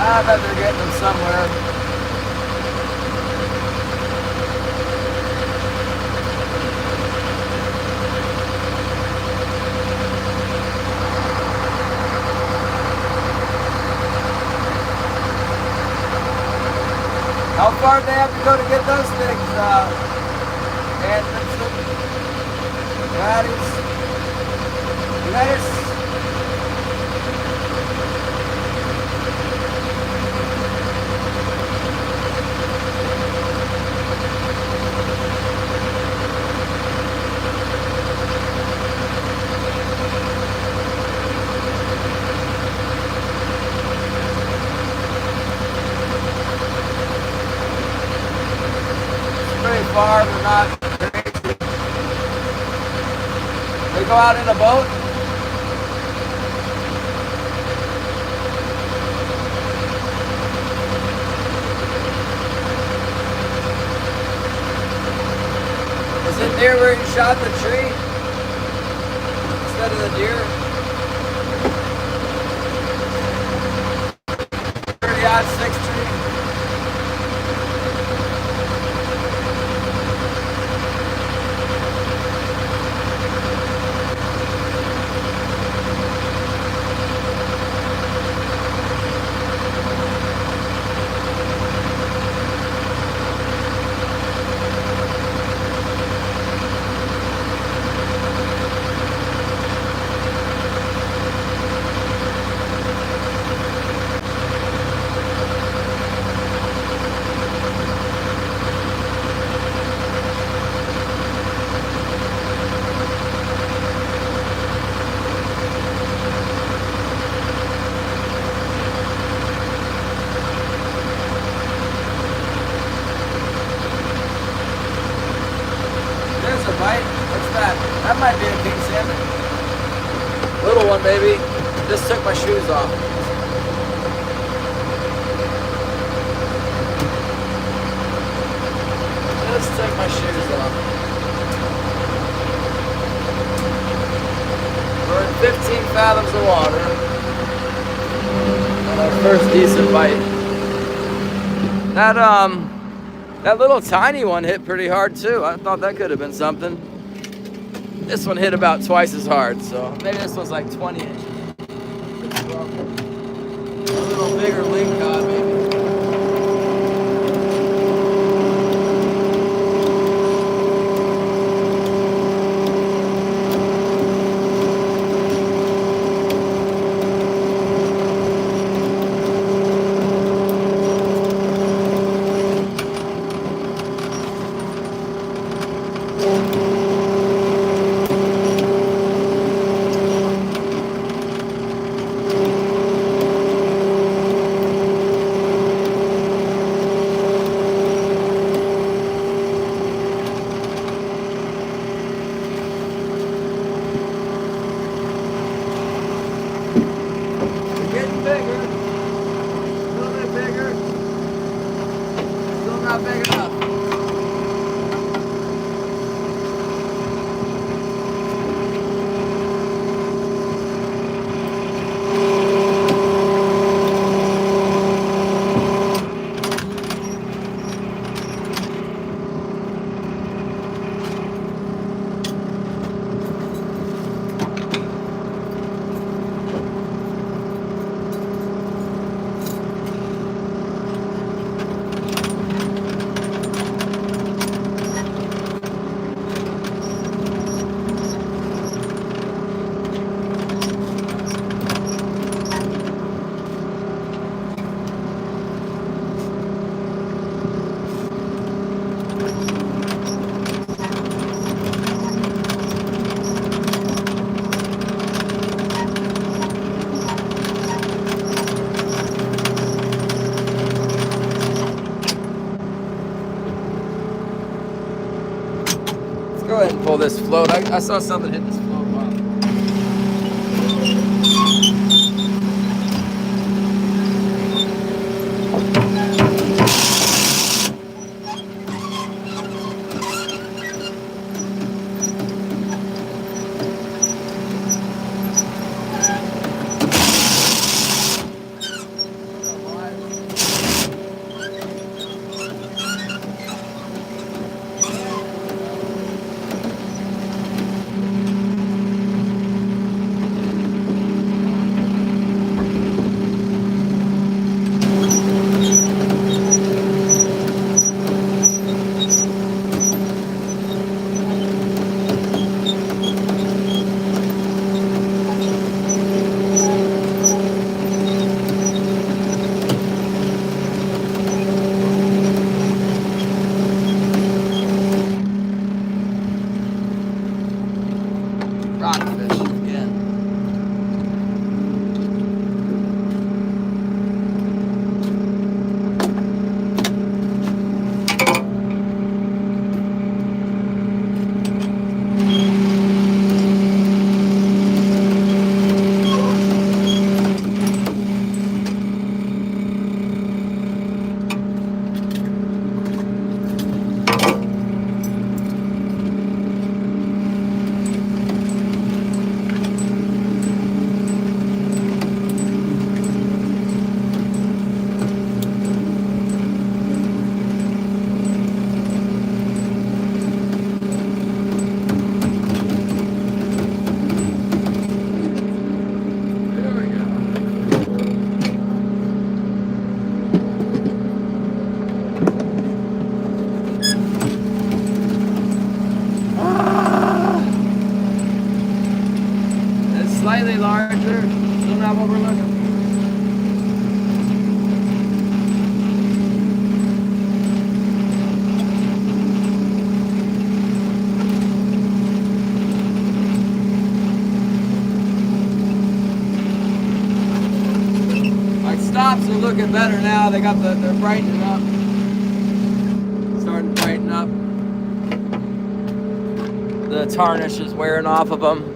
I bet they're getting them somewhere. How far do they have to go to get those things, Anderson? Lettuce. Far, but not crazy. They go out in a boat. Is it near where you shot the tree instead of the deer? 30-06 tree. baby. Just took my shoes off. Just took my shoes off. We're in 15 fathoms of water. On our first decent bite. That little tiny one hit pretty hard too. I thought that could have been something. This one hit about twice as hard, so maybe this one's like 20 inches. A little bigger lingcod, maybe. Go ahead and pull this float. I saw something hit this float. Wow. Rockfish again. Slightly larger, still not what we're looking for. My stops are looking better now. They're brightening up. Starting to brighten up. The tarnish is wearing off of them.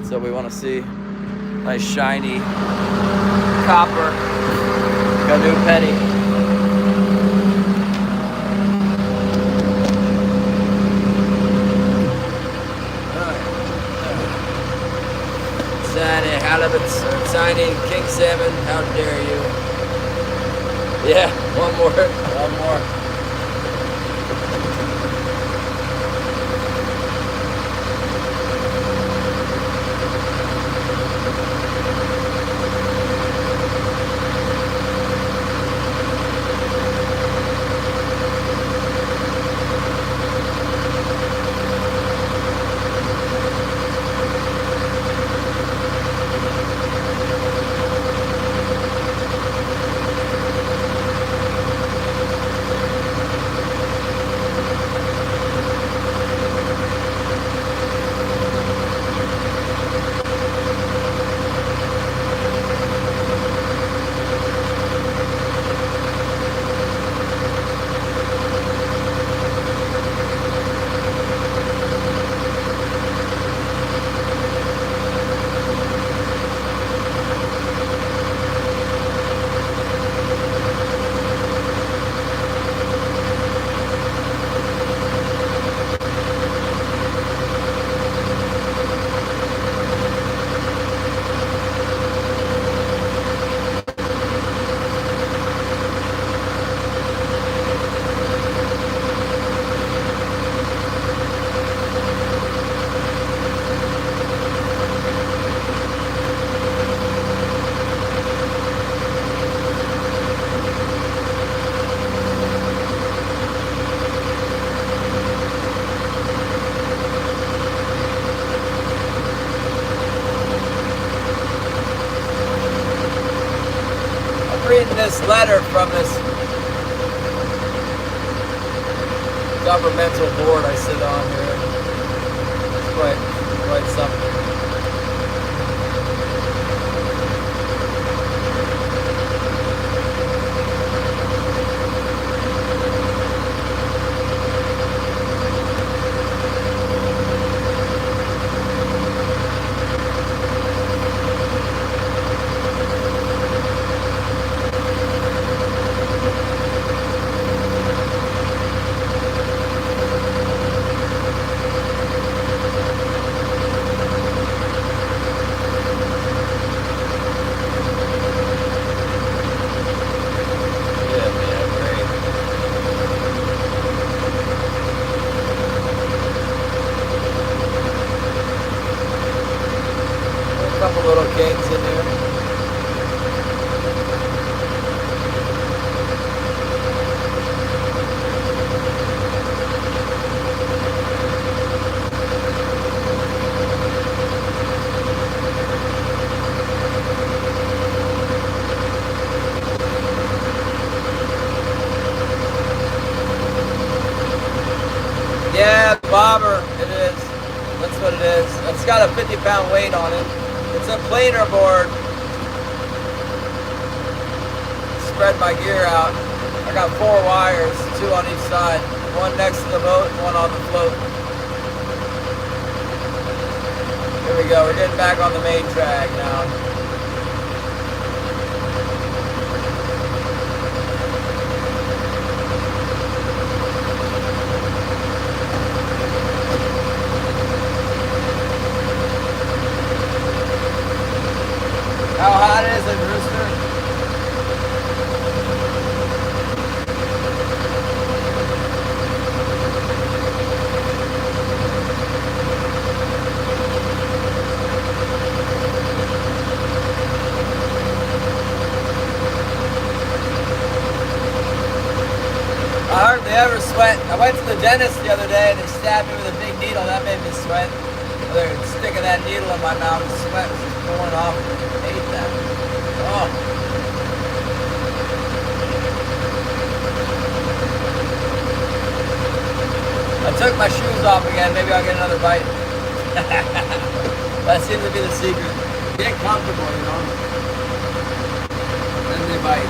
So we want to see Nice shiny copper. Got a new penny. Shiny halibuts, shiny king salmon. How dare you? Yeah, one more. One more. Reading this letter from this governmental board I sit on here. It's quite something. Couple little kings in there. Yeah, the bobber, it is. That's what it is. It's got a 50-pound weight on it. It's a planer board. Spread my gear out. I got 4 wires, 2 on each side. One next to the boat and one on the float. Here we go. We're getting back on the main track now. How hot is it, Rooster? I hardly ever sweat. I went to the dentist the other day and they stabbed me with a big needle. That made me sweat. They're sticking that needle in my mouth and sweat was just pouring off. I hate that. Oh. I took my shoes off again. Maybe I'll get another bite. That seems to be the secret. Get comfortable, you know. Then they bite.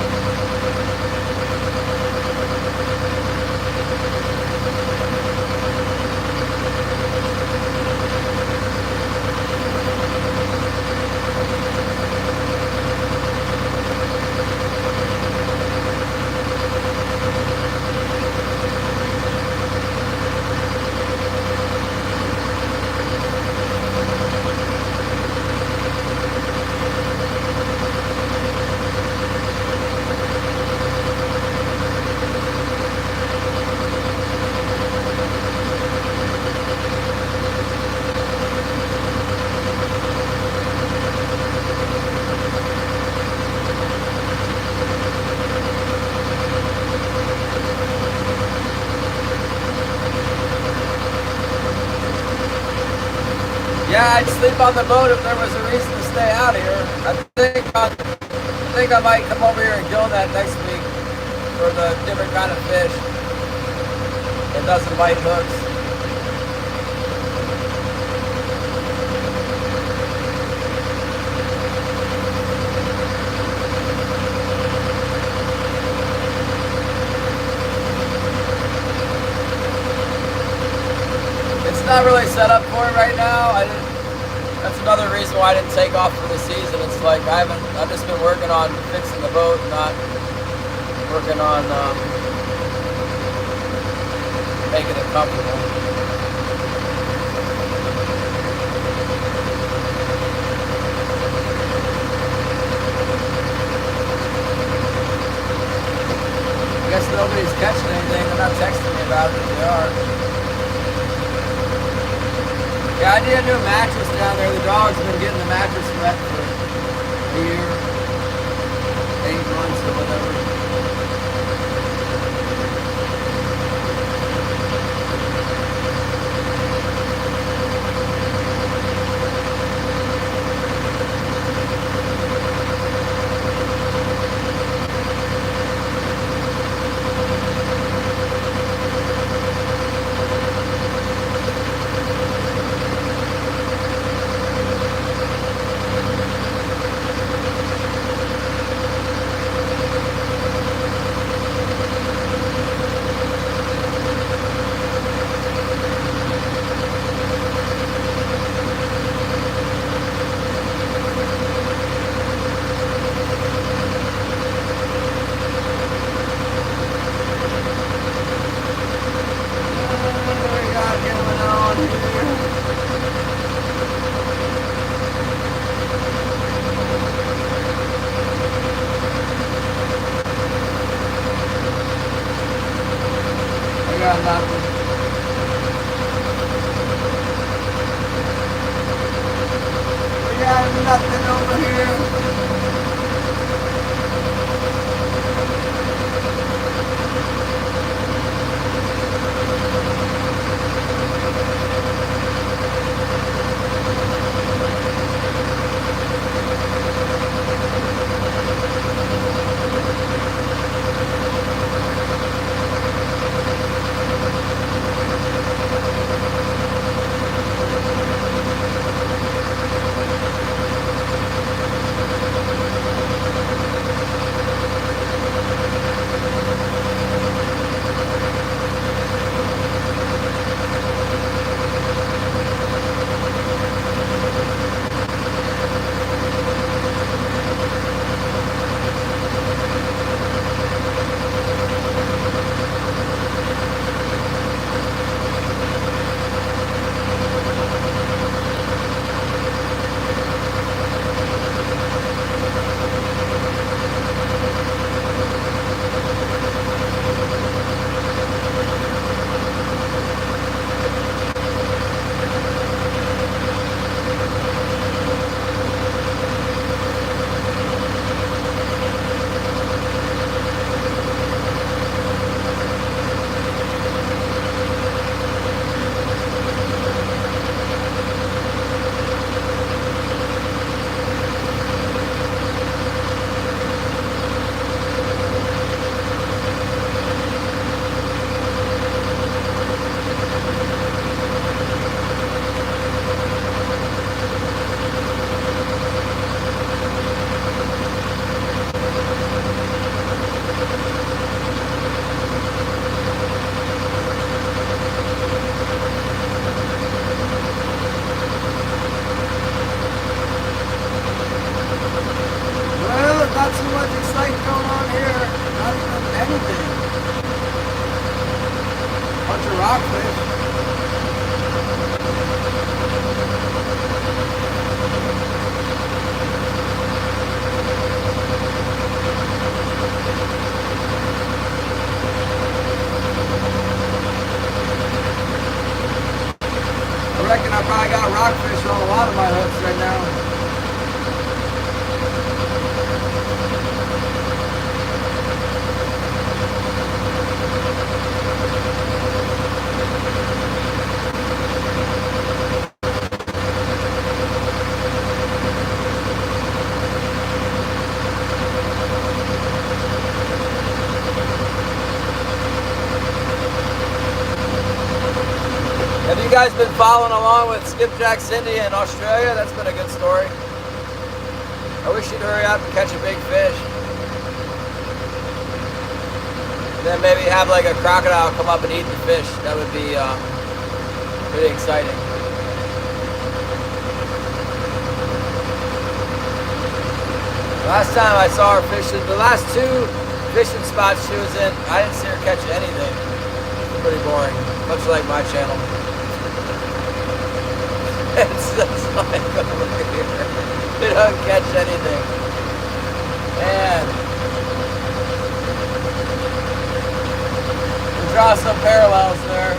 Yeah, I'd sleep on the boat if there was a reason to stay out here. I think I might come over here and kill that next week for the different kind of fish that doesn't bite hooks. It's not really set up for it right now. That's another reason why I didn't take off for the season. It's like I've just been working on fixing the boat, not working on making it comfortable. I guess nobody's catching anything. They're not texting me about it if they are. Yeah, I need a new mattress down there. The dog's been getting the mattress wet for a year, 8 months or whatever. Nothing over here. I got rockfish on a lot of my hooks right now. guys been following along with Skipjack Cindy in Australia? That's been a good story. I wish you'd hurry up and catch a big fish. Then maybe have like a crocodile come up and eat the fish. That would be pretty exciting. Last time I saw her fishing, the last 2 fishing spots she was in, I didn't see her catch anything. Pretty boring, much like my channel. It's just like over here. They don't catch anything. And we draw some parallels there.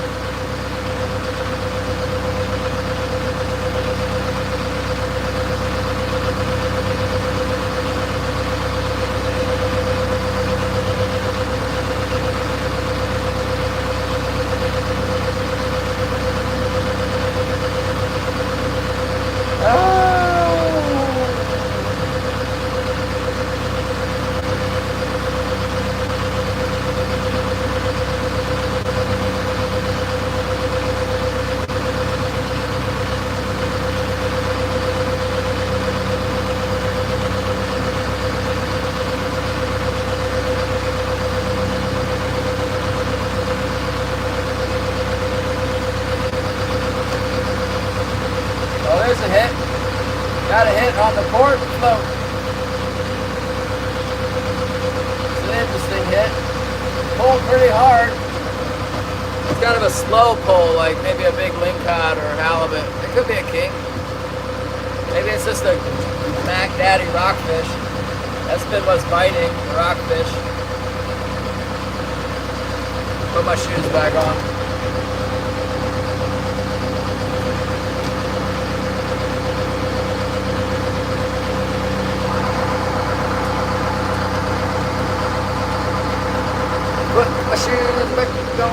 There's a hit. Got a hit on the port float. It's an interesting hit. Pulled pretty hard. It's kind of a slow pull, like maybe a big lingcod or a halibut. It could be a king. Maybe it's just a Mac Daddy rockfish. That's been what's biting, the rockfish. Put my shoes back on. Put my shoes back on.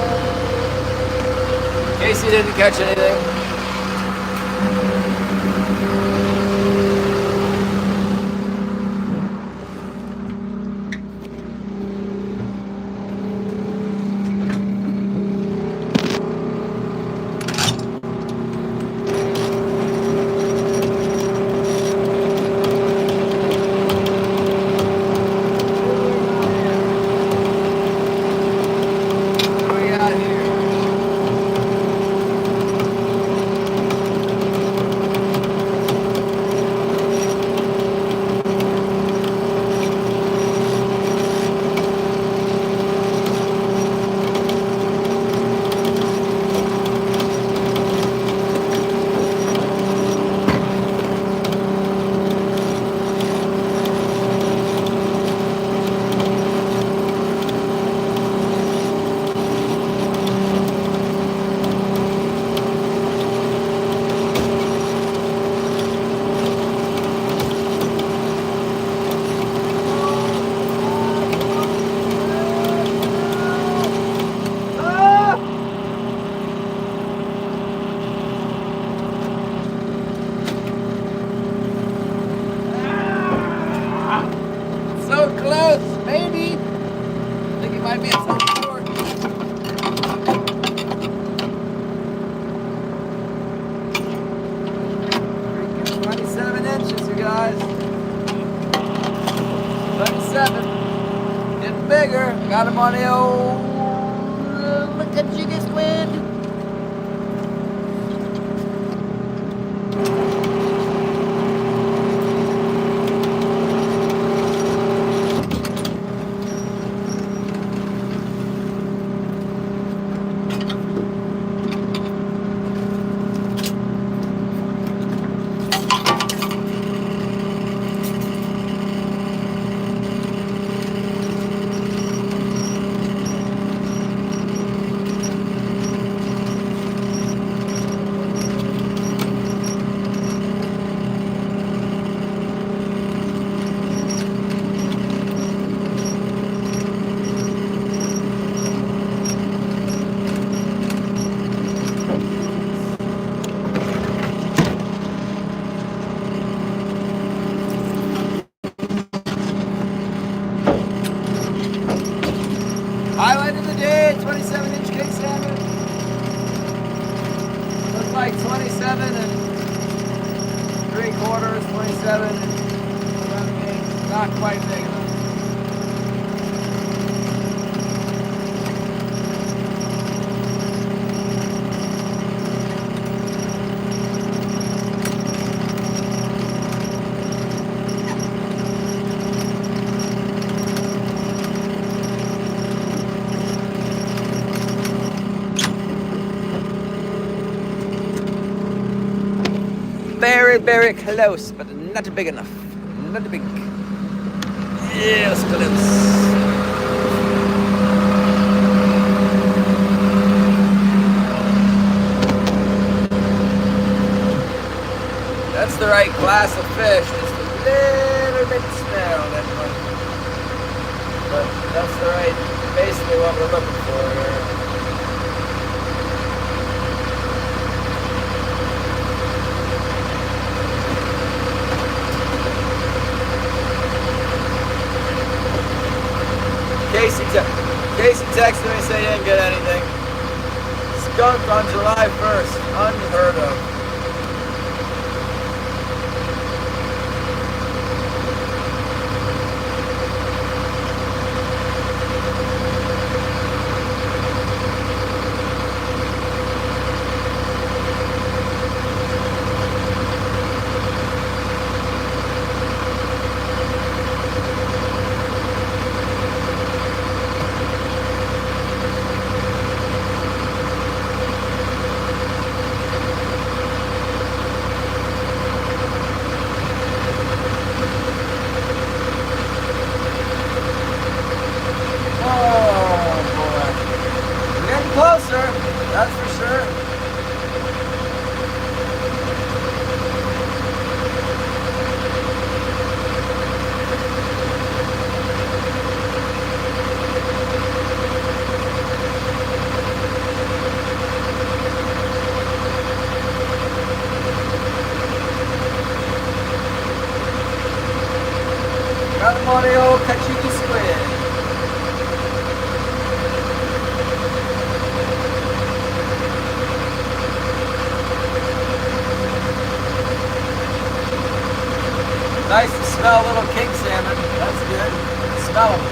Casey didn't catch anything. Bigger. Got him on the old look at you get wind. 7 is not quite big enough. Very, very close, but not big enough. Not big. Yes, close. That's the right class of fish. Just a little bit small, that one. But that's the right, basically what we're looking for here. Casey texted me and said he didn't get anything. Skunk on July 1st. Unheard of. That's for sure. Got him on the old Kachiki squid. Nice to smell little king salmon. That's good. Smell them.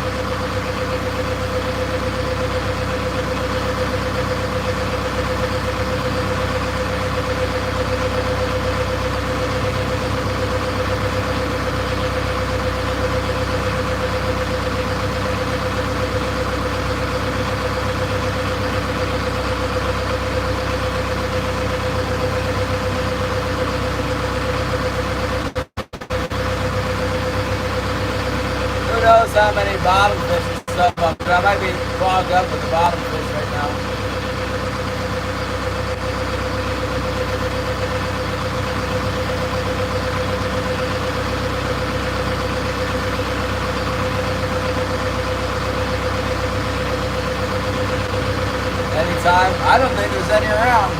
Who knows how many bottom fish and stuff up there. I might be clogged up with the bottom fish right now. Anytime. I don't think there's any around.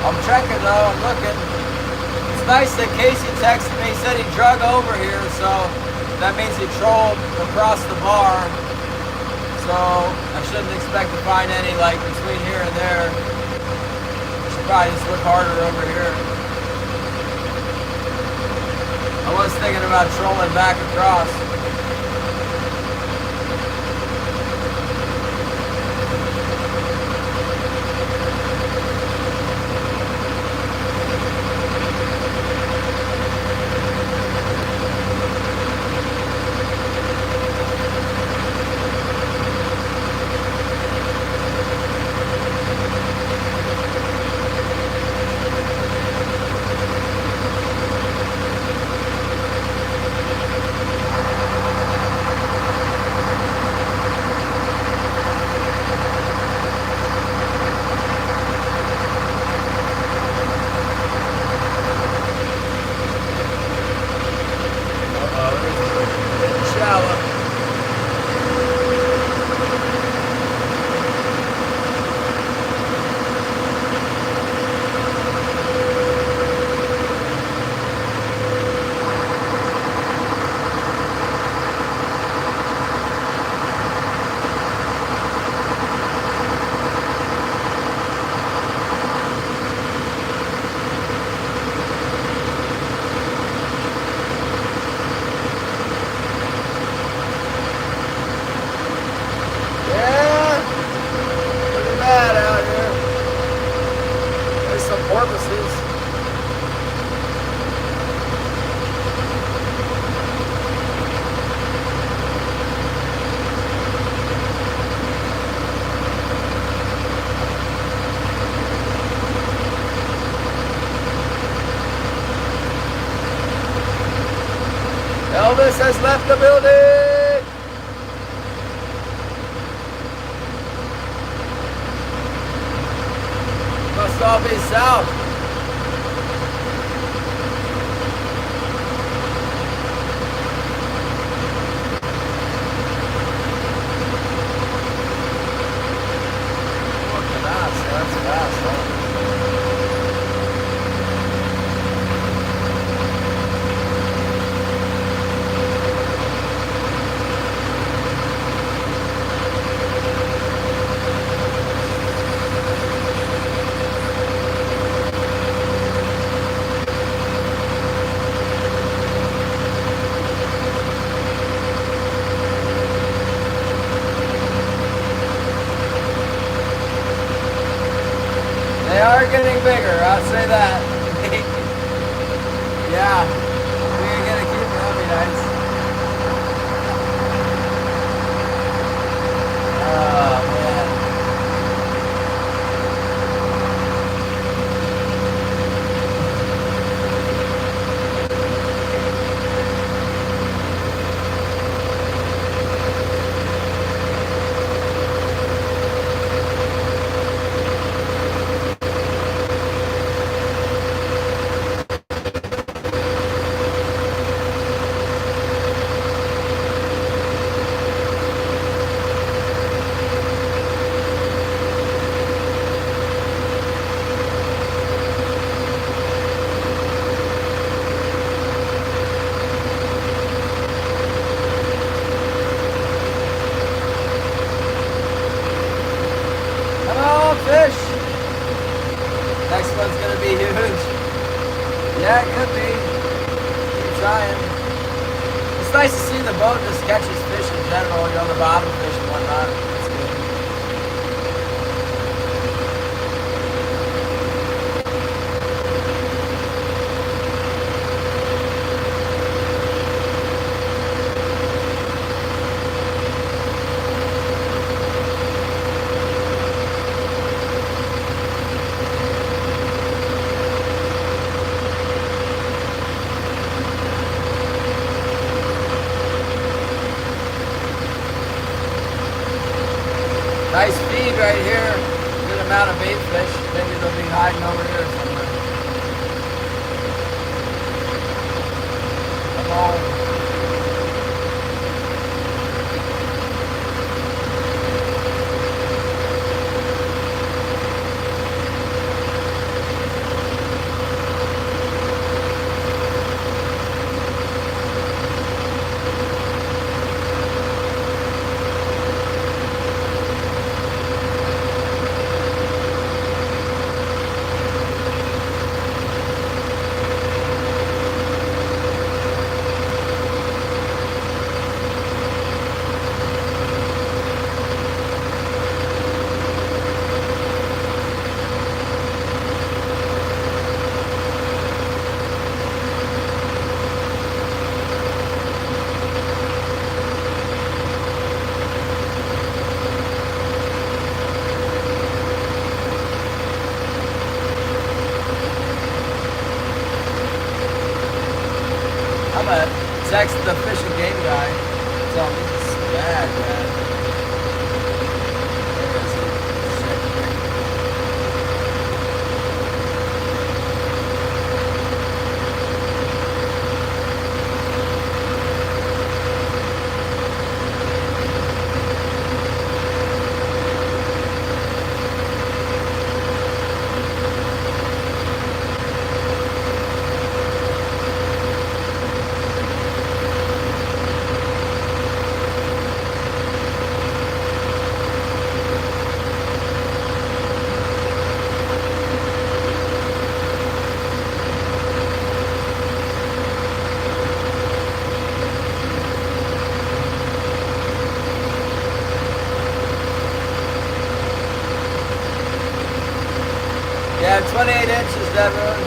I'm checking though, I'm looking. It's nice that Casey texted me, said he drug over here, so that means he trolled across the bar, so I shouldn't expect to find any like between here and there. Should probably just look harder over here. I was thinking about trolling back across. has left the building. Must all be south. That's fast, huh? They are getting bigger, I'll say that. Yeah, we're gonna keep them, that'd be nice. Oh, man. Fish. Next one's gonna be huge. Yeah, it could be. Keep trying. It's nice to see the boat just catches fish in general, you know, the bottom fish and whatnot. It's good. Nice feed right here. Good amount of bait fish. Maybe they'll be hiding over here somewhere. Come on. I'm gonna text the Fish and Game guy. Tell him this is bad, man. Where is he? Shit. Yeah, 28 inches, Devin.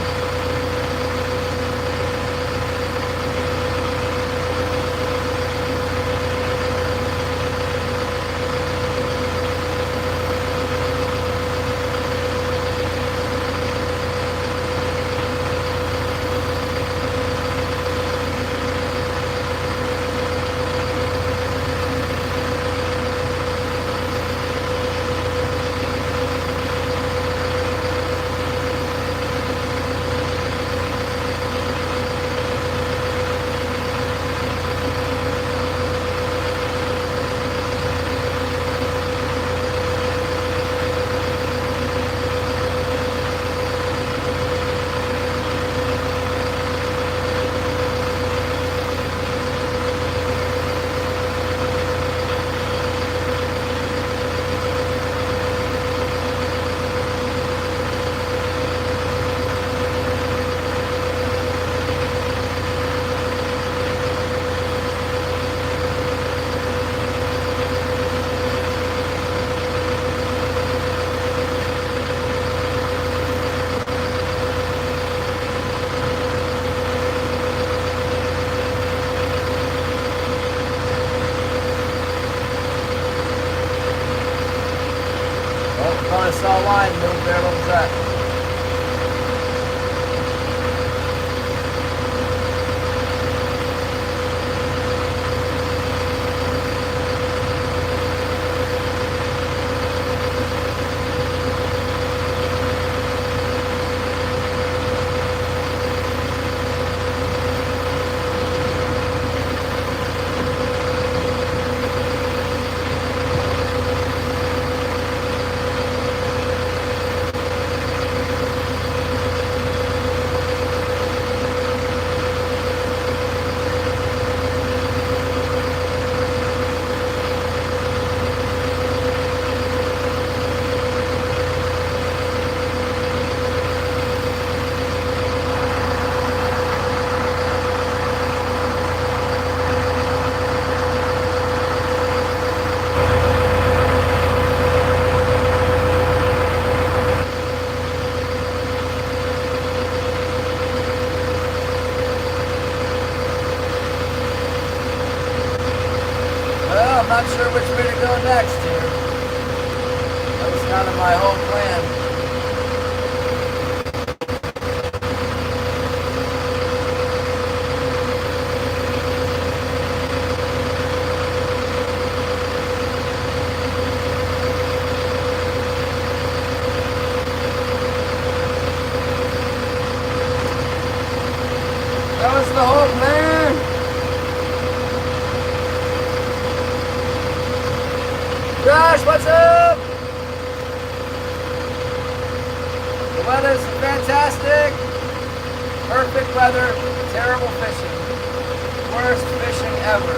I saw a line move there, what was that? I'm not sure which way to go next here. That was kind of my whole plan. That was the whole plan. Josh, what's up? The weather's fantastic. Perfect weather. Terrible fishing. Worst fishing ever.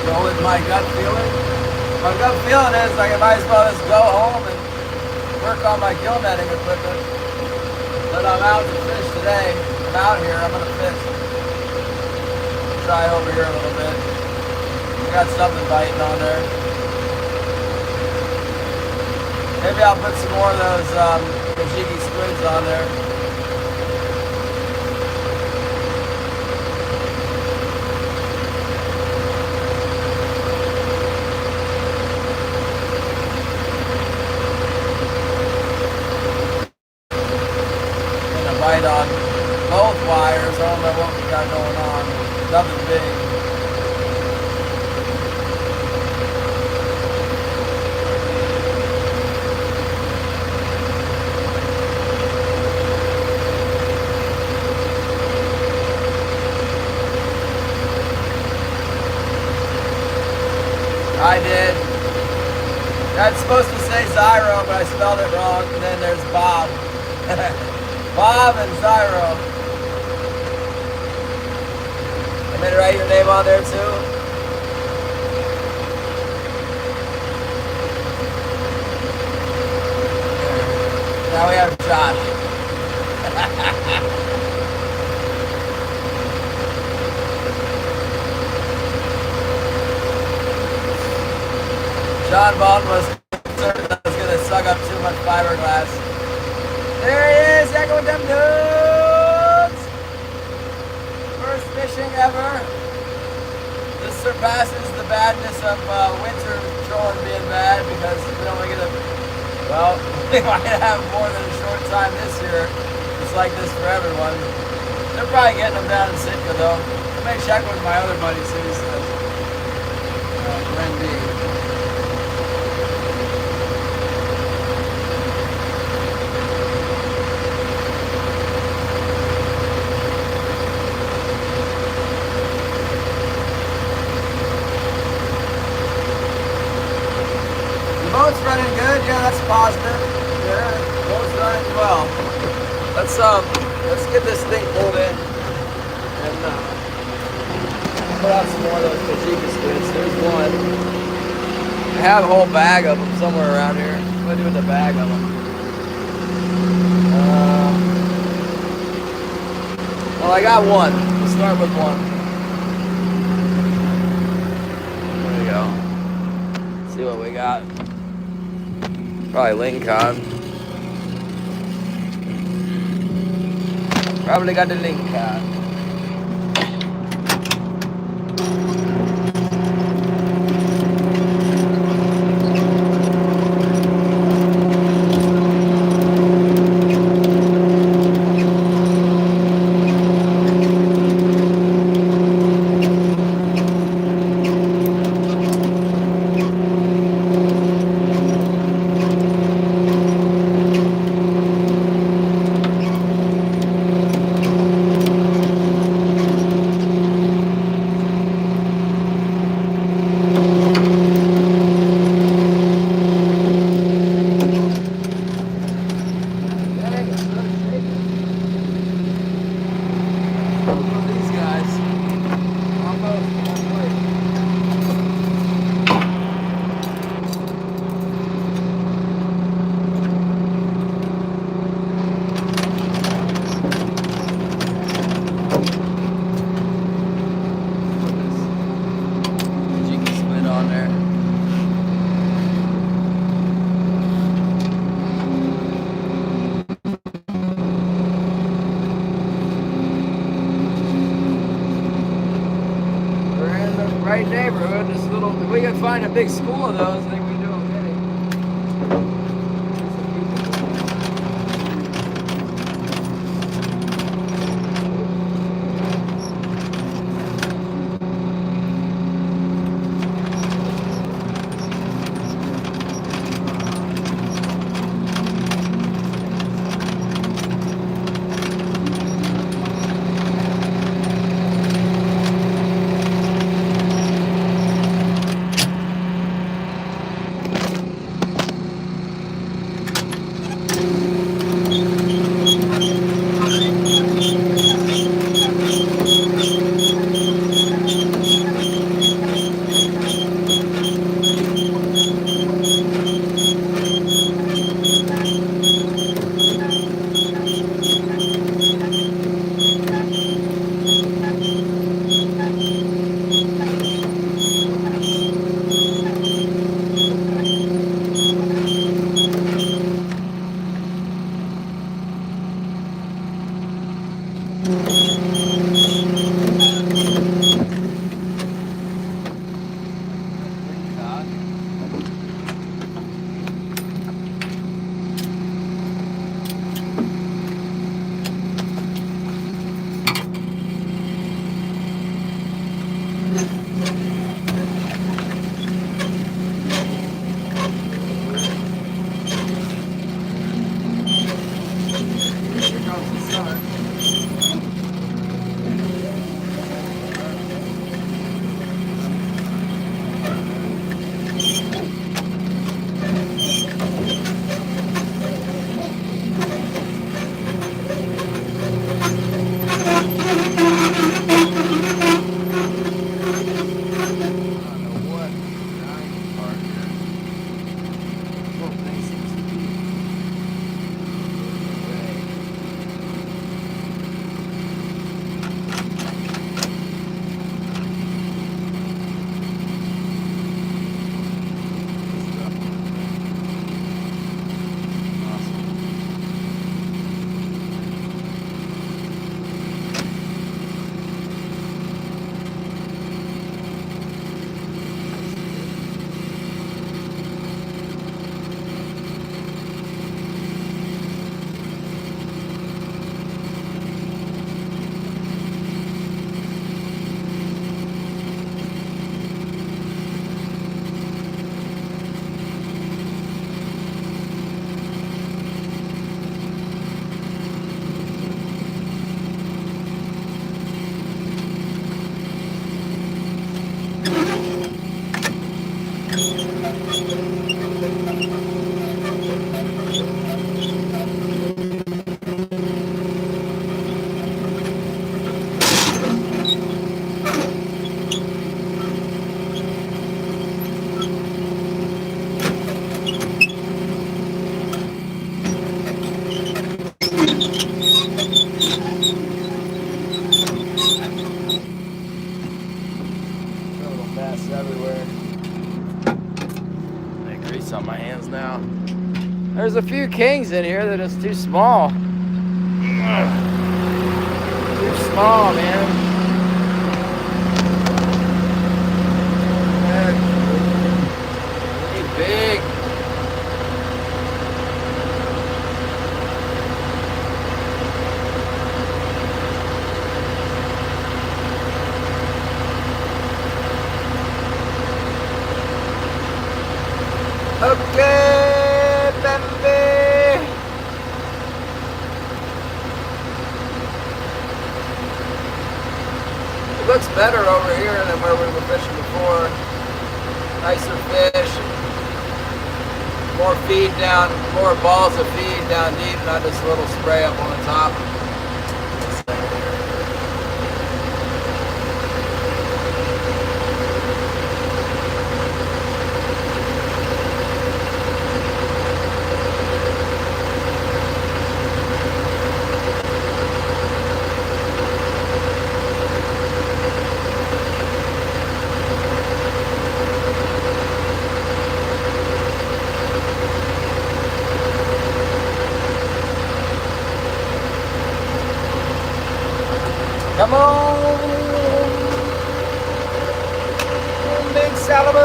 Go with my gut feeling. My gut feeling is like I might as well just go home and work on my gill netting equipment. But I'm out to fish today. I'm out here, I'm gonna fish. Try over here a little bit. I got something biting on there. Maybe I'll put some more of those Kajiki squids on there. Bite on both wires. I don't know what we got going on. Nothing big. I did. That's supposed to say Zyro, but I spelled it wrong. And then there's Bob. Bob and Zyro. I'm gonna write your name on there too. Now we have Josh. John Baldwin was concerned that I was gonna suck up too much fiberglass. There he is, echo with them dudes! First fishing ever. This surpasses the badness of winter trolling being bad because we only get well, we might have more than a short time this year. It's like this for everyone. They're probably getting them down in Sitka though. I may check with my other buddies who says, Glenn B. Boat's running good, yeah, that's positive. Yeah, boat's running well. Let's get this thing pulled in and put out some more of those Kajika squids. There's one. I have a whole bag of them somewhere around here. What do I do with the bag of them? Well, I got one. We'll start with one. There we go. Let's see what we got. Probably Lincoln. Probably got the Lincoln. Right neighborhood, this little, if we can find a big school of those, I think we do okay. mess everywhere. I grease on my hands now. There's a few kings in here that is too small. Too small, man. Too big. Okay, baby. It looks better over here than where we were fishing before. Nicer fish. More feed down, more balls of feed down deep, not just a little spray up on the top. Come on, big Salmon.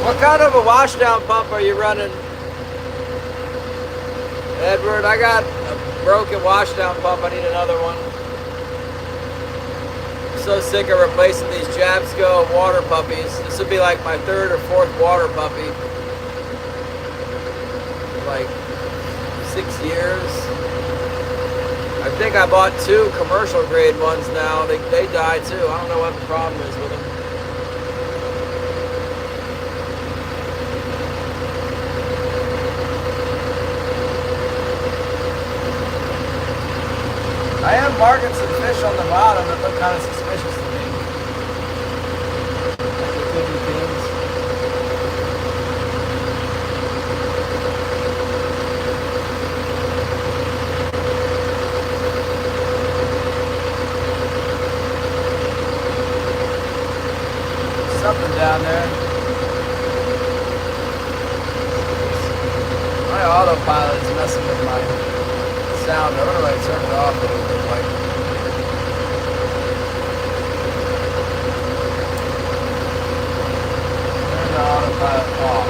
What kind of a washdown pump are you running, Edward? I got a broken washdown pump. I need another one. I'm so sick of replacing these Jabsco water puppies. This would be like my third or fourth water puppy. Like 6 years. I think I bought 2 commercial grade ones now. They died too. I don't know what the problem is with them. I am marking some fish on the bottom that look kind of suspicious to me. Like the could be kings. Something down there. My autopilot is messing with my sound. I don't know if I turned it off a little bit. Like, turn the autopilot off.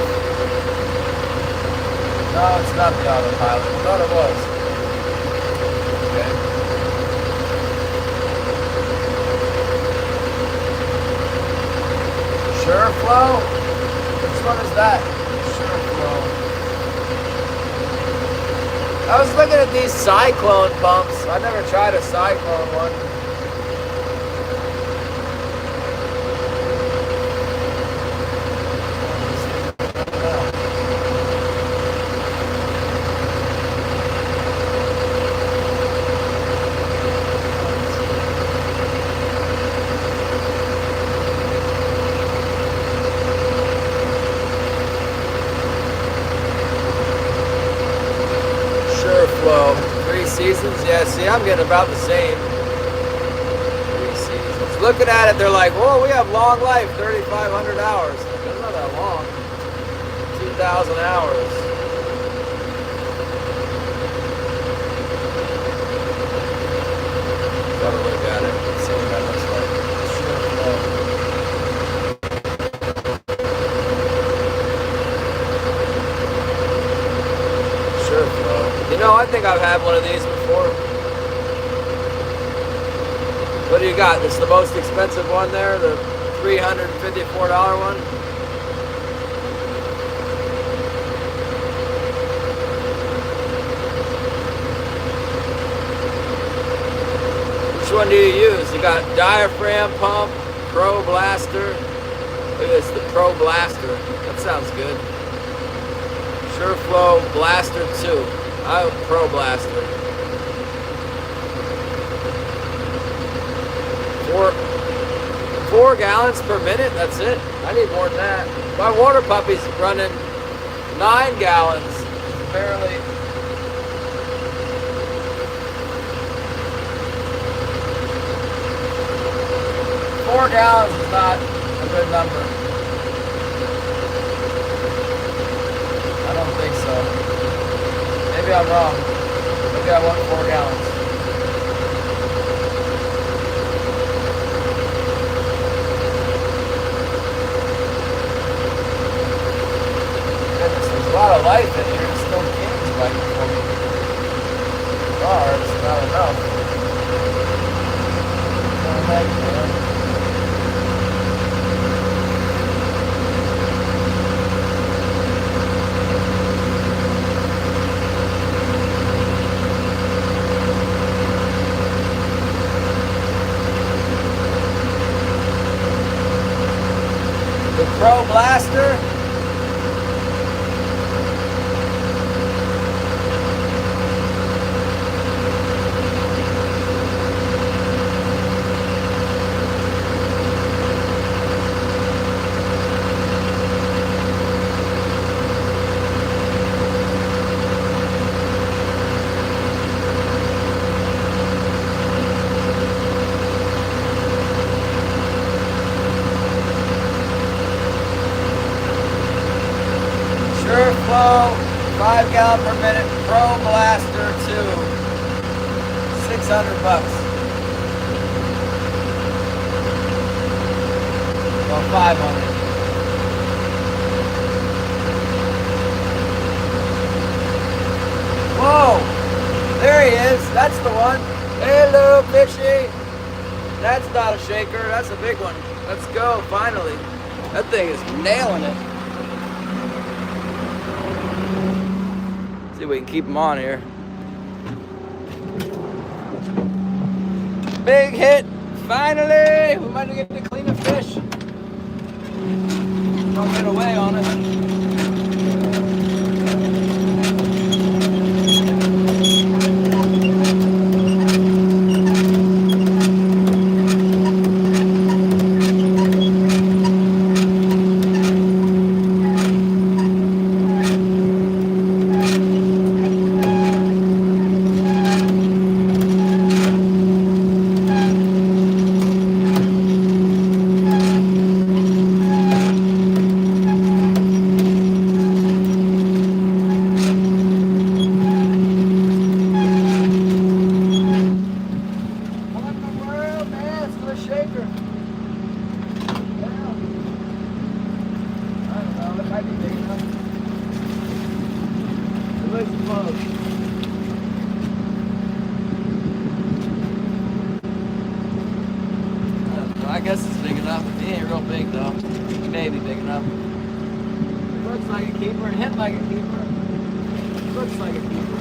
No, it's not the autopilot. I thought it was. Okay. Sure flow? Which one is that? Sure flow. I was looking at these Cyclone pumps. I never tried a Cyclone one. Sure. flow. 3 seasons? Yeah, see, I'm getting about the same. 3 seasons. Looking at it, they're like, whoa, we have long life, 3,500 hours. That's not that long. 2,000 hours. Gotta look at it. See what that looks like. Sure flow. You know, I think I've had one of these before. What do you got? This is the most expensive one there, the $354 one. Which one do you use? You got diaphragm pump, Pro Blaster. Look at this, the Pro Blaster. That sounds good. SureFlow Blaster 2. I have Pro Blaster. 4 gallons per minute, that's it. I need more than that. My water puppy's running 9 gallons. Barely. $4 gallons is not a good number. I don't think so. Maybe I'm wrong. Maybe I want 4 gallons. Goodness, there's a lot of life in here. There's still kings biting for me. It's not enough. The Pro Blaster. SureFlow 5 gallon per minute Pro Blaster 2. $600. Well, 500. Whoa! There he is. That's the one. Hello, fishy. That's not a shaker. That's a big one. Let's go, finally. That thing is nailing it. See if we can keep them on here. Big hit, finally! We might get to clean a fish. Don't get away on it. I guess it's big enough. He ain't real big though. He may be big enough. It looks like a keeper and hit like a keeper. It looks like a keeper.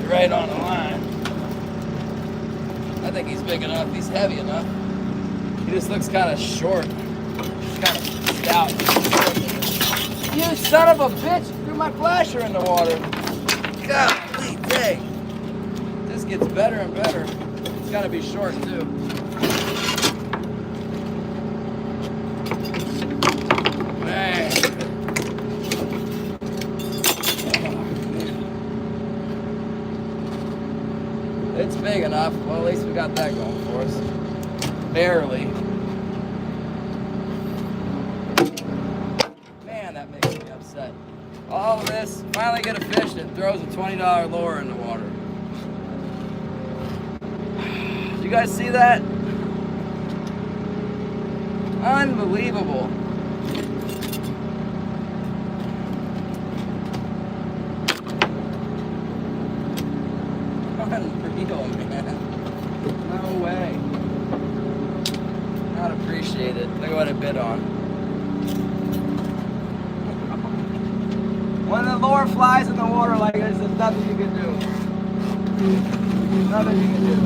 Right on the line. I think he's big enough. He's heavy enough. just looks kind of short. Kind of stout. You son of a bitch! Threw my flasher in the water. Golly dang. This gets better and better. It's gotta be short too. Man. It's big enough. Well, at least we got that going for us. Barely. Man, that makes me upset. All this, finally get a fish that throws a $20 lure in the water. Did you guys see that? Unbelievable. Unreal, man. No way. Not appreciate it. Look at what it bid on. When the lure flies in the water like this, there's nothing you can do. Nothing you can do.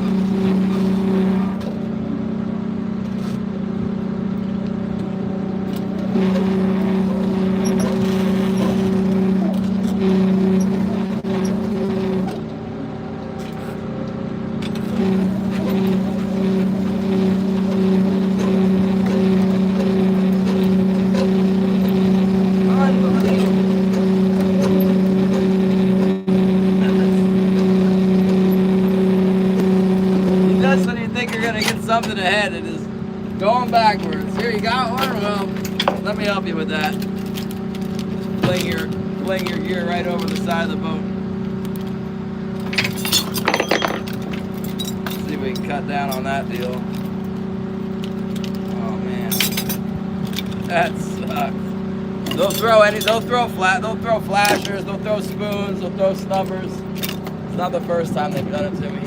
Something ahead, it is going backwards. Here, you got one? Well, let me help you with that. Fling your gear right over the side of the boat. Let's see if we can cut down on that deal. Oh man, that sucks. They'll throw flashers, they'll throw spoons, they'll throw snubbers. It's not the first time they've done it to me.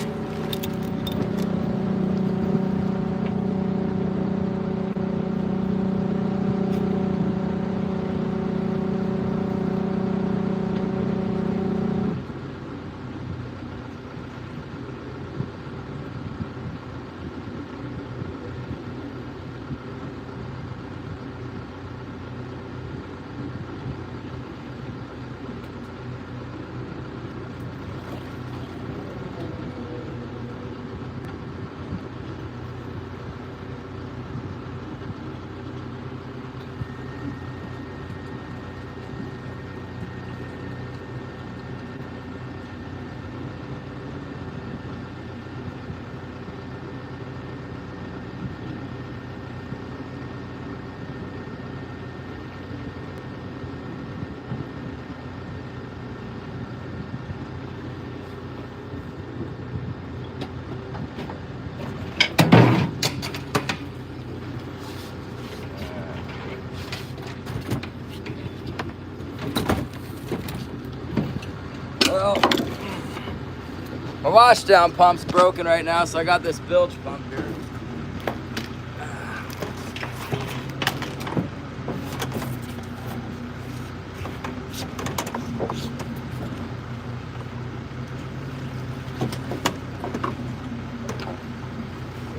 Well, my washdown pump's broken right now, so I got this bilge pump here.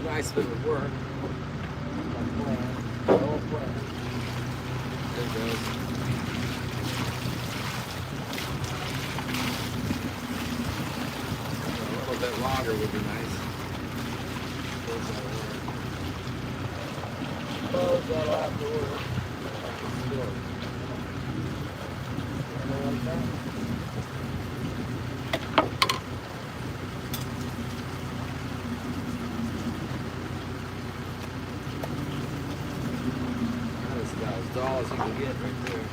Nice if it would work. There it goes. A little bit longer would be nice. Close that'll have to work. That's about as tall as you can get right there.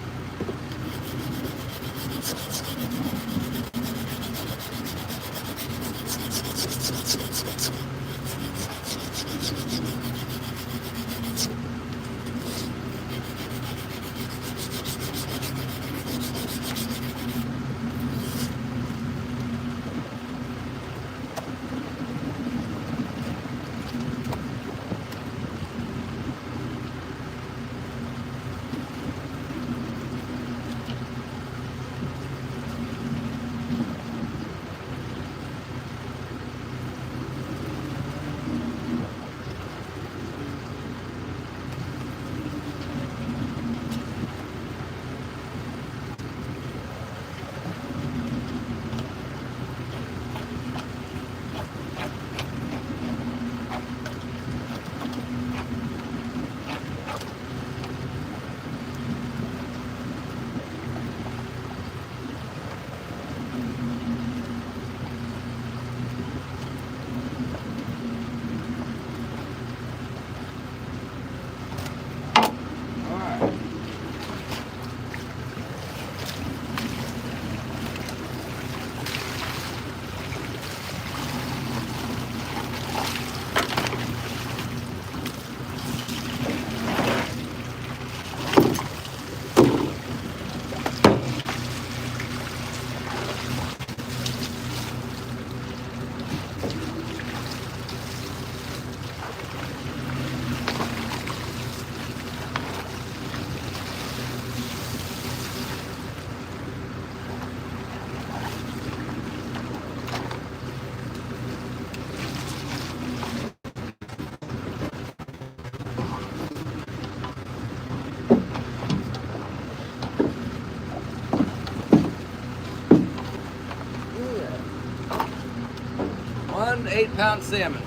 pound salmon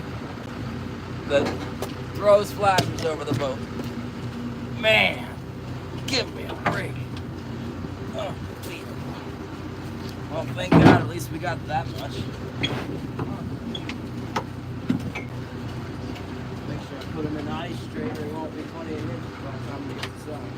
that throws flashes over the boat. Man, give me a break. Oh, well, thank God, at least we got that much. Make sure I put them in the ice straight or he won't be 28 inches by the time we get to sell them.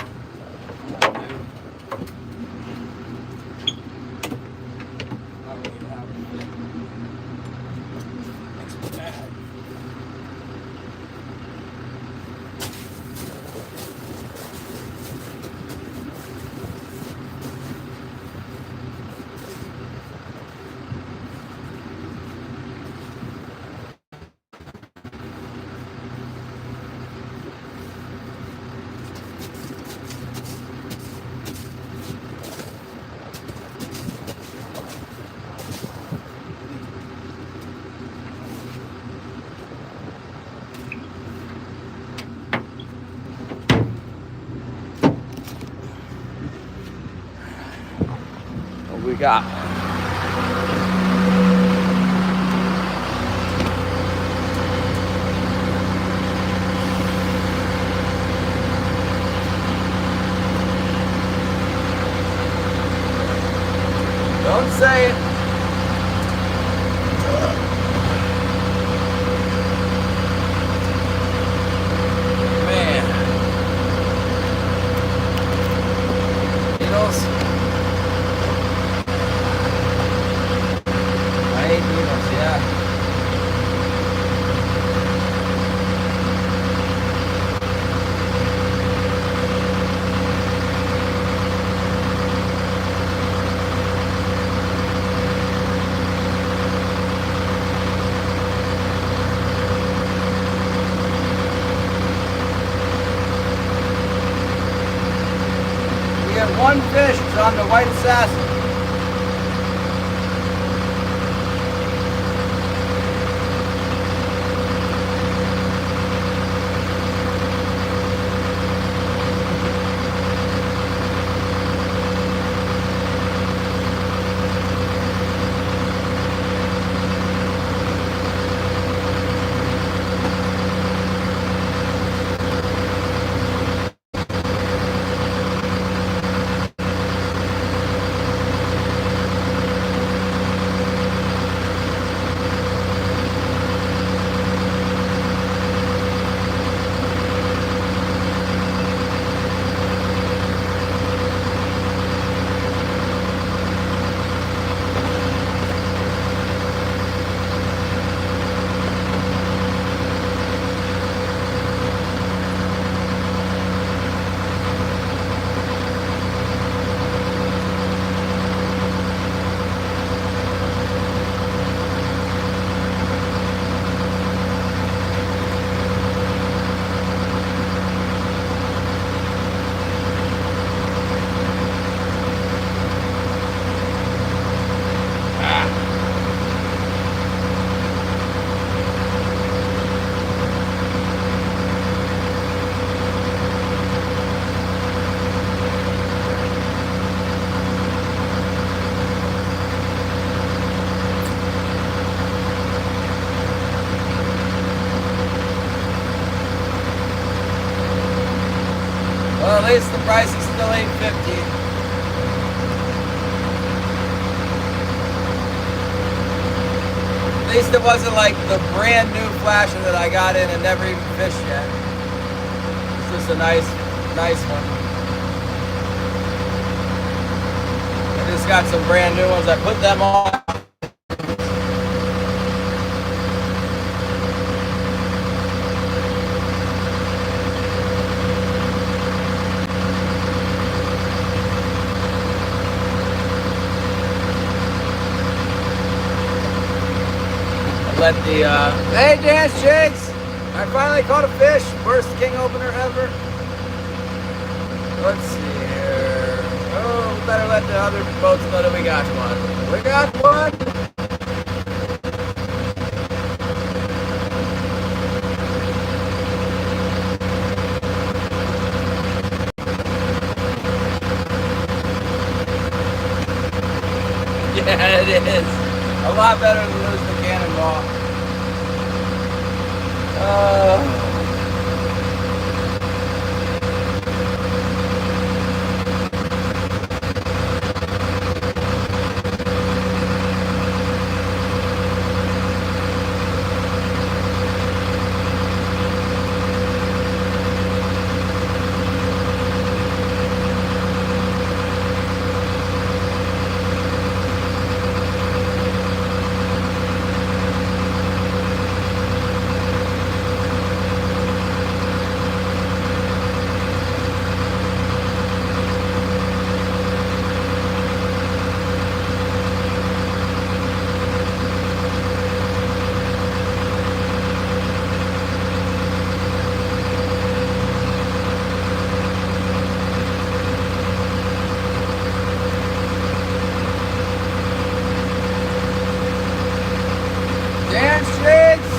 What we got? Don't say it. Man. Needles. I hate needles, yeah. One fish is on the white assassin. Well, at least the price is still $8.50. At least it wasn't like the brand new flasher that I got in and never even fished yet. It's just a nice one. I just got some brand new ones. I put them on. Let the, hey Dance Jigs! I finally caught a fish. Worst king opener ever. Let's see here. Oh, we better let the other boats know that we got one. We got one! Yeah, it is. A lot better than losing the cannonball. Oh. Dan Streets!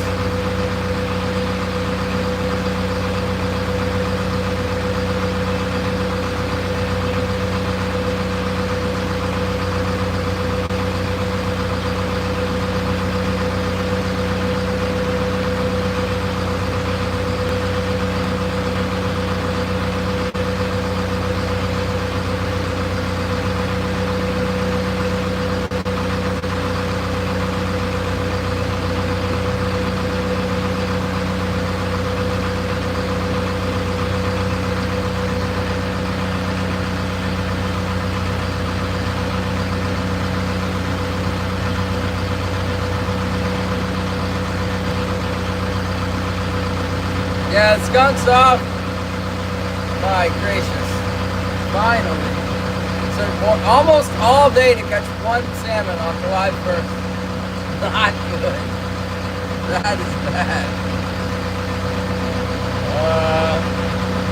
Yeah, the skunk's off. My gracious. Finally. So almost all day to catch one salmon on July 1st. Not good. That is bad.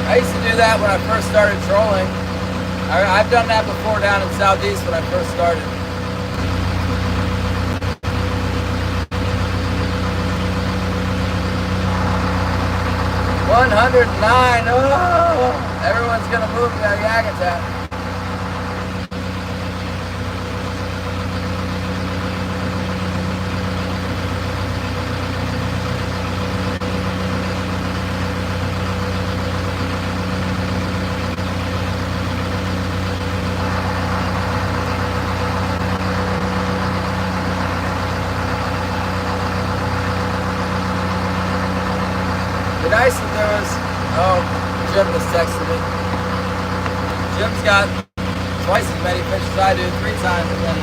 I used to do that when I first started trolling. I've done that before down in Southeast when I first started. $109. Oh, everyone's gonna move to Yagatat. It'd be nice if there was. Oh, Jim just texted me. Jim's got twice as many fish as I do, 3 times as many.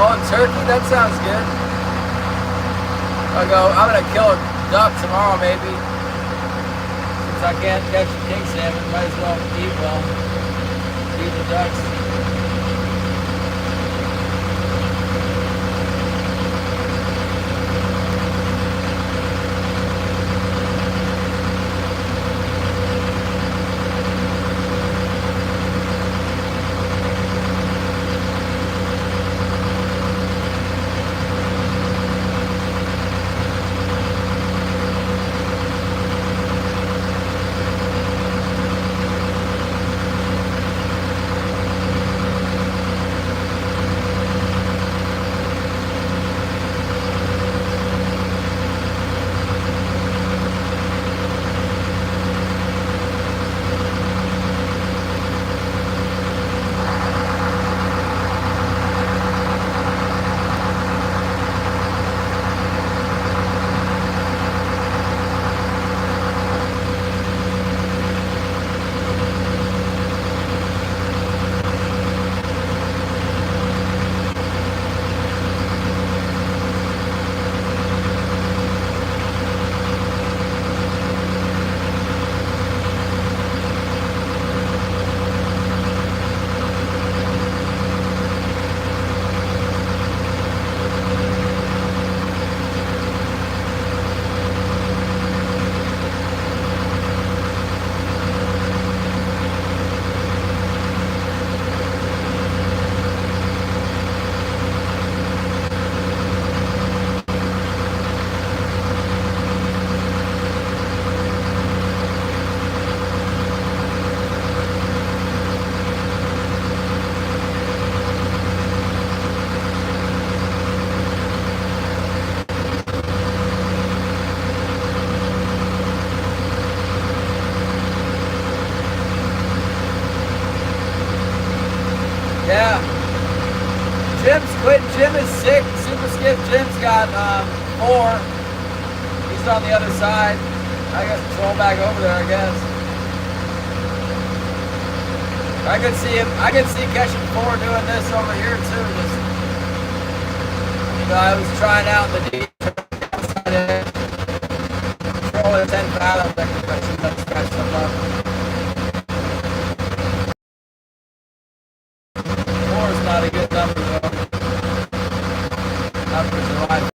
Oh, turkey? That sounds good. I'm gonna kill a duck tomorrow maybe. Since I can't catch king salmon, might as well eat well. Eat the ducks. Jim's quit. Jim is sick. Super Skip Jim's got 4. He's on the other side. I guess roll back over there, I guess. I could see him. I could see catching 4 doing this over here too. Just, I was trying out the deep. Controlling 10 fathoms. I could catch some up. 4 is not a good number though. Not for July.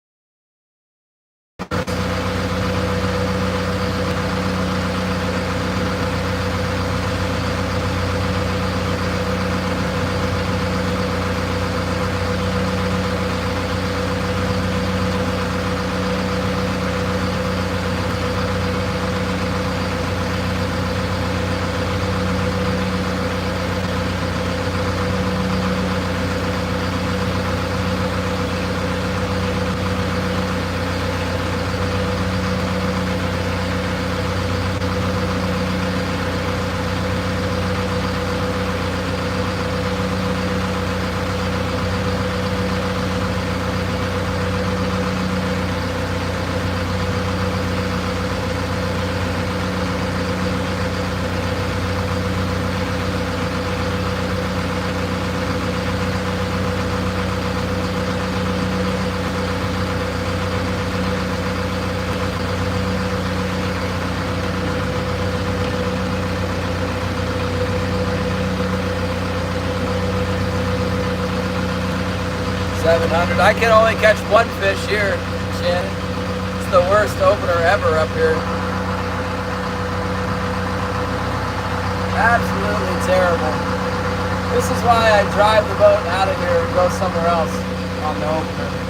700. I can only catch 1 fish here, Shannon. It's the worst opener ever up here. Absolutely terrible. This is why I drive the boat out of here and go somewhere else on the opener.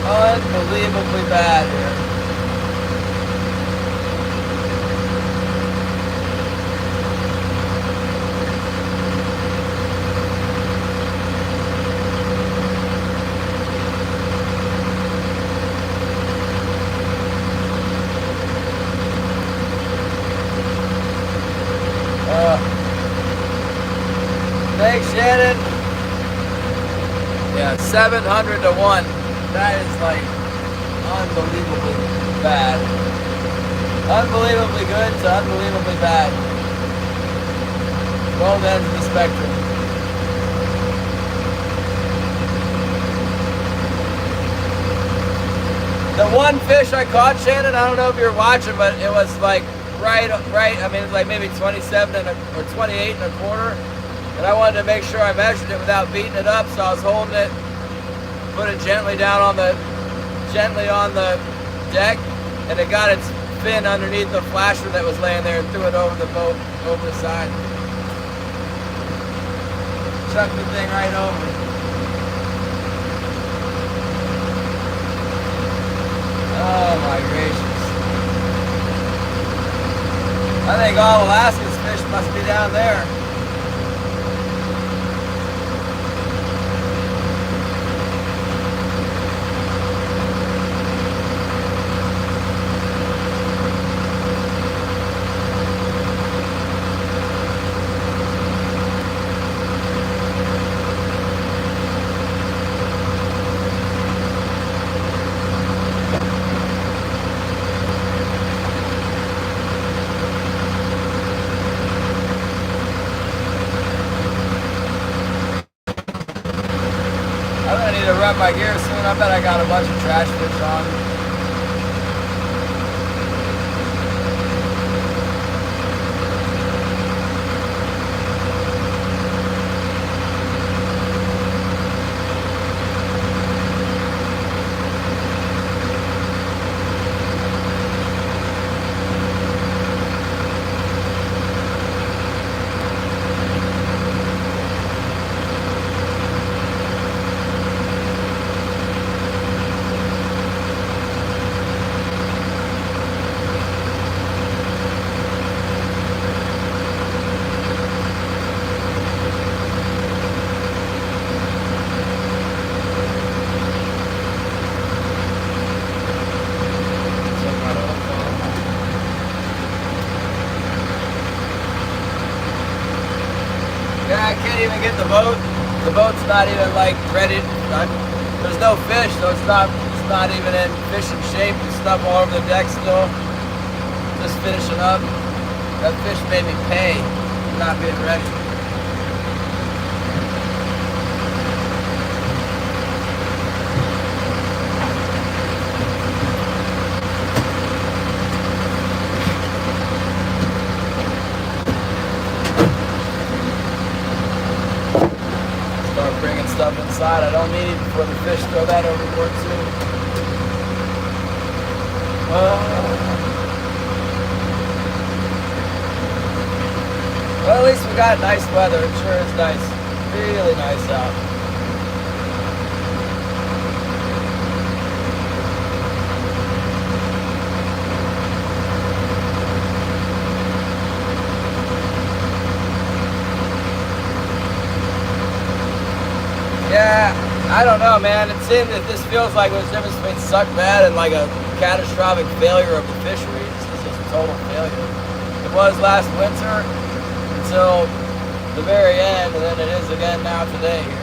Unbelievably bad here. Thanks, Shannon. Yeah, 700 to 1. That is like unbelievably bad. Unbelievably good to unbelievably bad. Both ends of the spectrum. The one fish I caught, Shannon, I don't know if you're watching, but it was like right, I mean, it was like maybe 27 or 28 and a quarter. And I wanted to make sure I measured it without beating it up, so I was holding it, put it gently down on the deck, and it got its fin underneath the flasher that was laying there and threw it over the boat, over the side. Chucked the thing right over. Oh my gracious. I think all Alaska's fish must be down there. Rub my gear soon. I bet I got a bunch of trash fish on. not even like ready. There's no fish, so it's not even in fishing shape. There's stuff all over the deck still. Just finishing up. That fish made me pay for not being ready. Start bringing stuff inside. I don't need it before the fish throw that overboard too. Well, at least we got nice weather. It sure is nice. Really nice out. Yeah, I don't know, man. It seems that this feels like there's a difference between suck bad and like a catastrophic failure of the fishery. This is just a total failure. It was last winter until the very end, and then it is again now today here.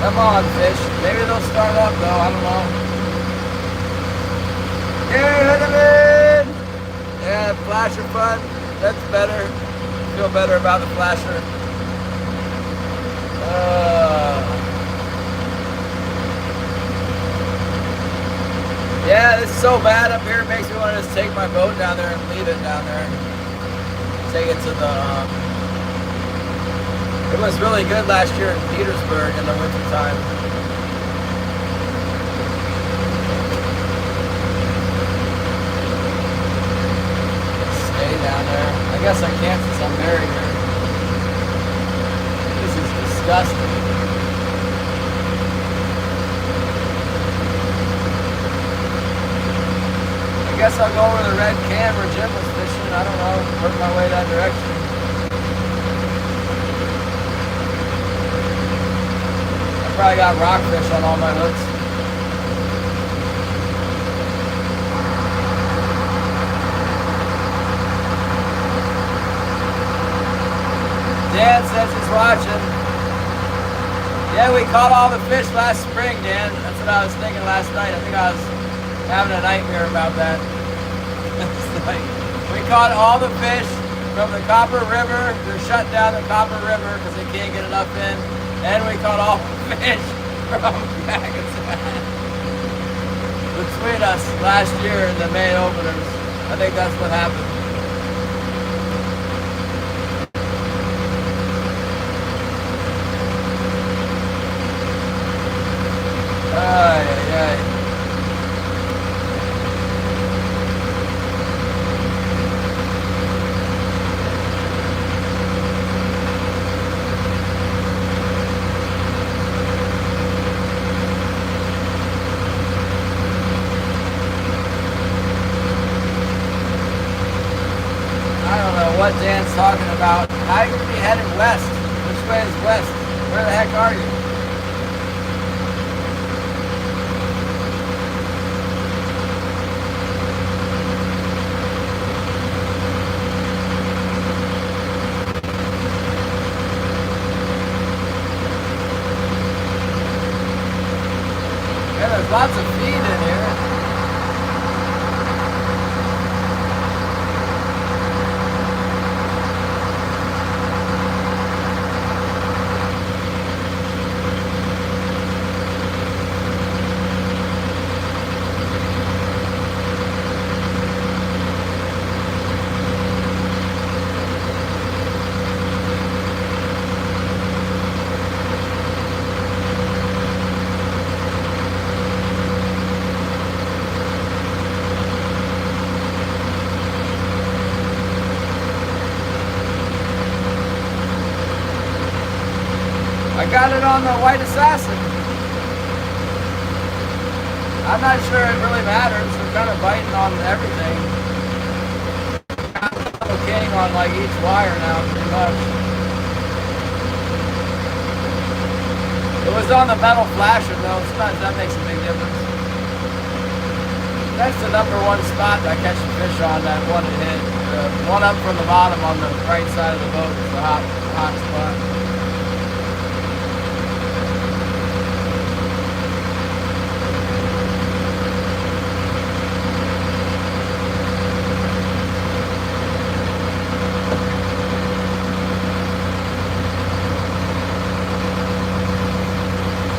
Come on, fish. Maybe they'll start up though, I don't know. Yeah, let them in! Yeah, flasher fun. That's better. Feel better about the flasher. Yeah, this is so bad up here. It makes me want to just take my boat down there and leave it down there. Take it to the... It was really good last year in Petersburg in the winter time. Down there. I guess I can't since I'm married here. This is disgusting. I guess I'll go over the red can where Jim was fishing. I don't know. Work my way that direction. I probably got rockfish on all my hooks. Dan says he's watching. Yeah, we caught all the fish last spring, Dan. That's what I was thinking last night. I think I was having a nightmare about that. Like, we caught all the fish from the Copper River. They're shutting down the Copper River because they can't get enough in. And we caught all the fish from Pakistan. Between us last year in the May openers. I think that's what happened. What Dan's talking about. How are you going to be headed west? Which way is west? Where the heck are you? Yeah, there's lots of feed in here. I got it on the White Assassin. I'm not sure it really matters. They're kind of biting on everything. I'm locating on like each wire now, pretty much. It was on the metal flasher though. Sometimes that makes a big difference. That's the number one spot I catch the fish on, that one to hit. The one up from the bottom on the right side of the boat is the hot spot.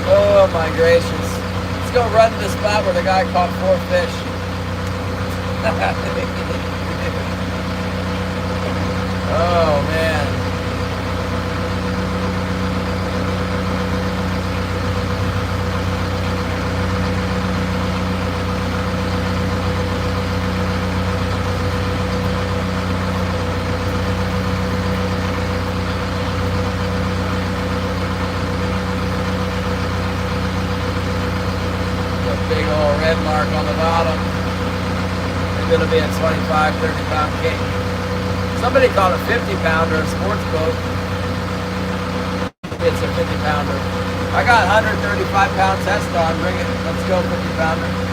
Oh my gracious. Let's go run to the spot where the guy caught 4 fish. Oh man. Big old red mark on the bottom. Maybe it'll be a 25, 30-pound king. Somebody caught a 50-pounder, a sports boat. It's a 50-pounder. I got 135-pound test on. Bring it. Let's go, 50-pounder.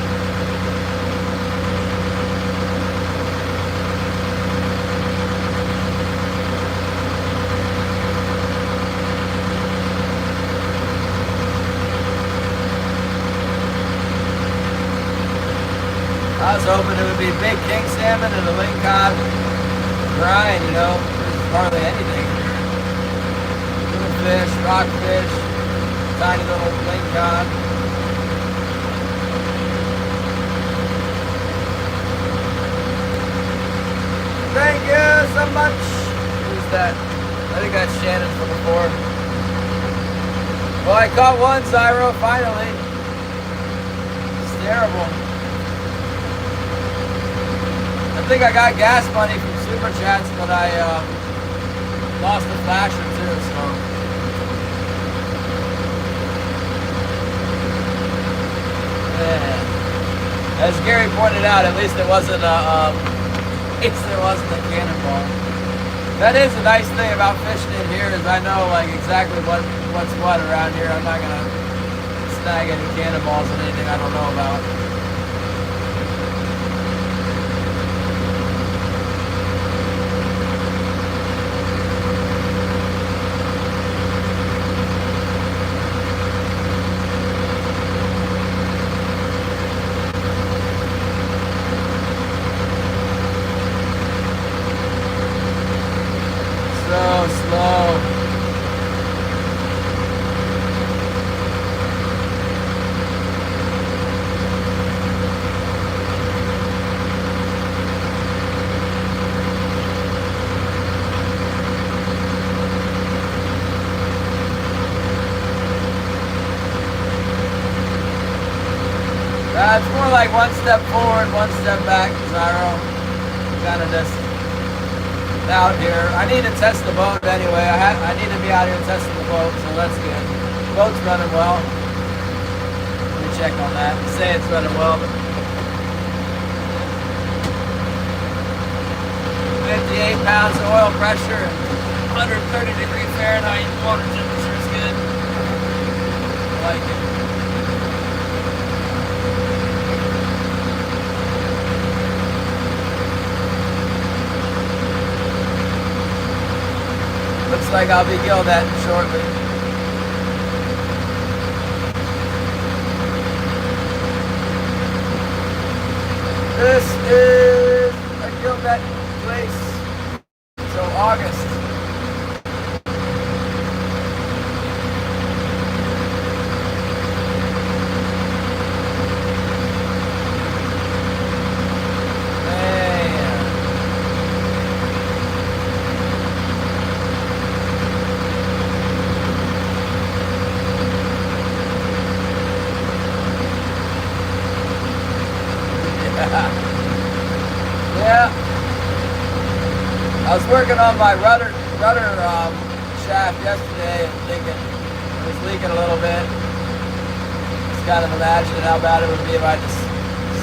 I was hoping it would be big king salmon and a lingcod grind, you know. There's hardly anything in here. Little fish, rockfish, tiny little lingcod. Thank you so much. Who's that? I think that's Shannon from before. Well, I caught one, Zyro, finally. It's terrible. I think I got gas money from Super Chats, but I lost the flasher too, so. Yeah. As Gary pointed out, at least it wasn't a cannonball. That is a nice thing about fishing in here, is I know like exactly what's what around here. I'm not gonna snag any cannonballs and anything I don't know about. It's more like one step forward, one step back, Zyro. Kind of just out here. I need to test the boat anyway. I need to be out here testing the boat, so that's good. The boat's running well. Let me check on that. They say it's running well, but 58 pounds of oil pressure and 130-degree Fahrenheit water temperature is good. I like it. Looks like I'll be gilled at shortly. This is a gill net place till August. Yeah, I was working on my rudder shaft yesterday and thinking it was leaking a little bit. Just kind of imagining how bad it would be if I just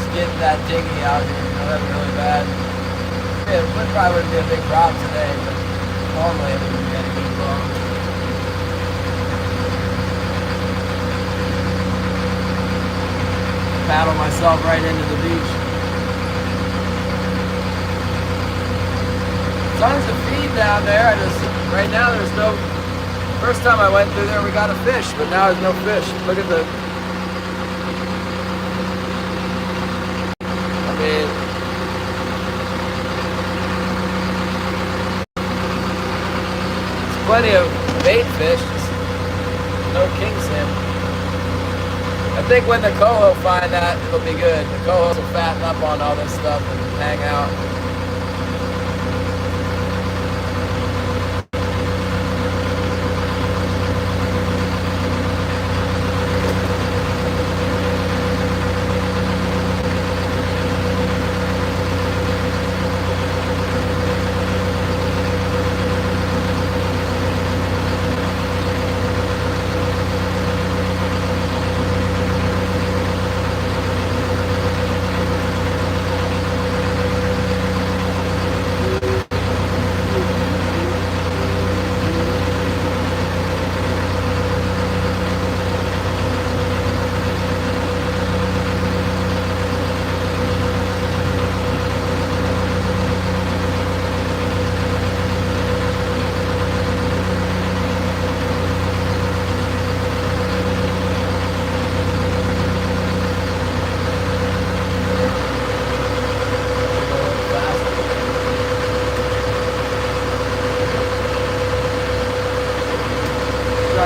skinned that dinghy out here. You know, that'd be really bad. It probably wouldn't be a big problem today, but normally it would be a good problem. Paddle myself right into the beach. tons of feed down there. Right now there's no, first time I went through there we got a fish, but now there's no fish. Look at the, I mean, there's plenty of bait fish, just no king salmon. I think when the coho find that, it'll be good. The cohos will fatten up on all this stuff and hang out.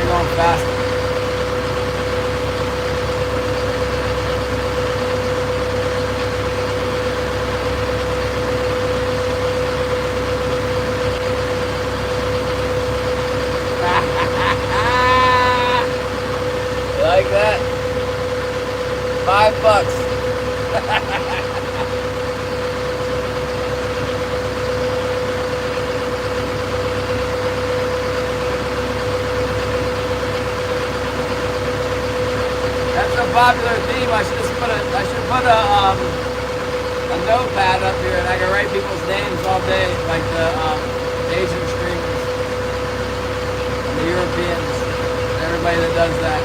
Going fast. You like that? $5. Popular theme. I should put a notepad up here and I can write people's names all day, like the Asian streamers and the Europeans, and everybody that does that.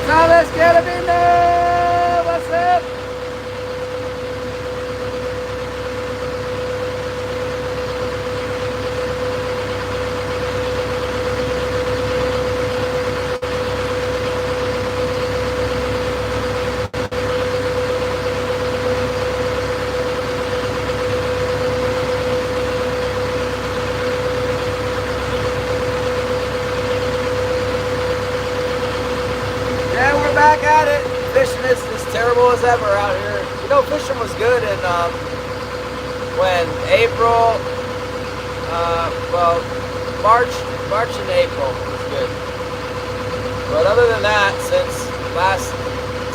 Thomas Carabiner, what's up? Back at it. Fishing is as terrible as ever out here. You know, fishing was good in when April, well, March and April was good. But other than that, since last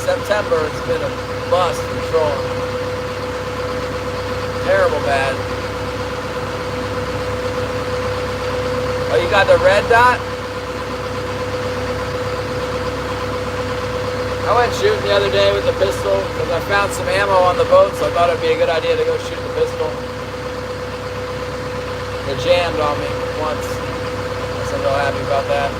September, it's been a bust for trolling. Terrible bad. Oh, you got the red dot? I went shooting the other day with the pistol because I found some ammo on the boat, so I thought it'd be a good idea to go shoot the pistol. It jammed on me once. So I'm real happy about that.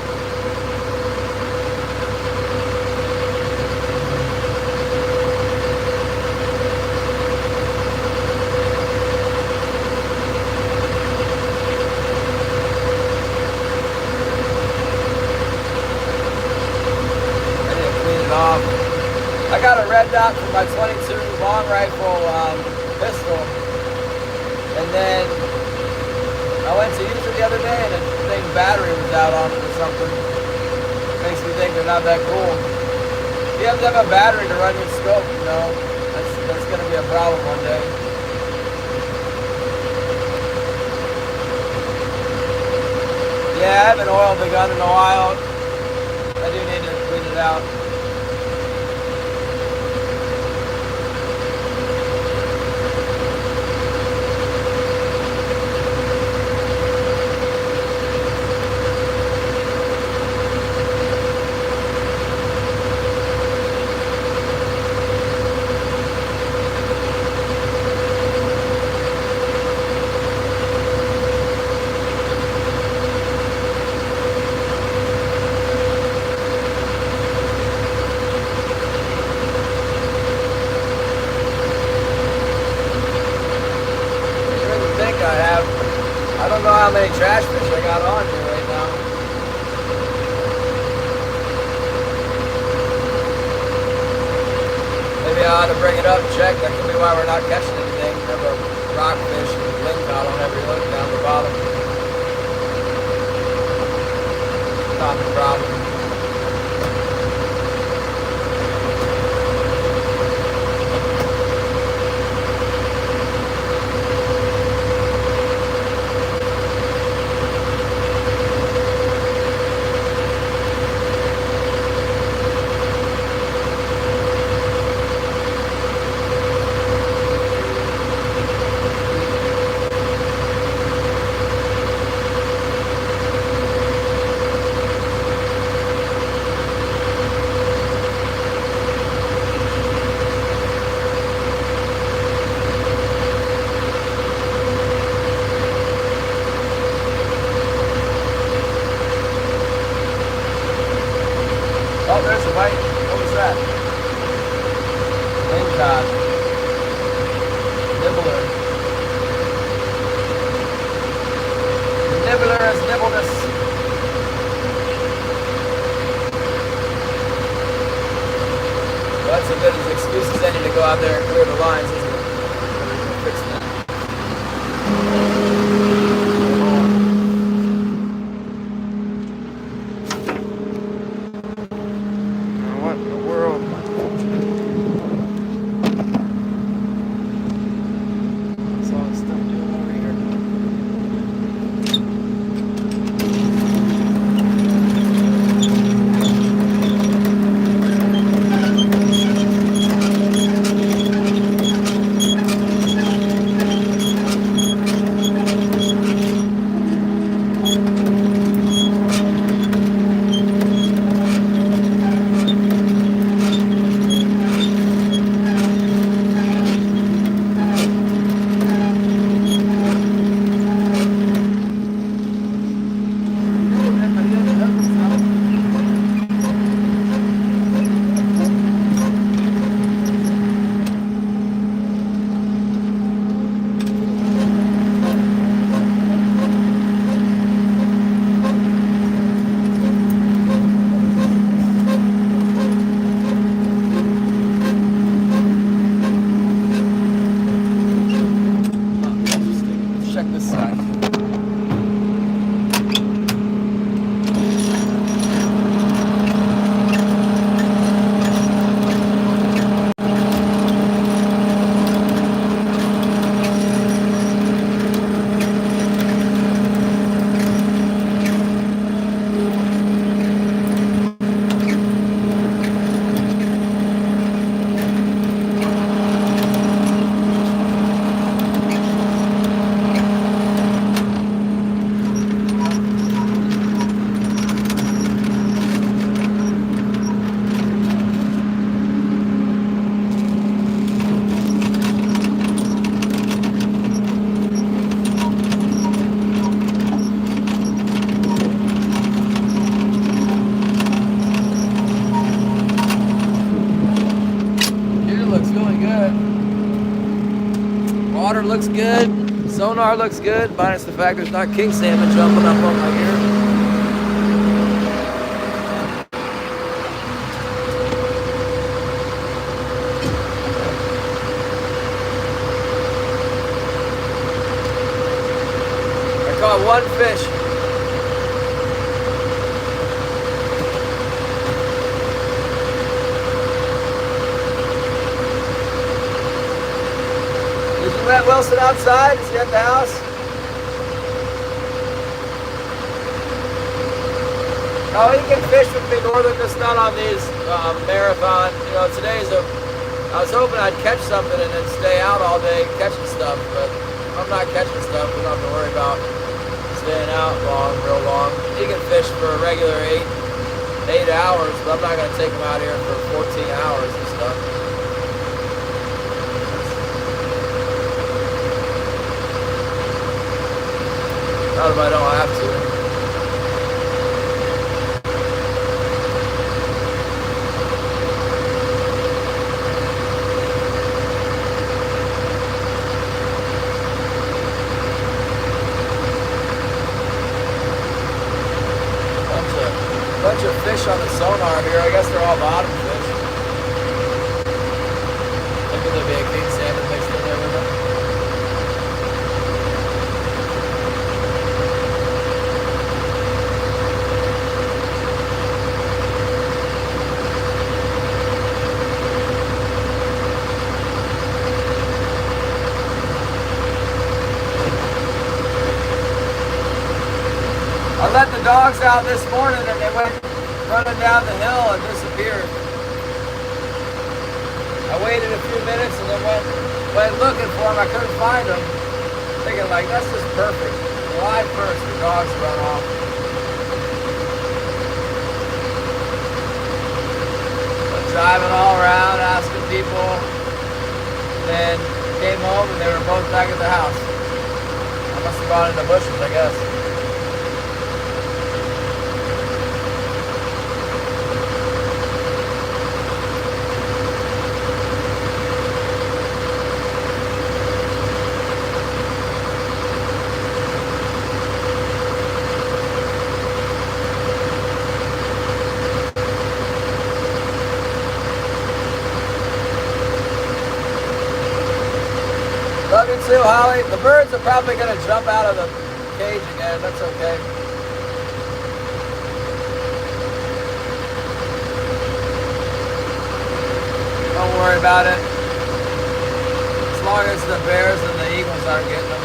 I got a red dot for my 22 long rifle pistol, and then I went to use it the other day and the thing's battery was out on it or something. Makes me think they're not that cool. You have to have a battery to run your scope, you know. That's going to be a problem one day. Yeah, I haven't oiled the gun in a while. I do need to clean it out. how many trash fish I got on here right now. Maybe I ought to bring it up and check. That could be why we're not catching anything. Remember, rockfish and lingcod on every hook down the bottom. Not the problem. Oh, there's a bite. What was that? Lingcod. Nibbler. Nibbler has nibbled us. Well, that's as good as excuse as any to go out there and clear the lines, isn't it? Fix that. What in the world? What's all this stuff doing over here? Check this side. Water looks good, sonar looks good, minus the fact there's not king salmon jumping up on my ear. I caught one fish. Matt Wilson outside? Is he at the house? Oh, he can fish with me, Northern, just not on these marathon. You know, I was hoping I'd catch something and then stay out all day catching stuff, but if I'm not catching stuff, we don't have to worry about staying out real long. He can fish for a regular 8 hours, but I'm not going to take him out here for 14 hours and stuff. Not if I don't have to. Bunch of fish on the sonar here. I guess they're all bottom fish. Maybe there'll be a king salmon mixed in there with them. I let the dogs out this morning and they went running down the hill and disappeared. I waited a few minutes and then went looking for them. I couldn't find them. Thinking like, that's just perfect. July 1st, the dogs run off. So driving all around, asking people. Then came home and they were both back at the house. I must have gone in the bushes, I guess. Love you too, Holly. The birds are probably going to jump out of the cage again. That's okay. Don't worry about it. As long as the bears and the eagles aren't getting them.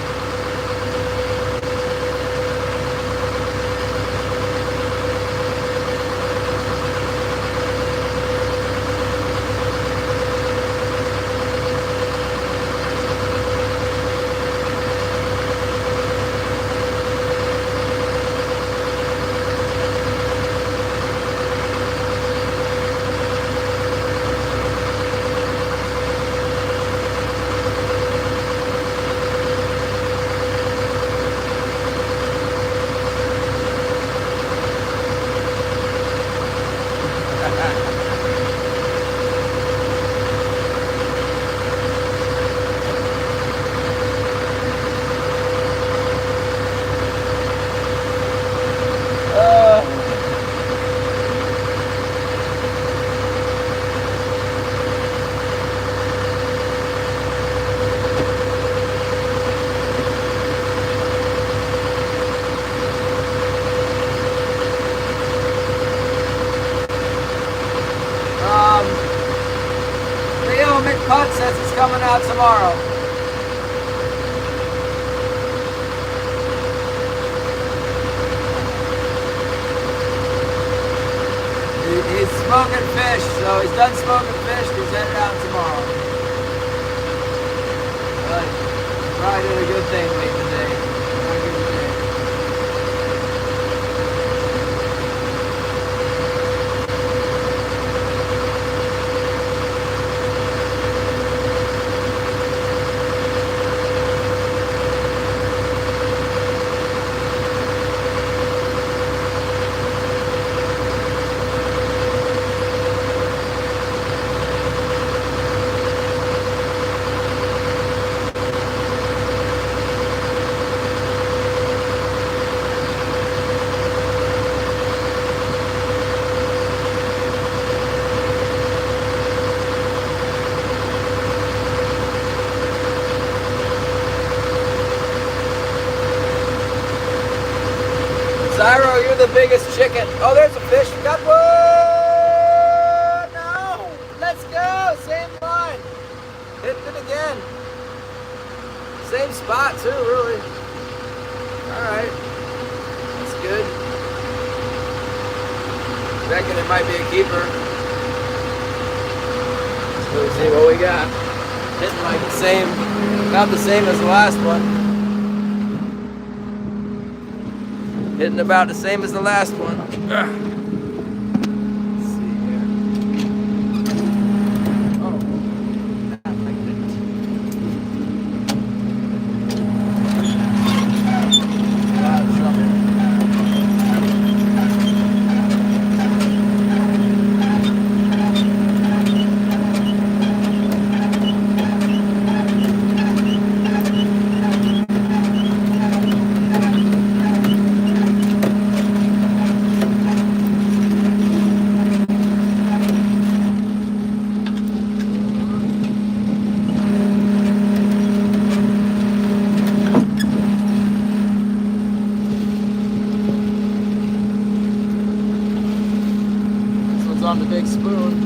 Putt says it's coming out tomorrow. He's smoking fish, so he's done smoking fish. He's headed out tomorrow. Probably did a good thing late today. Not a good day. Zyro, you're the biggest chicken. Oh, there's a fish. We got one. No. Let's go. Same line. Hitting it again. Same spot, too, really. All right. That's good. Reckon it might be a keeper. Let's see what we got. Hitting like the same, about the same as the last one. Hitting about the same as the last one. Let's see here. Oh, I like it. Out of trouble. on the big spoon.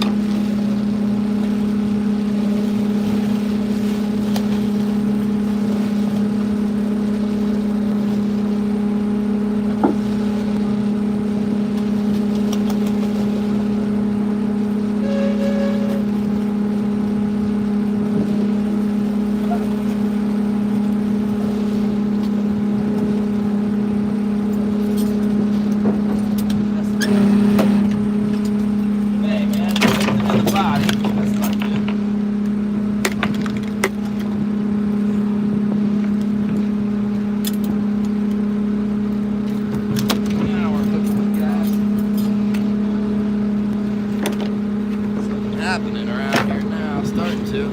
Happening around here now, starting to. A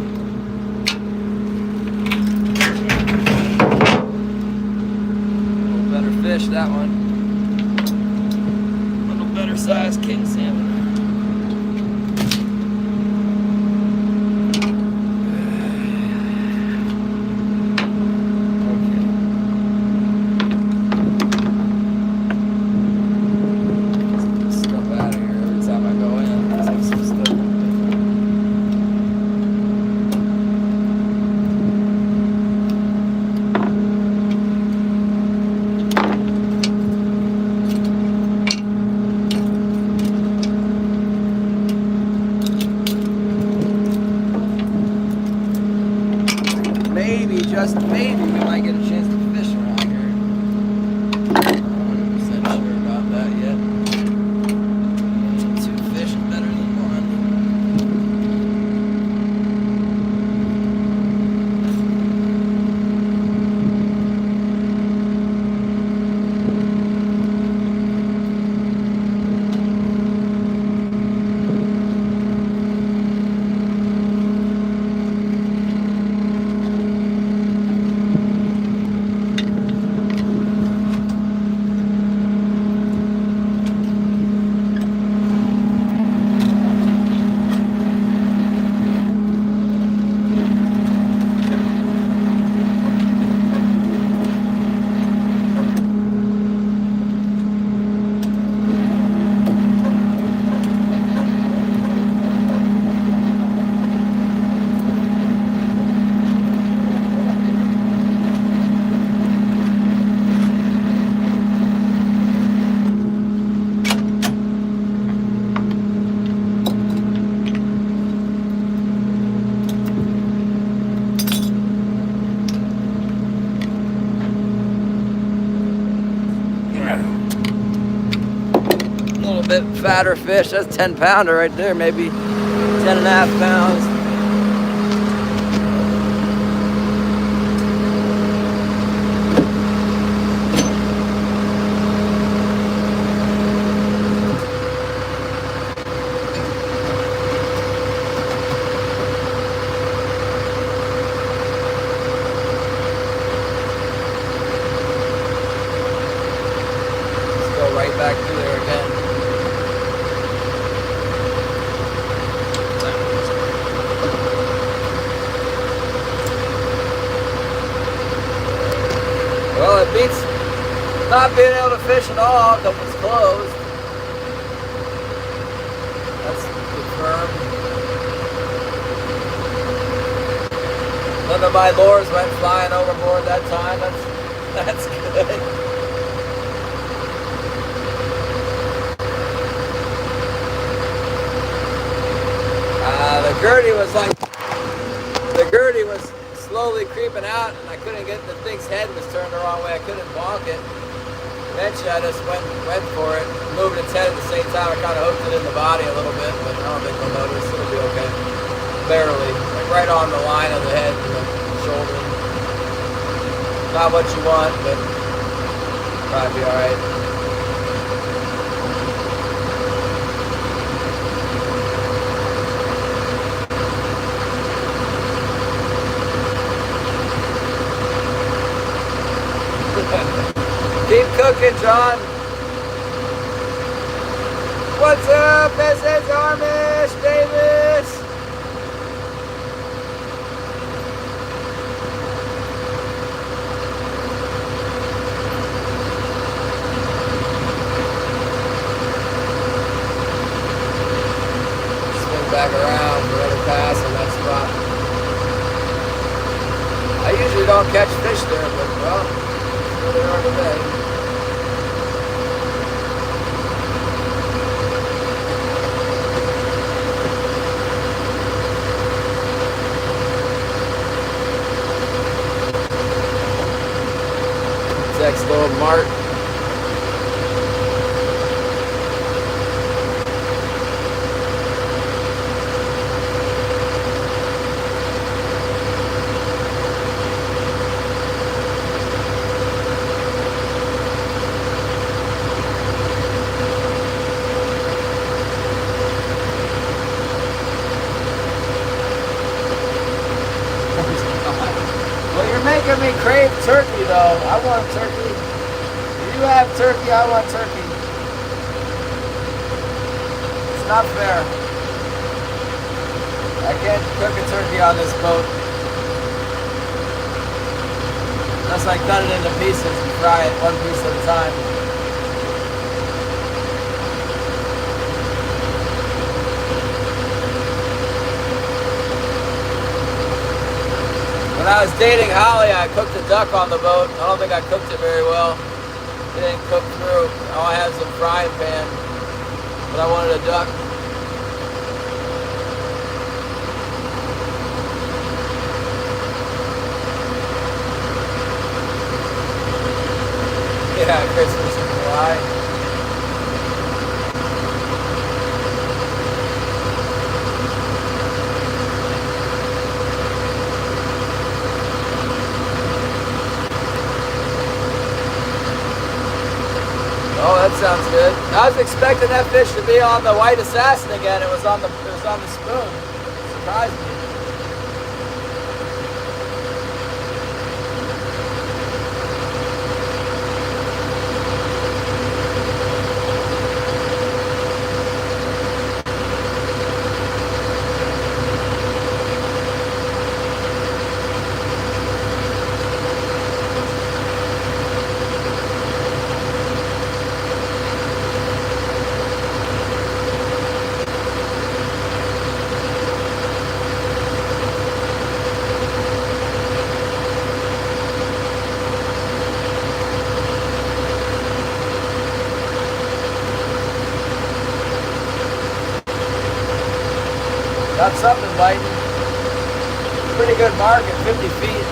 little better fish, that one. A little better sized king salmon. Maybe, just maybe, we might get a chance to fish around here. I'm not 100% sure about that yet. Two fish is better than one. Bit fatter fish. That's 10-pounder right there, maybe 10.5 pounds. Let's go right back through there again. Well, it beats not being able to fish at all because it's closed. That's confirmed. None of my lures went flying overboard that time. That's good. The Gertie was slowly creeping out, and I couldn't get the thing's head was turned the wrong way. I couldn't bonk it. Eventually, I just went for it, moving its head at the same time. I kind of hooked it in the body a little bit, but I don't think they'll notice. It'll be okay. Barely, like right on the line of the head and the shoulder. Not what you want, but probably be all right. Keep cooking, John. What's up, Mrs. Armish Davis? back around for another pass on that spot. I usually don't catch fish there, but well, here they are today. Next little mart. Well, you're making me crave turkey, though. I want turkey. You have turkey, I want turkey. It's not fair. I can't cook a turkey on this boat. Unless I cut it into pieces and fry it one piece at a time. When I was dating Holly, I cooked a duck on the boat. I don't think I cooked it very well. It didn't cook through. All I had was a frying pan, but I wanted a duck. Yeah, Christmas in July. Oh, that sounds good. I was expecting that fish to be on the white assassin again. It was on the spoon. It surprised me. Got something biting. Pretty good mark at 50 feet.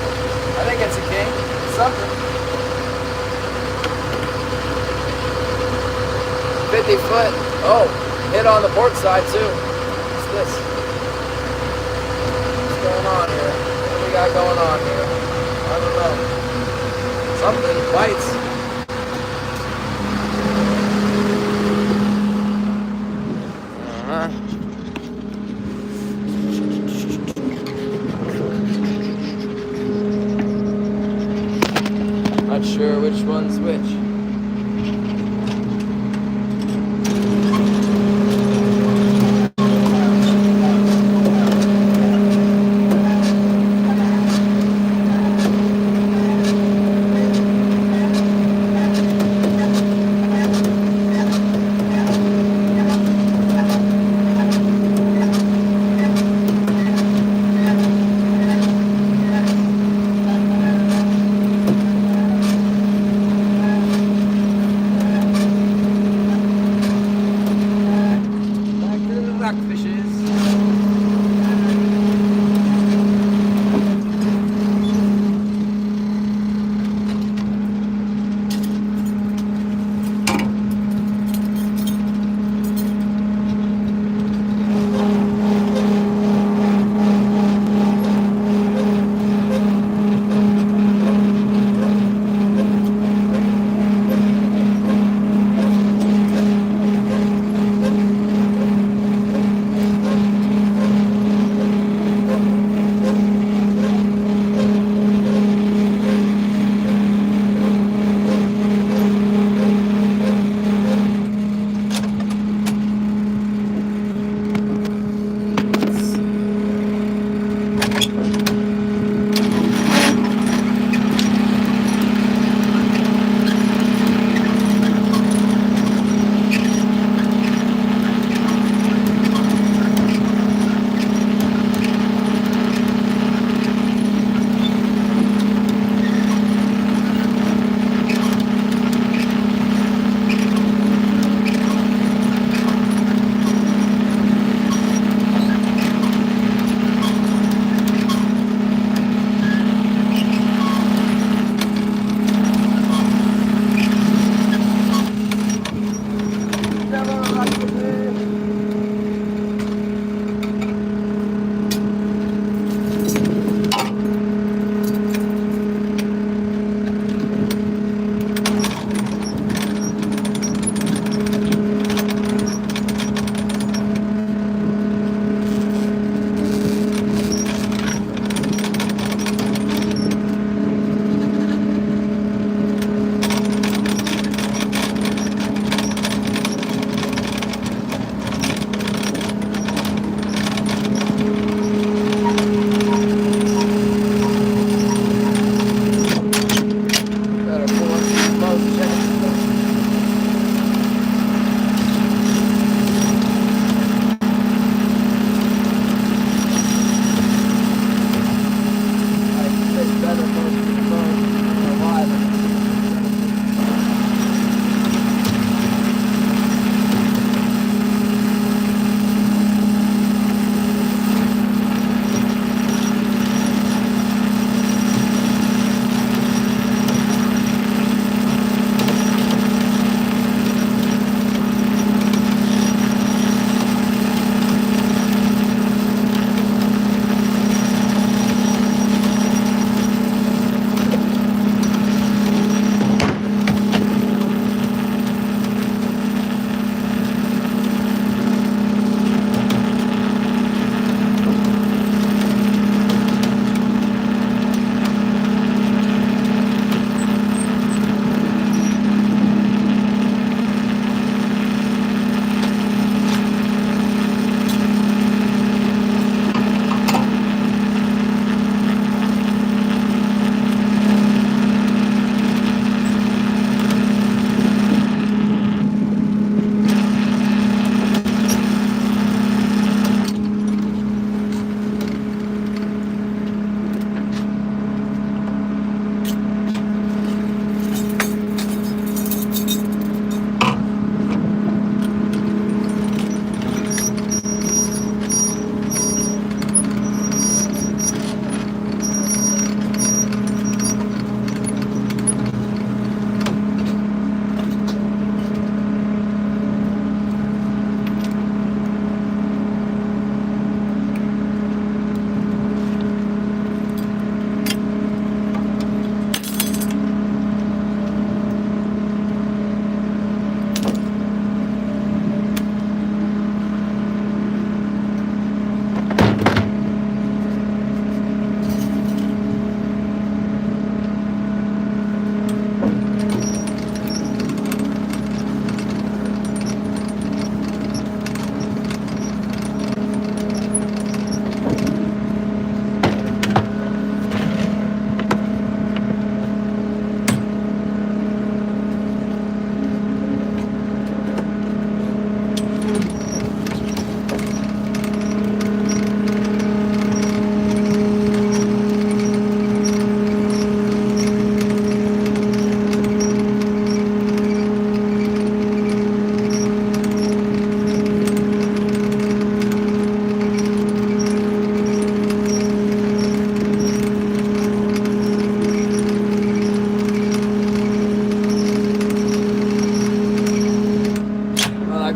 I think it's a king. Something. 50 foot. Oh, hit on the port side too. What's this? What's going on here? What do we got going on here? I don't know. Something bites. Not sure which one's which.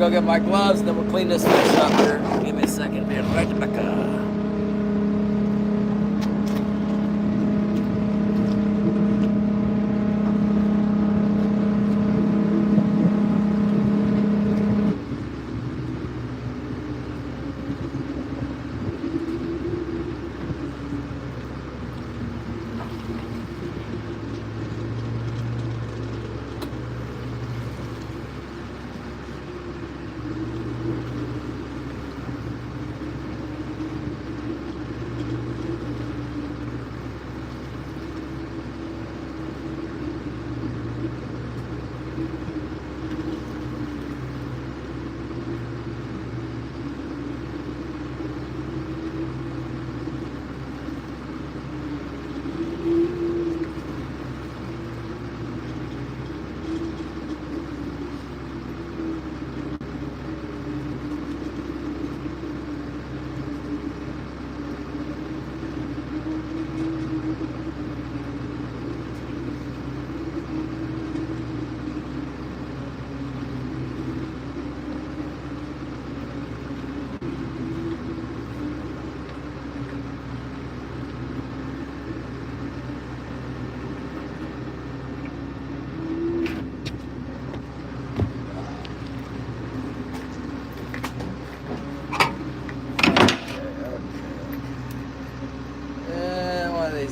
go get my gloves, and then we'll clean this fish up here. Give me a second. Be right back.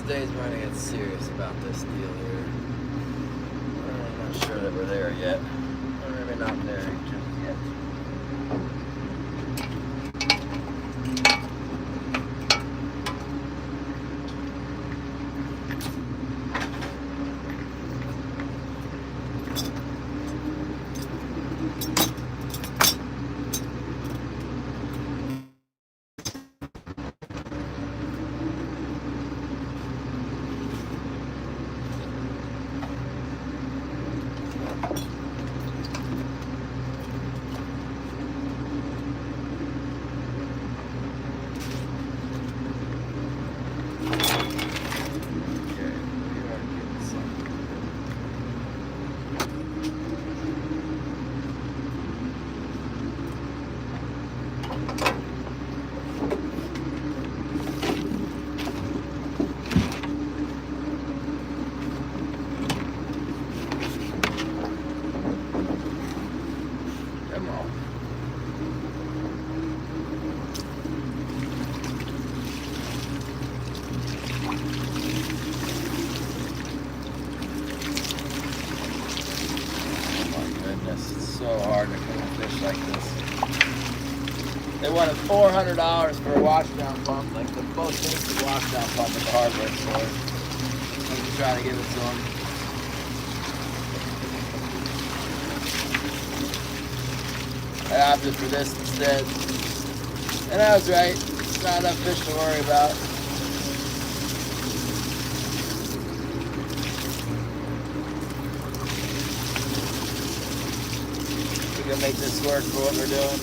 Days we're gonna get serious about this deal here. I'm not sure that we're there yet. We're maybe not there just yet. They wanted $400 for a washdown pump, like the most basic washdown pump at the hardware store. I'm just trying to give it to them. I opted for this instead. And I was right. It's not enough fish to worry about. We can make this work for what we're doing.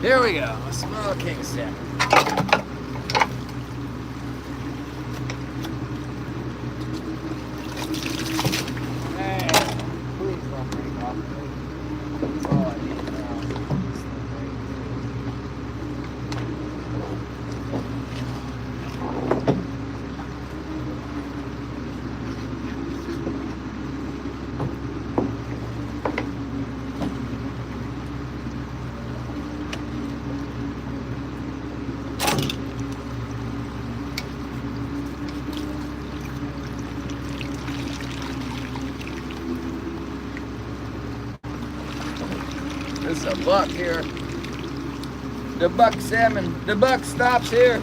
Here we go, a small king salmon. Hey, please don't break off me. That's all I need now. There's a buck here. The buck salmon. The buck stops here.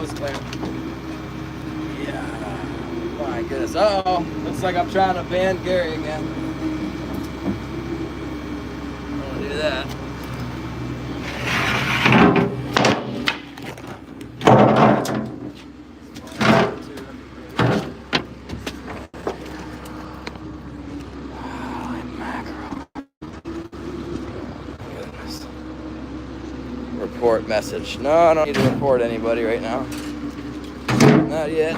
hose clamp. Yeah. My goodness. Uh-oh. Looks like I'm trying to ban Gary again. I don't want to do that. Report message. No, I don't need to report anybody right now. Not yet.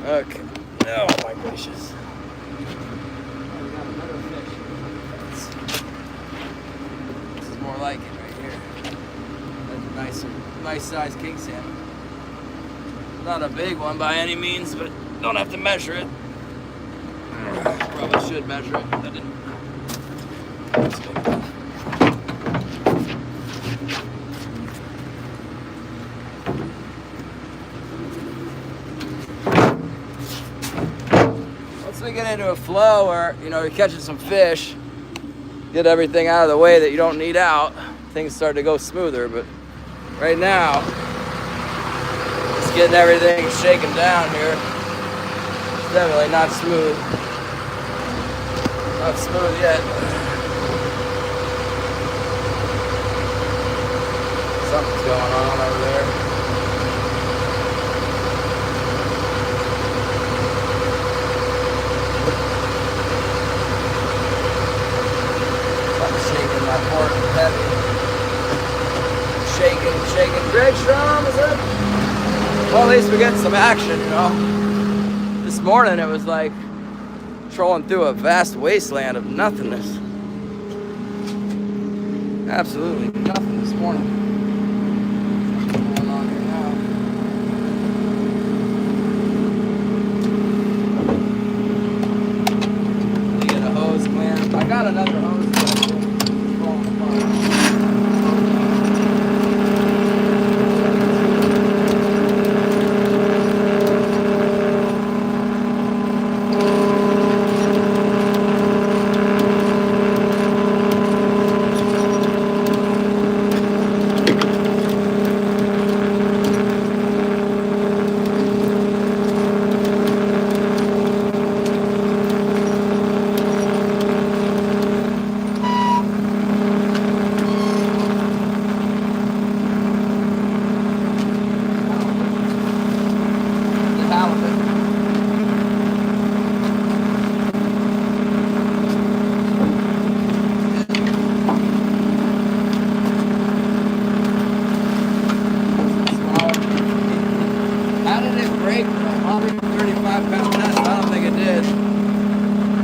Okay. Oh my gracious. We got another fish. This is more like it right here. That's a nice size king salmon. Not a big one by any means, but don't have to measure it. Probably should measure it. That didn't. That's big enough. We get into a flow where, you know, you're catching some fish, get everything out of the way that you don't need out, things start to go smoother. But right now, just getting everything shaken down here. It's definitely not smooth. Not smooth yet. Something's going on over there. Heavy. Shaking. Greg Strom, is it? Well, at least we're getting some action, you know. This morning it was like trolling through a vast wasteland of nothingness. Absolutely nothing this morning. What's going on here now? You get a hose clamp. I got another hose clamp.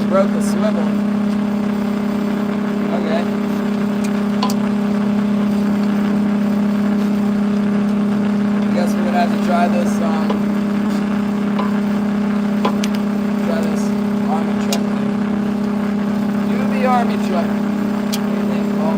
Broke the swivel. Okay. I guess we're gonna have to try this army truck thing. UV army truck. What do you think, Paul?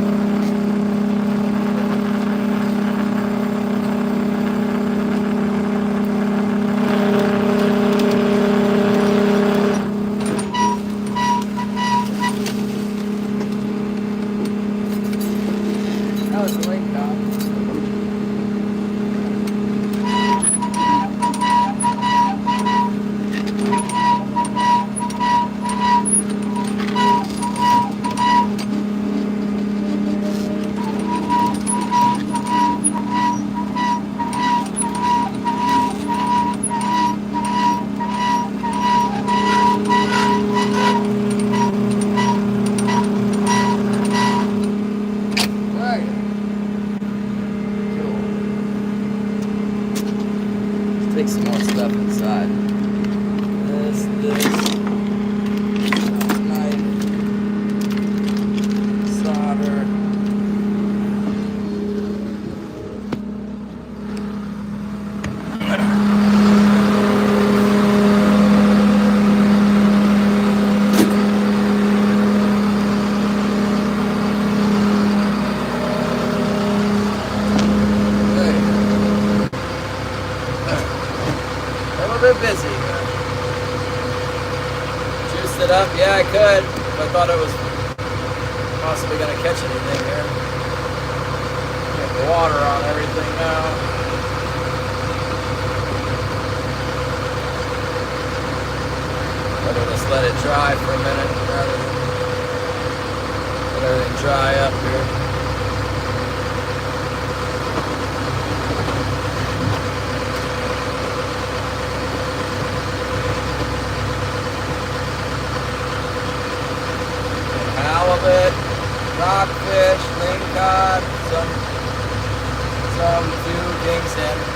Take some more stuff inside. This, knife, solder. Bit busy. Juiced it up, yeah, I could. If I thought I was possibly going to catch anything here. the water on everything now. Better just let it dry for a minute rather than let everything dry up here. Halibut, rockfish, lingcod, some 2 king salmon.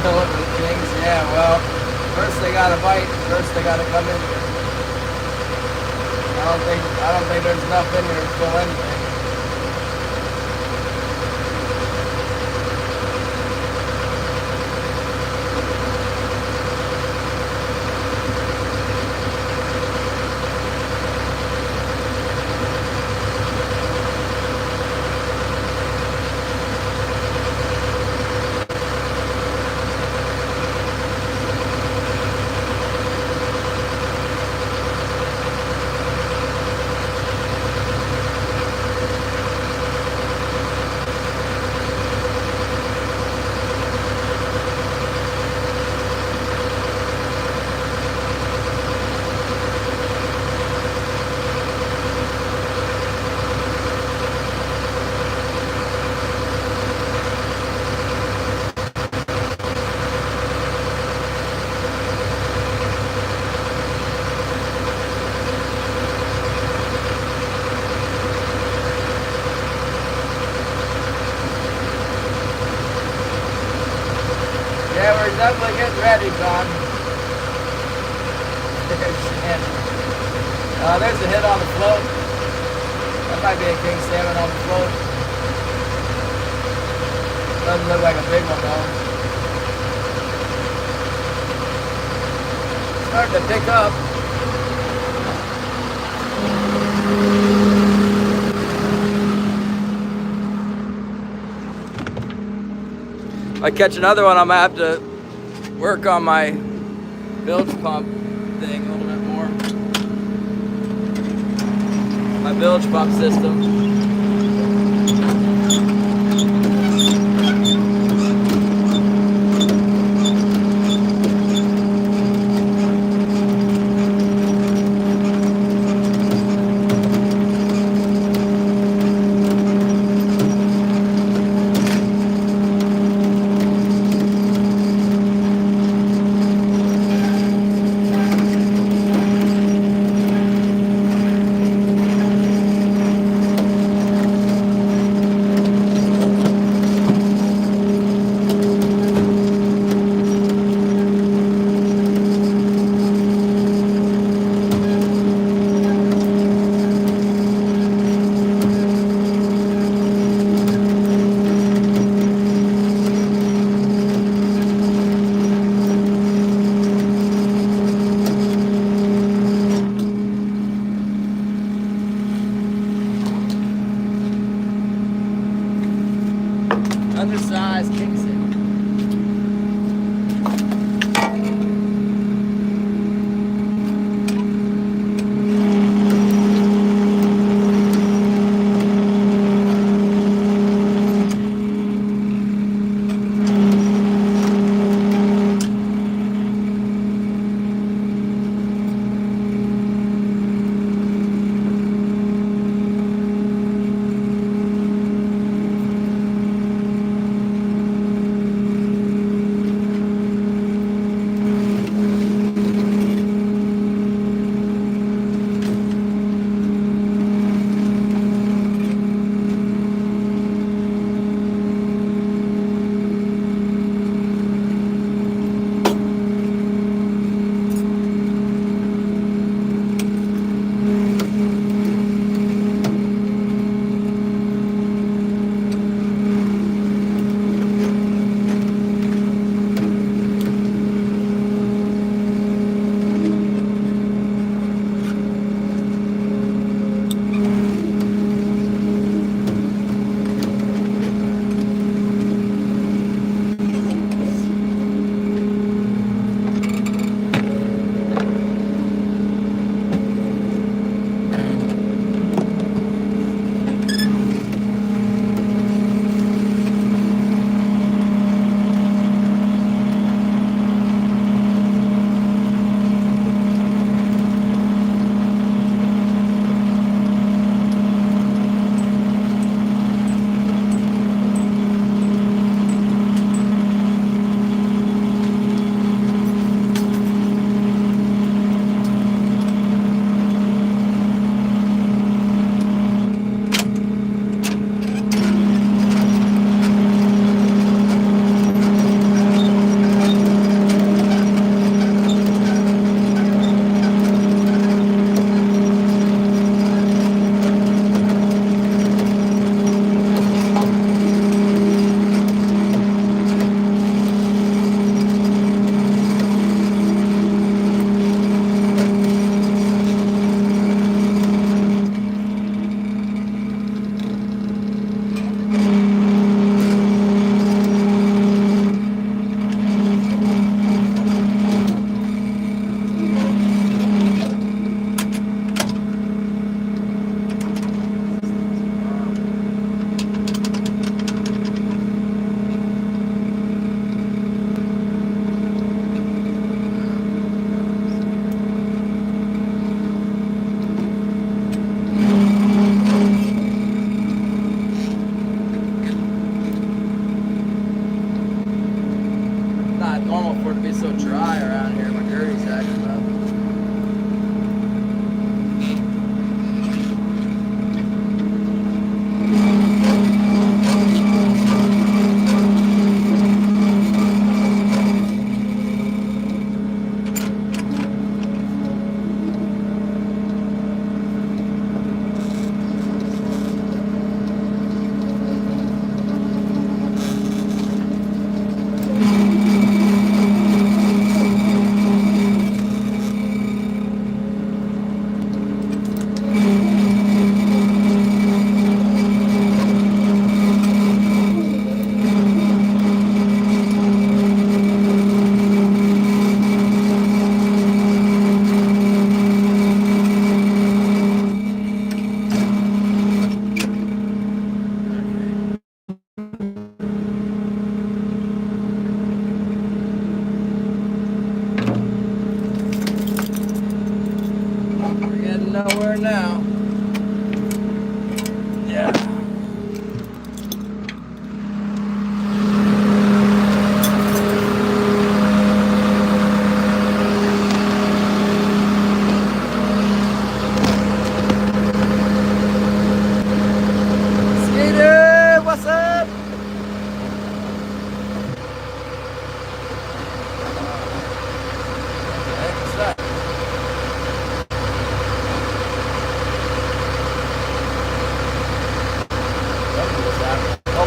Fill it with kings. Yeah, well, first they gotta bite. First they gotta come in here. I don't think there's enough in here to fill anything. Yeah, we're definitely getting ready, John. There's a hit on the float. That might be a king salmon on the float. Doesn't look like a big one though. Starting to pick up. If I catch another one, I'm gonna have to work on my bilge pump thing a little bit more. My bilge pump system. Undersized king salmon.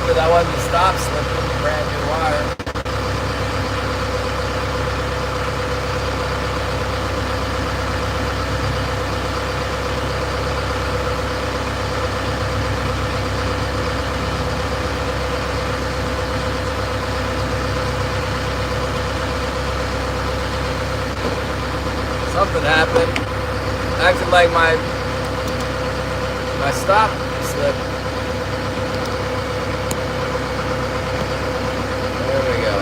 Hopefully that wasn't the stop slip with the brand new wire. Something happened. Acted like my stop slip. There we go.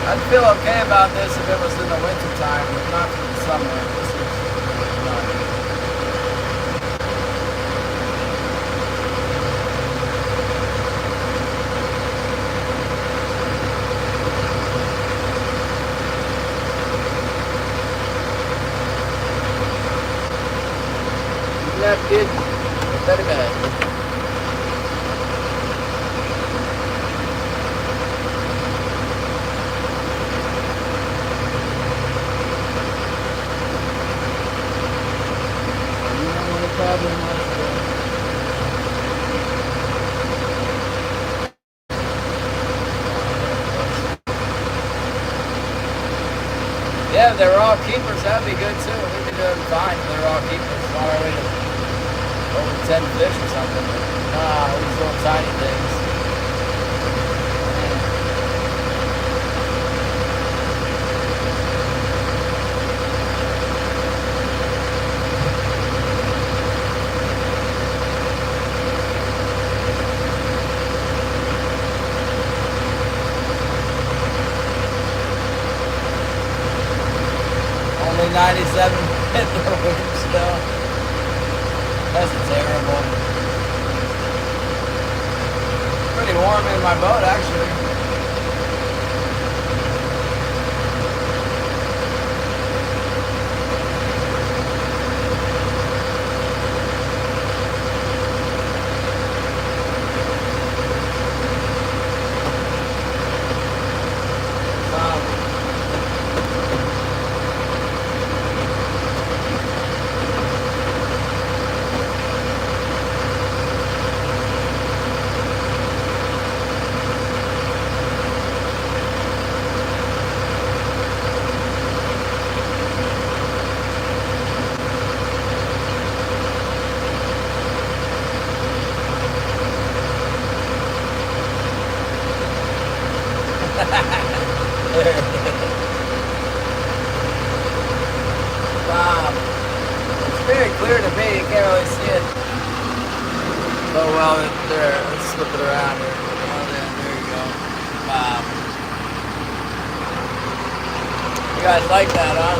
I'd feel okay about this if it was in the winter time, but not for the summer. This is not. That kid, better bad. Yeah, if they were all keepers, that'd be good too. We'd be doing fine if they were all keepers. On our way to over 10 fish or something. Nah, these little tiny things. Only 97 hit the wind still. That's terrible. Pretty warm in my boat, actually. Wow. It's very clear to me. You can't really see it. Oh well, there. Let's slip it around here. Oh, there you go. Wow. You guys like that, huh?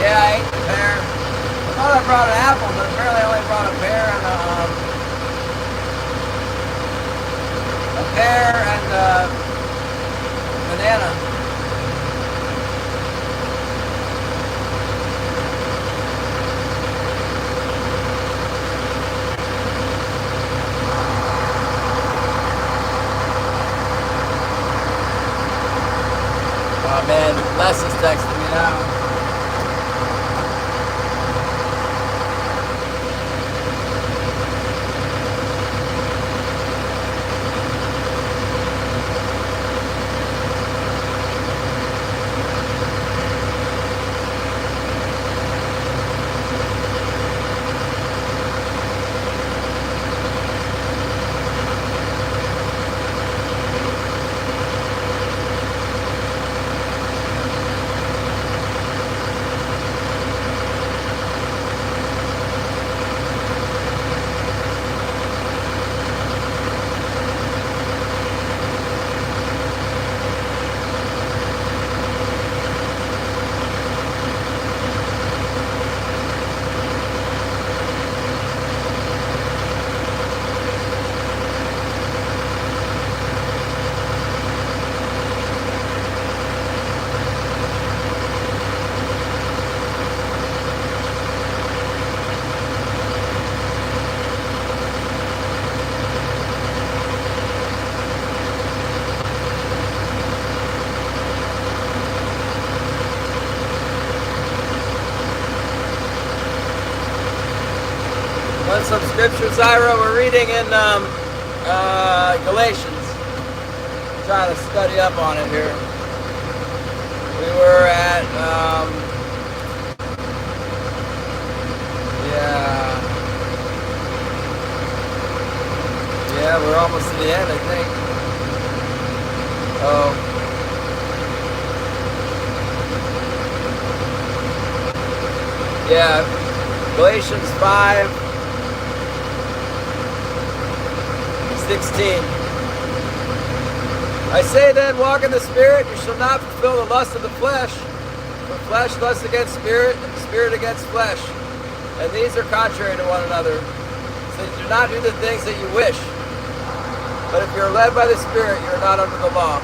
Yeah, I ate the pear. I thought I brought an apple, but apparently I only brought a pear and a banana. Oh man, Les is texting me now. Want some scriptures, Ira? We're reading in Galatians. Trying to study up on it here. We were at, yeah, we're almost to the end, I think. Oh. Yeah, Galatians 5:16. I say then, walk in the Spirit, you shall not fulfill the lust of the flesh. For flesh lusts against spirit, and spirit against flesh. And these are contrary to one another. So you do not do the things that you wish. But if you are led by the Spirit, you are not under the law.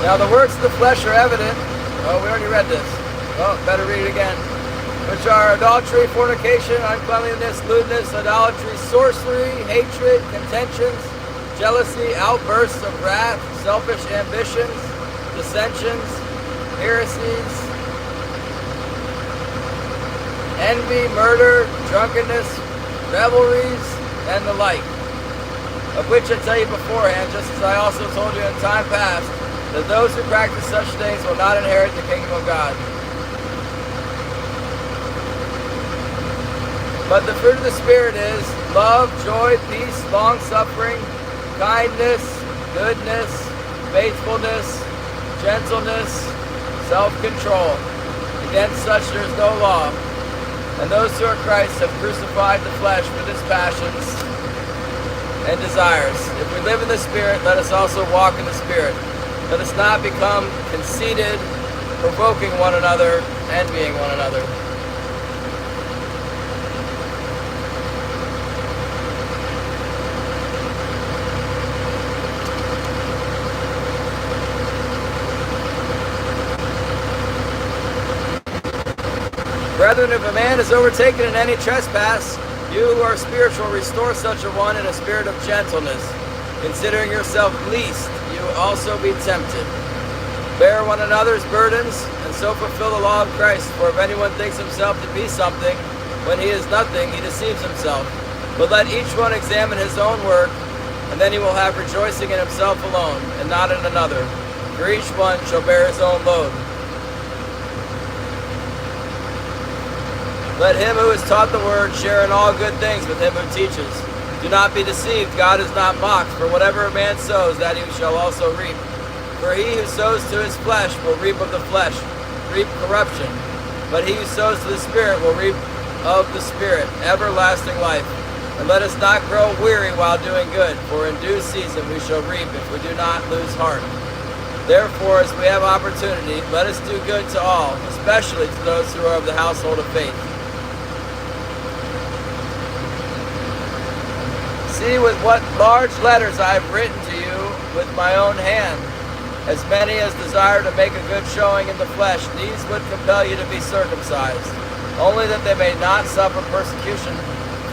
Now the works of the flesh are evident. Oh, we already read this. Oh, better read it again. Which are adultery, fornication, uncleanliness, lewdness, idolatry, sorcery, hatred, contentions, jealousy, outbursts of wrath, selfish ambitions, dissensions, heresies, envy, murder, drunkenness, revelries, and the like. Of which I tell you beforehand, just as I also told you in time past, that those who practice such things will not inherit the kingdom of God. But the fruit of the Spirit is love, joy, peace, long-suffering, kindness, goodness, faithfulness, gentleness, self-control. Against such there is no law. And those who are Christ have crucified the flesh with its passions and desires. If we live in the Spirit, let us also walk in the Spirit. Let us not become conceited, provoking one another, envying one another. Brethren, if a man is overtaken in any trespass, you who are spiritual, restore such a one in a spirit of gentleness, considering yourself least you also be tempted. Bear one another's burdens, and so fulfill the law of Christ. For if anyone thinks himself to be something, when he is nothing, he deceives himself. But let each one examine his own work, and then he will have rejoicing in himself alone, and not in another. For each one shall bear his own load. Let him who is taught the word share in all good things with him who teaches. Do not be deceived, God is not mocked, for whatever a man sows, that he shall also reap. For he who sows to his flesh will reap of the flesh, reap corruption. But he who sows to the Spirit will reap of the Spirit, everlasting life. And let us not grow weary while doing good, for in due season we shall reap if we do not lose heart. Therefore, as we have opportunity, let us do good to all, especially to those who are of the household of faith. See with what large letters I have written to you with my own hand. As many as desire to make a good showing in the flesh, these would compel you to be circumcised, only that they may not suffer persecution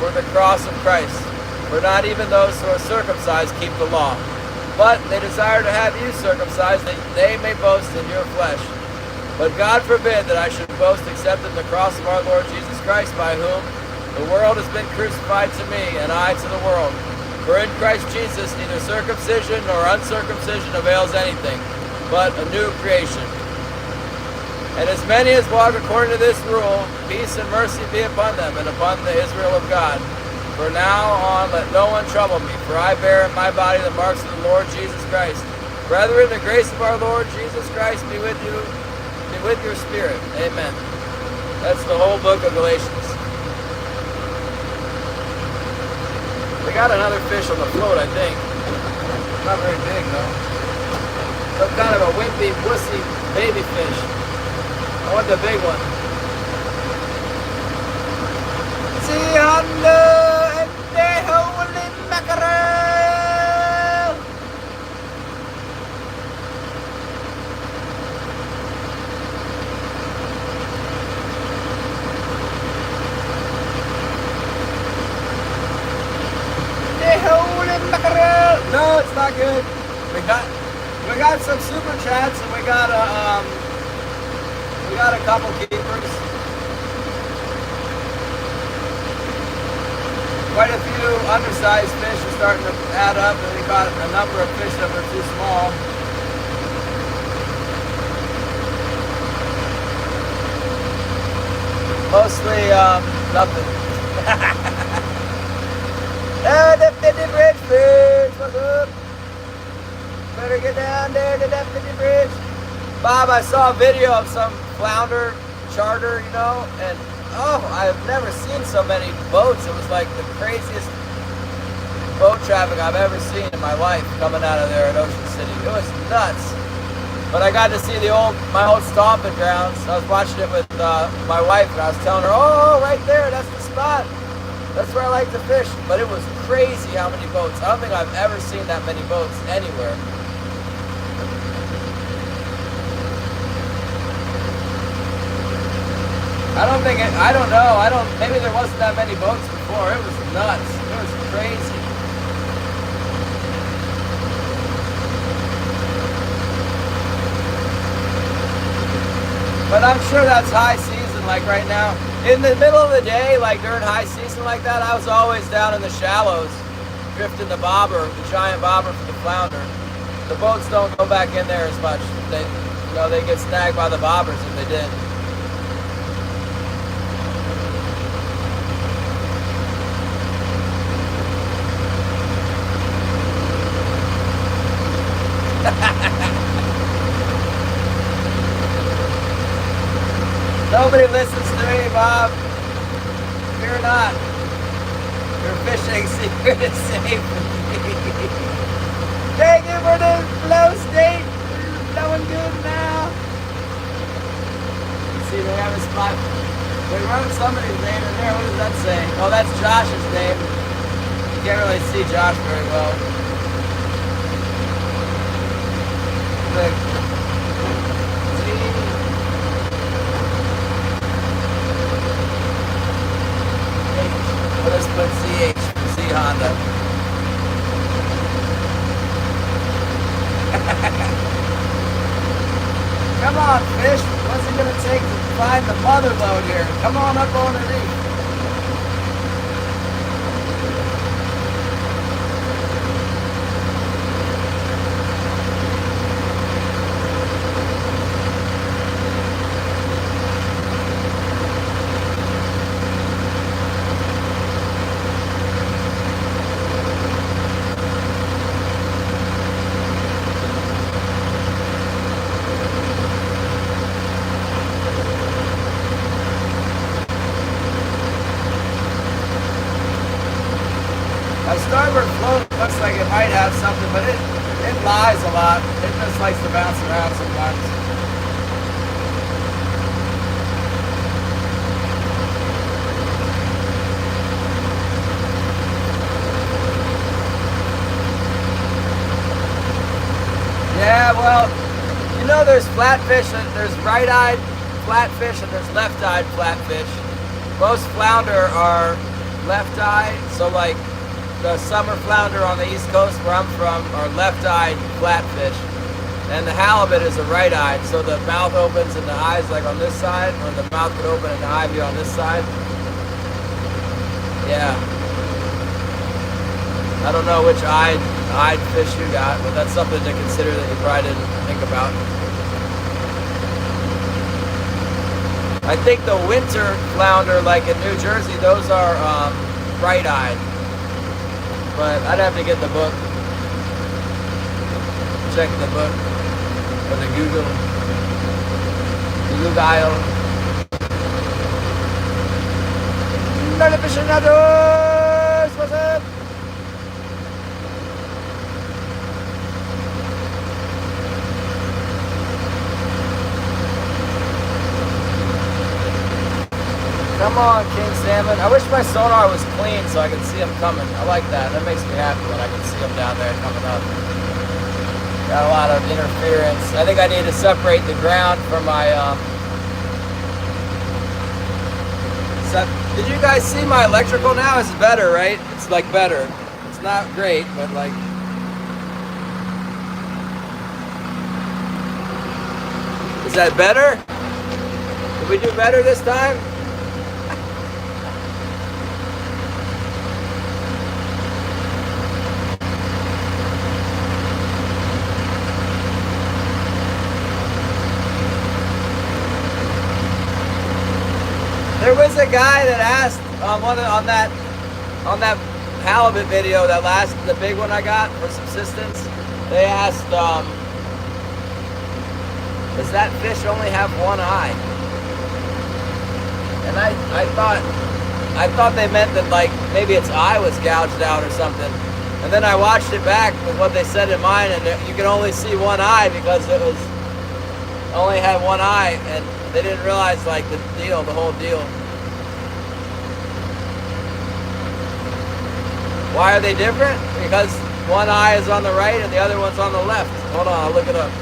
for the cross of Christ. For not even those who are circumcised keep the law. But they desire to have you circumcised, that they may boast in your flesh. But God forbid that I should boast except in the cross of our Lord Jesus Christ, by whom the world has been crucified to me, and I to the world. For in Christ Jesus neither circumcision nor uncircumcision avails anything, but a new creation. And as many as walk according to this rule, peace and mercy be upon them, and upon the Israel of God. For now on let no one trouble me, for I bear in my body the marks of the Lord Jesus Christ. Brethren, the grace of our Lord Jesus Christ be with you, be with your spirit. Amen. That's the whole book of Galatians. We got another fish on the float, I think. Not very big, though. Some kind of a wimpy, wussy baby fish. I want the big one. See under and the holy mackerel. Chad. So we got a couple keepers. Quite a few undersized fish are starting to add up, and we got a number of fish that were too small. Mostly nothing. Oh, the 50 bridge fish, what's up? Better get down there to that 50 bridge. Bob, I saw a video of some flounder charter, you know, and oh, I've never seen so many boats. It was like the craziest boat traffic I've ever seen in my life coming out of there at Ocean City. It was nuts. But I got to see my old stomping grounds. I was watching it with my wife, and I was telling her, oh, right there, that's the spot. That's where I like to fish. But it was crazy how many boats. I don't think I've ever seen that many boats anywhere. Maybe there wasn't that many boats before. It was nuts. It was crazy. But I'm sure that's high season, like right now. In the middle of the day, like during high season like that, I was always down in the shallows, drifting the bobber, the giant bobber for the flounder. The boats don't go back in there as much. They get snagged by the bobbers if they did. Nobody listens to me, Bob. Fear not. Your fishing secret is safe with me. Thank you for the flow state. Flowing good now. You see, they have a spot. They wrote somebody's name in there. What does that say? Oh, that's Josh's name. You can't really see Josh very well. Let's put CH for C Honda. Come on, fish. What's it going to take to find the mother lode here? Come on up on the reef. My starboard float looks like it might have something, but it lies a lot. It just likes to bounce around sometimes. Yeah, well, you know there's flatfish, and there's right-eyed flatfish, and there's left-eyed flatfish. Most flounder are left-eyed, so like the summer flounder on the east coast where I'm from are left-eyed flatfish, and the halibut is a right-eyed, so the mouth opens and the eyes like on this side, or the mouth could open and the eye be on this side. Yeah. I don't know which eyed fish you got, but that's something to consider that you probably didn't think about. I think the winter flounder, like in New Jersey, those are right-eyed. But I'd have to get the book. Check the book. Or the Google. Aficionados! What's up? Come on, King Salmon. I wish my sonar was clean so I could see them coming. I like that. That makes me happy when I can see them down there coming up. Got a lot of interference. I think I need to separate the ground from my... Did you guys see my electrical now? It's better, right? It's like better. It's not great, but like... Is that better? Did we do better this time? There was a guy that asked on that halibut video, the big one I got for subsistence. They asked, does that fish only have one eye? And I thought they meant that like maybe its eye was gouged out or something. And then I watched it back with what they said in mine, and you can only see one eye because it was only had one eye, and they didn't realize like the whole deal. Why are they different? Because one eye is on the right and the other one's on the left. Hold on, I'll look it up.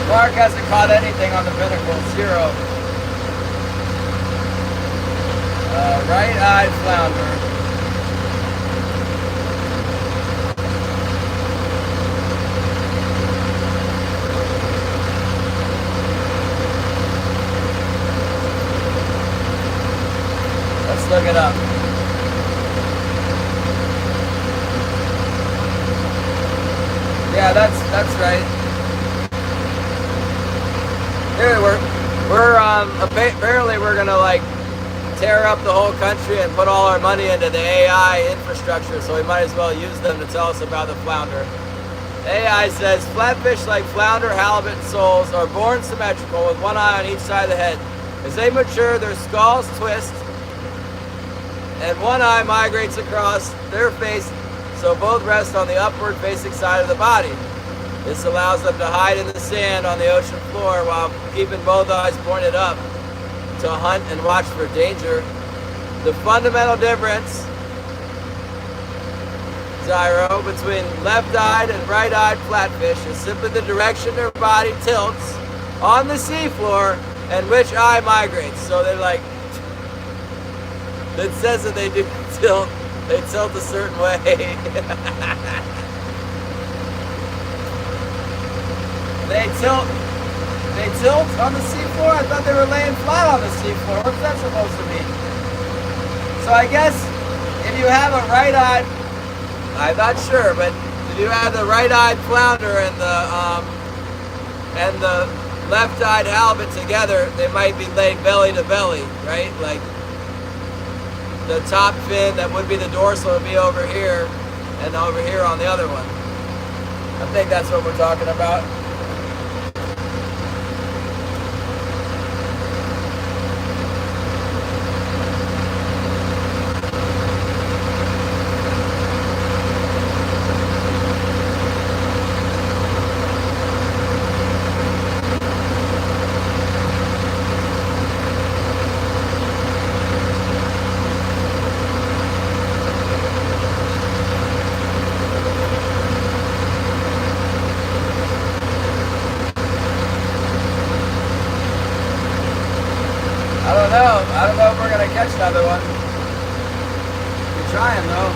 Mark hasn't caught anything on the Pinnacle, 0. Right-eyed flounder. Let's look it up. Yeah, that's right. Here apparently we're gonna like tear up the whole country and put all our money into the AI infrastructure, so we might as well use them to tell us about the flounder. AI says flatfish like flounder, halibut, and soles are born symmetrical with one eye on each side of the head. As they mature, their skulls twist and one eye migrates across their face, so both rest on the upward facing side of the body. This allows them to hide in the sand on the ocean floor while keeping both eyes pointed up to hunt and watch for danger. The fundamental difference, Zyro, between left-eyed and right-eyed flatfish is simply the direction their body tilts on the seafloor and which eye migrates. So they're like, it says that they do tilt, they tilt a certain way. They tilt on the seafloor? I thought they were laying flat on the seafloor. What's that supposed to mean? So I guess if you have a right-eyed, I'm not sure, but if you have the right-eyed flounder and the left-eyed halibut together, they might be laid belly to belly, right? Like the top fin, that would be the dorsal, would be over here, and over here on the other one. I think that's what we're talking about. I don't know if we're going to catch another one. We're trying, though.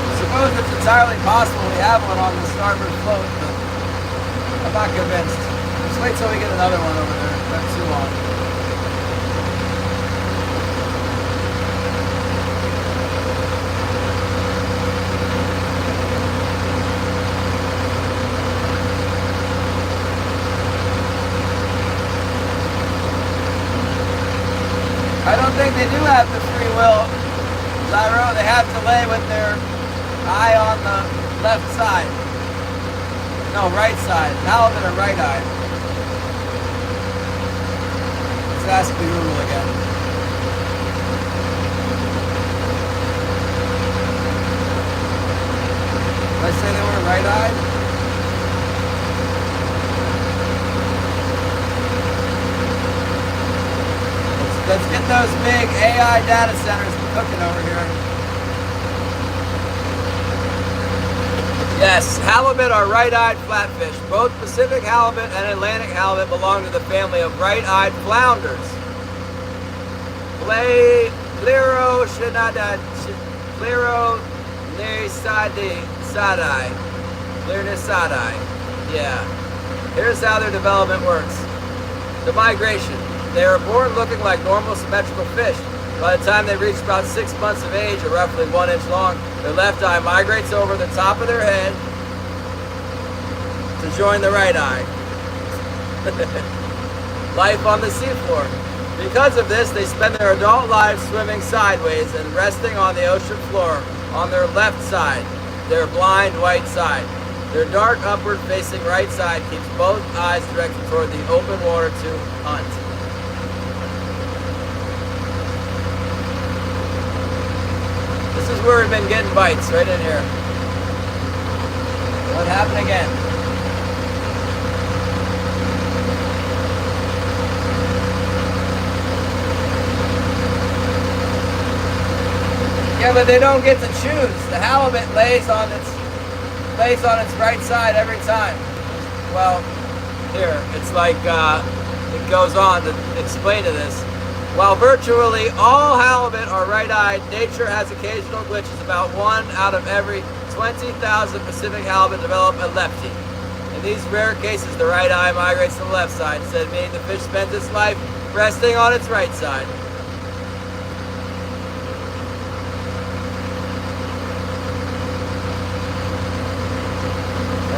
I suppose it's entirely possible we have one on the starboard float, but I'm not convinced. Just wait till we get another one over there. That's too long. I don't think they do have the free will, Zyro. They have to lay with their eye on the left side. No, right side. Halibut are right eye. Let's ask the Google again. Did I say they were right eyed? Let's get those big AI data centers cooking over here. Yes, halibut are right-eyed flatfish. Both Pacific halibut and Atlantic halibut belong to the family of right-eyed flounders. Pleuronesidae. Yeah. Here's how their development works. The migration. They are born looking like normal symmetrical fish. By the time they reach about 6 months of age, or roughly 1 inch long, their left eye migrates over the top of their head to join the right eye. Life on the seafloor. Because of this, they spend their adult lives swimming sideways and resting on the ocean floor on their left side, their blind white side. Their dark upward facing right side keeps both eyes directed toward the open water to hunt. This is where we've been getting bites, right in here. What happened again? Yeah, but they don't get to choose. The halibut lays on its right side every time. Well, here, it's like, it goes on to explain to this. While virtually all halibut are right-eyed, nature has occasional glitches. About 1 out of every 20,000 Pacific halibut develop a lefty. In these rare cases, the right eye migrates to the left side, instead meaning the fish spends its life resting on its right side.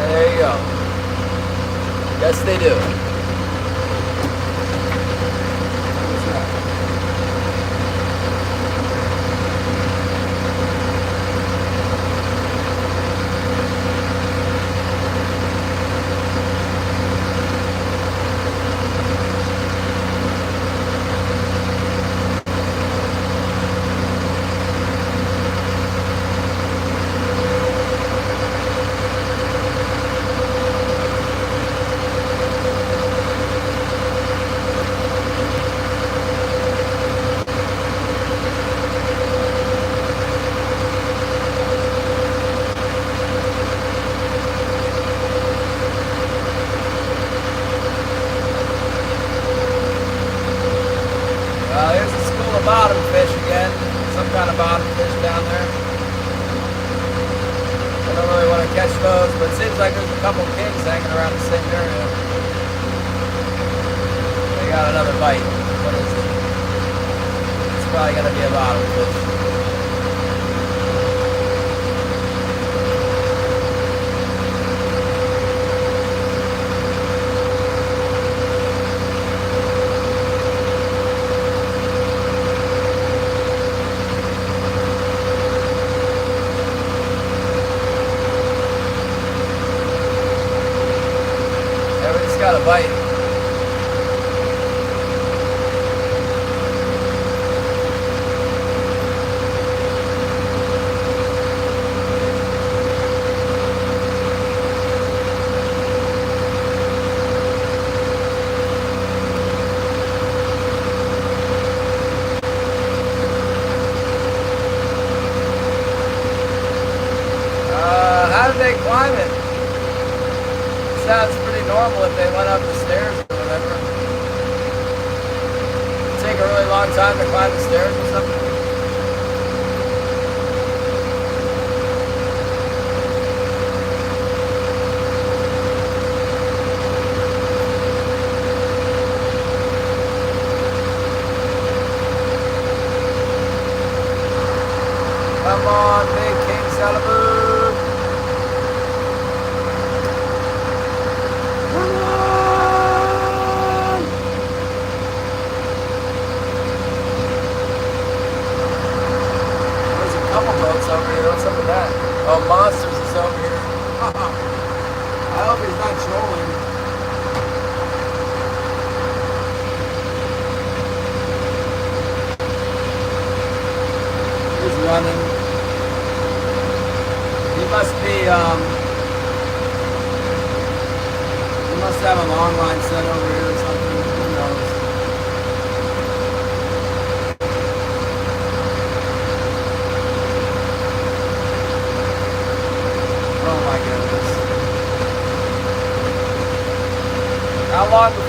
There you go. Yes, they do. Bottom fish again. Some kind of bottom fish down there. I don't really want to catch those, but it seems like there's a couple kings hanging around the same area. They got another bite. What is it? It's probably going to be a bottom fish. Got a bite. How did they climb it? Sounds pretty normal if they went up the stairs or whatever. It'd take a really long time to climb the stairs or something. Come on, big king Salmon. Over here, what's up with that? Oh, Monsters is over here. I hope he's not trolling. He's running. He must be, he must have a long line set over here or something. Who knows?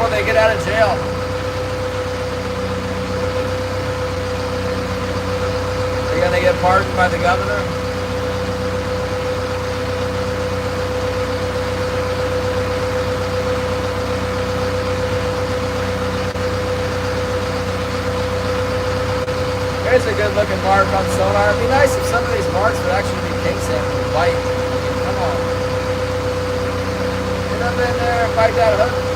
before they get out of jail. They're gonna get pardoned by the governor. Here's a good looking mark on sonar. It'd be nice if some of these marks would actually be king salmon with white. Come on. Get up in there and bite that hook.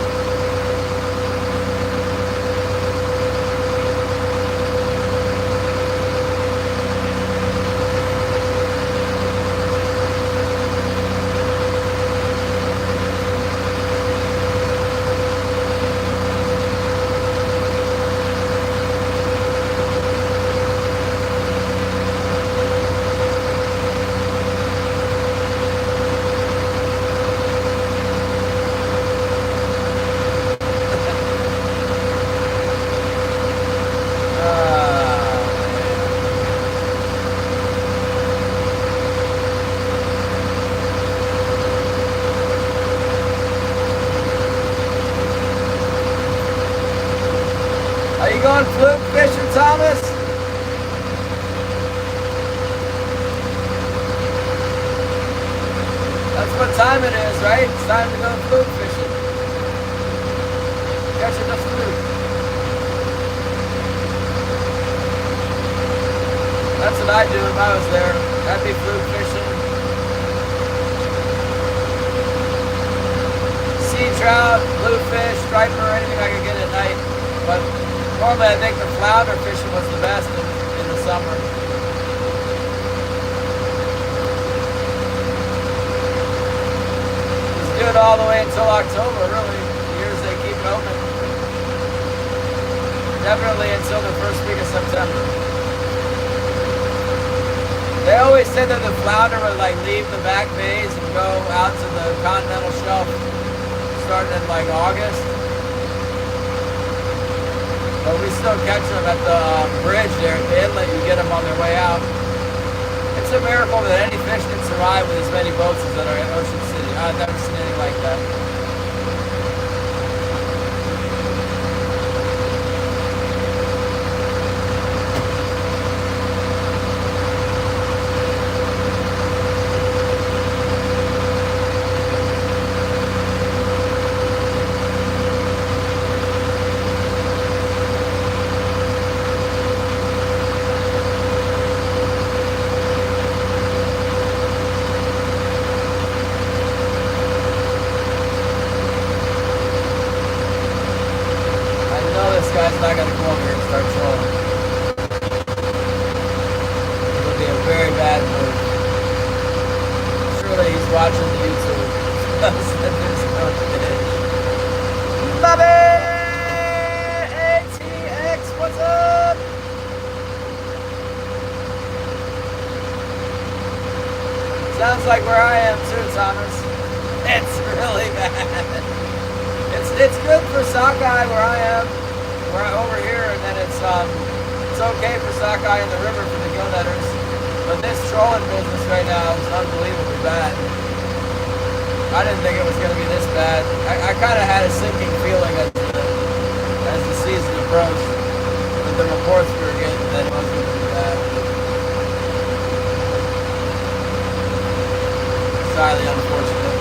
Are you going fluke fishing, Thomas? That's what time it is, right? It's time to go fluke fishing. Catching the fluke. That's what I'd do if I was there. I'd be fluke fishing. Sea trout, bluefish, striper, anything I could get at night. But normally I think the flounder fishing was the best in the summer. It's good all the way until October, really. The years they keep it open. Definitely until the first week of September. They always said that the flounder would like leave the back bays and go out to the continental shelf starting in like August. But we still catch them at the bridge there at the inlet. You get them on their way out. It's a miracle that any fish can survive with as many boats as that are at Ocean City. I've never seen anything like that. This guy's not going to come over here and start trolling. It'll be a very bad move. Surely he's watching the YouTube. There's no fish. Bobby! ATX, what's up? Sounds like where I am too, Thomas. It's really bad. It's good for sockeye where I am. We're over here, and then it's okay for sockeye in the river for the gill netters. But this trolling business right now is unbelievably bad. I didn't think it was going to be this bad. I kind of had a sinking feeling as the season approached with the reports we were getting that it wasn't going to be bad. It's highly unfortunate.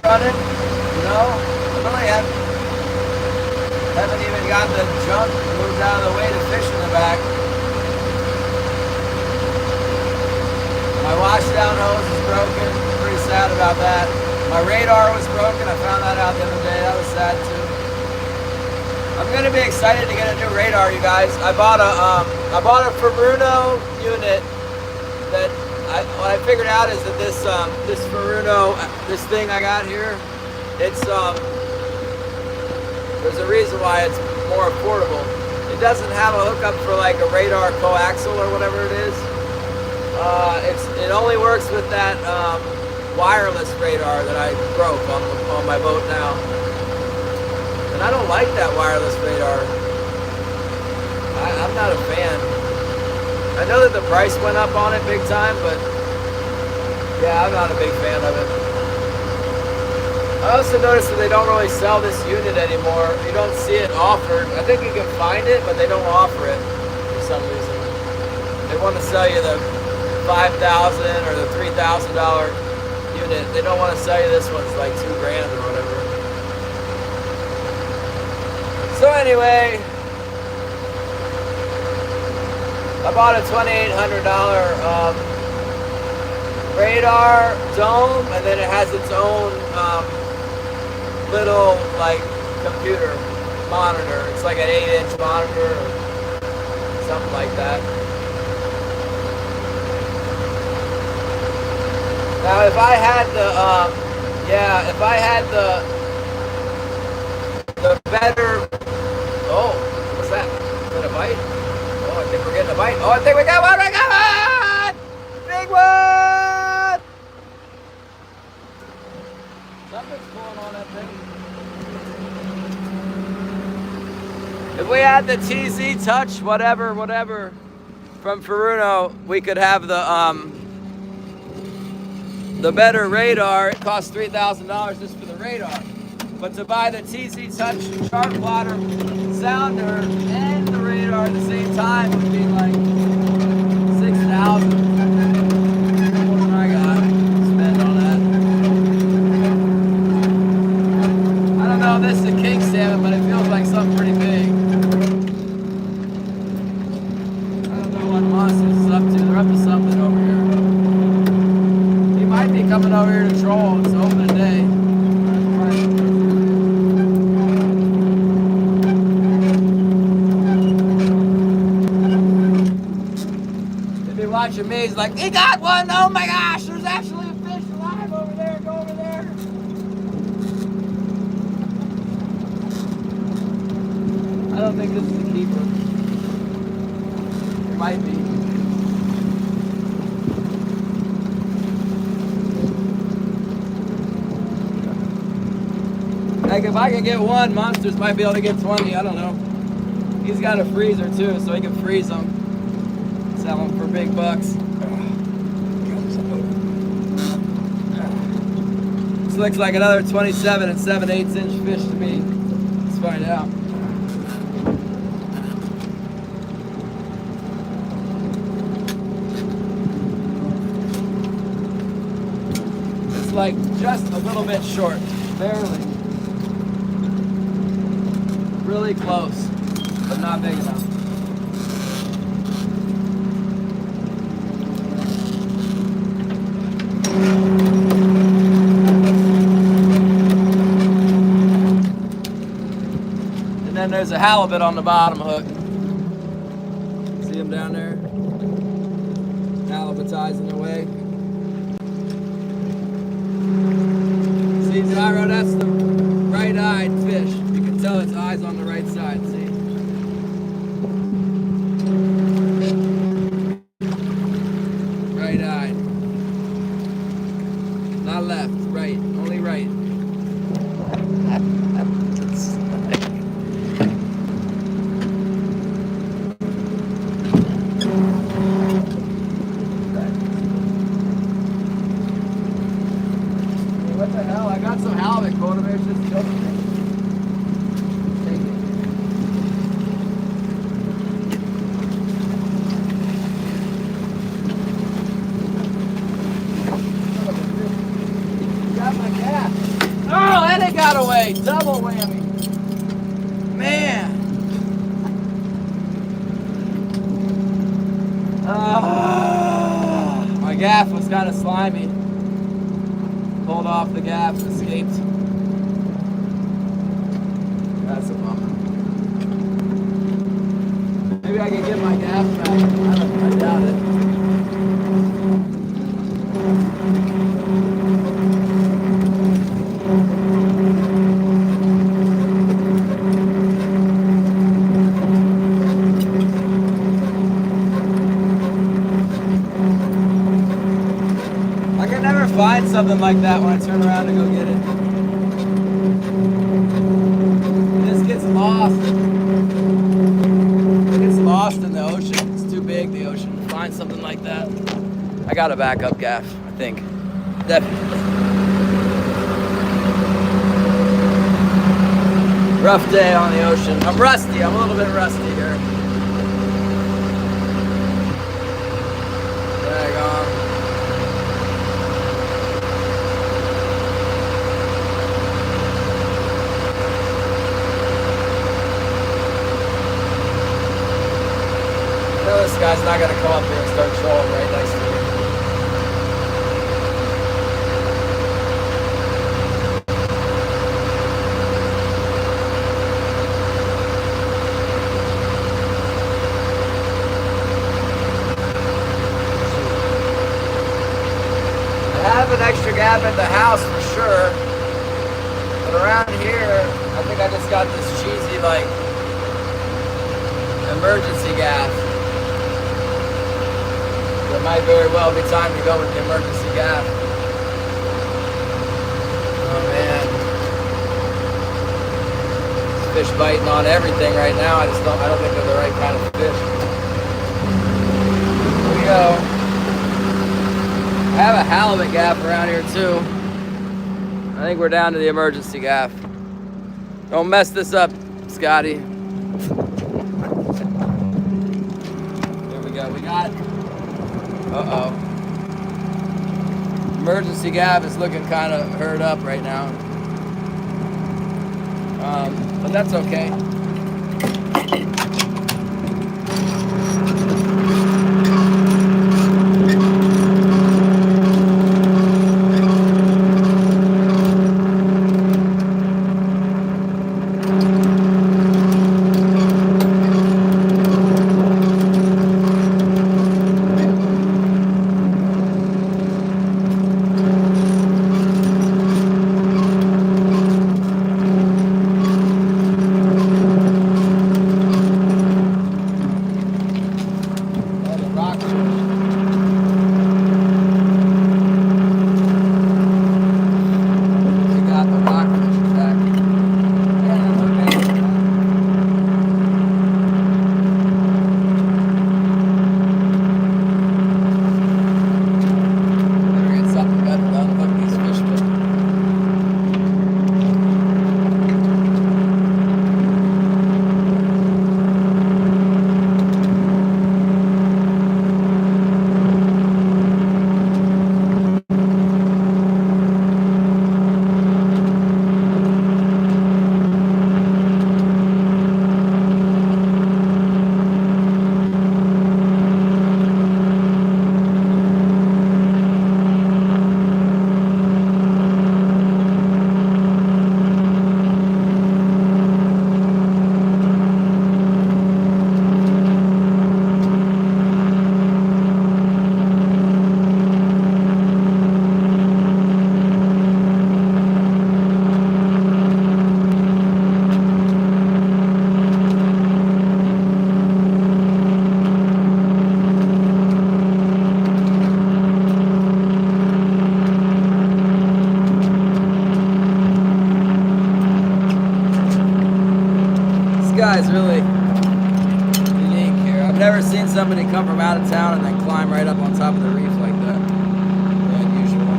Running, you know, really haven't even got the junk moved out of the way to fish in the back. My washdown hose is broken. Pretty sad about that. My radar was broken. I found that out the other day. That was sad too. I'm gonna be excited to get a new radar, you guys. I bought a Furuno unit that. What I figured out is that this Furuno, this thing I got here, it's there's a reason why it's more affordable. It doesn't have a hookup for like a radar coaxial or whatever it is. It only works with that wireless radar that I broke on my boat now. And I don't like that wireless radar. I'm not a fan. I know that the price went up on it big time, but yeah, I'm not a big fan of it. I also noticed that they don't really sell this unit anymore. You don't see it offered. I think you can find it, but they don't offer it for some reason. They want to sell you the $5,000 or the $3,000 unit. They don't want to sell you this one's like $2,000 or whatever. So anyway, I bought a $2,800 radar dome, and then it has its own little like computer monitor. It's like an 8-inch monitor or something like that. Now if I had the better, oh, what's that? Is that a bite? Oh, I think we're getting a bite. Oh, I think we got one! I got one! Big one! Something's going on that thing. If we had the TZ Touch, whatever, from Furuno, we could have the better radar. It costs $3,000 just for the radar. But to buy the TZ Touch chart plotter sounder and the radar at the same time would be like $6,000. More than I got to spend on that. I don't know if this is a king salmon, but it feels like something pretty big. I don't know what Monsters is up to. They're up to something over here. He might be coming over here to troll. It's open today. Watching me, he's like, he got one! Oh my gosh, there's actually a fish alive over there, go over there! I don't think this is a keeper. It might be. Like if I can get one, Monsters might be able to get 20, I don't know. He's got a freezer too, so he can freeze them. Sell them for big bucks. This looks like another 27 and 7/8 inch fish to me. Let's find out. It's like just a little bit short, barely. Really close, but not big enough. And then there's a halibut on the bottom hook. See him down there? Halibutizing away. See, Zyro, that's the right-eyed fish. You can tell its eyes on the right side, see? Right-eyed. Not left, right, only right. What the hell? I got some halibut going over here, just choking me. Take it. Got my gas. Oh, and it got away. Double whammy. Man. My gaff was kind of slimy. Pulled off the gaff, escaped. That's a bummer. Maybe I can get my gaff back. I doubt it. Find something like that when I turn around to go get it. In this got a backup gaff, I think. Definitely. Rough day on the ocean. I'm rusty. I'm a little bit rusty here. Drag on. I know this guy's not going to come up here and start trolling right next to me. An extra gap at the house for sure, but around here I think I just got this cheesy like emergency gap. It might very well be time to go with the emergency gap. Oh man, this fish biting on everything right now. I don't think they're the right kind of fish. Here we go. I have a halibut gaff around here too. I think we're down to the emergency gaff. Don't mess this up, Scotty. Here we go. We got. Uh-oh. Emergency gaff is looking kind of hurt up right now. But that's okay. Guy's really unique here. I've never seen somebody come from out of town and then climb right up on top of the reef like that. Unusual.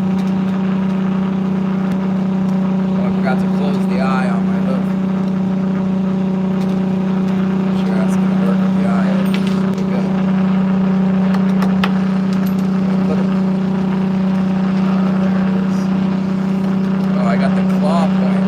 Oh, I forgot to close the eye on my hook. Not sure that's gonna work with the eye. Put it. There it is. Oh, I got the claw point.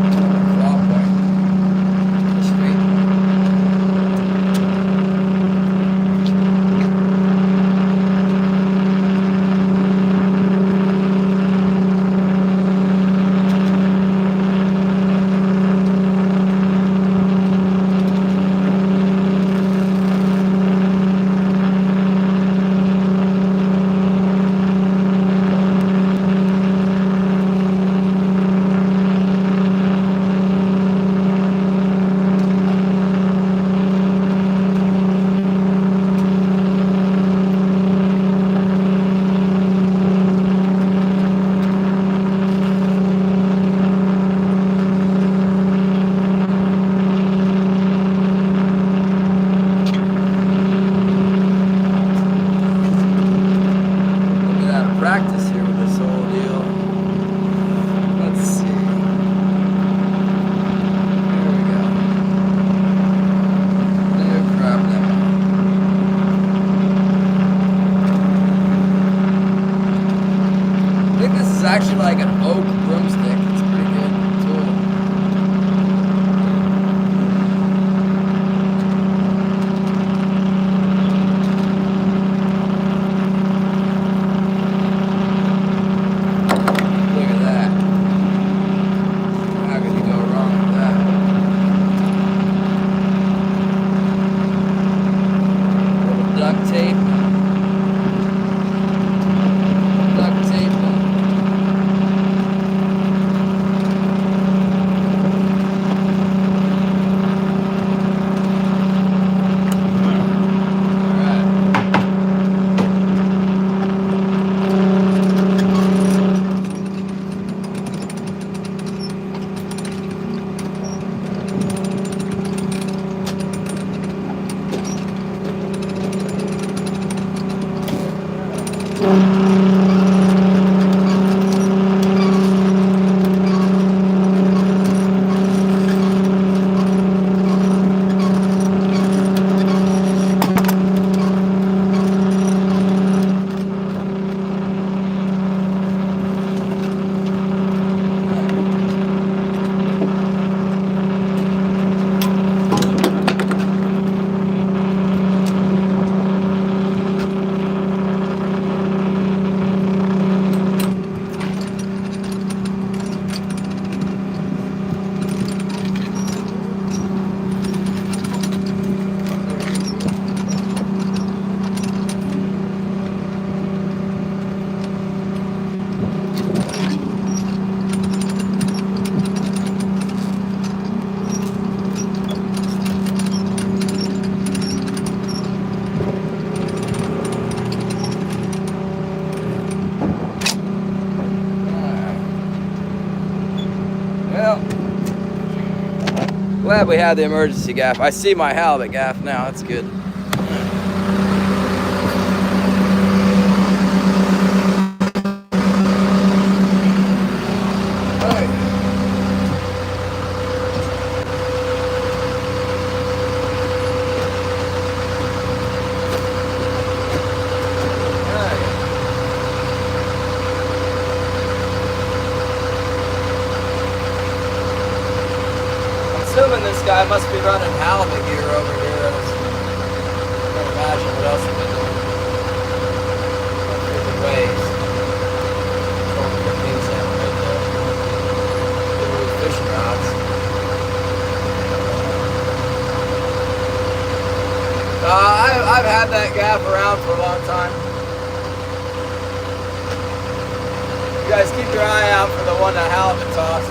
glad we had the emergency gaff. I see my halibut gaff now. That's good. Assuming this guy must be running halibut gear over here. I can't imagine what else he'd be doing. Different ways. King salmon right there. Little fishing rods. I've had that gaff around for a long time. You guys keep your eye out for the one that halibut tossed.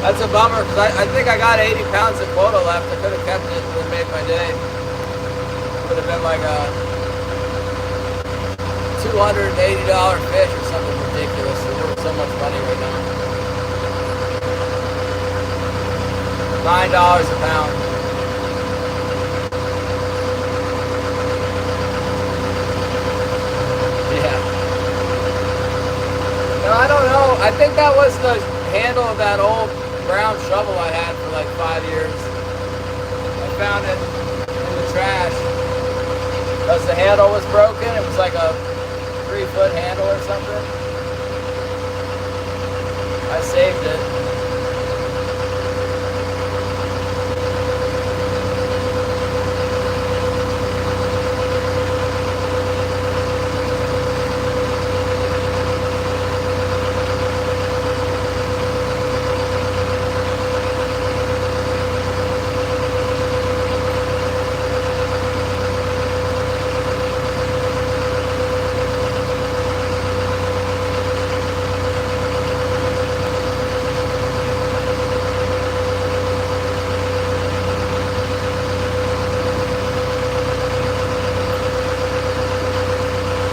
That's a bummer because I think I got 80 pounds of quota left. I could have kept it. It would have made my day. It would have been like a $280 fish or something ridiculous. It's worth so much money right now. $9 a pound. Yeah. No, I don't know. I think that was the handle of that old brown shovel I had for like 5 years. I found it in the trash because the handle was broken. It was like a 3-foot handle or something. I saved it.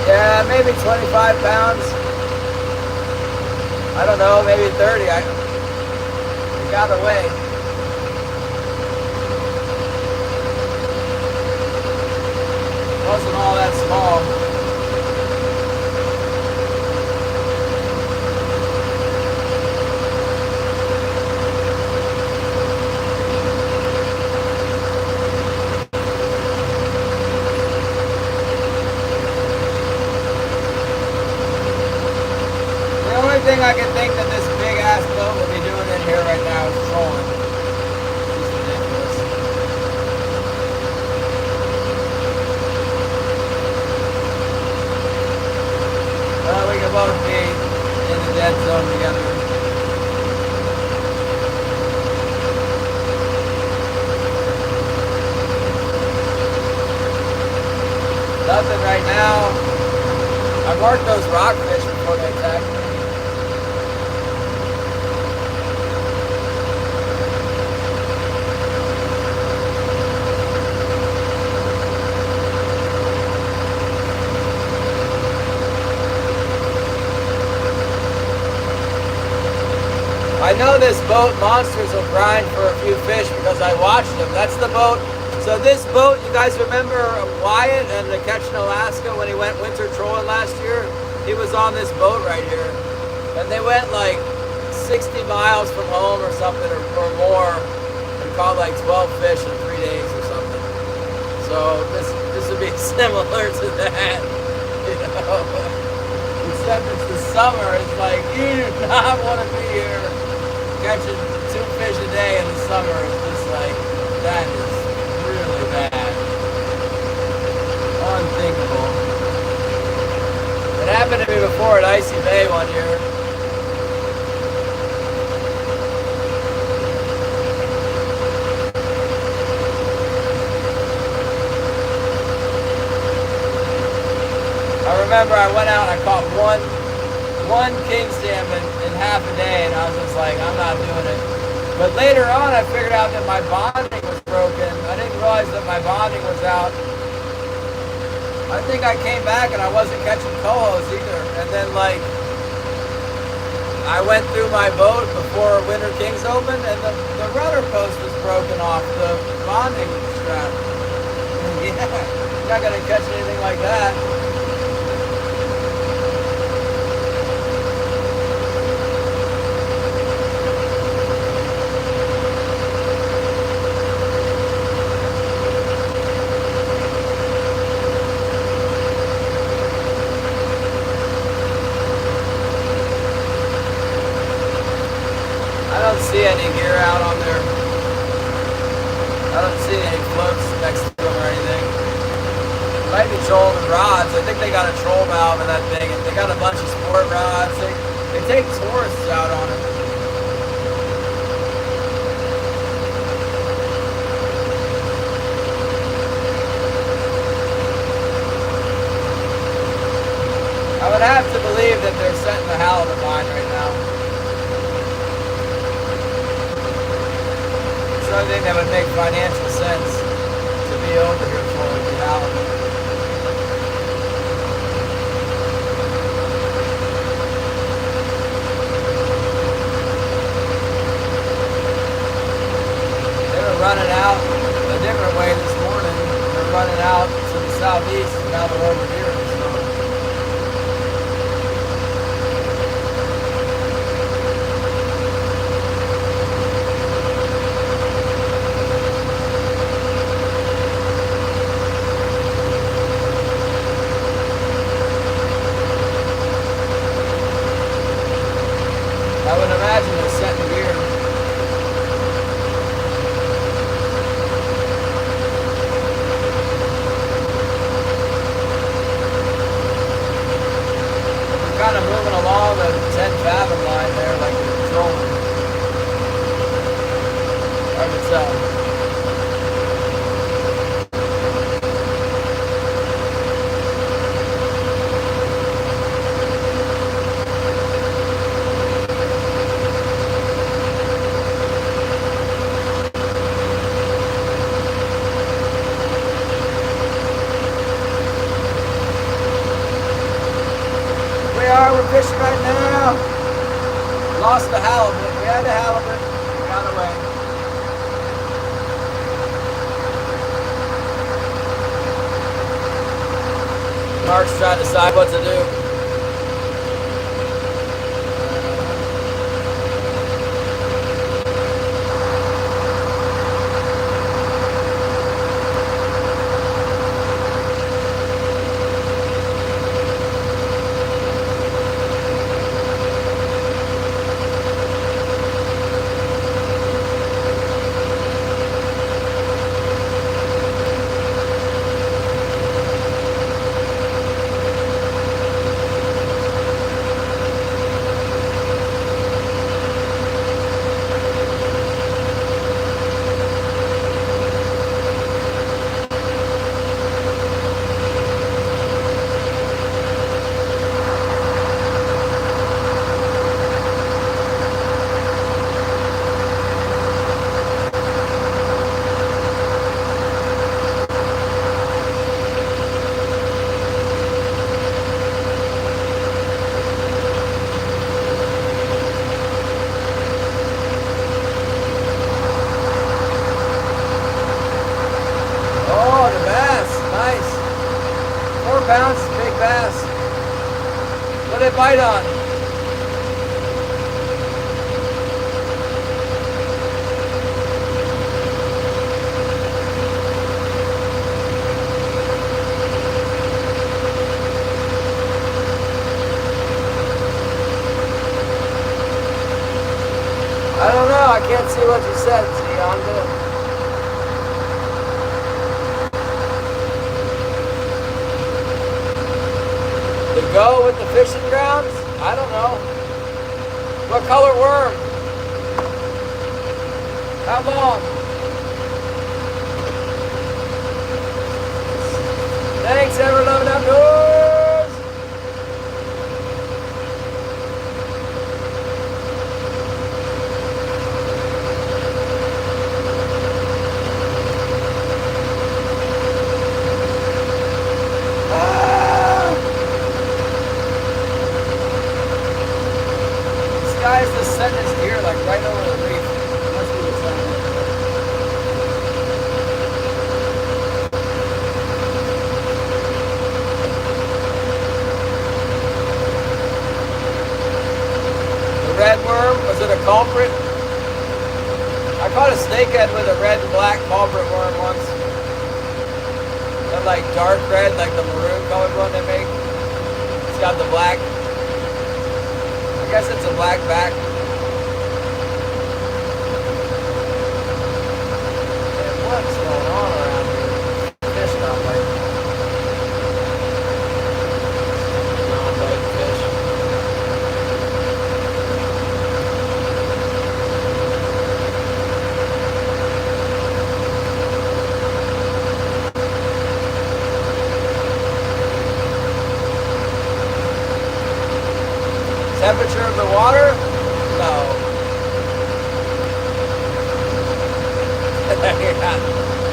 Yeah, maybe 25 pounds. I don't know, maybe 30. I got away. Wasn't all that small. The only thing I can think that this big ass boat will be doing in here right now is trolling. It's ridiculous. Well, we can both be in the dead zone together. Nothing right now. I marked those rockfish before they attacked me. I know this boat, Monsters, will grind for a few fish because I watched them. That's the boat. So this boat, you guys remember Wyatt and the catch in Alaska when he went winter trolling last year? He was on this boat right here. And they went like 60 miles from home or something or more and caught like 12 fish in 3 days or something. So this would be similar to that, you know? Except it's the summer. It's like, you do not want to be here catching 2 fish a day in the summer. It's just like, that is really bad. Unthinkable. It happened to me before at Icy Bay one year. I remember I went out and I caught one king salmon in half a day, and I was just like, I'm not doing it. But later on, I figured out that my bonding was broken. I didn't realize that my bonding was out. I think I came back and I wasn't catching cohos either. And then, like, I went through my boat before Winter Kings opened, and the rudder post was broken off the bonding strap. Yeah, you're not gonna catch anything like that. I don't see any gear out on there. I don't see any floats next to them or anything. Might be trolling rods. I think they got a troll valve in that thing, and they got a bunch of sport rods. They take tourists out on it. I would have to believe that they're setting the halibut line right now. I think that would make financial sense to be over here for the halibut. They were running out a different way this morning. They were running out to the southeast, and now they're over here. I would imagine they're setting gear. We're kind of moving along the 10 fathom line there like we're controlling. Hard to tell. We're fishing right now. Lost the halibut. We had the halibut. We got away. Mark's trying to decide what to do. Pounds, big bass. What did it bite on? I don't know. I can't see what you said. See, on the. Go with the fishing grounds? I don't know. What color worm? How long? Thanks, ever loving outdoors. culprit. I caught a snakehead with a red and black culprit worm once. That like dark red, like the maroon colored one they make. It's got the black. I guess it's a black back. And what's going on around here? Fish not biting. Not biting fish. Temperature of the water? No.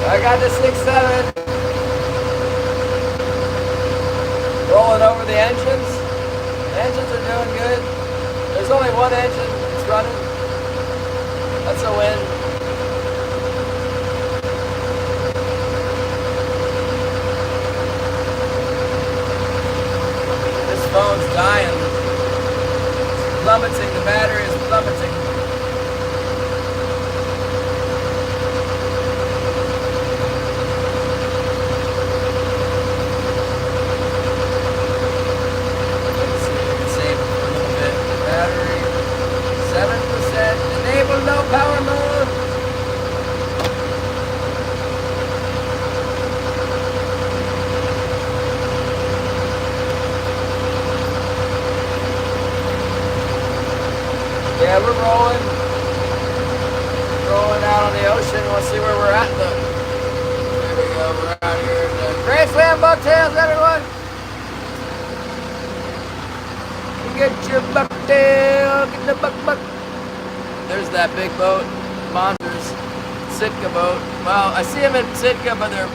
I got the 6.7. Rolling over the engines. The engines are doing good. There's only one engine that's running. That's a win. This phone's dying. Plummeting, the battery is plummeting. Let's see, we can save a little bit. Battery, 7%. Enable low power mode. Yeah, we're rolling out on the ocean. We'll see where we're at though. There we go, we're out here in the Grand Slam bucktails, everyone. Get your bucktail, get the buck. There's that big boat, Monsters, Sitka boat. Well, I see them in Sitka, but the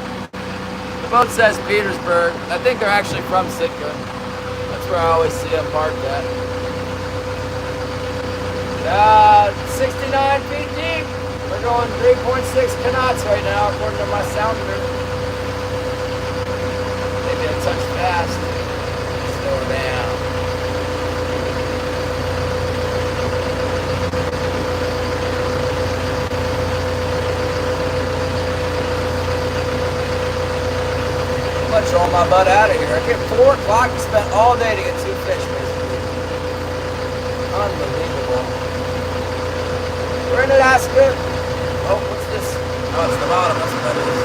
boat says Petersburg. I think they're actually from Sitka. That's where I always see them parked at. 69 feet deep. We're going 3.6 knots right now, according to my sounder. Maybe a touch fast. Slow her down. I'm gonna roll my butt out of here. I get 4 o'clock and spent all day to get 2 fish, basically. Unbelievable. We're in Alaska. Oh, what's this? Oh, it's the bottom. That's what that is.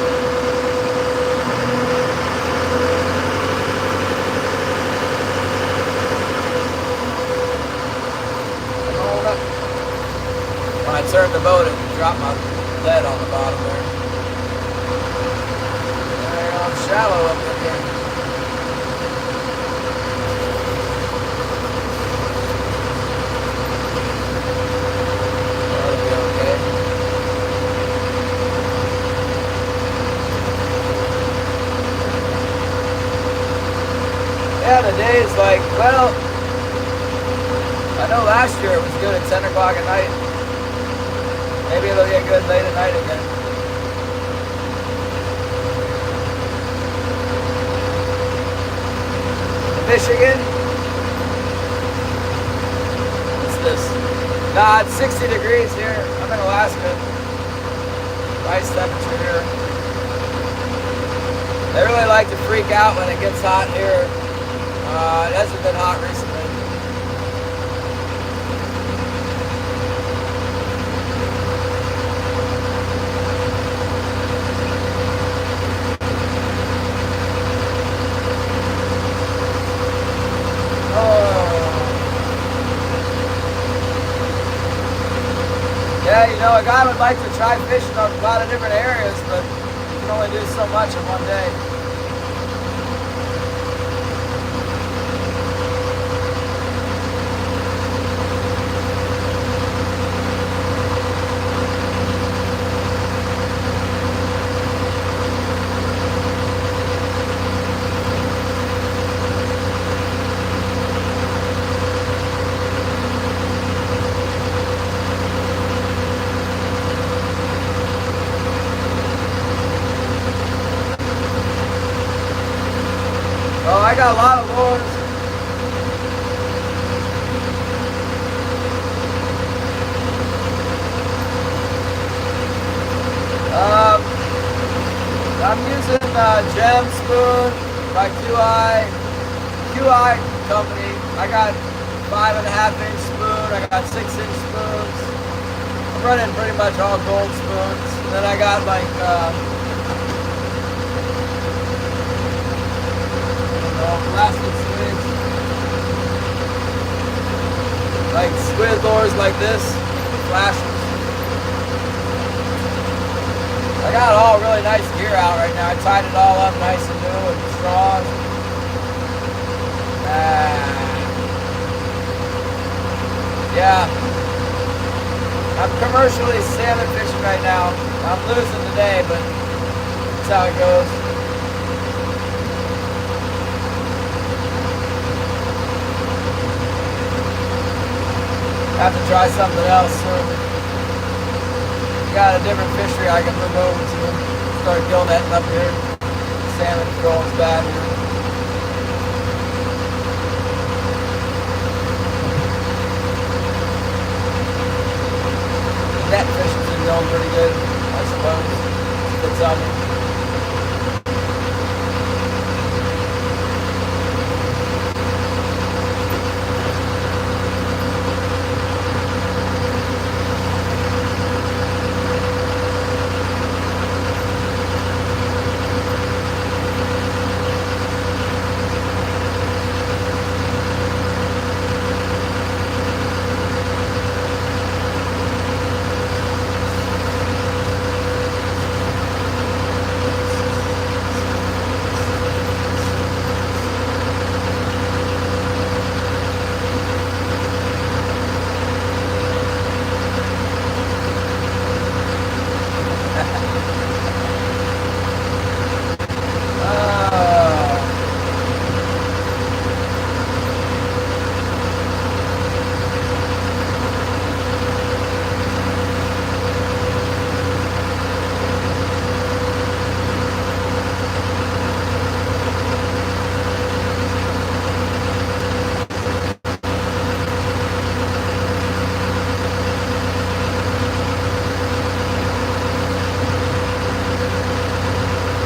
Hold up. When I turned the boat, it dropped my lead on the bottom there. I'm shallow up in here. Yeah, the day is like, well, I know last year it was good at 10 o'clock at night. Maybe it'll get good late at night again. Michigan? What's this? Nah, it's 60 degrees here. I'm in Alaska. Nice temperature here. They really like to freak out when it gets hot here. It hasn't been hot recently. Yeah, you know, a guy would like to try fishing on a lot of different areas, but you can only do so much in one day. Oh, I got a lot of lures. I'm using Gem Spoon by QI company. I got 5.5-inch spoon. I got 6-inch spoons. I'm running pretty much all gold spoons. And then I got like plastic squids, like squid lures like this, flashes. I got all really nice gear out right now. I tied it all up nice and new with straws. Yeah. I'm commercially salmon fishing right now. I'm losing today, but that's how it goes. Have to try something else soon. Got a different fishery I can move over to. Start gill netting up here. Salmon growing's bad here. Net fishing's been going pretty good, I suppose. Good summer.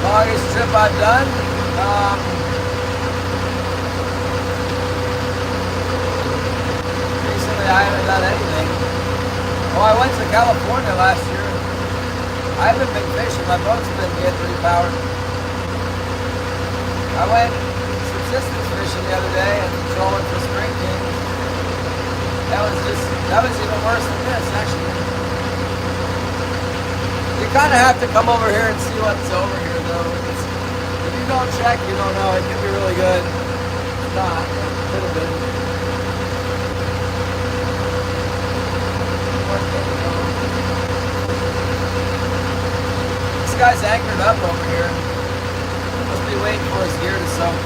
Longest trip I've done. Recently I haven't done anything. Oh, I went to California last year. I haven't been fishing. My boat's been getting repowered. I went subsistence fishing the other day and trolling for spring king. That was even worse than this, actually. You kind of have to come over here and see what's over here, though. If you don't check, you don't know. It could be really good. It's not, but a little bit. This guy's anchored up over here. Must be waiting for his gear to soak.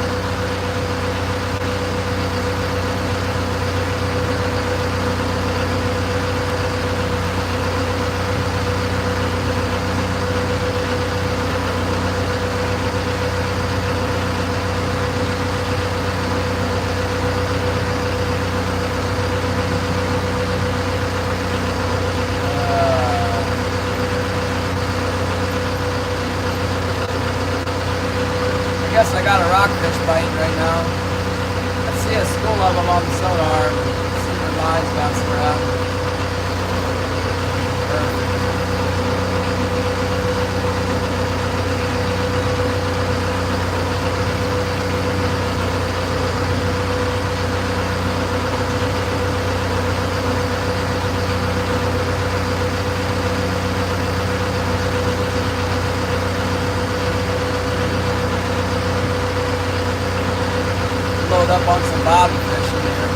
I guess I got a rockfish biting right now. I see a school of them on the sonar. See their lines bouncing around. Load up on some bottom fish in here.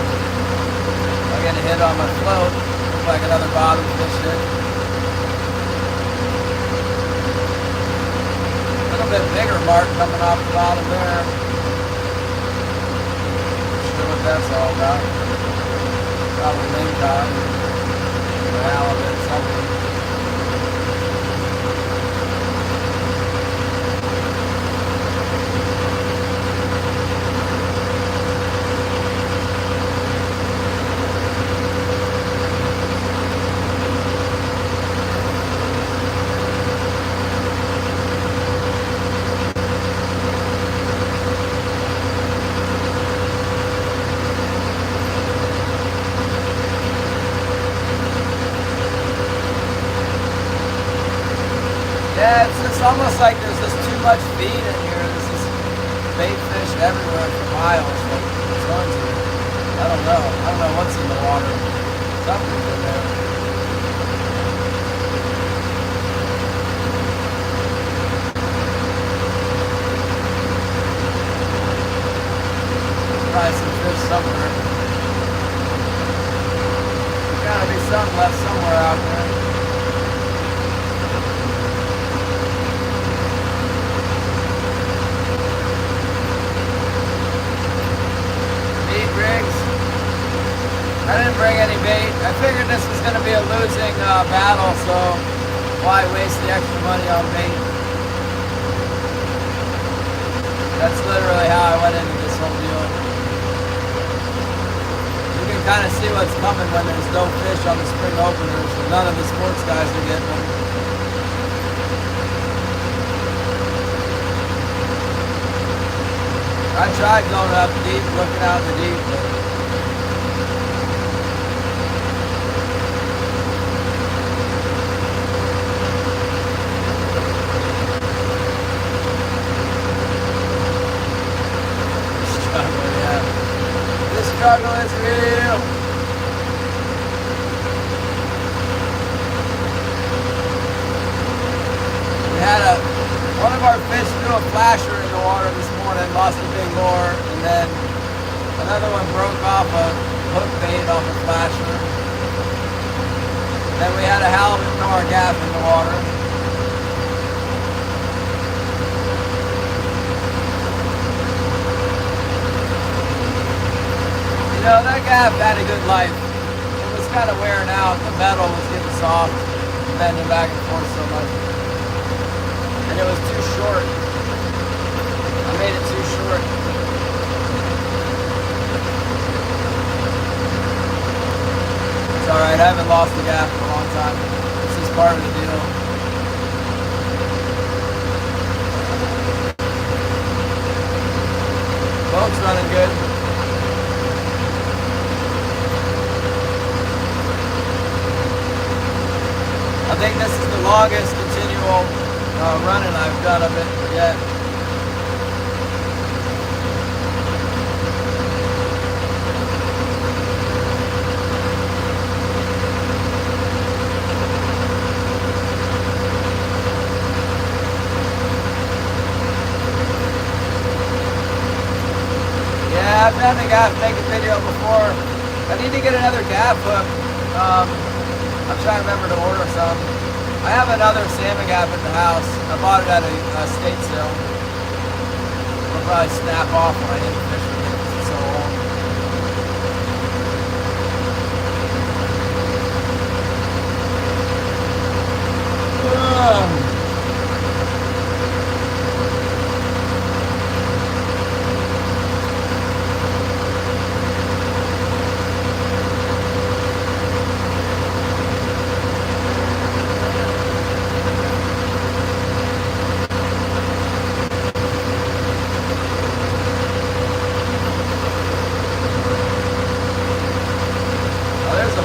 I get a hit on my float. Looks like another bottom fish hit. A little bit bigger mark coming off the bottom there. Not sure what that's all about. Probably lingcod or halibut, something. Yeah, it's almost like there's just too much feed in here. There's just bait fish everywhere for miles. Like tons of it. I don't know. I don't know what's in the water. Something's in there. Probably some fish somewhere. There's gotta be something left somewhere out there. Rigs. I didn't bring any bait. I figured this was going to be a losing battle, so why waste the extra money on bait? That's literally how I went into this whole deal. You can kind of see what's coming when there's no fish on the spring openers, and none of the sports guys are getting them. I tried going up deep, looking out in the deep, but struggle, yeah. This struggle is real. We had one of our fish threw a flasher in the water this morning, lost a big lure, and then another one broke off a hook bait off a flasher. Then we had a halibut throw our gaff in the water. You know, that gaff had a good life. It was kind of wearing out. The metal was getting soft, bending back and forth so much. And it was too short. I made it too short. It's alright, I haven't lost the gaff in a long time. This is part of the deal. Boat's running good. I think this is the longest continual running I've done of it yet. Yeah, I've done the gaff making video before. I need to get another gaff hook. I'm trying to remember to order some. I have another salmon gaff at the house. I bought it at a estate sale. I'll probably snap off when I hit the fish with it because it's so old.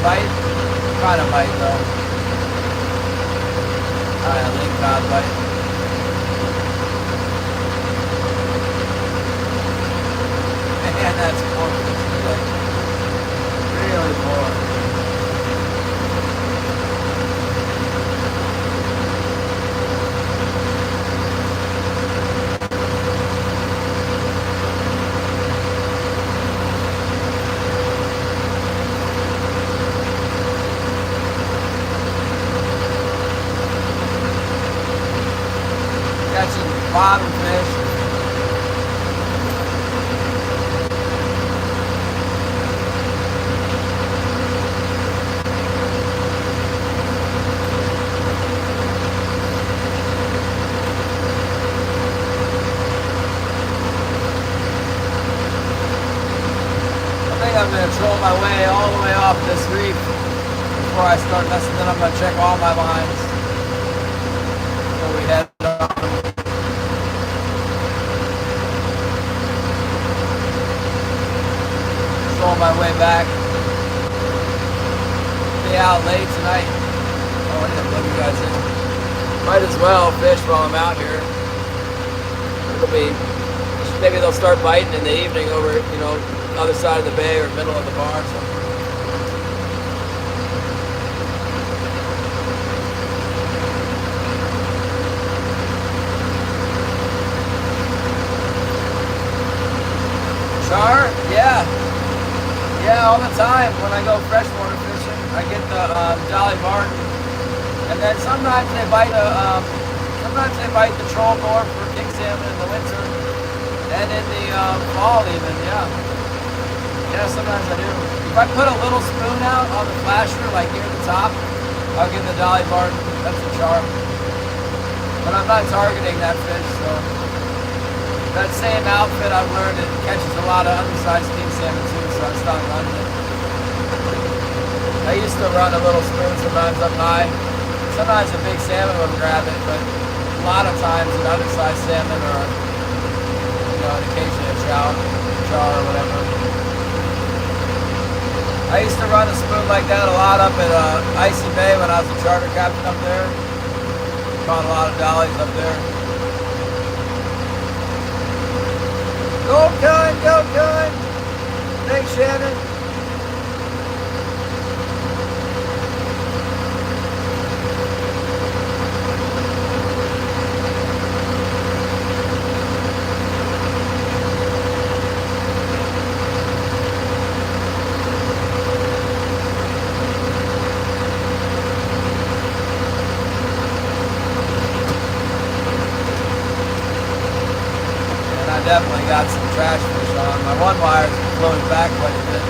Bite? Kind of bite though. Link cod bite. Man, that's poor. Really poor. Catching bottom fish. I think I'm going to troll my way all the way off this reef before I start messing. Then I'm going to check all my lines before we head on. On my way back. Be out late tonight. Oh, I didn't plug you guys in. Might as as well, fish while I'm out here. It'll be, maybe they'll start biting in the evening over, you know, other side of the bay or middle of the bar. So. Char? Yeah. Yeah, all the time when I go freshwater fishing. I get the Dolly Martin. And then sometimes they bite the troll more for king salmon in the winter. And in the fall even, yeah. Yeah, sometimes I do. If I put a little spoon out on the flasher, like near the top, I'll get the Dolly Martin. That's a charm. But I'm not targeting that fish, so. That same outfit I've learned, it catches a lot of undersized king salmon too, so I stopped running it. I used to run a little spoon sometimes up high. Sometimes a big salmon would grab it, but a lot of times an undersized salmon or, you know, occasionally a trout, char or whatever. I used to run a spoon like that a lot up at Icy Bay when I was a charter captain up there. Caught a lot of dollies up there. Go gun, go gun! Thanks, Shannon. Definitely got some trash fish on. My one wire's been flowing back quite a bit.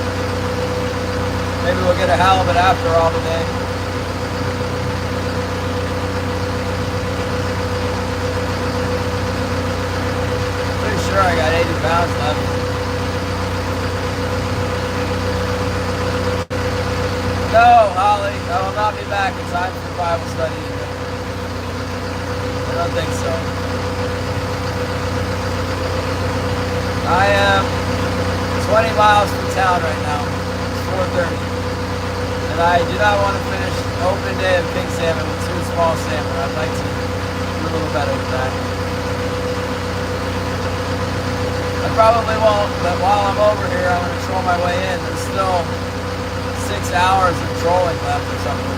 Maybe we'll get a halibut after all today. Pretty sure I got 80 pounds left. No, Holly, I will not be back in time for Bible study. I don't think so. I am 20 miles from town right now. It's 4:30. And I do not want to finish an open day of king salmon with 2 small salmon. I'd like to do a little better than that. I probably won't, but while I'm over here, I'm going to troll my way in. There's still 6 hours of trolling left or something.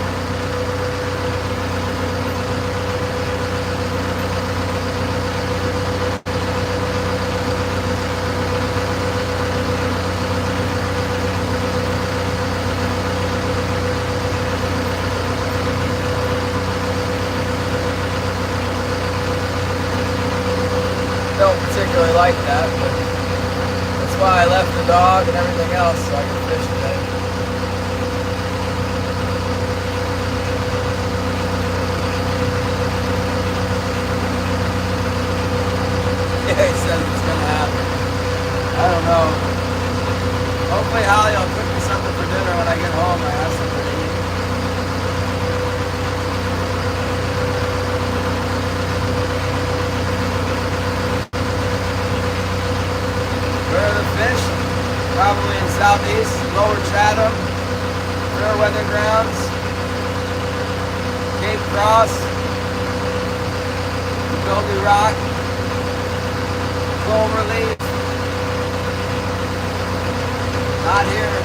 Particularly like that, but that's why I left the dog and everything else so I could fish today. Yeah, he says it's gonna happen. I don't know. Hopefully Holly will cook me something for dinner when I get home. I have something to eat. Fish, probably in southeast, lower Chatham, Fairweather grounds, Cape Cross, Goldie Rock, Cloverleaf, not here.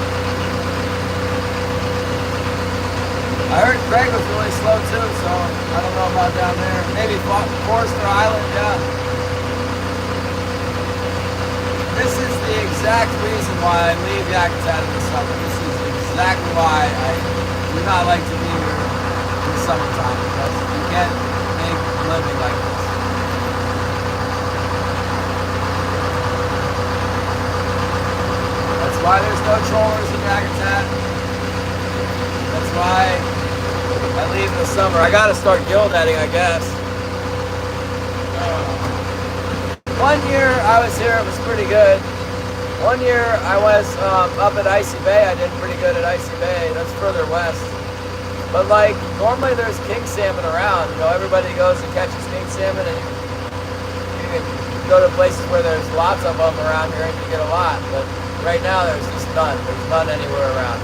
I heard Craig was really slow too, so I don't know about down there. Maybe Forster Island, yeah. This is the exact reason why I leave Yakutat in the summer. This is exactly why I do not like to be here in the summertime, because you can't make a living like this. That's why there's no trollers in Yakutat. That's why I leave in the summer. I gotta start gill netting, I guess. 1 year I was here, it was pretty good. 1 year I was up at Icy Bay. I did pretty good at Icy Bay. That's further west. But like, normally there's king salmon around. You know, everybody goes and catches king salmon, and you can go to places where there's lots of them around here and you get a lot. But right now there's just none. There's none anywhere around.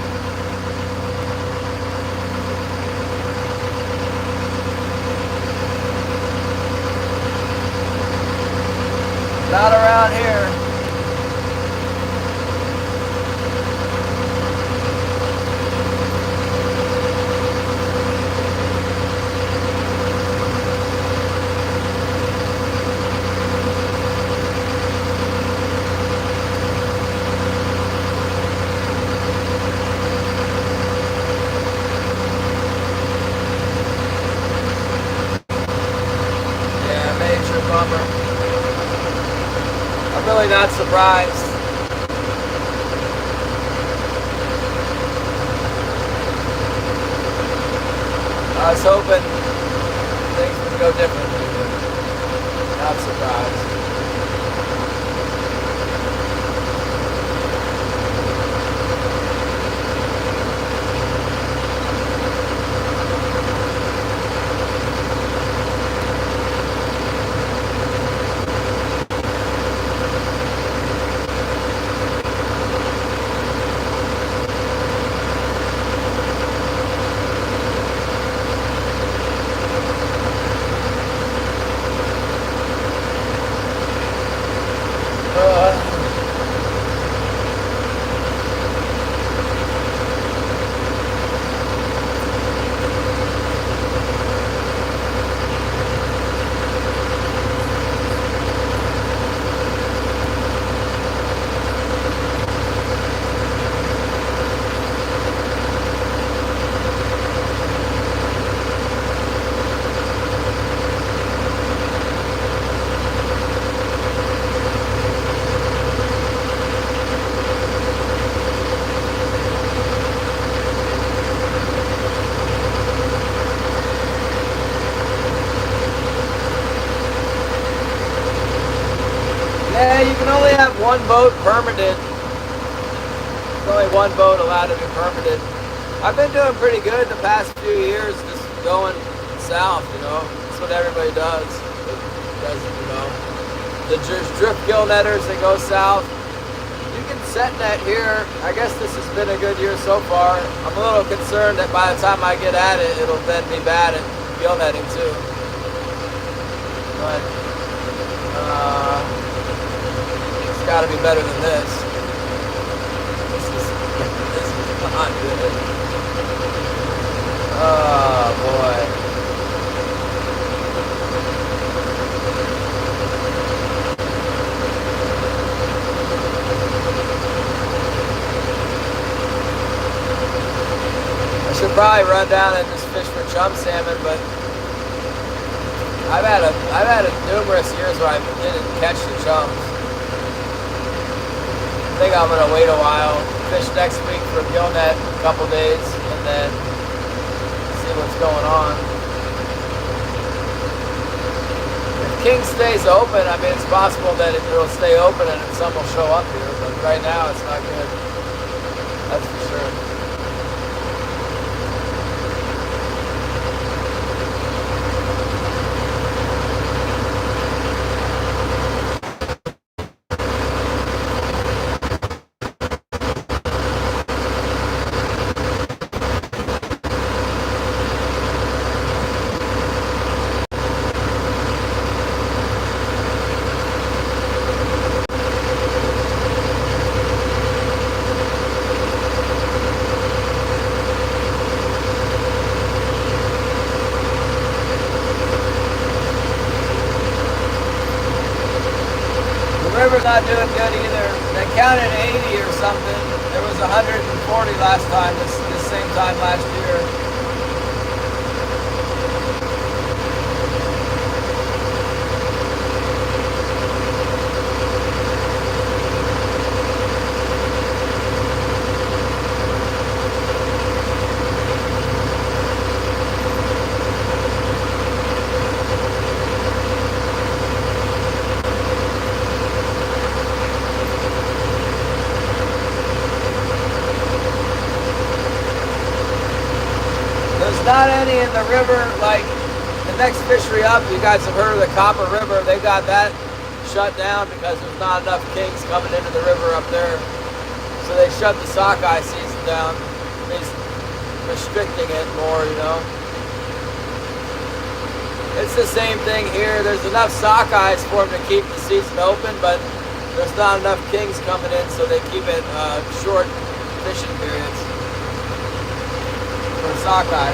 Not around here. Bummer. I'm really not surprised. I was hoping things would go differently, but not surprised. Yeah, you can only have one boat permitted. There's only one boat allowed to be permitted. I've been doing pretty good the past few years, just going south, you know. That's what everybody does. You know. There's drift gill netters that go south. You can set net here. I guess this has been a good year so far. I'm a little concerned that by the time I get at it, it'll then be bad at gill netting too. But, it's got to be better than this. This is not good. Oh boy. I should probably run down and just fish for chum salmon, but I've had numerous years where I didn't catch the chums. I think I'm gonna wait a while, fish next week for gill net a couple days, and then see what's going on. If King stays open, I mean, it's possible that it'll stay open and some will show up here, but right now it's not good. That's for sure. River's not doing good either. They counted 80 or something. There was 140 last time, this same time last year. There's not any in the river, like the next fishery up, you guys have heard of the Copper River, they got that shut down because there's not enough kings coming into the river up there. So they shut the sockeye season down, at least restricting it more, you know. It's the same thing here. There's enough sockeyes for them to keep the season open, but there's not enough kings coming in, so they keep it short fishing periods for sockeye.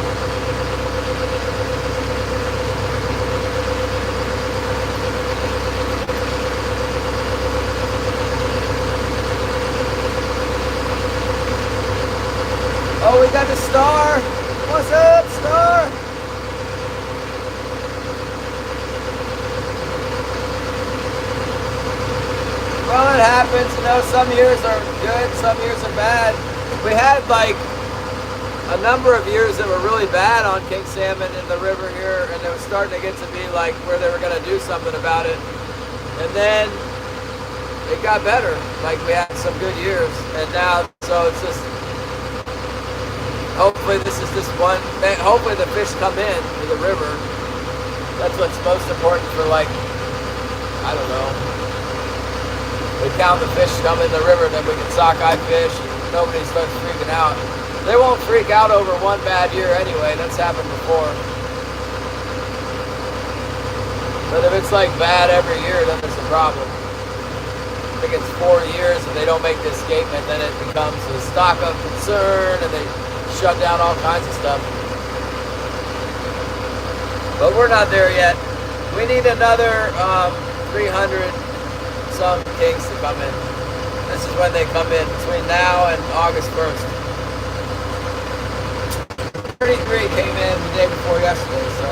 Oh, we got the star. What's up, star? Well, it happens, you know, some years are good, some years are bad. We had like a number of years that were really bad on king salmon in the river here, and it was starting to get to be like where they were going to do something about it. And then it got better, like we had some good years, and now, so it's just, hopefully this is just one, hopefully the fish come in to the river. That's what's most important for, like, I don't know. We count the fish come in the river, then we can sockeye fish, and nobody starts freaking out. They won't freak out over one bad year anyway, that's happened before. But if it's like bad every year, then there's a problem. I think it's 4 years and they don't make the escapement, then it becomes a stock of concern and they shut down all kinds of stuff. But we're not there yet. We need another 300 some kings to come in. This is when they come in, between now and August 1st. 33 came in the day before yesterday, so.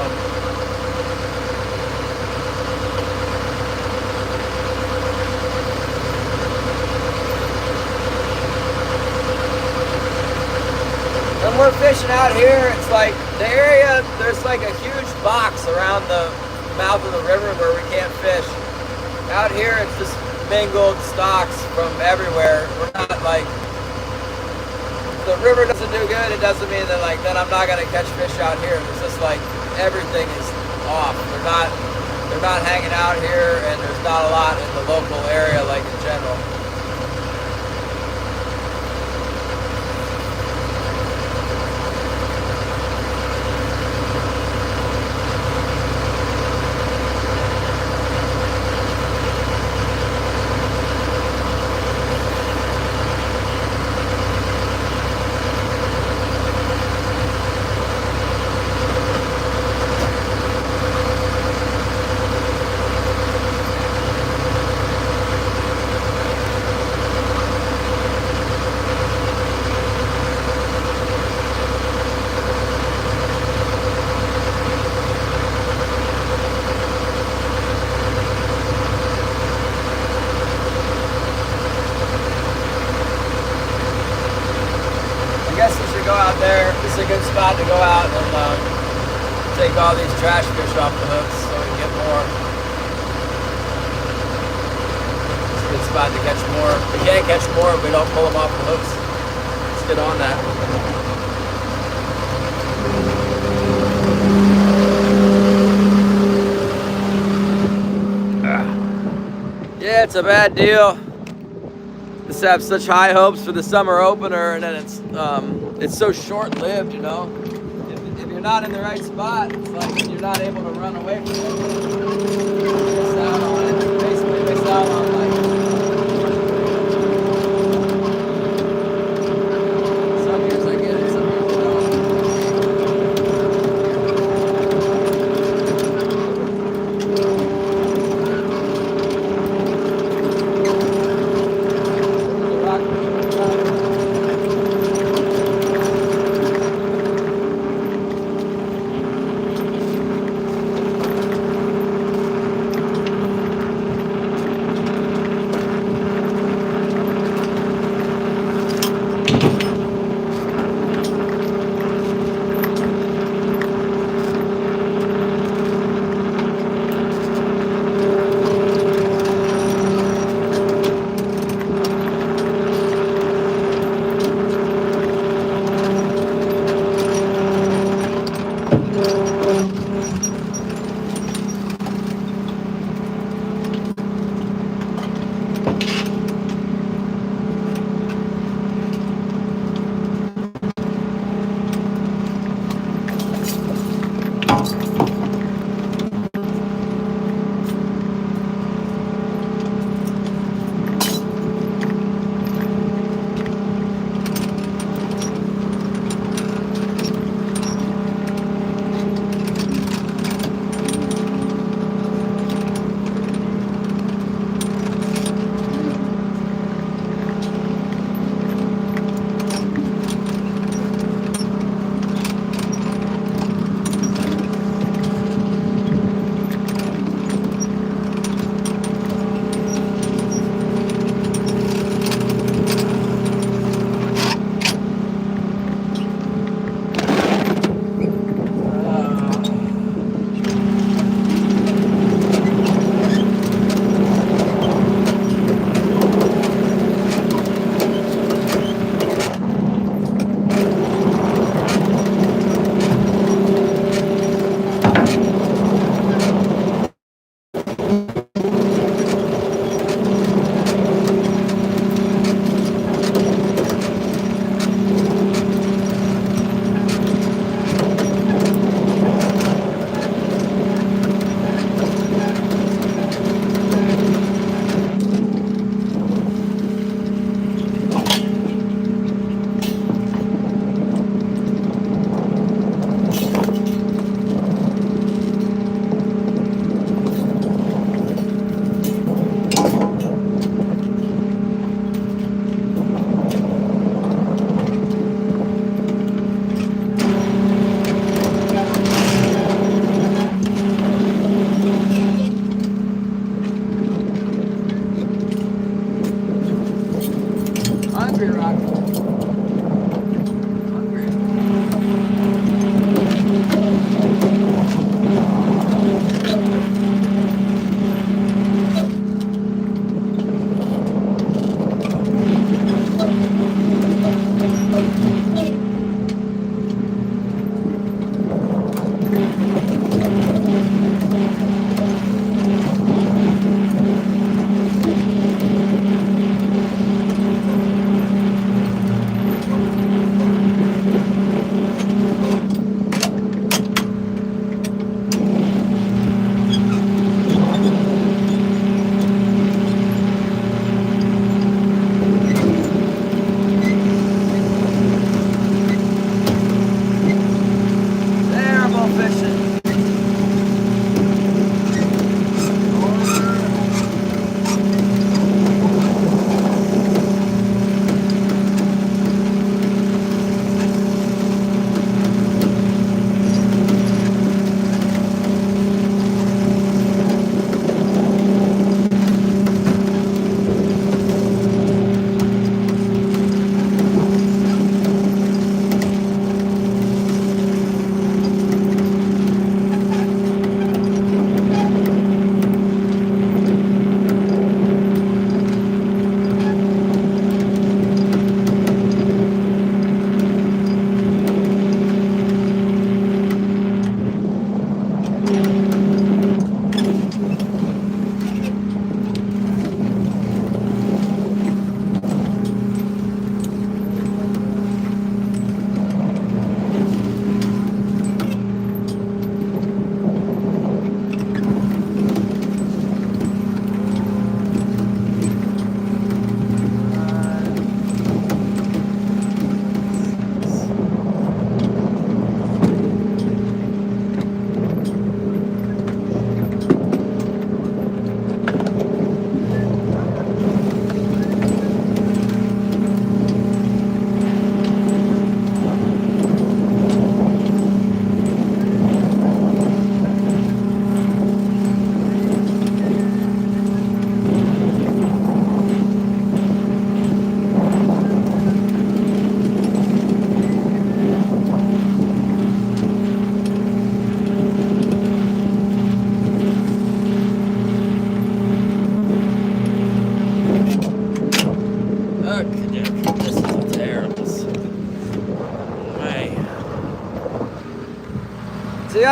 When we're fishing out here, it's like the area, there's like a huge box around the mouth of the river where we can't fish. Out here, it's just mingled stocks from everywhere. We're not like, if the river doesn't do good, it doesn't mean that like, then I'm not gonna catch fish out here. It's just like, everything is off. They're not hanging out here, and there's not a lot in the local area, like in general. This is a good spot to go out and take all these trash fish off the hooks so we can get more. It's a good spot to catch more. We can't catch more if we don't pull them off the hooks. Let's get on that. Yeah, it's a bad deal. Just have such high hopes for the summer opener, and then it's so short-lived, you know. If you're not in the right spot, it's like you're not able to run away from it. You miss out on it. You basically miss out on like some years I get it, some years I don't.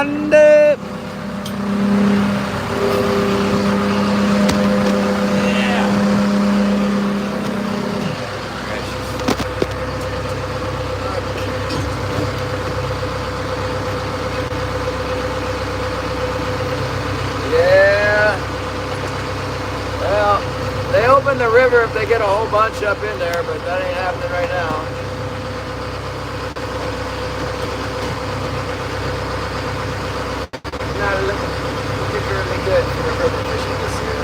Grande. Yeah. Yeah. Well, they open the river if they get a whole bunch up in there, but that ain't happening right now. Not looking particularly good for river fishing this year.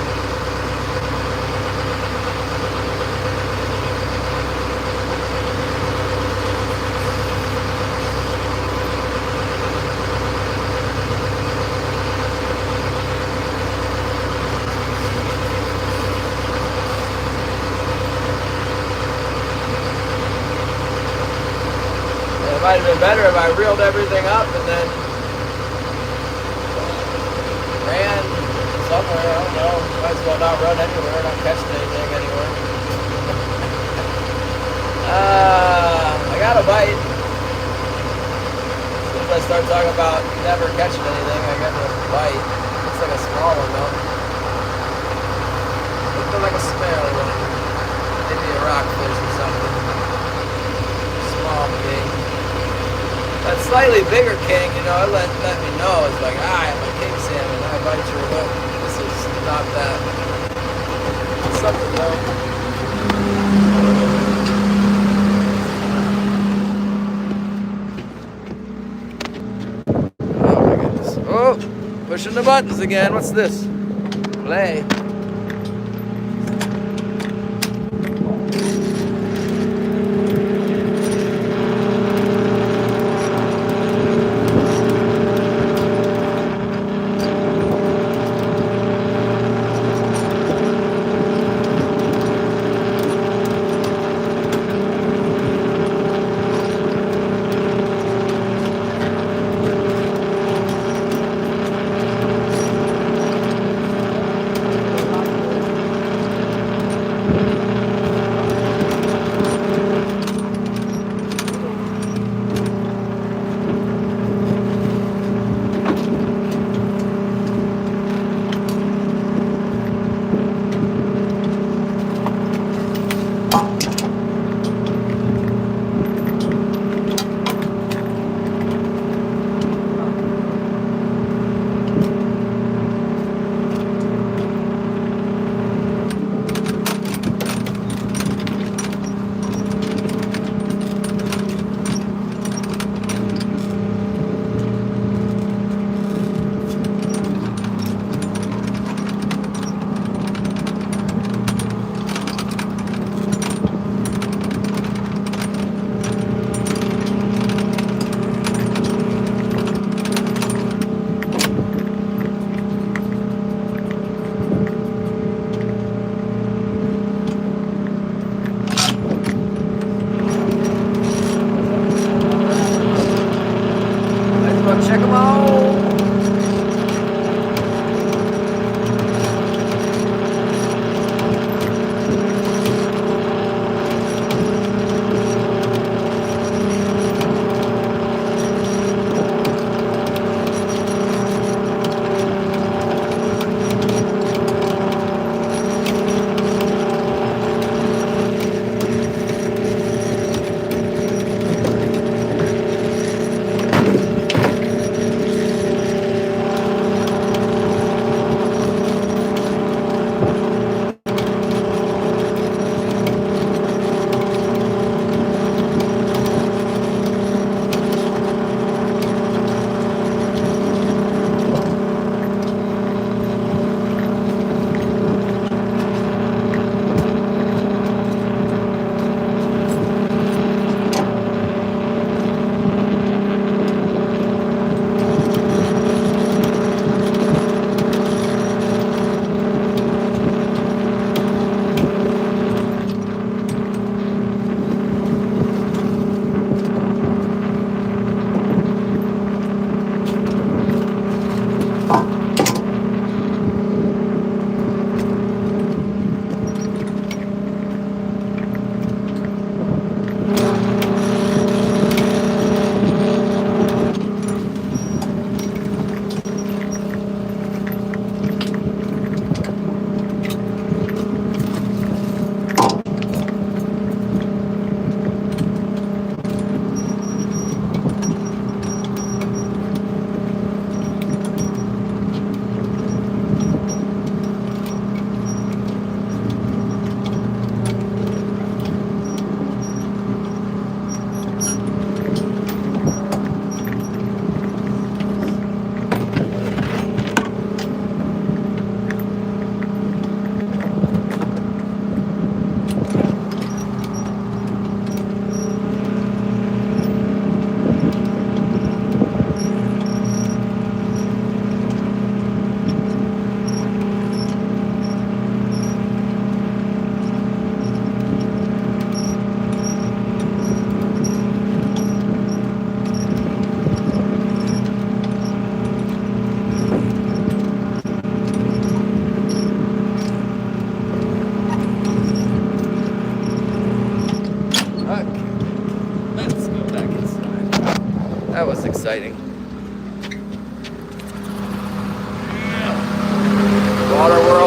It might have been better if I reeled everything up and then ran somewhere. I don't know. Might as well not run anywhere, not catching anything anywhere. I got a bite. As soon as I start talking about never catching anything, I get a bite. Looks like a small one though. Looks like a small one. Maybe a rockfish or something. Small king. That slightly bigger king, you know, it let me know. It's like, I have a king salmon. I bite your hook. This is not that. It's something though. Oh my goodness. Oh, pushing the buttons again. What's this? Play.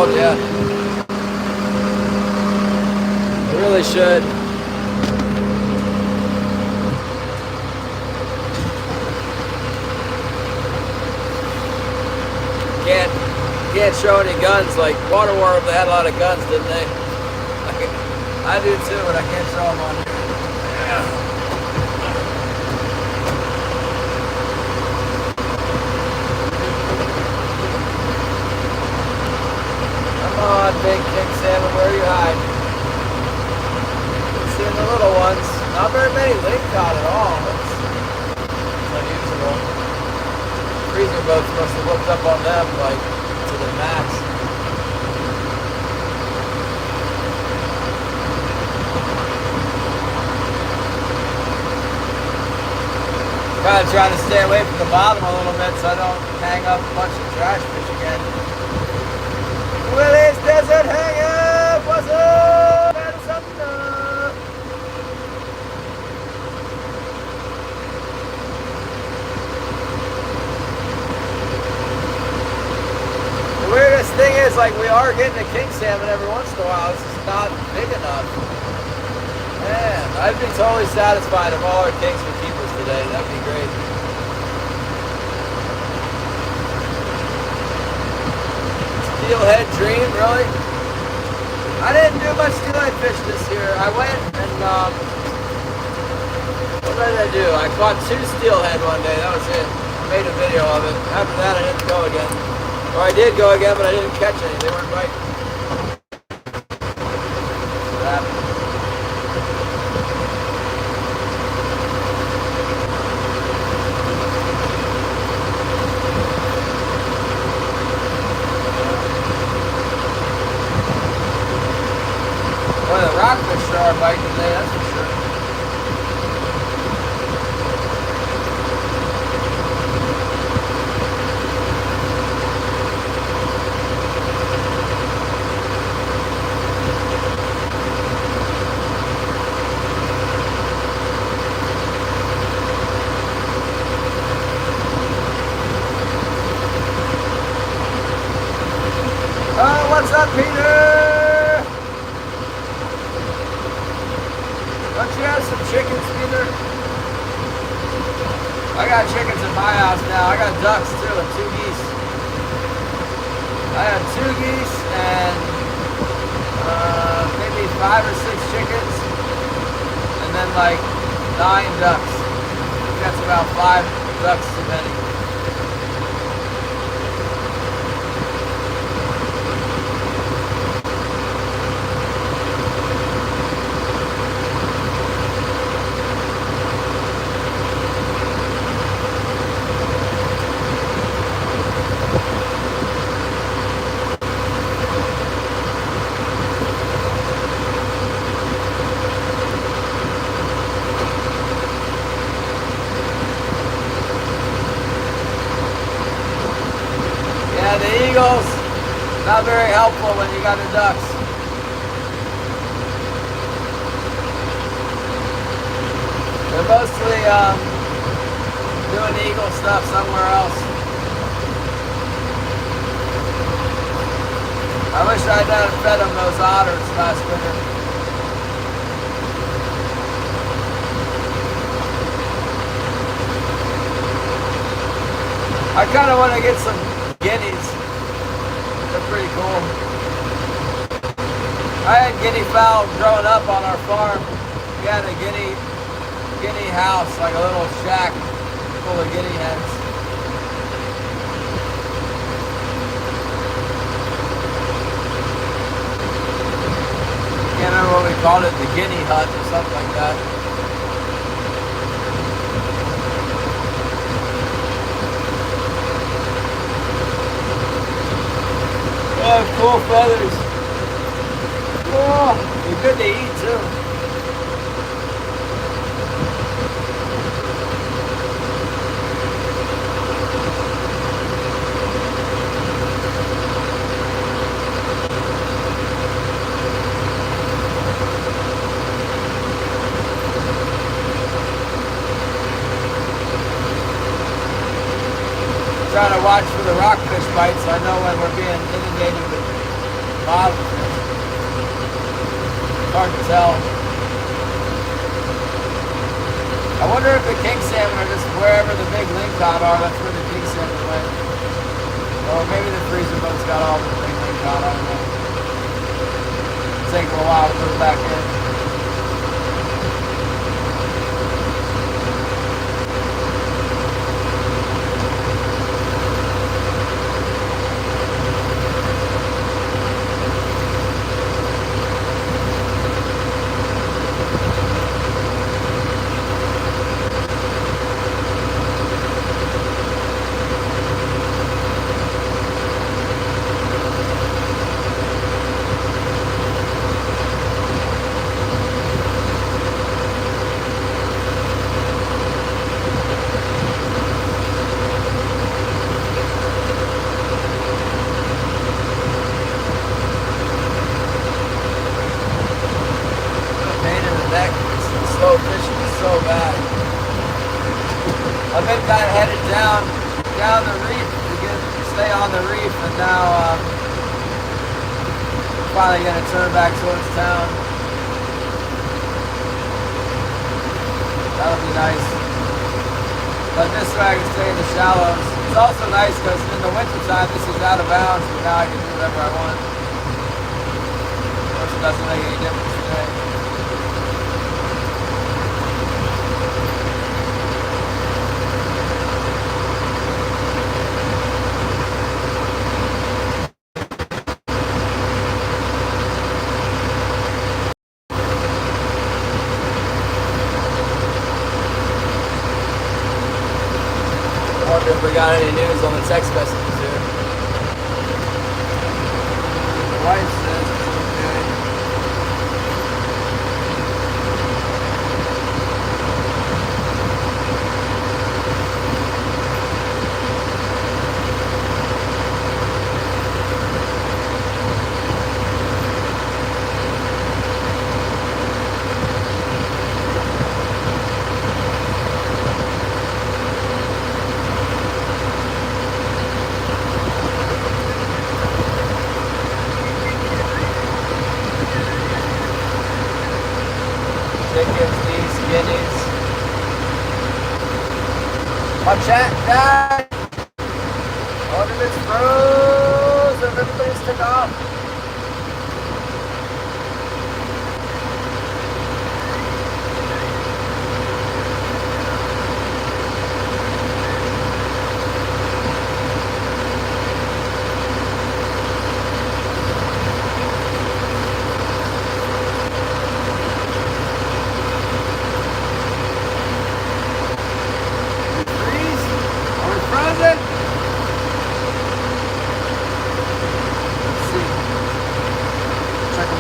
world yet. It really should. Can't show any guns. Like Waterworld, they had a lot of guns, didn't they? I do too, but I can't show them on here. Come on, big king salmon, where are you hiding? Seeing the little ones. Not very many lake caught at all. It's unusual. Freezer boats must have looked up on them like to the max. Kind of trying to stay away from the bottom a little bit so I don't hang up a bunch of trash fish again. Willie's Desert Hang Up! What's up? That's something up. The weirdest thing is, like, we are getting a king salmon every once in a while. It's just not big enough. Man, I'd be totally satisfied if all our kings were keepers today. That'd be great. Steelhead dream, really? I didn't do much steelhead fish this year. I went and, what did I do? I caught 2 steelhead one day. That was it. I made a video of it. After that, I didn't go again. Or I did go again, but I didn't catch any. They weren't biting. What happened? Well, the rockfish sure are biting today, that's for sure. What's up, Peter? Don't you have some chickens, Peter? I got chickens in my house now. I got ducks too and 2 geese. I have 2 geese and maybe 5 or 6 chickens, and then like 9 ducks. That's about 5 ducks too many. Eagles, not very helpful when you got the ducks. They're mostly doing eagle stuff somewhere else. I wish I'd done fed them those otters last winter. I kind of want to get some guineas. They're pretty cool. I had guinea fowl growing up on our farm. We had a guinea house, like a little shack full of guinea hens. Can't remember what we called it, the guinea hut or something like that. Oh, cool feathers. Oh, they're good to eat too. Trying to watch for the rockfish bites so I know when we're being inundated with bottom fish. It's hard to tell. I wonder if the king salmon are just wherever the big lingcod are, that's where the king salmon went. Or maybe the freezer boat's got all the big lingcod, I don't know. It's taking a while to move back in. Slow fishing is so bad. I've been kind of headed down the reef to stay on the reef, and now finally gonna turn back towards town. That'll be nice. But this way I can stay in the shallows. It's also nice because in the wintertime this is out of bounds, but now I can do whatever I want. Of course, it doesn't make any difference today. If we got any news on the text messages here. The wife says it's okay. Chickens, guineas. My chat died. All of it's frozen. Everybody's took off.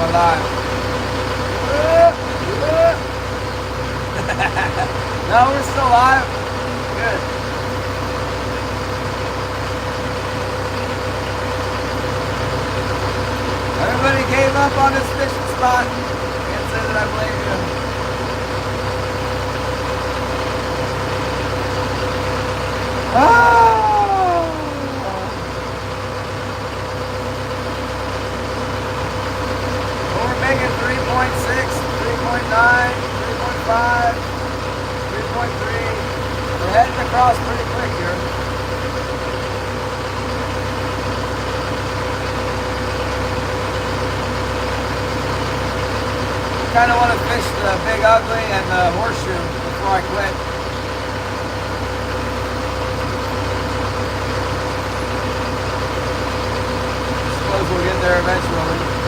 Alive. No, we're still alive. Good. Everybody gave up on this fishing spot. Can't say that I blame you. Ah! Making 3.6, 3.9, 3.5, 3.3. We're heading across pretty quick here. Kind of want to fish the Big Ugly and the Horseshoe before I quit. Suppose we'll get there eventually.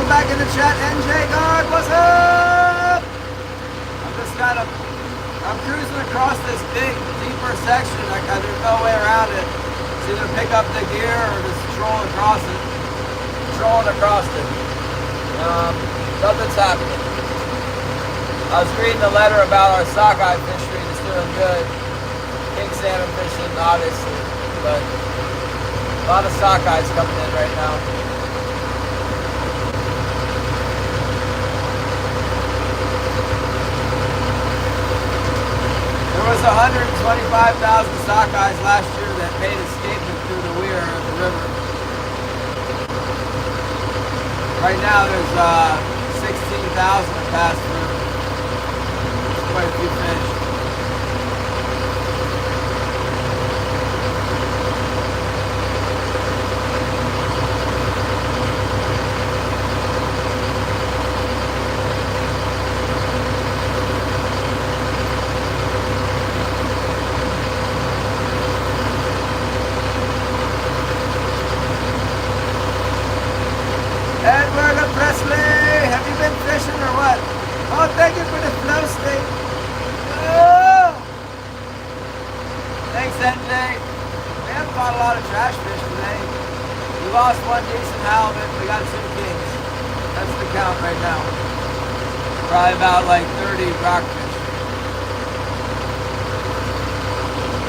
Welcome back in the chat, NJ Guard. What's up? I'm cruising across this big, deeper section. There's no way around it. It's either pick up the gear or just trolling across it. Nothing's happening. I was reading a letter about our sockeye fishery. It's doing good. King salmon fishing, obviously, but a lot of sockeyes coming in right now. There was 125,000 sockeyes last year that made escapement through the weir of the river. Right now there's 16,000 that passed through. There's quite a few fish. Thank you for the flow state. Oh! Thanks, NJ. We haven't caught a lot of trash fish today. We lost one decent halibut. We got 2 kings. That's the count right now. Probably about like 30 rockfish.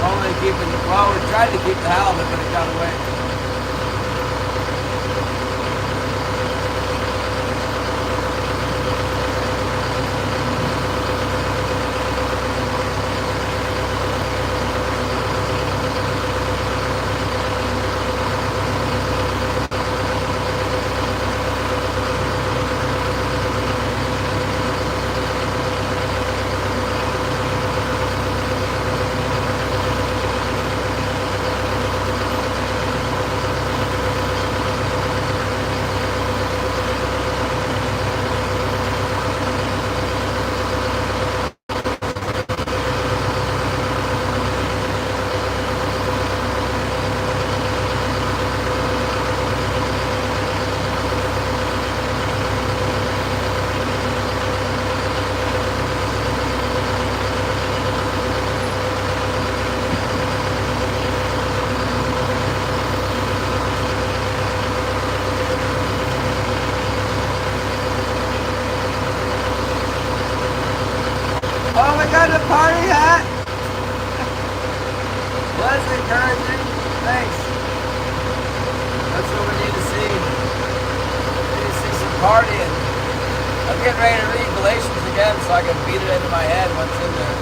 We tried to keep the halibut, but it got away. Party hat! Was encouraging. Thanks. That's what we need to see. We need to see some partying. I'm getting ready to read Galatians again so I can beat it into my head once in there.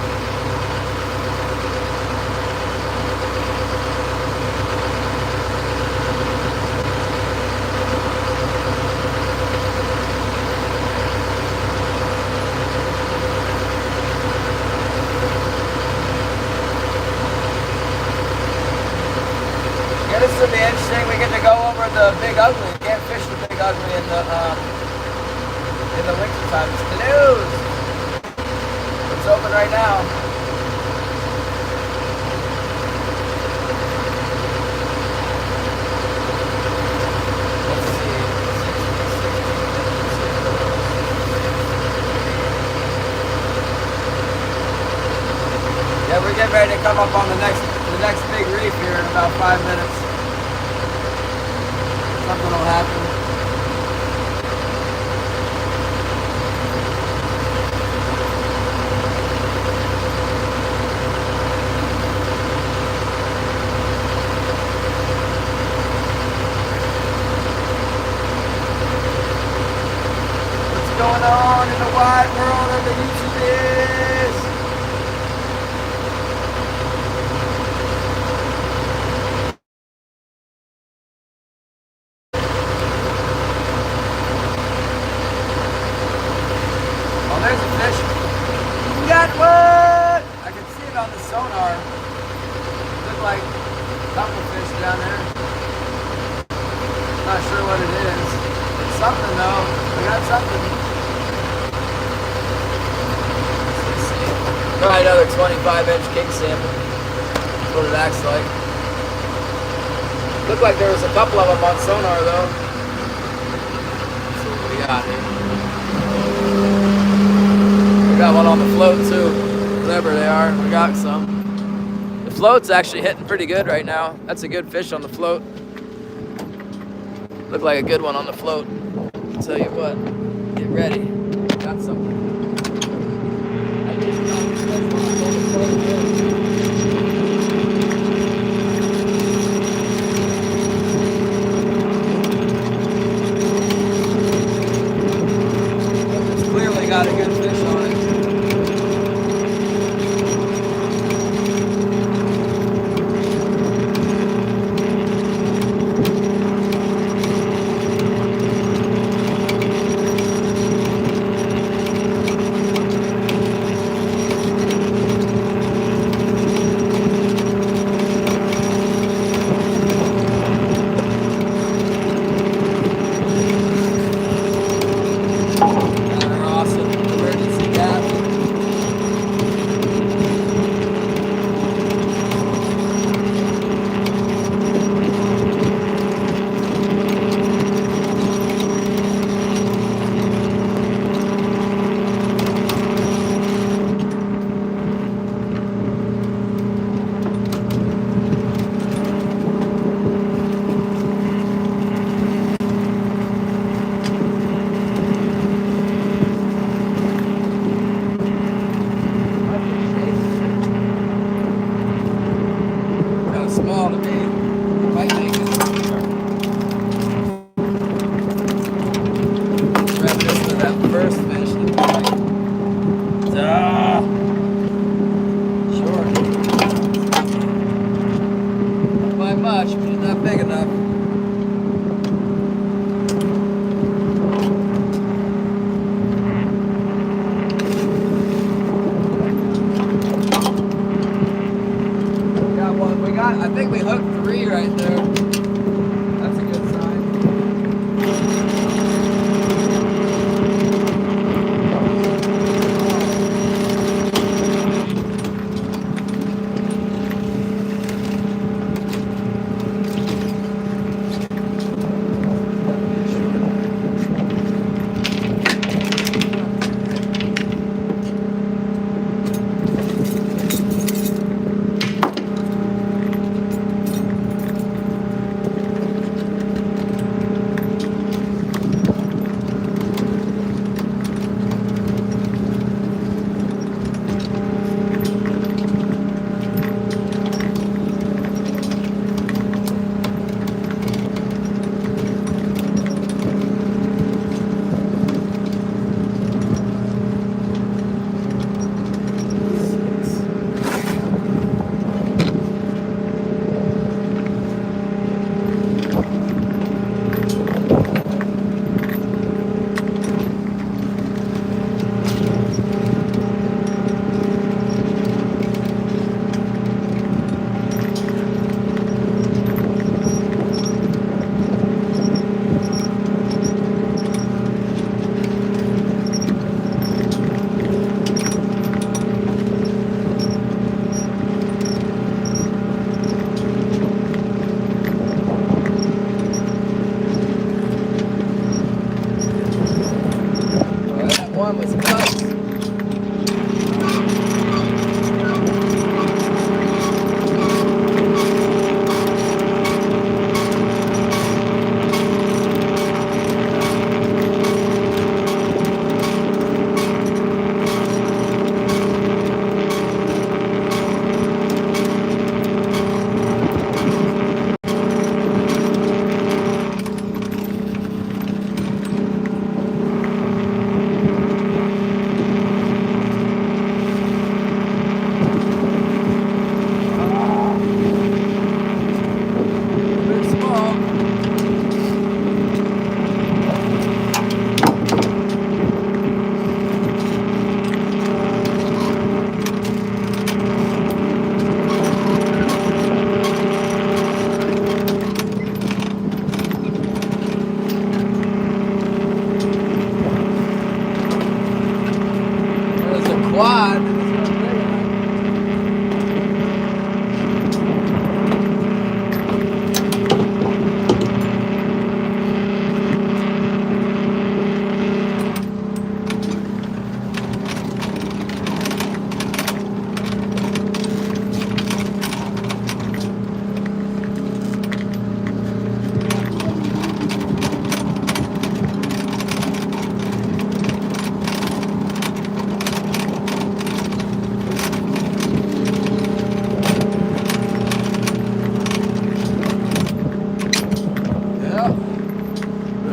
This will be interesting. We get to go over the Big Ugly. You can't fish the Big Ugly in the winter time. It's closed. It's open right now. Let's see. Yeah, we're getting ready to come up on the next big reef here in about 5 minutes. Something will happen. What's going on in the wide world of the YouTubers? There's a fish. We got one! I can see it on the sonar. Look like a couple fish down there. Not sure what it is. It's something though. We got something. Let's see. Probably another 25-inch king salmon. That's what it acts like. Looked like there was a couple of them on sonar though. Let's see what we got. got here? We got one on the float too. Whatever they are, we got some. The float's actually hitting pretty good right now. That's a good fish on the float. Look like a good one on the float. I'll tell you what, get ready. Got something. It's clearly got a good fish on it.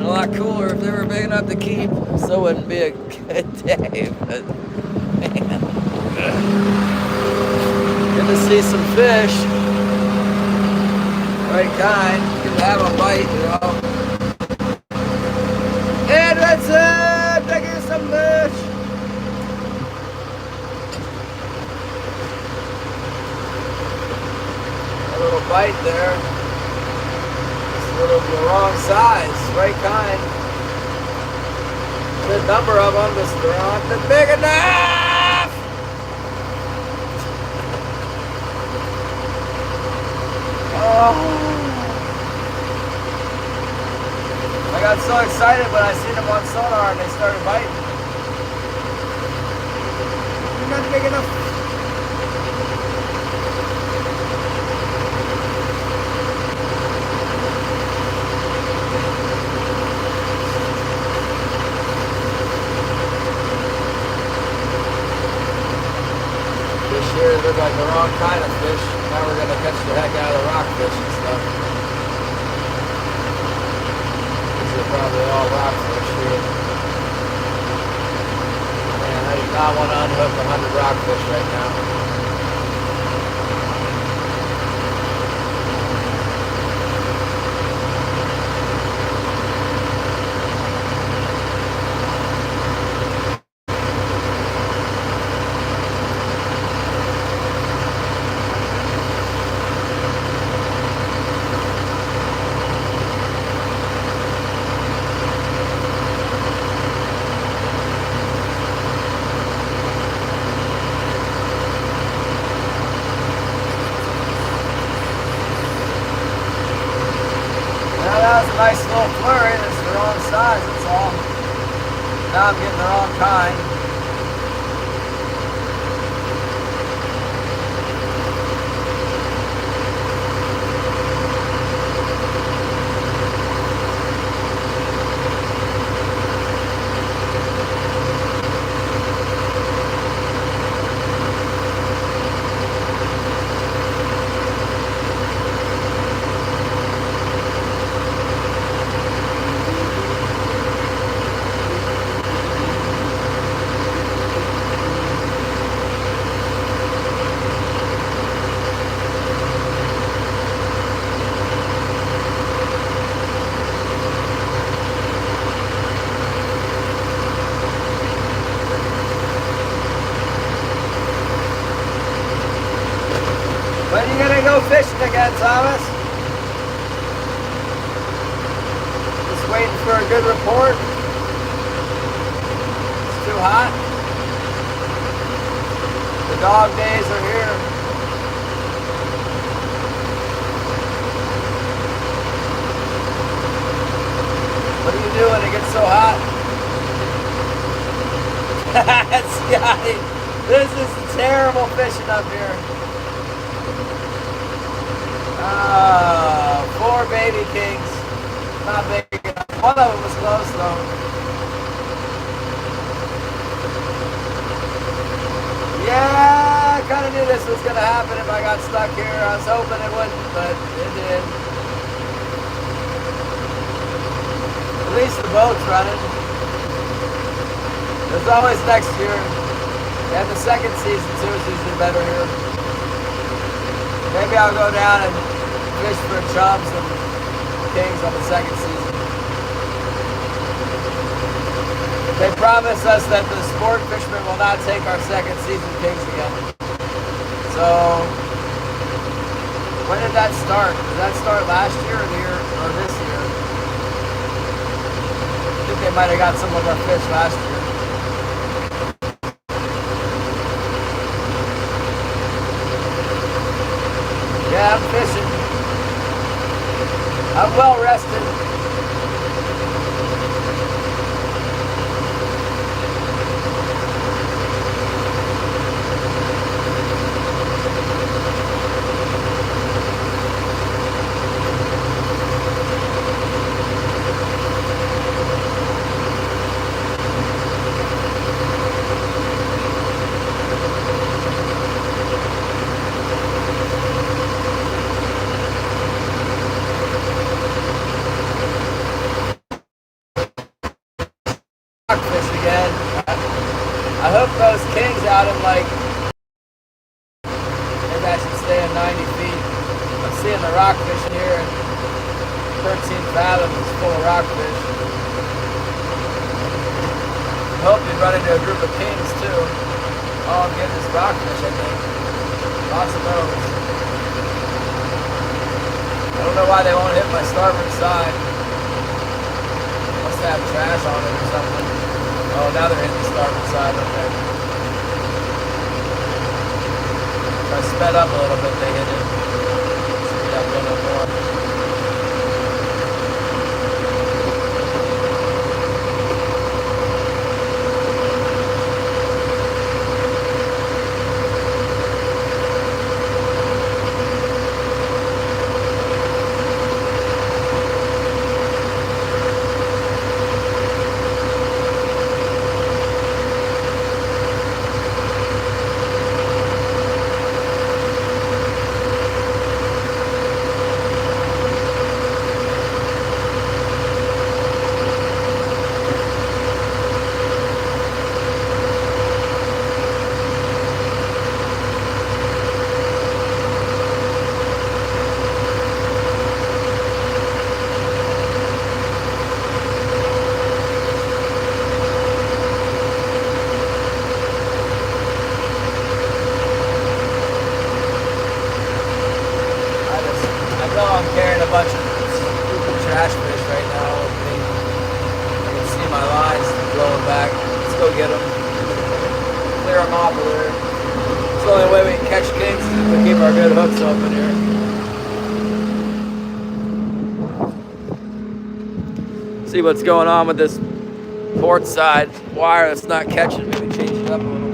a lot cooler if they were big enough to keep. So it wouldn't be a good day. But man, good to see some fish. Right kind. Good to have a bite, you know. And that's it. Thank you so much. A little bite there. Just a little the wrong size. Right kind. Good number of them. Just they're not big enough. Oh. I got so excited when I seen them on sonar and they started biting. You're not big enough. Fish here look like the wrong kind of fish. Now we're gonna catch the heck out of the rockfish and stuff. Probably all rockfish here. Man, I do not want to unhook 100 rockfish right now. That was a nice little flurry. It's the wrong size, that's all. Now I'm getting the wrong kind. When are you gonna go fishing again, Thomas? Just waiting for a good report. It's too hot. The dog days are here. What do you do when it gets so hot? Scotty, this is terrible fishing up here. 4 baby kings. Not big enough. One of them was close though. Yeah, I kind of knew this was going to happen if I got stuck here. I was hoping it wouldn't, but it did. At least the boat's running. There's always next year. And the second season too is usually better here. Maybe I'll go down and fish for chums and kings on the second season. They promised us that the sport fishermen will not take our second season kings again. So, when did that start? Did that start last year or this year? I think they might have got some of our fish last year. Yeah, I'm fishing. I'm well rested. rockfish again. I hook those kings out in like, maybe I should stay in 90 feet. I'm seeing the rockfish here and 13 fathoms is full of rockfish. I hope you run into a group of kings too. All I'm getting is rockfish, I think. Lots of those. I don't know why they won't hit my starboard side. Must have trash on it or something. Oh, now they're hitting the starboard side. Okay. If I sped up a little bit, they hit it. Speed up a little bit more. Carrying a bunch of stupid trash fish right now with me. I can see my lines blowing back. Let's go get them. Clear them off of there. It's the only way we can catch kings is if we keep our good hooks open here. See what's going on with this port side wire that's not catching. Maybe change it up a little bit.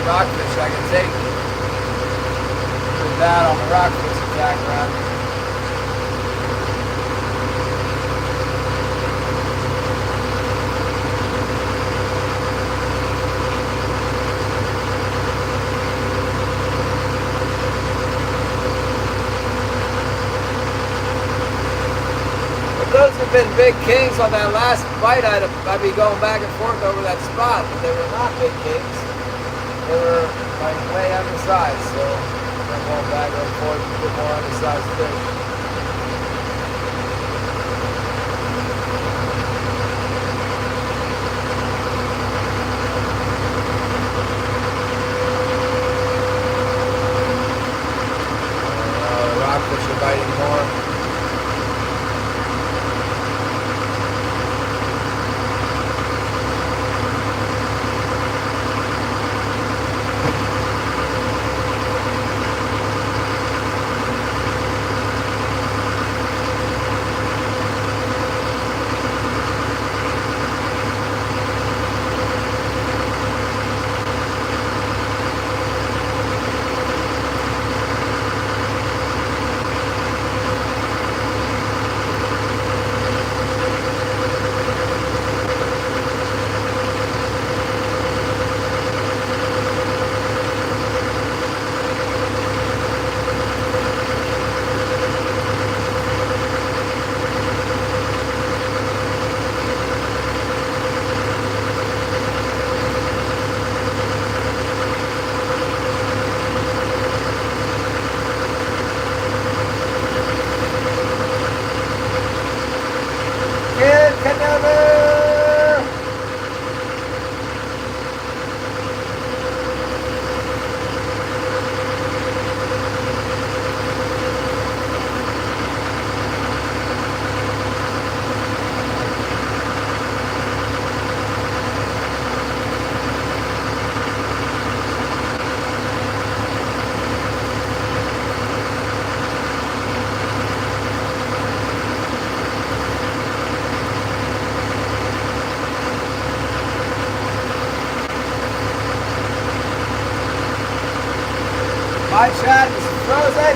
rockfish I can take. Put that on the rockfish attack rod. Those have been big kings on that last bite. I'd be going back and forth over that spot, but they were not big kings. They were like way undersized, so I'm going back and forth a bit more undersized fish. The rockfish are biting more. My chat is frozen.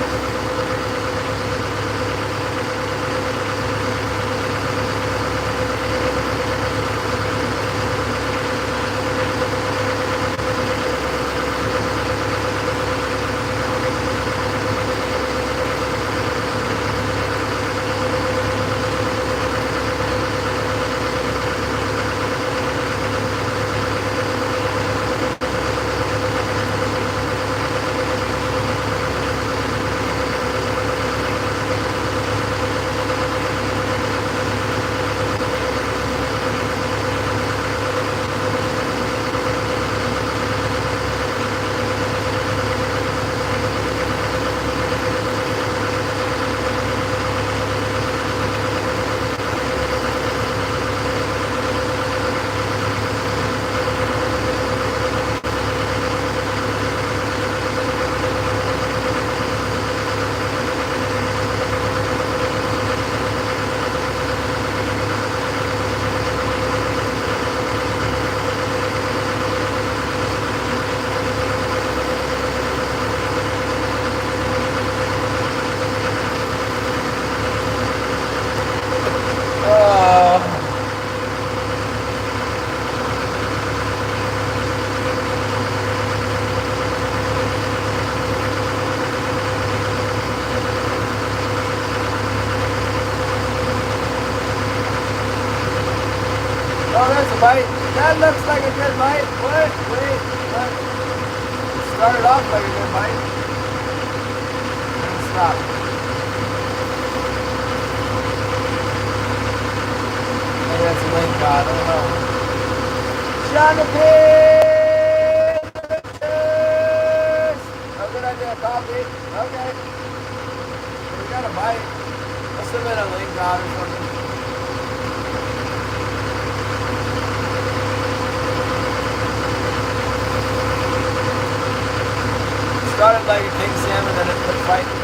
Oh, there's a bite. That looks like a good bite. What? Wait, what? It started off like a good bite. And stop. Maybe that's a link god. I don't know. Jonathan! Oh, good idea. Coffee. Okay. We got a bite. Must have been a link god or something. Started like a king salmon, then it quit fighting.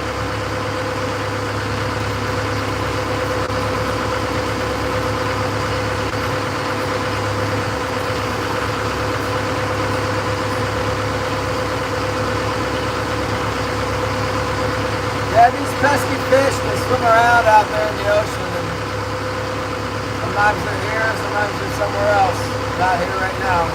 pesky fish, they swim around out there in the ocean, and sometimes they're here, sometimes they're somewhere else. Not here right now.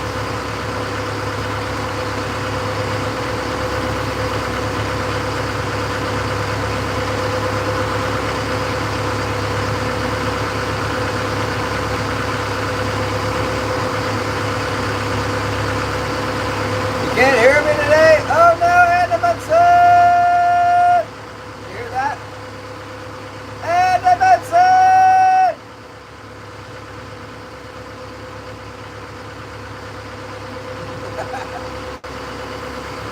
You can't hear me today? Oh no, Edmondson! You hear that? Edmondson!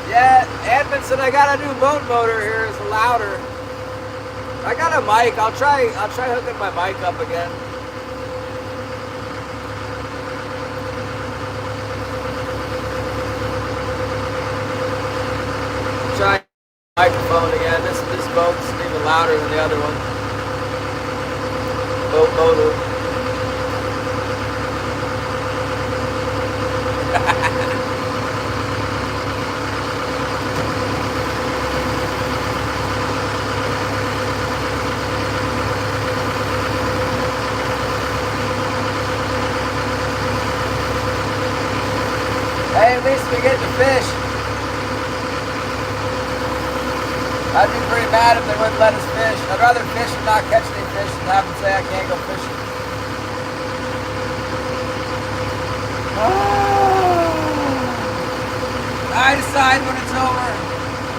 Yeah, Edmondson, I got a new boat motor here. It's louder. I got a mic. I'll try hooking my mic up again. Try microphone again. This boat's even louder than the other one. Boat motor. Hey, at least we get to fish. I'd be pretty mad if they wouldn't let us fish. I'd rather fish and not catch any fish than have them say I can't go fishing. I decide when it's over.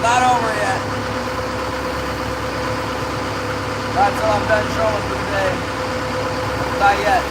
Not over yet. Not until I'm done trolling for the day. Not yet.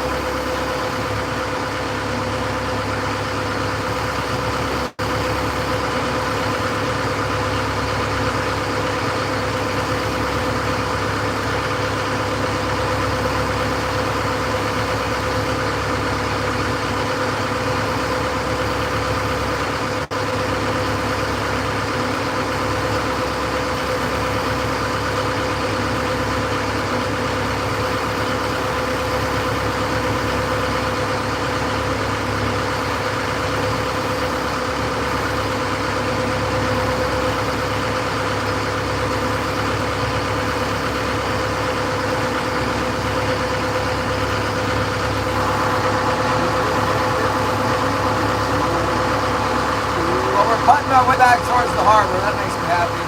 Putting our way back towards the harbor. That makes me happy.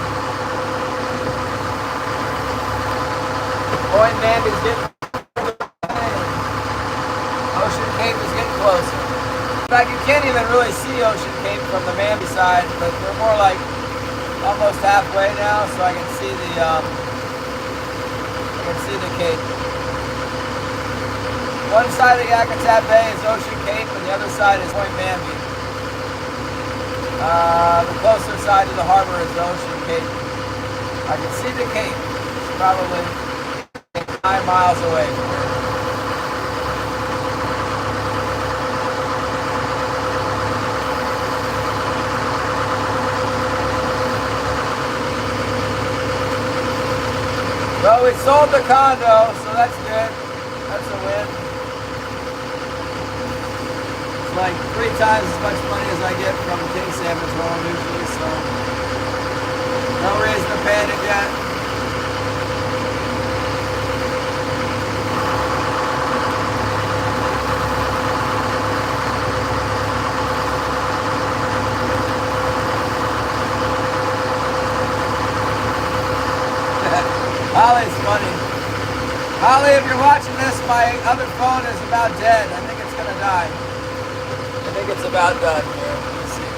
Boy, Mandy's getting Ocean Cape is getting closer. In fact, you can't even really see Ocean Cape from the Mandy side, but we're more like almost halfway now, so I can see the Cape. One side of Yakutat Bay is Ocean Cape, and the other side is Point Manby. The closer side of the harbor is the Ocean Cape. I can see the Cape. It's probably 9 miles away from here. Well, we sold the condo, so that's good. That's a win. Like 3 times as much money as I get from King Salmon's home usually, so no reason to panic yet. Holly's funny. Holly, if you're watching this, my other phone is about dead. I think it's gonna die. I think it's about done here. Let's see.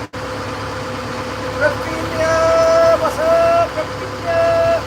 Rafinha! What's up, Rafinha?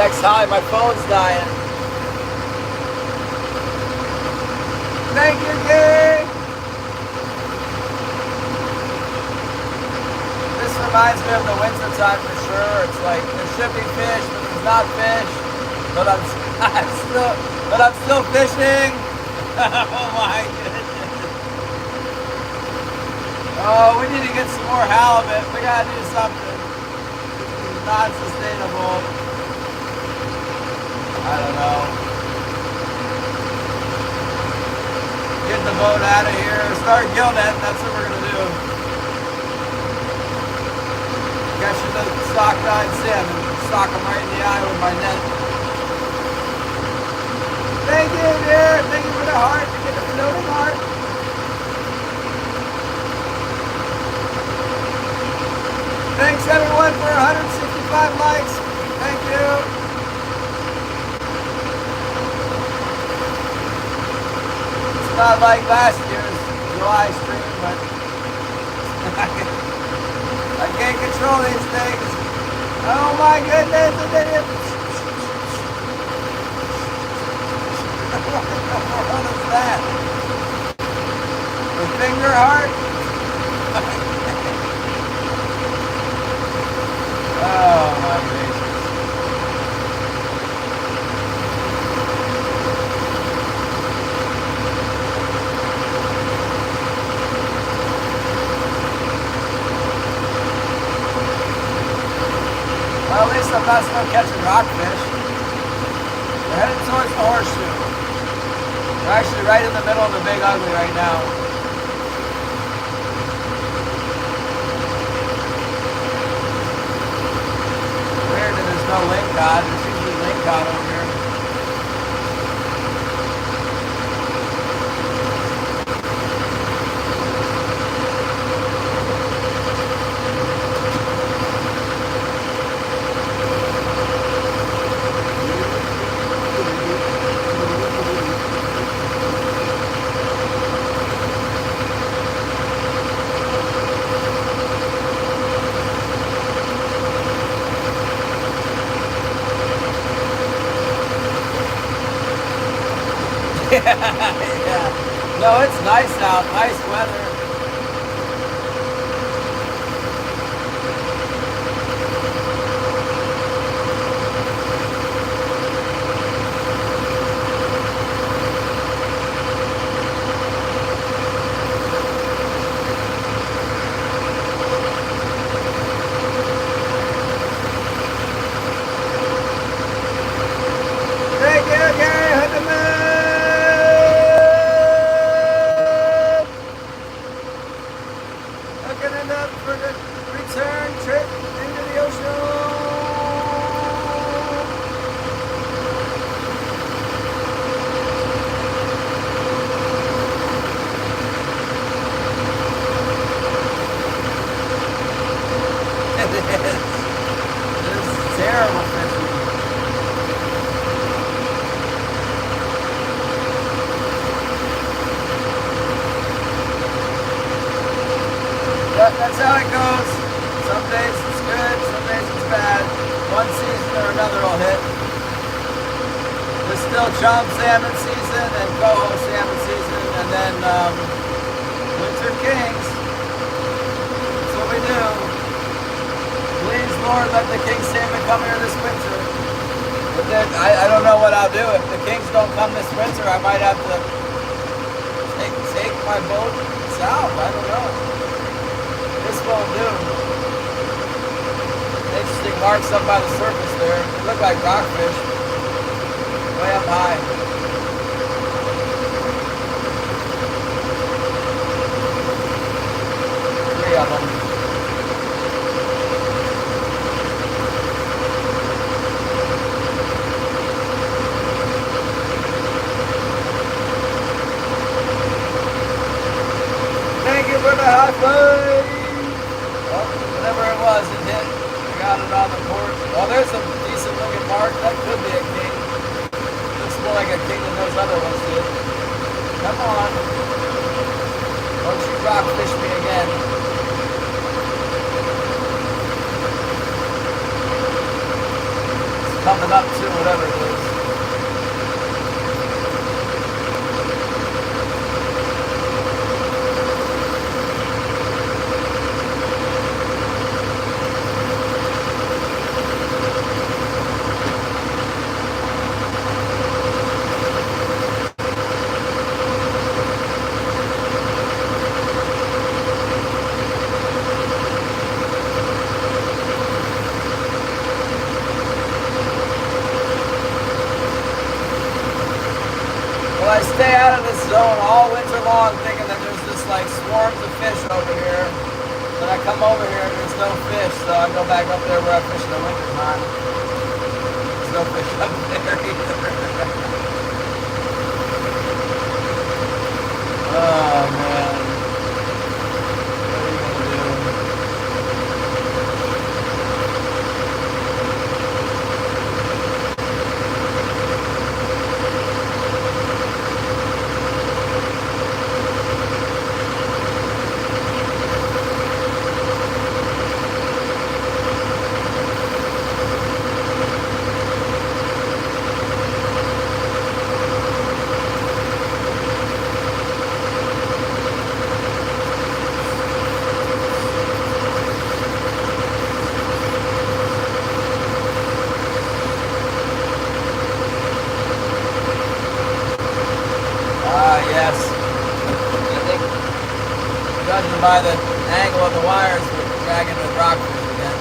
Sex high, my phone's dying. Thank you, gang. This reminds me of the winter time for sure. It's like there should be fish, but there's not fish. But I'm still fishing. Oh my goodness. Oh, we need to get some more halibut. We gotta do something. It's not sustainable. I don't know. Get the boat out of here. Start gill net. That's what we're gonna do. Catching the sockeye salmon. Sock them right in the eye with my net. Thank you, dear. Thank you for the heart. Thank you for the floating heart. Thanks everyone for 165 likes. Thank you. It's not like last year's July stream, but I can't control these things. Oh my goodness. What is that? The finger heart? Oh my gracious. Well, at least I'm not still catching rockfish. We're headed towards the horseshoe. We're actually right in the middle of the Big Ugly right now. Weird that there's no link cod. There's usually link cod over here. Yeah. No, it's nice out. Nice weather. Thank you, Gary Hunterman. Looking up for the return trip into the ocean. This is terrible fishing. That's how it goes. Some days it's good, some days it's bad. One season or another will hit. There's still chum salmon season and coho salmon season, and then winter kings. That's what we do. Please, Lord, let the king salmon come here this winter. But then I don't know what I'll do. If the kings don't come this winter, I might have to take my boat south. I don't know. This won't do. Interesting marks up by the surface there. They look like rockfish. Way up high. Three of them. Thank you for the high five. Whatever it was, it hit. I got it on the port. Oh, there's a decent looking mark. That could be a king. Looks more like a king than those other ones did. Come on. Don't you rockfish me again. It's coming them up too, whatever it is. I stay out of this zone all winter long thinking that there's just like swarms of fish over here. But I come over here and there's no fish, so I go back up there where I fish in the winter time. There's no fish up there either. Oh man. What are you gonna do? Yes. I think, judging by the angle of the wires, we're dragging the rockfish again.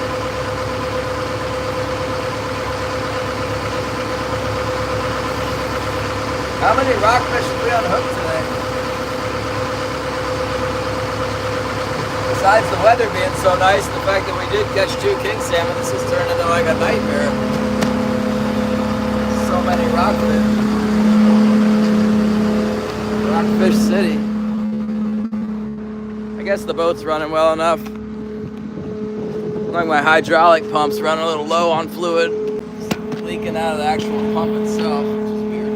How many rockfish did we unhook today? Besides the weather being so nice, the fact that we did catch 2 king salmon, this has turned into like a nightmare. So many rockfish. Rockfish City. I guess the boat's running well enough. Like my hydraulic pump's running a little low on fluid, it's leaking out of the actual pump itself, which is weird.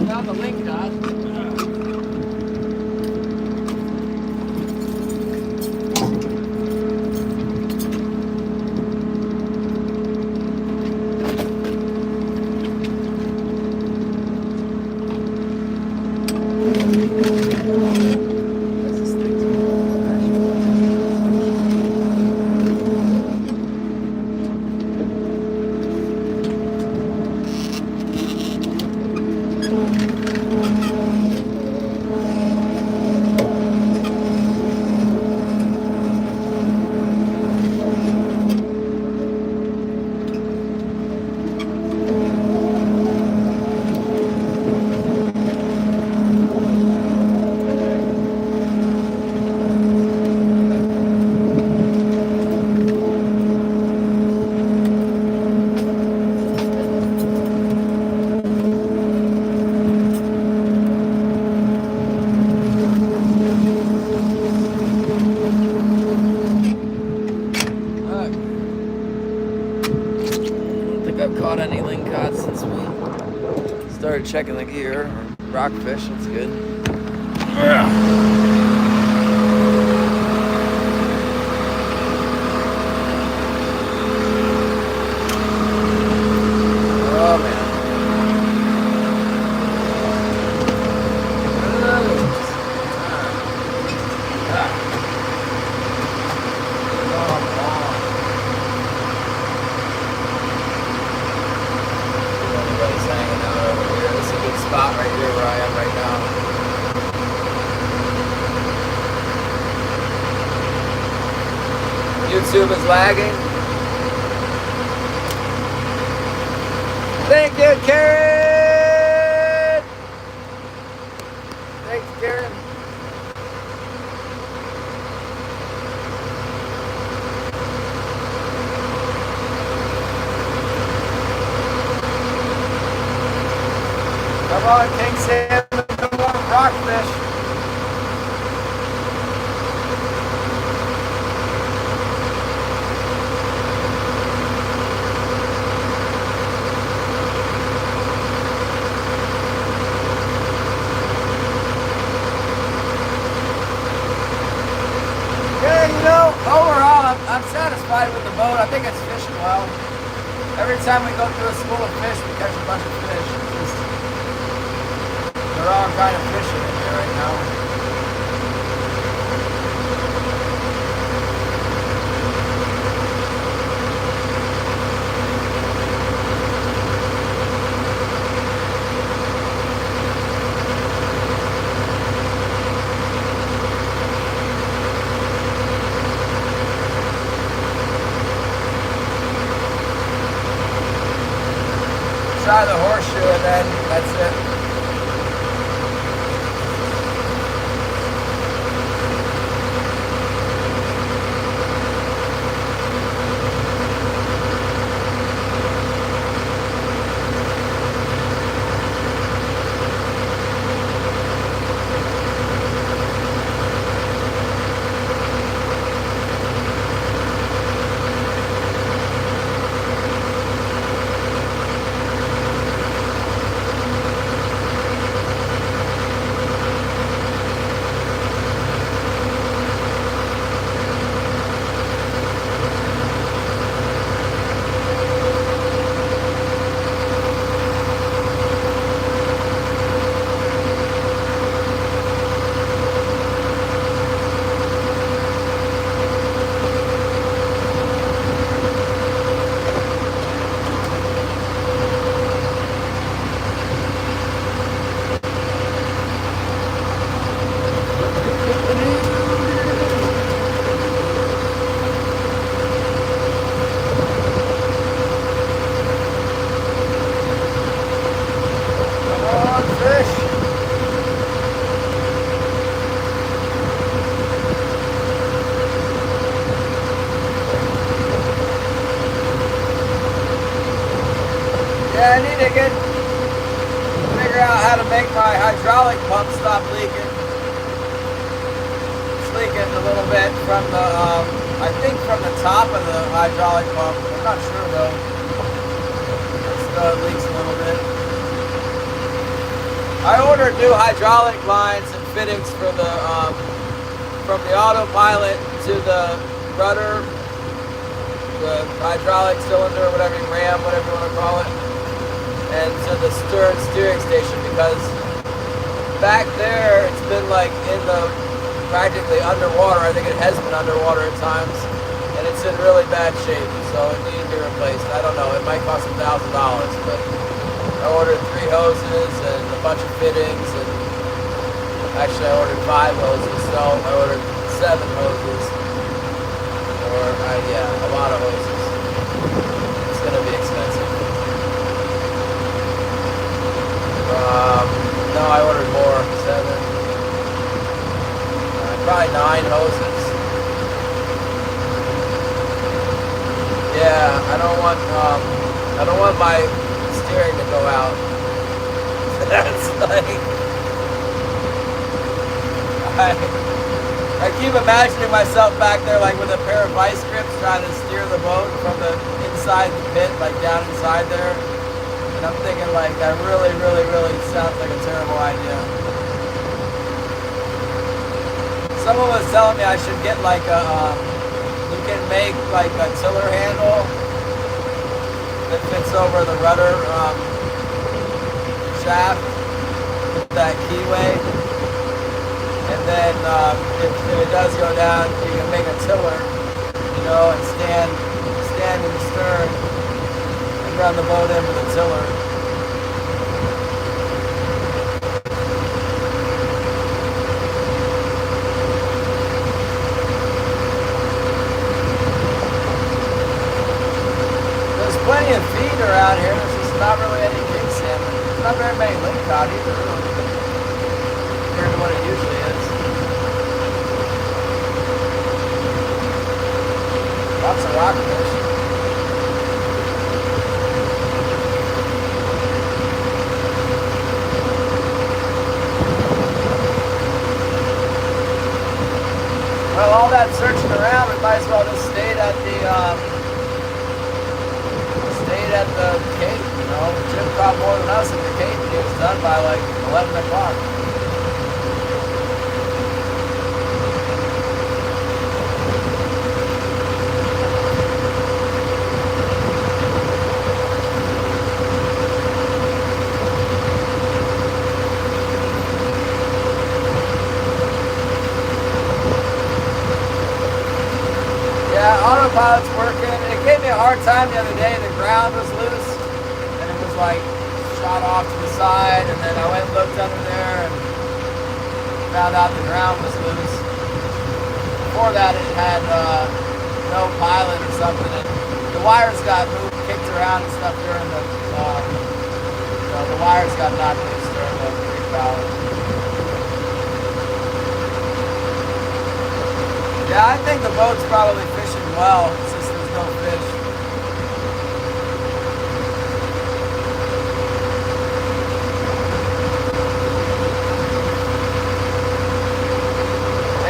Found the link dot. I've caught any lingcod since we started checking the gear. Rockfish, that's good. Oh man. Spot right here where I am right now. YouTube is lagging. Thank you, Karen. Thanks, Karen. Come on, King Salmon, come on, rockfish. Yeah, you know, overall, I'm satisfied with the boat. I think it's fishing well. Every time we go through a school of fish, we catch a bunch of fish. They're all kind of fishing in here right now. Try the horseshoe and then that's it. hydraulic pump stopped leaking. It's leaking a little bit from the, I think from the top of the hydraulic pump. I'm not sure though. It leaks a little bit. I ordered new hydraulic lines and fittings for the, from the autopilot to the rudder, the hydraulic cylinder, whatever you ram, whatever you want to call it, and to the stern steering station, because back there it's been like in the practically underwater. I think it has been underwater at times, and it's in really bad shape, so it needs to be replaced. I don't know, it might cost $1,000, but I ordered 3 hoses and a bunch of fittings, and actually I ordered 5 hoses, so I ordered 7 hoses, or yeah, a lot of hoses. It's going to be expensive. No, I ordered more, 7, probably 9 hoses. Yeah, I don't want my steering to go out. That's like, I keep imagining myself back there like with a pair of vice grips trying to steer the boat from the inside the pit, like down inside there. And I'm thinking like that really sounds like a terrible idea. Someone was telling me I should get like a, you can make like a tiller handle that fits over the rudder shaft, that keyway. And then if it does go down, you can make a tiller, you know, and stand in the stern and run the boat in with a tiller. There's plenty of feed around here. There's just not really any king salmon. There's not very many lingcod either, really, compared to what it usually is. Lots of rockfish. Well, all that searching around, we might as well just stayed at the Cape, you know. Jim caught more than us at the Cape, and it was done by like 11 o'clock. Yeah, autopilot's working. It gave me a hard time the other day. The ground was loose, and it was like shot off to the side, and then I went and looked under there and found out the ground was loose. Before that, it had no pilot or something, and the wires got moved, kicked around and stuff during the, the wires got knocked loose during the pre-pilot. Yeah, I think the boat's probably fishing well since there's no fish.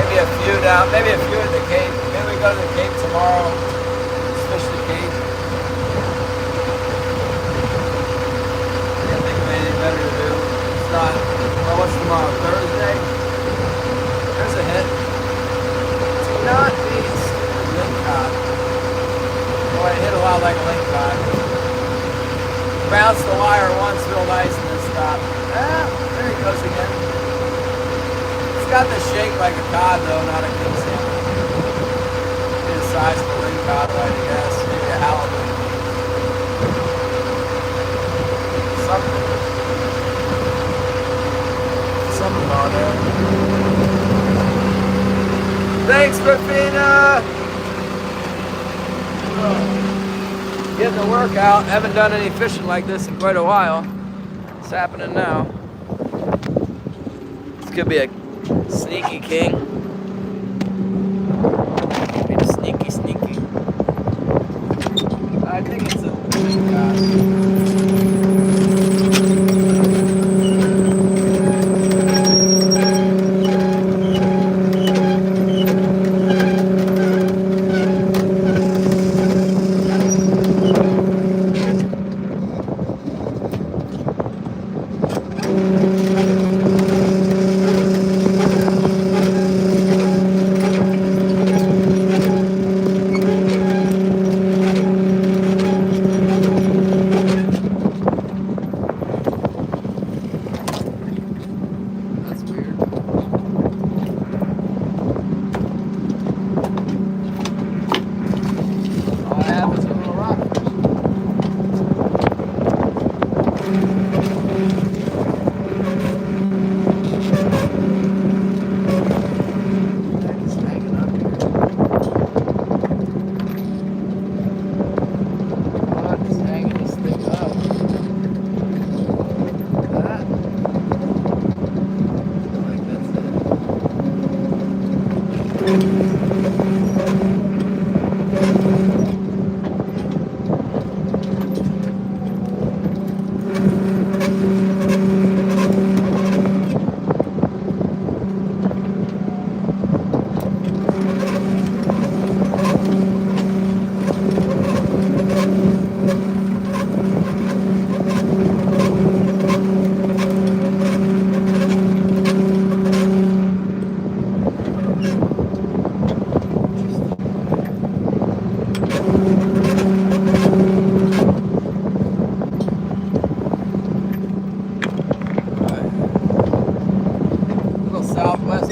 Maybe a few down, maybe a few at the Cape. Maybe we go to the Cape tomorrow, just fish the Cape. I can't think of anything better to do. It's not, well, what's tomorrow, Thursday? There's a hit. Not the stupid lingcod. Boy, it hit a lot like a lingcod. Bounced the wire once real nice and then stopped. Ah, there he goes again. It's got the shape like a cod though, not a king salmon. Maybe the size of a lingcod, I guess. Maybe a halibut. Something on there. Thanks, Rafina! Getting the workout. Haven't done any fishing like this in quite a while. It's happening now. This could be a sneaky king. Maybe sneaky. I think it's a big guy.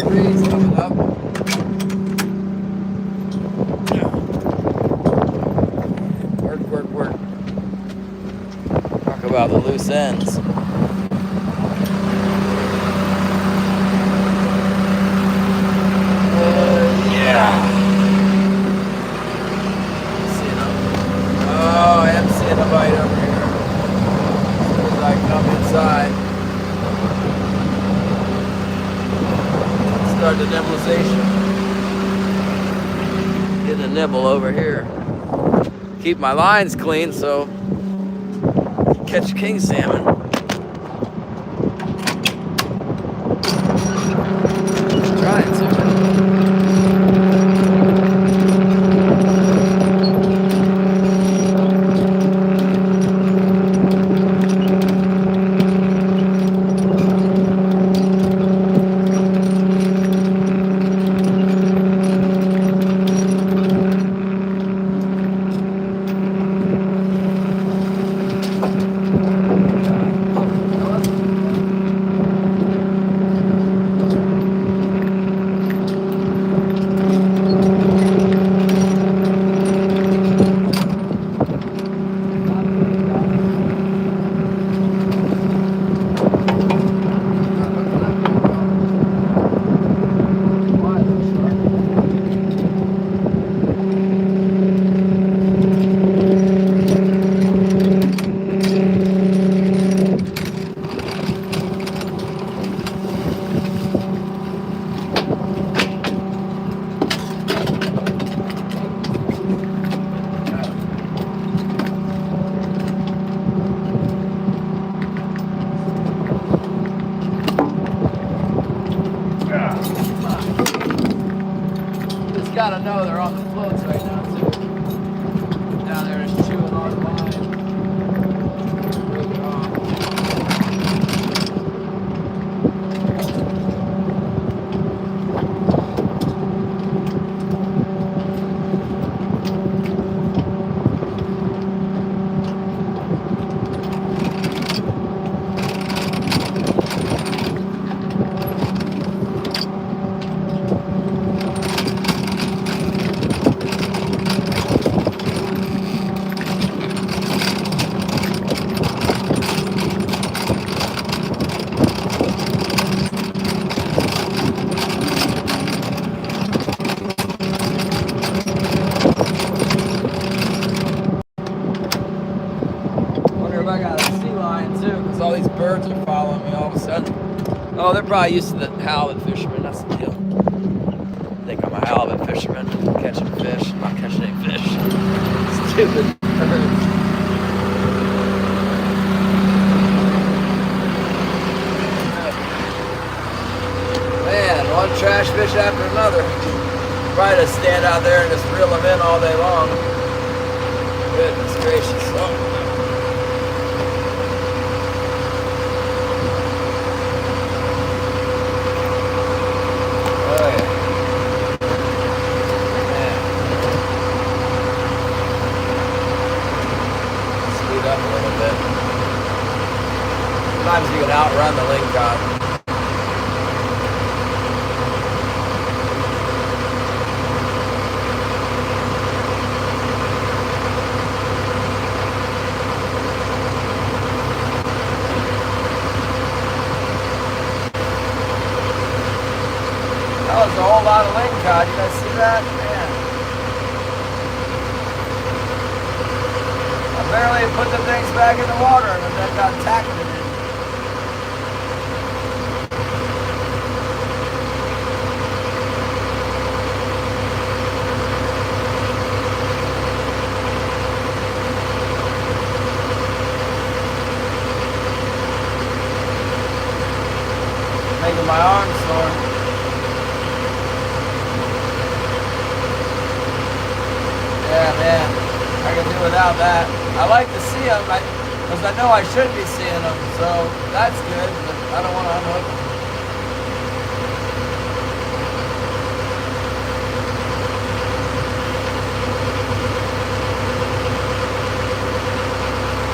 Breeze coming up. Work. Talk about the loose ends. Yeah. Seeing them. Oh, I am seeing a bite over here. As soon as I come inside. Start the nibblization. Getting a nibble over here. Keep my lines clean so I can catch king salmon. Trying to. Gotta know they're on the floats right now too. Down there just chewing on the line. Rip it off. I got a sea lion too, because all these birds are following me all of a sudden. Oh, they're probably used to the halibut fishermen, that's the deal. I think I'm a halibut fisherman, catching fish. I'm not catching any fish. Stupid birds. Man, one trash fish after another. Probably just stand out there and just reel them in all day long. Goodness gracious. Oh. Sometimes you can outrun the lingcod. That was a whole lot of lingcod. You guys see that? Man. I barely put the things back in the water and then got tackled in it. Making my arm sore. Yeah, man. I can do without that. I like to see them, because I know I should be seeing them, so that's good, but I don't want to unhook them.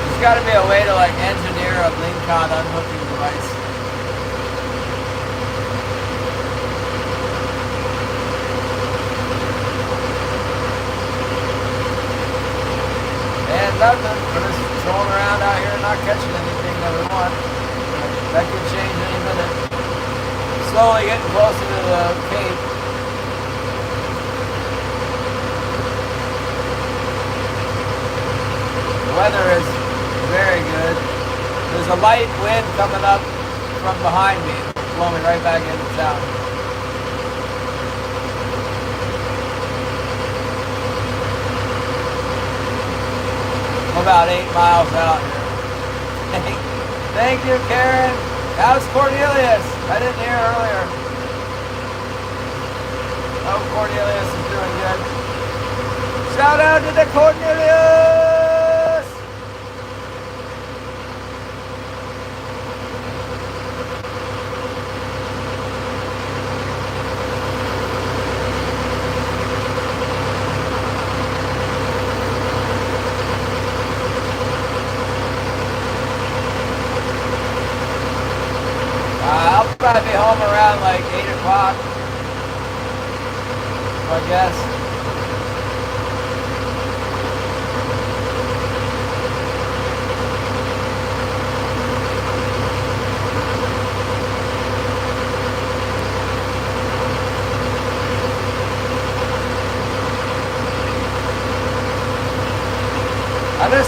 There's got to be a way to like engineer a lingcod unhooking device. nothing. We're just trolling around out here and not catching anything that we want. That could change any minute. Slowly getting closer to the Cape. The weather is very good. There's a light wind coming up from behind me, blowing me right back into town. I'm about 8 miles out here. Thank you, Karen. How's Cornelius? I didn't hear earlier. Oh, Cornelius is doing good. Shout out to the Cornelius! I'll probably be home around like 8 o'clock, I guess.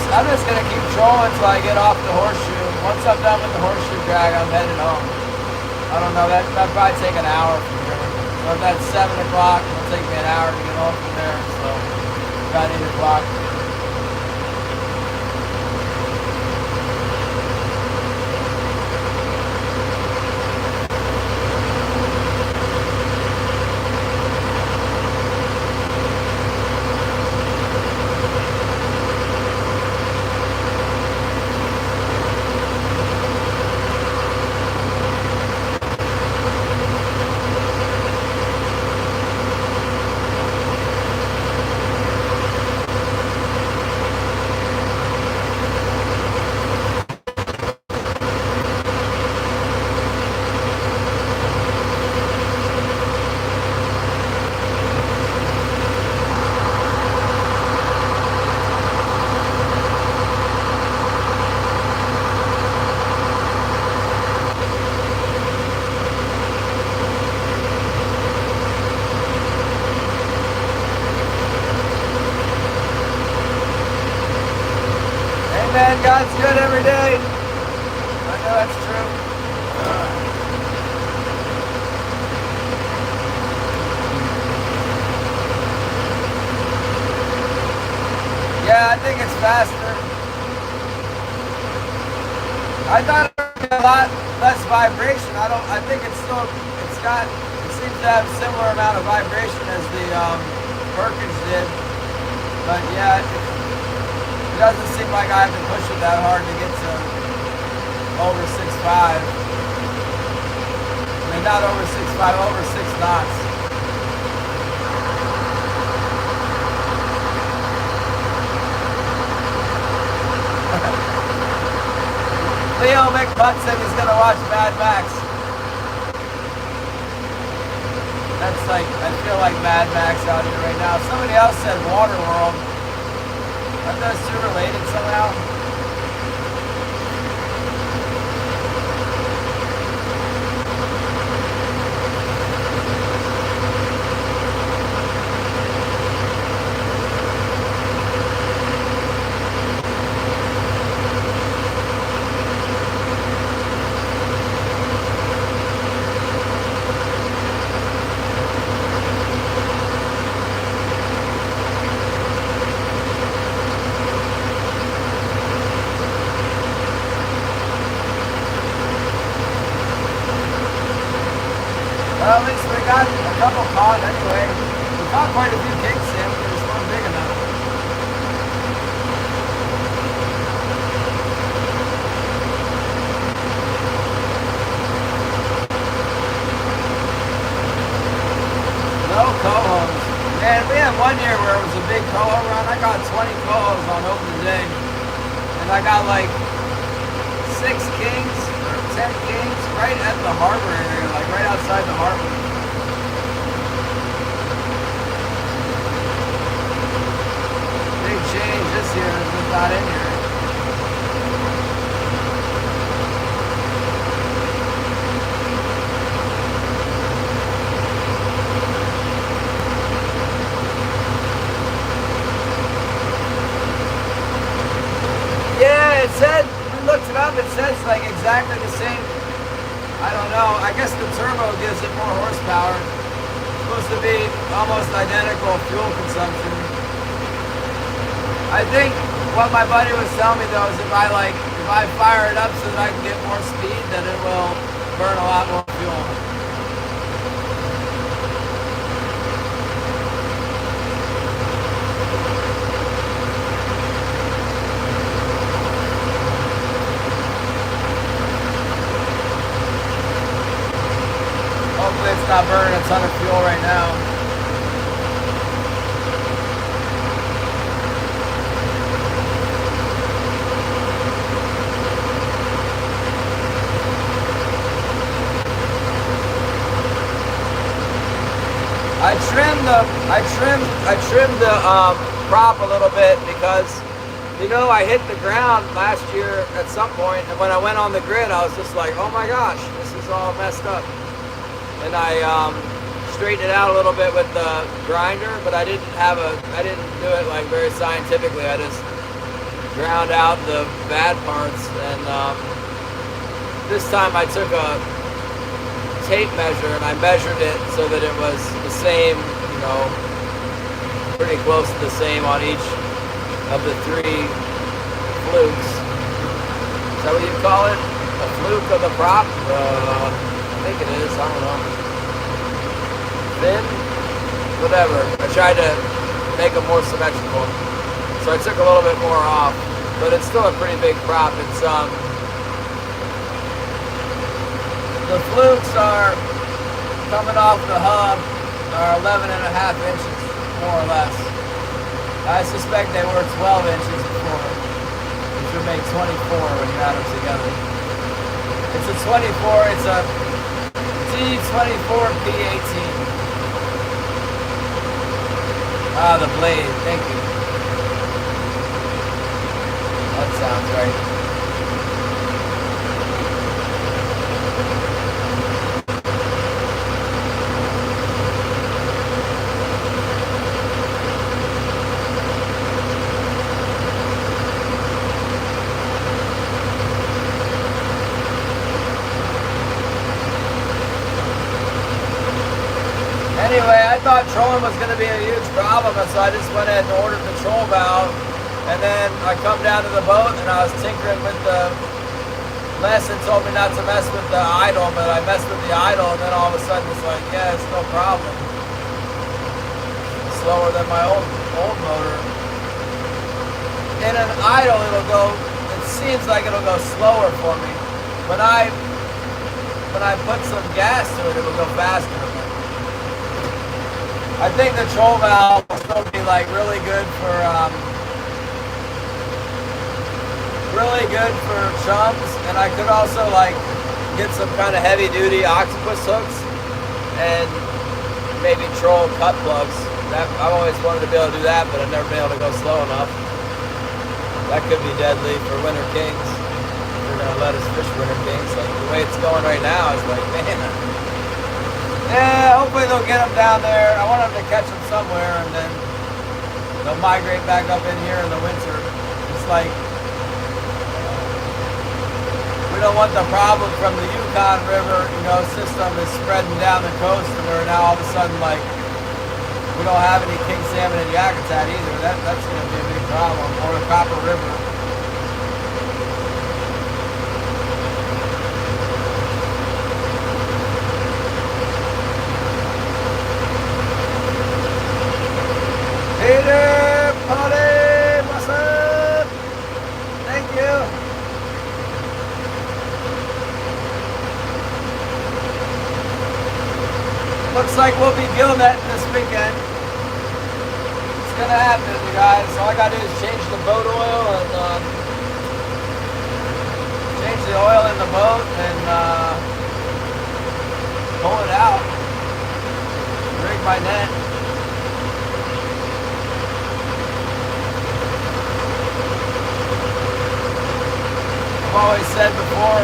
I'm just gonna keep trolling until I get off the horseshoe. Once I'm done with the horseshoe drag, I'm headed home. I don't know, that'll probably take an hour from here. So if that's 7 o'clock, it'll take me an hour to get home from there. So about 8 o'clock. Man, God's good every day. I know that's true. Yeah, I think it's faster. I thought it would be a lot less vibration. I think it seems to have a similar amount of vibration as the Perkins did. But yeah, it doesn't seem like I have to push it that hard to get to over 6.5. I mean, not over 6.5, over 6 knots. Leo McButt said he's going to watch Mad Max. That's like, I feel like Mad Max out here right now. Somebody else said Waterworld. Aren't those two related somehow? Well, at least we got a couple caught anyway. We caught quite a few king salmon, but just weren't big enough. No cohos. Man, we had one year where it was a big coho run. I got 20 cohos on opening day. And I got like 6 kings. 10 kings right at the harbor area, like right outside the harbor. Big change this year, is not in here. like exactly the same. I don't know. I guess the turbo gives it more horsepower. It's supposed to be almost identical fuel consumption. I think what my buddy was telling me though is if I fire it up so that I can get more speed, then it will burn a lot more fuel. Hopefully it's not burning a ton of fuel right now. I trimmed the prop a little bit because, you know, I hit the ground last year at some point, and when I went on the grid, I was just like, oh my gosh, this is all messed up. And I straightened it out a little bit with the grinder, but I didn't do it like very scientifically. I just ground out the bad parts, and this time I took a tape measure and I measured it so that it was the same, you know, pretty close to the same on each of the 3 flukes. Is that what you call it? A fluke of the prop? I think it is, I don't know. Thin? Whatever. I tried to make them more symmetrical. So I took a little bit more off, but it's still a pretty big prop. It's the flukes are coming off the hub are 11.5 inches, more or less. I suspect they were 12 inches before, which would make 24 when you add them together. It's a 24, it's a T24P18. Ah, the blade, thank you. That sounds right. Anyway, I thought trolling was going to be a huge problem, and so I just went ahead and ordered the troll valve. And then I come down to the boat, and I was tinkering with the lesson, told me not to mess with the idle, but I messed with the idle, and then all of a sudden it's like, yeah, it's no problem. It's slower than my old motor. In an idle, it seems like it'll go slower for me. When I put some gas to it, it'll go faster. I think the troll valve will still be like really good for chums, and I could also like get some kind of heavy duty octopus hooks and maybe troll cut plugs. I've always wanted to be able to do that, but I've never been able to go slow enough. That could be deadly for winter kings. If you're gonna let us fish winter kings, like the way it's going right now is like, man. Yeah, hopefully they'll get them down there. I want them to catch them somewhere, and then they'll migrate back up in here in the winter. It's like, we don't want the problem from the Yukon River, system is spreading down the coast, and we're now all of a sudden like, we don't have any king salmon in Yakutat either. That's going to be a big problem. Or the Copper River. Peter, Polly, what's up? Thank you. Looks like we'll be gill netting this weekend. It's gonna happen, you guys. All I gotta do is change the boat oil and change the oil in the boat and pull it out. Rig my net. I've always said before,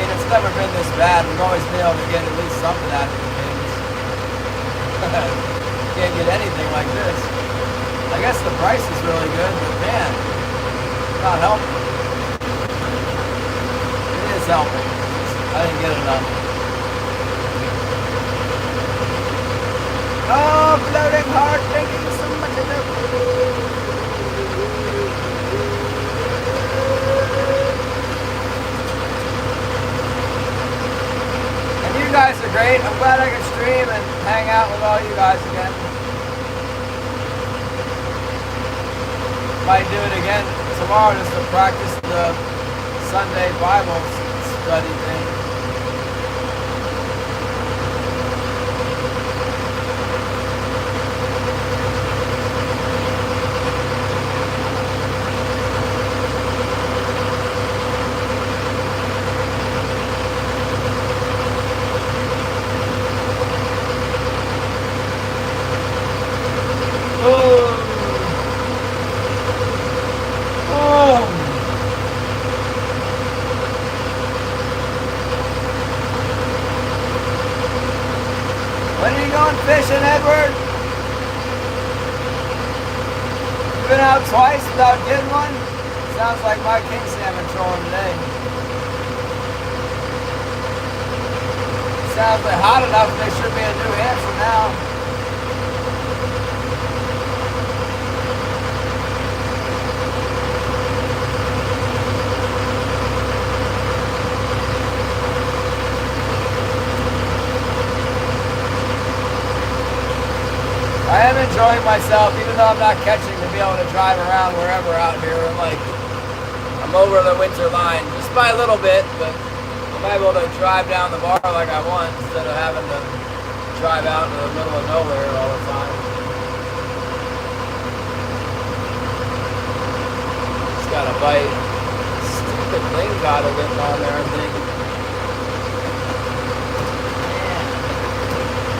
it's never been this bad. We've always been able to get at least something out of the things. Can't get anything like this. I guess the price is really good, but man, it's not helping. does help me. I didn't get enough. Oh, floating heart, thinking so much of it. And you guys are great. I'm glad I can stream and hang out with all you guys again. Might do it again tomorrow just to practice the Sunday Bible study thing. When are you going fishing, Edward? You been out twice without getting one? Sounds like my king salmon trolling today. Sounds like hot enough, they should be in New Hampshire now. I am enjoying myself, even though I'm not catching, to be able to drive around wherever out here. I'm over the winter line, just by a little bit, but I'm able to drive down the bar like I want instead of having to drive out in the middle of nowhere all the time. Just got a bite. Stupid thing got it getting on there, I think.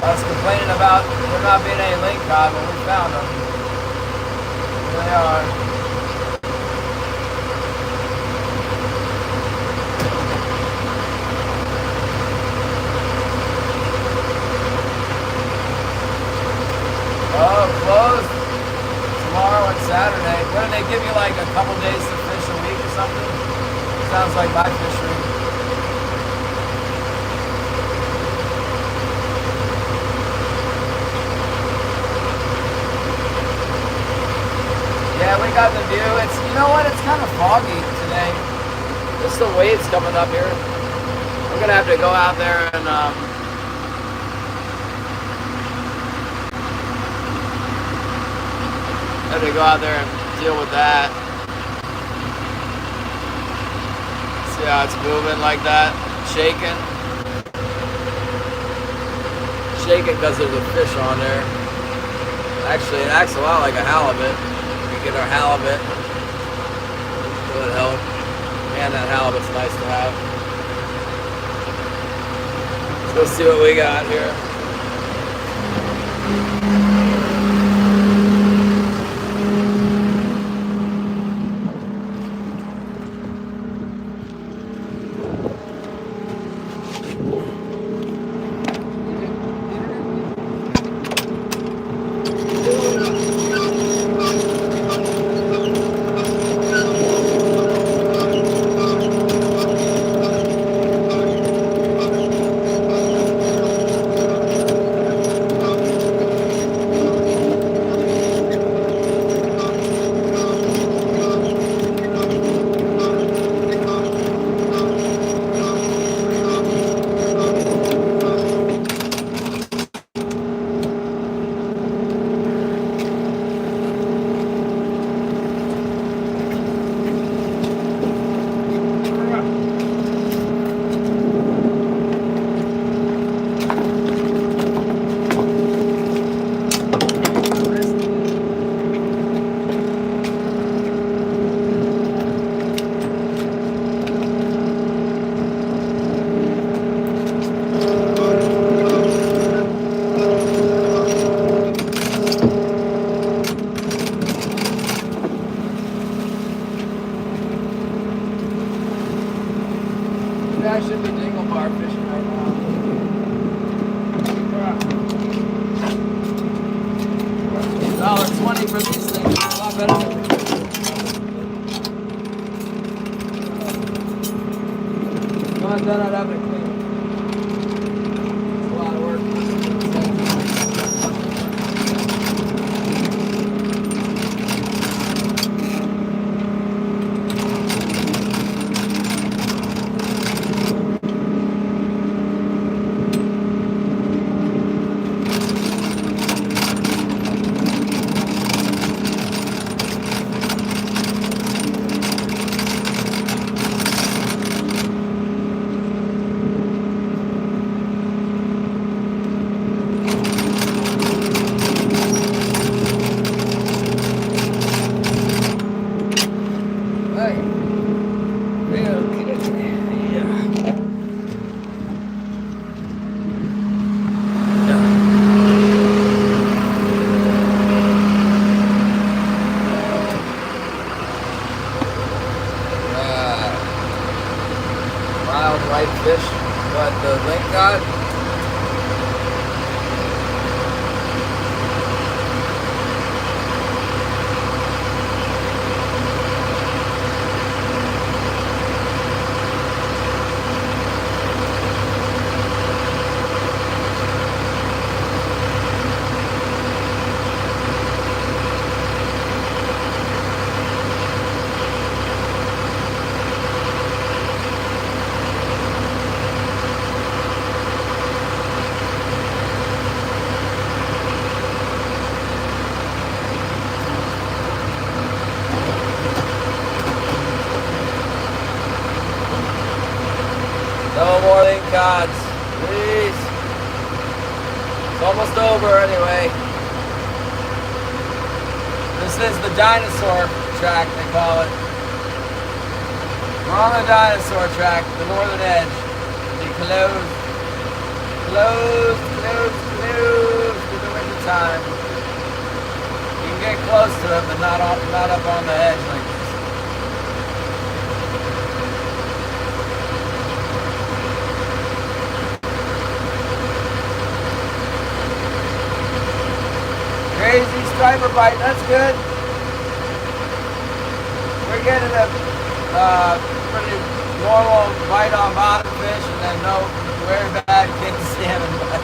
I was complaining about there not being any link cod, but we found them. Here they are. Oh, closed tomorrow and Saturday. What do they give you, like a couple days to fish a week or something? Sounds like my fishery. Yeah, we got the view. You know what? It's kind of foggy today. There's some waves coming up here. We're gonna have to go out there and deal with that. See how it's moving like that, shaking because there's a fish on there. Actually, it acts a lot like a halibut. Get our halibut. That would help. Man, that halibut's nice to have. Let's see what we got here. Almost over anyway. This is the dinosaur track, they call it. We're on the dinosaur track, the northern edge. They closed through the winter time. You can get close to them, but not up on the edge like this. Crazy striper bite, that's good. We're getting a pretty normal bite on bottom fish and then no very bad king salmon bite.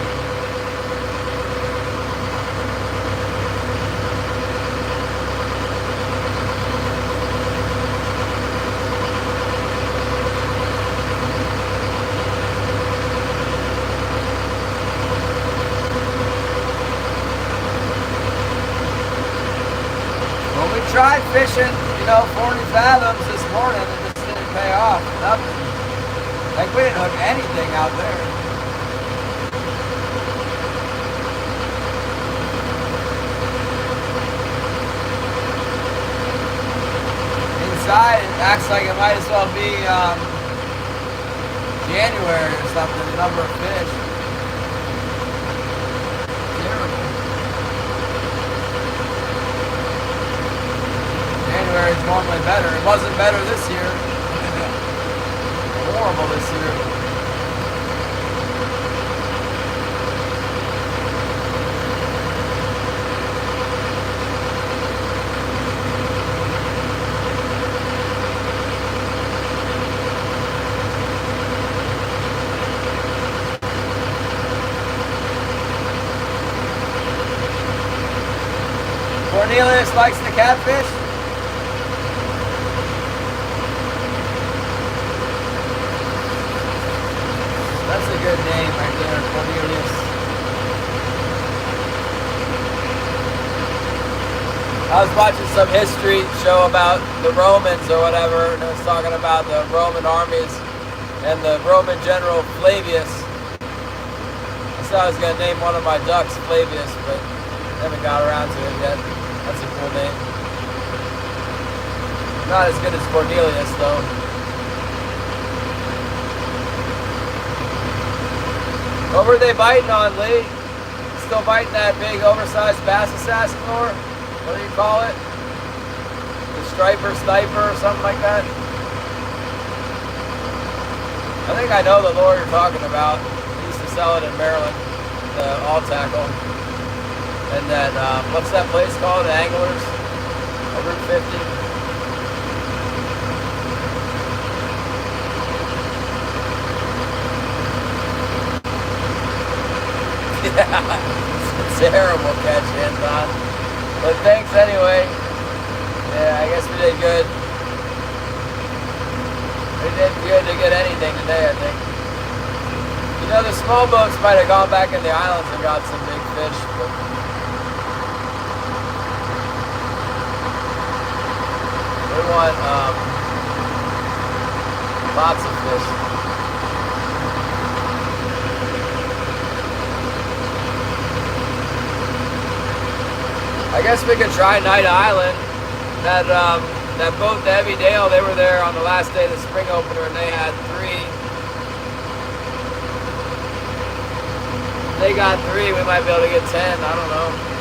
Well, we tried fishing, 40 fathoms this morning and it just didn't pay off. Nothing. Like we didn't hook anything out there. Inside, it acts like it might as well be January or something, the number of fish. Terrible. January is normally better. It wasn't better this year. Horrible this year. Cornelius likes the catfish. That's a good name right there, Cornelius. I was watching some history show about the Romans or whatever, and it was talking about the Roman armies and the Roman general Flavius. I said I was going to name one of my ducks Flavius, but haven't got around to it yet. That's a cool name. Not as good as Cornelius, though. What were they biting on, Lee? Still biting that big oversized bass assassin lure? What do you call it? The striper, sniper, or something like that? I think I know the lure you're talking about. I used to sell it in Maryland, the all tackle. And then, what's that place called? Anglers? Route 50? It's a terrible catch, Anton. But thanks anyway. Yeah, I guess we did good. We did good to get anything today, I think. The small boats might have gone back in the islands and got some big fish, but we want lots of fish. I guess we could try Night Island. That boat, the Heavy Dale, they were there on the last day of the spring opener and they had 3. They got 3, we might be able to get 10, I don't know.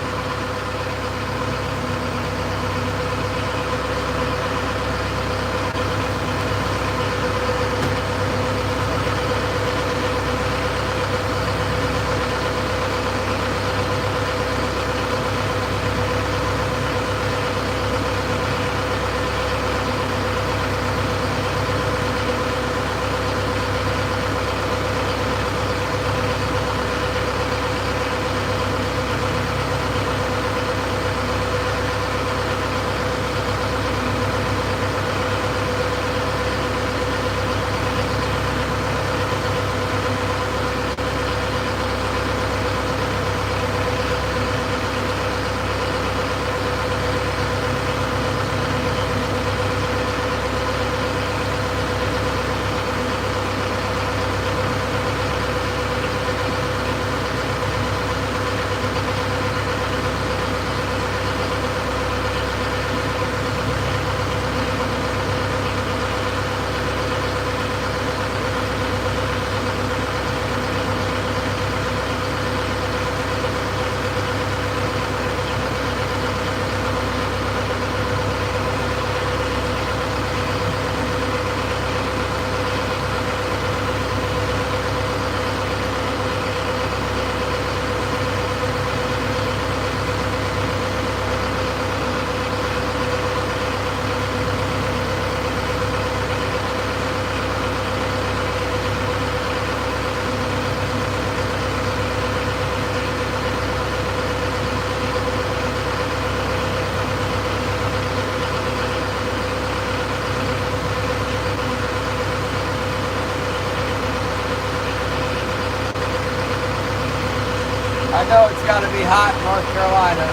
I know it's got to be hot in North Carolina.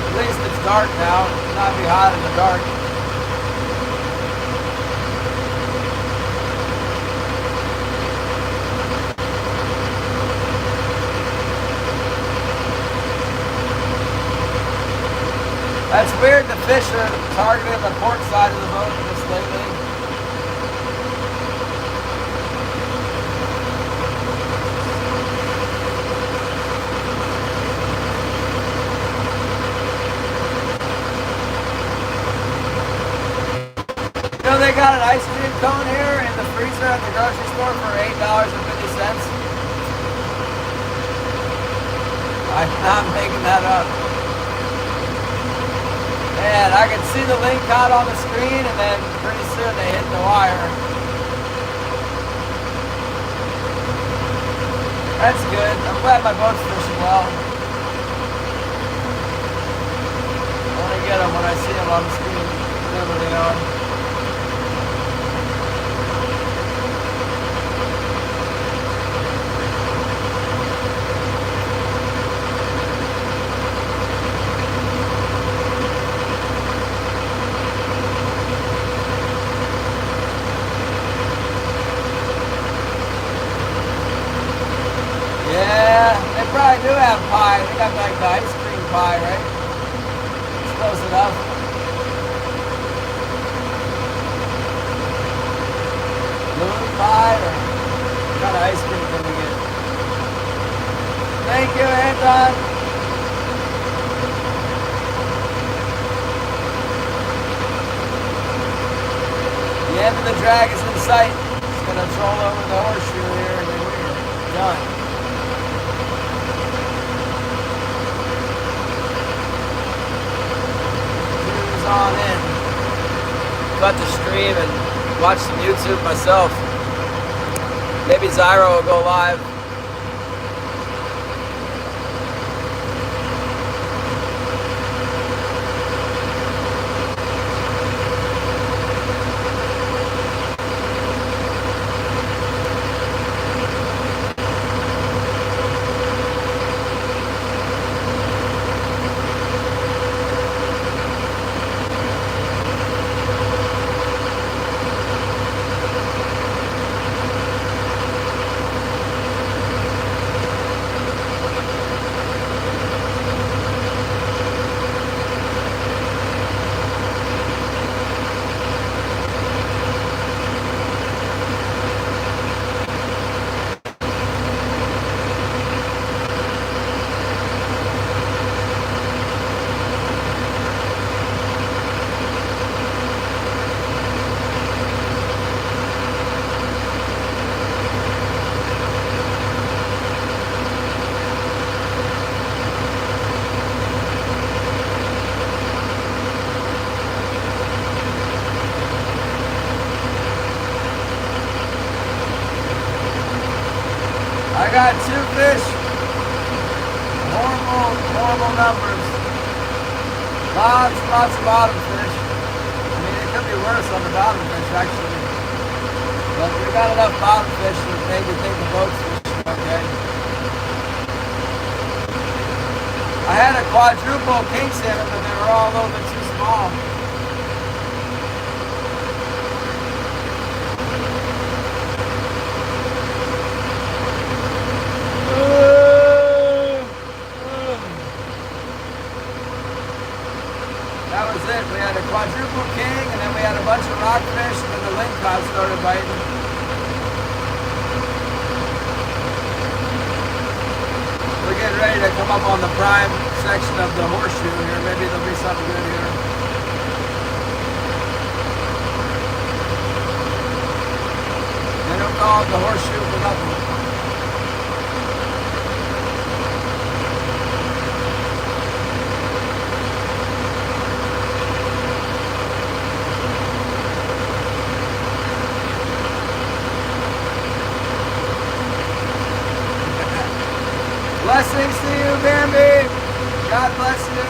At least it's dark now. It's not be hot in the dark. That's weird. The fish are targeting the port side of the boat just lately. You know, they got an ice cream cone here in the freezer at the grocery store for $8.50. I'm not making that up. Man, I could see the link out on the screen, and then pretty soon they hit the wire. That's good. I'm glad my boat's fishing well. I want to get them when I see them on the screen, whatever they are. Yeah, they probably do have pie. They got like the ice cream pie, right? It's close enough. Balloon pie, or what kind of ice cream can we get? Thank you, Anton. The end of the drag is in sight. It's going to troll over the horseshoe here, and then we're done. On in, cut the stream and watch some YouTube myself. Maybe Zyro will go live. I got 2 fish. Horrible numbers. Lots of bottom fish. I mean, it could be worse on the bottom fish, actually. But we got enough bottom fish to maybe think the boat's fishing okay. I had a quadruple king salmon, but they were all a little bit too small. That was it. We had a quadruple king, and then we had a bunch of rockfish, and then the lingcod started biting. We're getting ready to come up on the prime section of the horseshoe here. Maybe there'll be something good here. They don't call it the horseshoe for nothing. Blessings to you, Bambi. God bless you.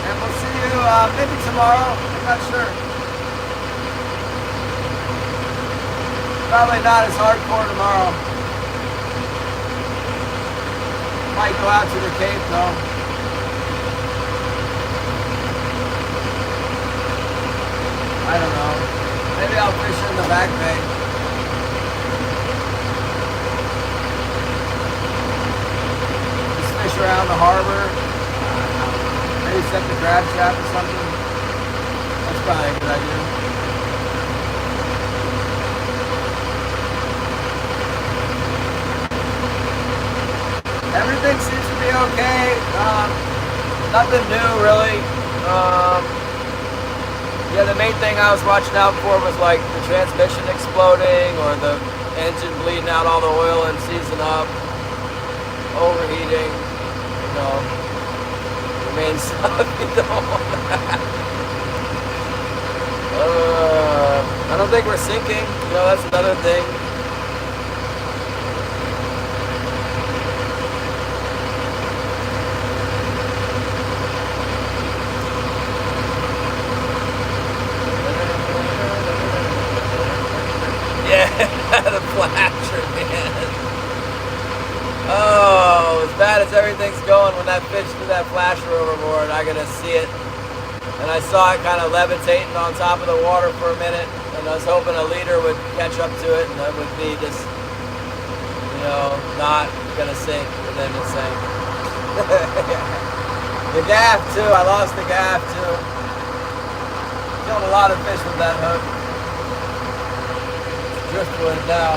And we'll see you maybe tomorrow. I'm not sure. Probably not as hardcore tomorrow. might go out to the Cape though. I don't know. Maybe I'll fish in the back bay. Just fish around the harbor. Maybe set the crab trap or something. That's probably a good idea. Everything seems to be okay. Nothing new really. Yeah, the main thing I was watching out for was like the transmission exploding or the engine bleeding out all the oil and seizing up, overheating, you know, the main stuff, you know. I don't think we're sinking, you know, that's another thing. The flasher, man. Oh, as bad as everything's going, when that fish threw that flasher overboard, I gotta see it. And I saw it kind of levitating on top of the water for a minute, and I was hoping a leader would catch up to it, and that would be just, you know, not gonna sink, and then it sank. The gaff too, I lost the gaff too. Killed a lot of fish with that hook. Driftwood now.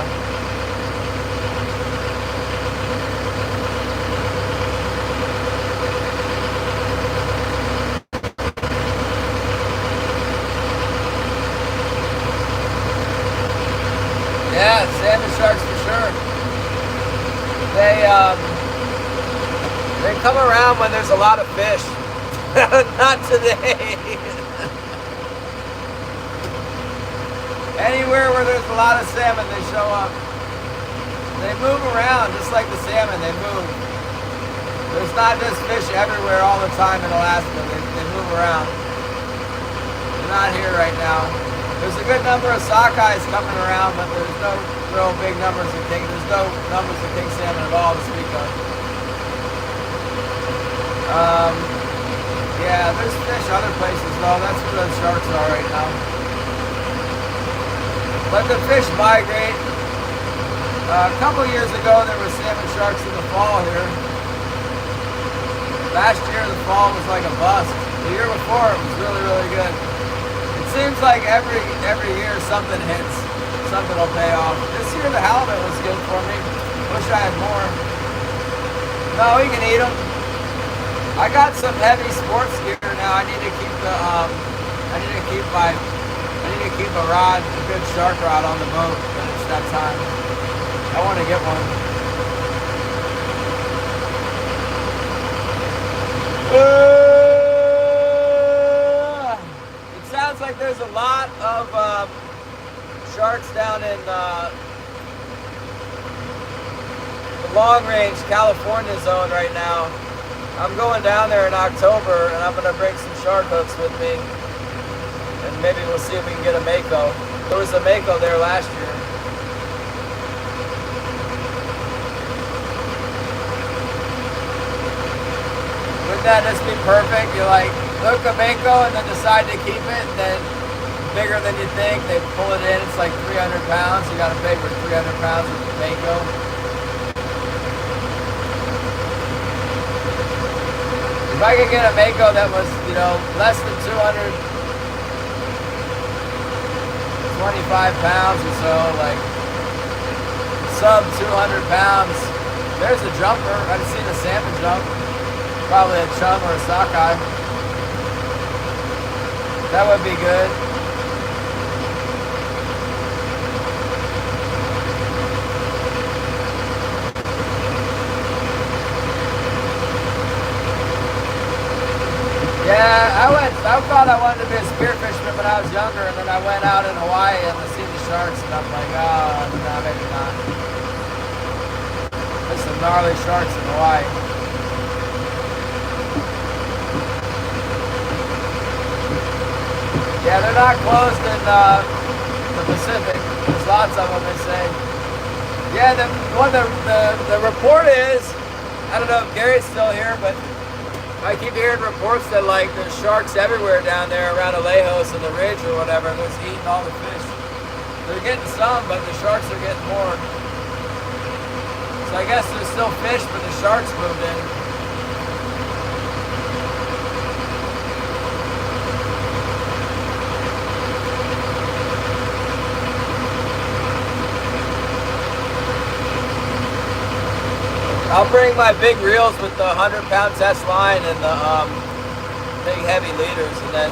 Yeah, salmon sharks for sure. They come around when there's a lot of fish. Not today. Anywhere where there's a lot of salmon, they show up. They move around just like the salmon, they move. There's not just fish everywhere all the time in Alaska. They move around. They're not here right now. There's a good number of sockeyes coming around, but there's no real big numbers of king. There's no numbers of king salmon at all to speak of. Yeah, there's fish other places though. That's where those sharks are right now. But the fish migrate. A couple years ago, there were salmon sharks in the fall here. Last year, the fall was like a bust. The year before, it was really, really good. It seems like every year something hits. Something will pay off. This year, the halibut was good for me. Wish I had more. No, you can eat them. I got some heavy sports gear now. I need to keep the. I need to keep a rod, a good shark rod on the boat when it's that time. I want to get one. It sounds like there's a lot of sharks down in the long range California zone right now. I'm going down there in October and I'm going to bring some shark hooks with me. And maybe we'll see if we can get a mako. There was a mako there last year. Wouldn't that just be perfect? You like hook a mako and then decide to keep it, and then bigger than you think, they pull it in, it's like 300 pounds. You gotta pay for 300 pounds of the mako. If I could get a mako that was, you know, less than 25 pounds or so, like sub 200 pounds. There's a jumper. I've seen a salmon jump. Probably a chum or a sockeye. That would be good. Yeah, I thought I wanted to be a spear fisherman when I was younger, and then I went out in Hawaii and I see the sharks, and I'm like, oh, no, maybe not. There's some gnarly sharks in Hawaii. Yeah, they're not closed in the Pacific. There's lots of them, they say. Yeah, the report is I don't know if Gary's still here, but I keep hearing reports that like there's sharks everywhere down there around Alejos and the ridge or whatever, and it's eating all the fish. They're getting some, but the sharks are getting more. So I guess there's still fish, but the sharks moved in. I'll bring my big reels with the 100-pound test line and the big heavy leaders, and then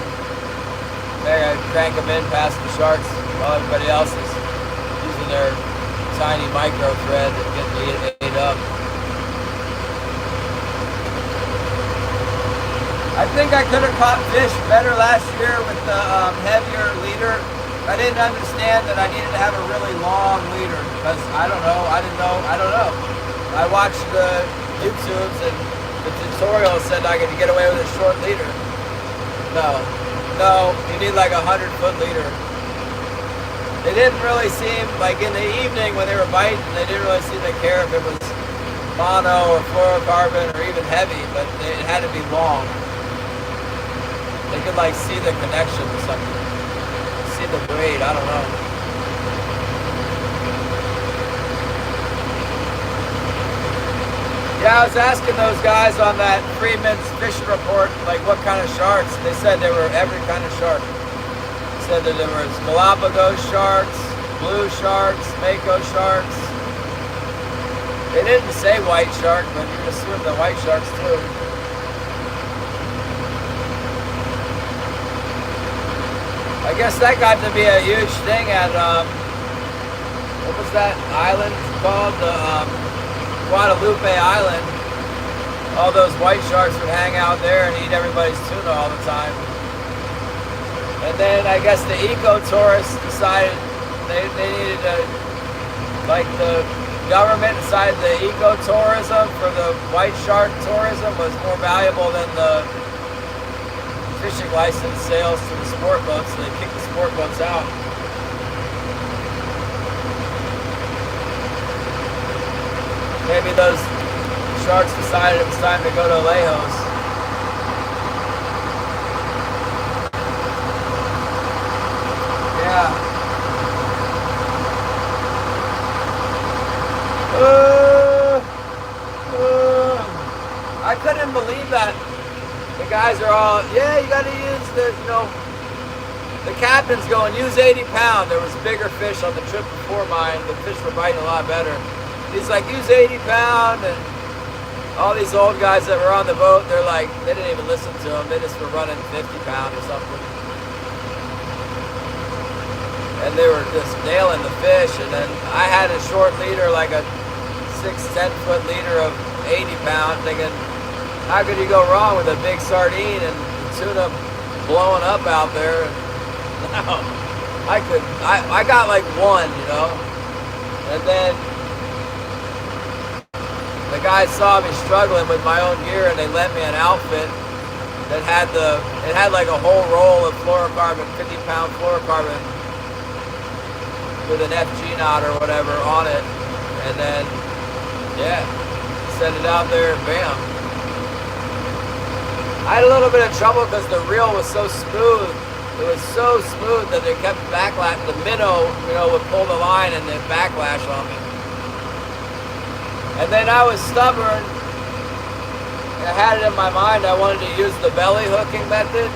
maybe I crank them in past the sharks while everybody else is using their tiny micro thread and getting ate up. I think I could have caught fish better last year with the heavier leader. I didn't understand that I needed to have a really long leader because I don't know. I watched the YouTubes and the tutorial said I could get away with a short leader. No, you need like a 100-foot leader. They didn't really seem, like in the evening when they were biting, they didn't really seem to care if it was mono or fluorocarbon or even heavy, but it had to be long. They could like see the connection or something. See the braid, I don't know. Yeah, I was asking those guys on that Freeman's fishing report, like what kind of sharks. They said there were every kind of shark. They said that there was Galapagos sharks, blue sharks, mako sharks. They didn't say white shark, but you would assume the white sharks too. I guess that got to be a huge thing at, what was that island called? The Guadalupe Island. All those white sharks would hang out there and eat everybody's tuna all the time. And then I guess the eco-tourists decided they needed to, like the government decided the eco-tourism for the white shark tourism was more valuable than the fishing license sales to the sport boats, so they kicked the sport boats out. Maybe those sharks decided it was time to go to Alejos. Yeah. I couldn't believe that. The guys are all, yeah, you gotta use the, the captain's going, use 80 pound. There was bigger fish on the trip before mine. The fish were biting a lot better. He's like, use 80 pound, and all these old guys that were on the boat, they're like, they didn't even listen to him. They just were running 50 pound or something. And they were just nailing the fish. And then I had a short leader, like a 6-10 foot leader of 80 pound, thinking, how could you go wrong with a big sardine and tuna blowing up out there? No, I got like one, and then the guys saw me struggling with my own gear, and they lent me an outfit that had like a whole roll of fluorocarbon, 50-pound fluorocarbon with an FG knot or whatever on it, and then yeah, send it out there and bam. I had a little bit of trouble because the reel was so smooth. It was so smooth that it kept backlash. The minnow, would pull the line and then backlash on me. And then I was stubborn. I had it in my mind I wanted to use the belly hooking method.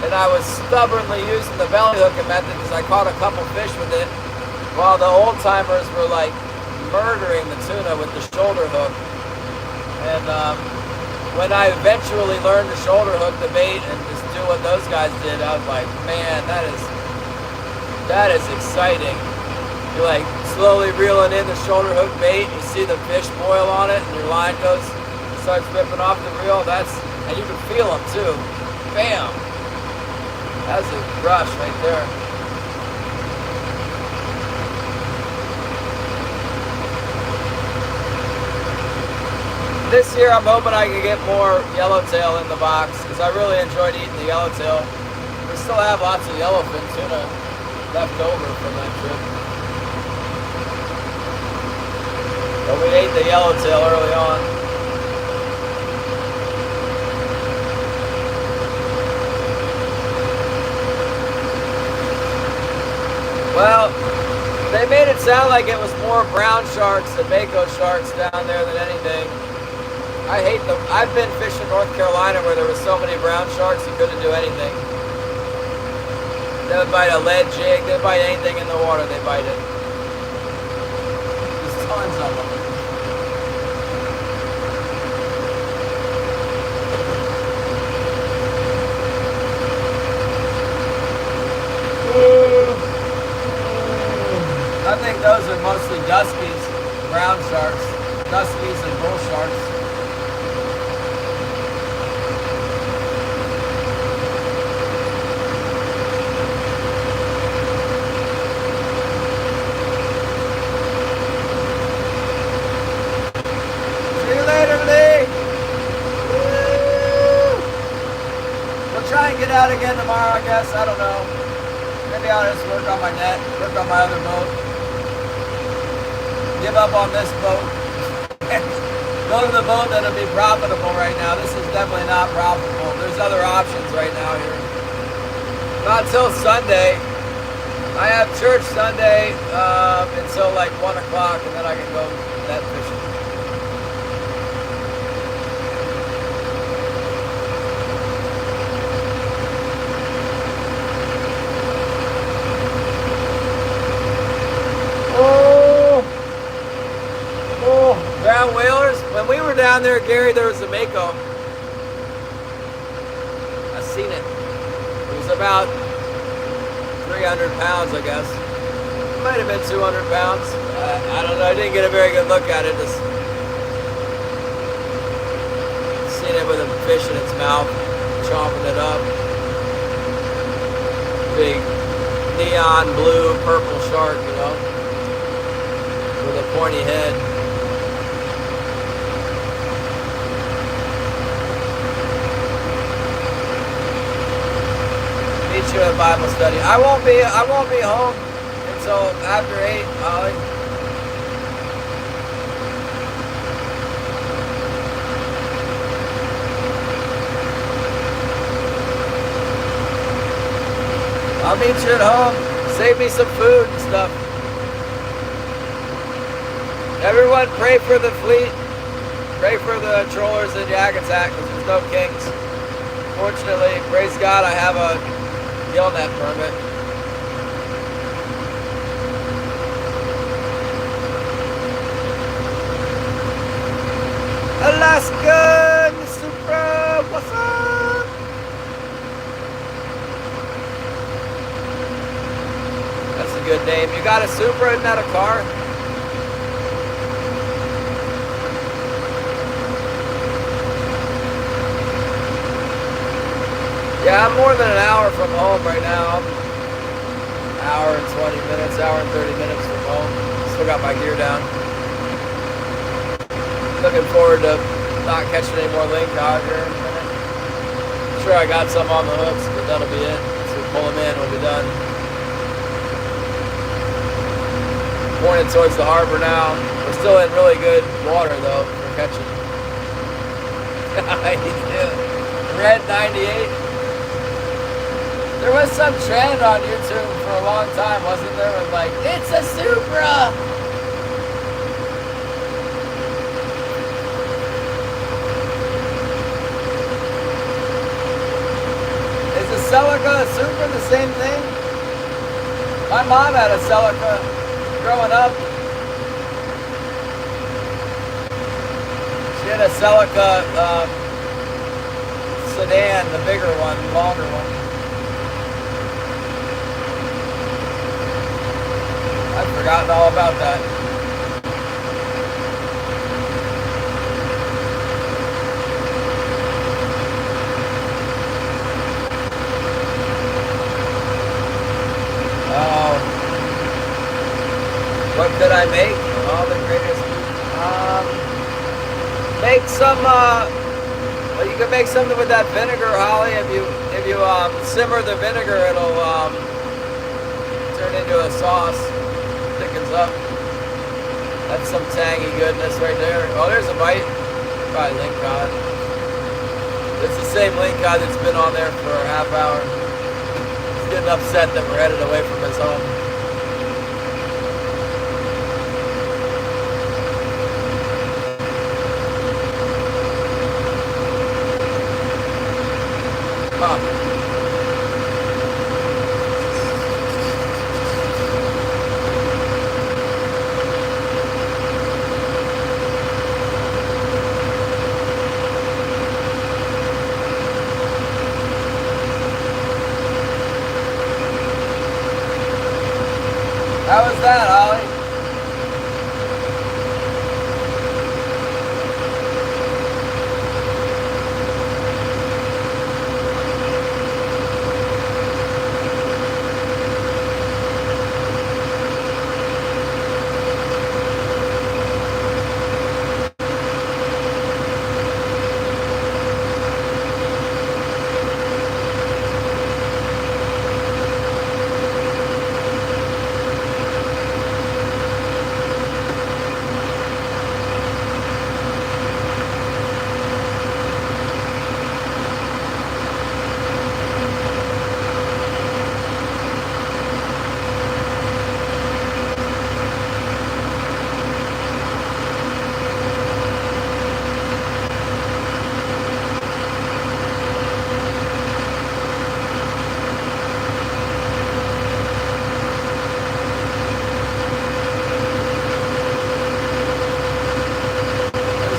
And I was stubbornly using the belly hooking method because I caught a couple fish with it while the old timers were like murdering the tuna with the shoulder hook. And when I eventually learned to shoulder hook the bait and just do what those guys did, I was like, man, that is exciting. You're like slowly reeling in the shoulder hook bait, you see the fish boil on it, and your line starts ripping off the reel. And you can feel them too. Bam! That's a rush right there. This year I'm hoping I can get more yellowtail in the box because I really enjoyed eating the yellowtail. We still have lots of yellowfin tuna left over from that trip. But we ate the yellowtail early on. like it was more brown sharks and mako sharks down there than anything. I hate them. I've been fishing North Carolina where there was so many brown sharks you couldn't do anything. They would bite a lead jig. They'd bite anything in the water. They bite it. There's tons of them. I think those are mostly duskies, brown sharks, duskies and bull sharks. See you later, Lee. Woo! We'll try and get out again tomorrow, I guess. I don't know. Maybe I'll just work on my net, work on my other boat. Give up on this boat. Go to the boat that'll be profitable right now. This is definitely not profitable. There's other options right now here. Not until Sunday. I have church Sunday until like 1 o'clock, and then I can go net fishing. Brown whalers. When we were down there, Gary, there was a mako. I seen it. It was about 300 pounds, I guess. It might have been 200 pounds. I don't know. I didn't get a very good look at it. Just seen it with a fish in its mouth, chomping it up. Big neon blue, purple shark, you know, with a pointy head. You at Bible study. I won't be home until after 8, Ollie. I'll meet you at home. Save me some food and stuff. Everyone pray for the fleet. Pray for the trawlers in Yak Attack because there's no kings. Fortunately, praise God, I have a gill net permit. Alaska Supra, what's up? That's a good name. You got a Supra, isn't that a car? Yeah, I'm more than an hour from home right now. I'm an hour and 20 minutes, hour and 30 minutes from home. Still got my gear down. Looking forward to not catching any more lingcod here in a minute. I'm sure I got some on the hooks, but that'll be it. So we pull them in, we'll be done. Pointed towards the harbor now. We're still in really good water though for catching. Red 98. There was some trend on YouTube for a long time, wasn't there? It was like, it's a Supra! Is a Celica a Supra the same thing? My mom had a Celica growing up. She had a Celica sedan, the bigger one, longer one. I've forgotten all about that. Oh. What could I make? Oh, the greatest. Make some, well, you can make something with that vinegar, Holly. If you simmer the vinegar, it'll turn into a sauce. Thickens up. That's some tangy goodness right there. Oh, there's a bite. Probably lingcod. It's the same lingcod that's been on there for a half hour. He's getting upset that we're headed away from his home. Huh. How was that, Ollie?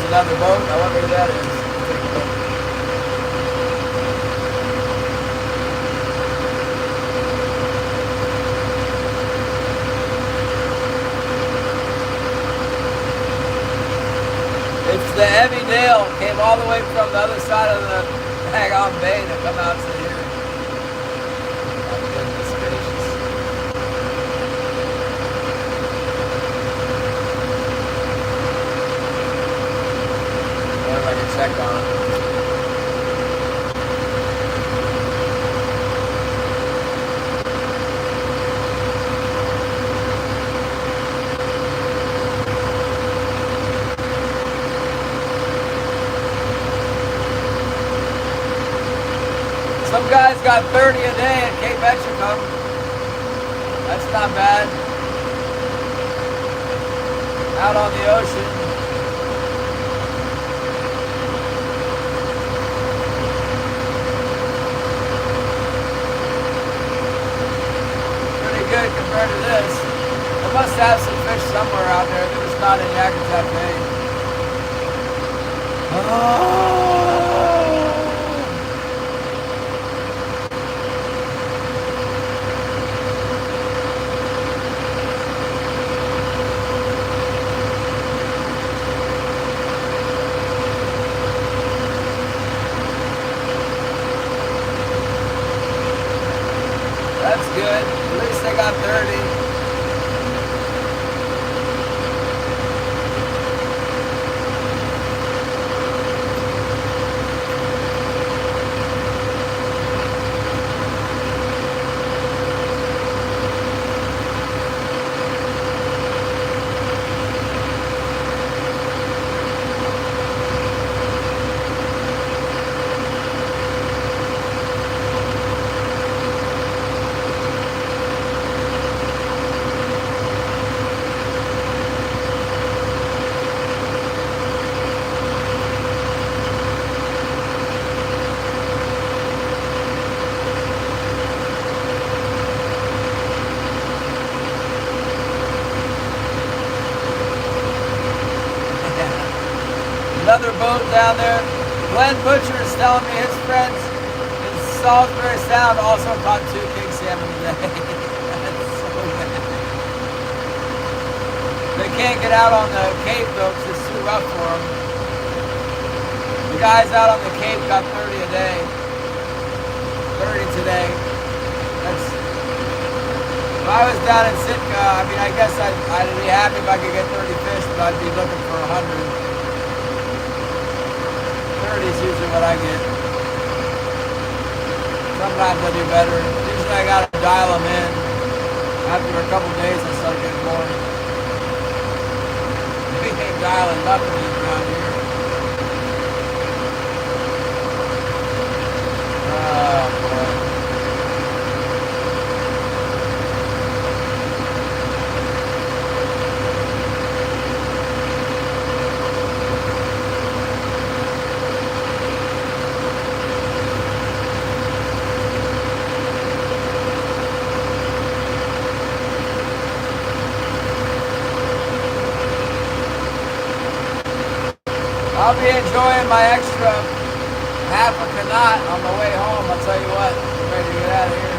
Another boat. I wonder who that is. It's the Heavy Nail. Came all the way from the other side of the Hag-On Bay to come out to here. My goodness gracious. I can check on it. Some guys got 30 a day at Cape Mexico. That's not bad. Out on the ocean. Good compared to this. They must have some fish somewhere out there that was not in Yakutat Bay. Oh. That's good. At least they got 30. Another boat down there. Glenn Butcher is telling me his friends in Salisbury Sound also caught 2 king salmon today. That's so bad. They can't get out on the Cape though because it's too rough for them. The guys out on the Cape got 30 a day. 30 today. That's, if I was down in Sitka, I mean, I guess I'd be happy if I could get 30 fish, but I'd be looking for 100. 30 is usually what I get. Sometimes I do better. Usually I gotta dial them in. After a couple days I start getting more. We ain't dialing nothing around here. Oh boy. my extra half a knot on the way home. I'll tell you what, I'm ready to get out of here.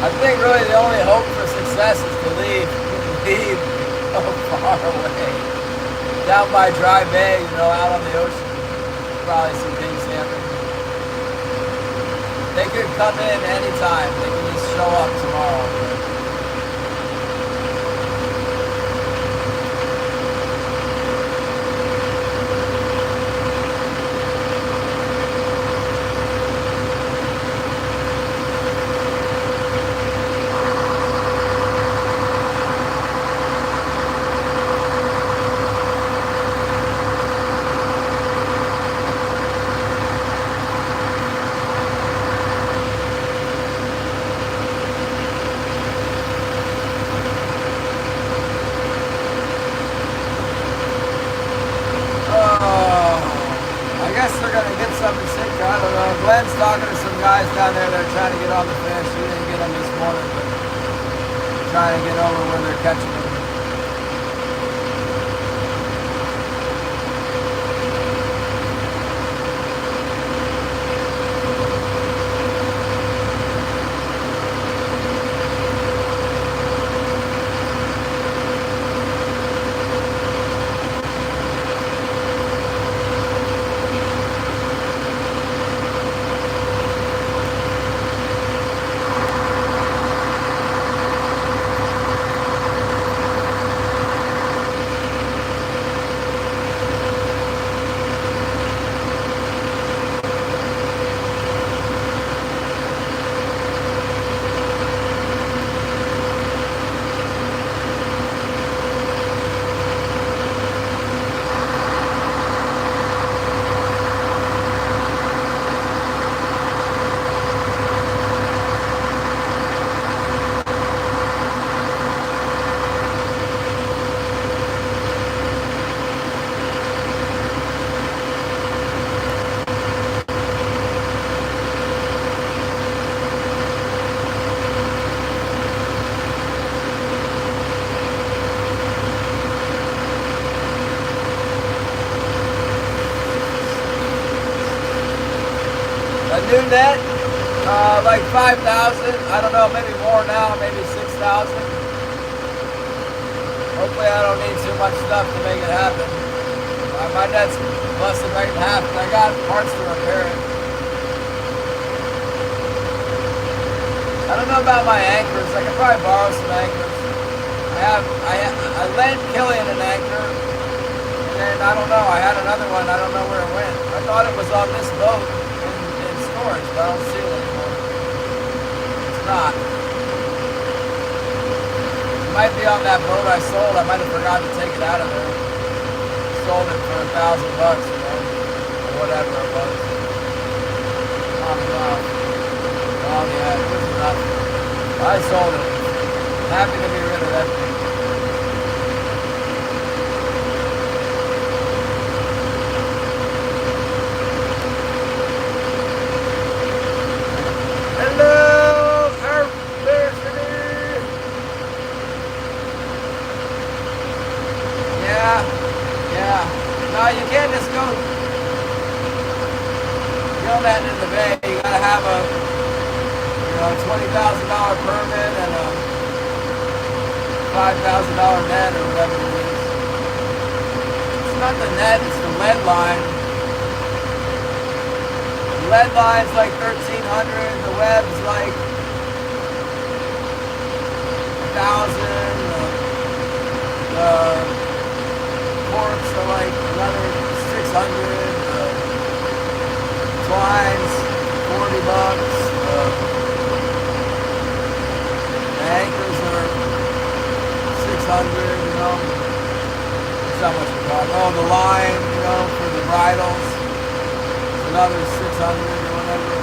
I think really the only hope for success is to leave far away. Down by Dry Bay, out on the ocean. Probably some things happening. They could come in anytime. They can just show up tomorrow. I don't know. Glenn's talking to some guys down there that are trying to get on the fish. We didn't get them this morning, but trying to get over where they're catching them. A new net, like 5,000. I don't know, maybe more now, maybe 6,000. Hopefully I don't need too much stuff to make it happen. My net's busted right in half, but I got parts to repair it. I don't know about my anchors. I could probably borrow some anchors. I lent Killian an anchor, and then I don't know, I had another one, I don't know where it went. I thought it was on this boat. But I don't see it anymore. It's not. It might be on that boat I sold. I might have forgotten to take it out of there. Sold it for $1,000, or whatever it was. Oh yeah, it was enough. I sold it. I'm happy to be rid of that thing. No, you can't just go that in the bay. You gotta have a $20,000 permit and a $5,000 net or whatever it is. It's not the net, it's the lead line. The lead line's like $1,300. The web's like $1,000. The corks are like another $600. Twines $400. $40. The anchors are 600, you know. That's how much we're talking. Oh, the line, you know, for the bridles. It's another 600 or whatever.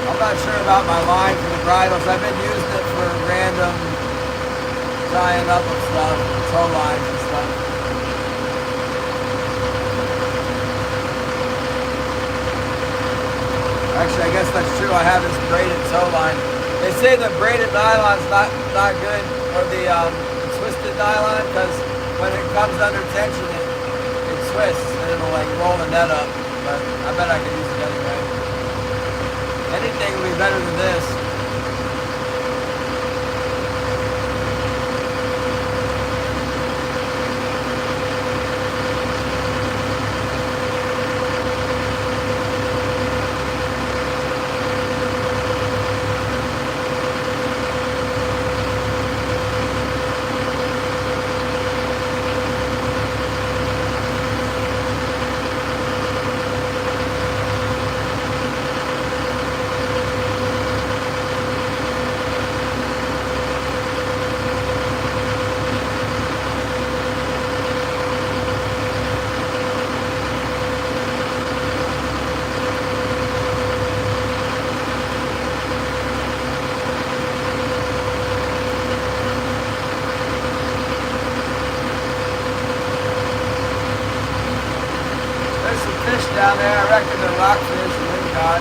I'm not sure about my line for the bridles. I've been using it for random tying up of stuff, tow lines and stuff. Actually, I guess that's true. I have this braided tow line. They say the braided nylon's not good, or the twisted nylon, because when it comes under tension, it twists and it'll like roll the net up. But I bet I could use it anyway. Anything will be better than this. Down there, I reckon they're rockfish, lingcod.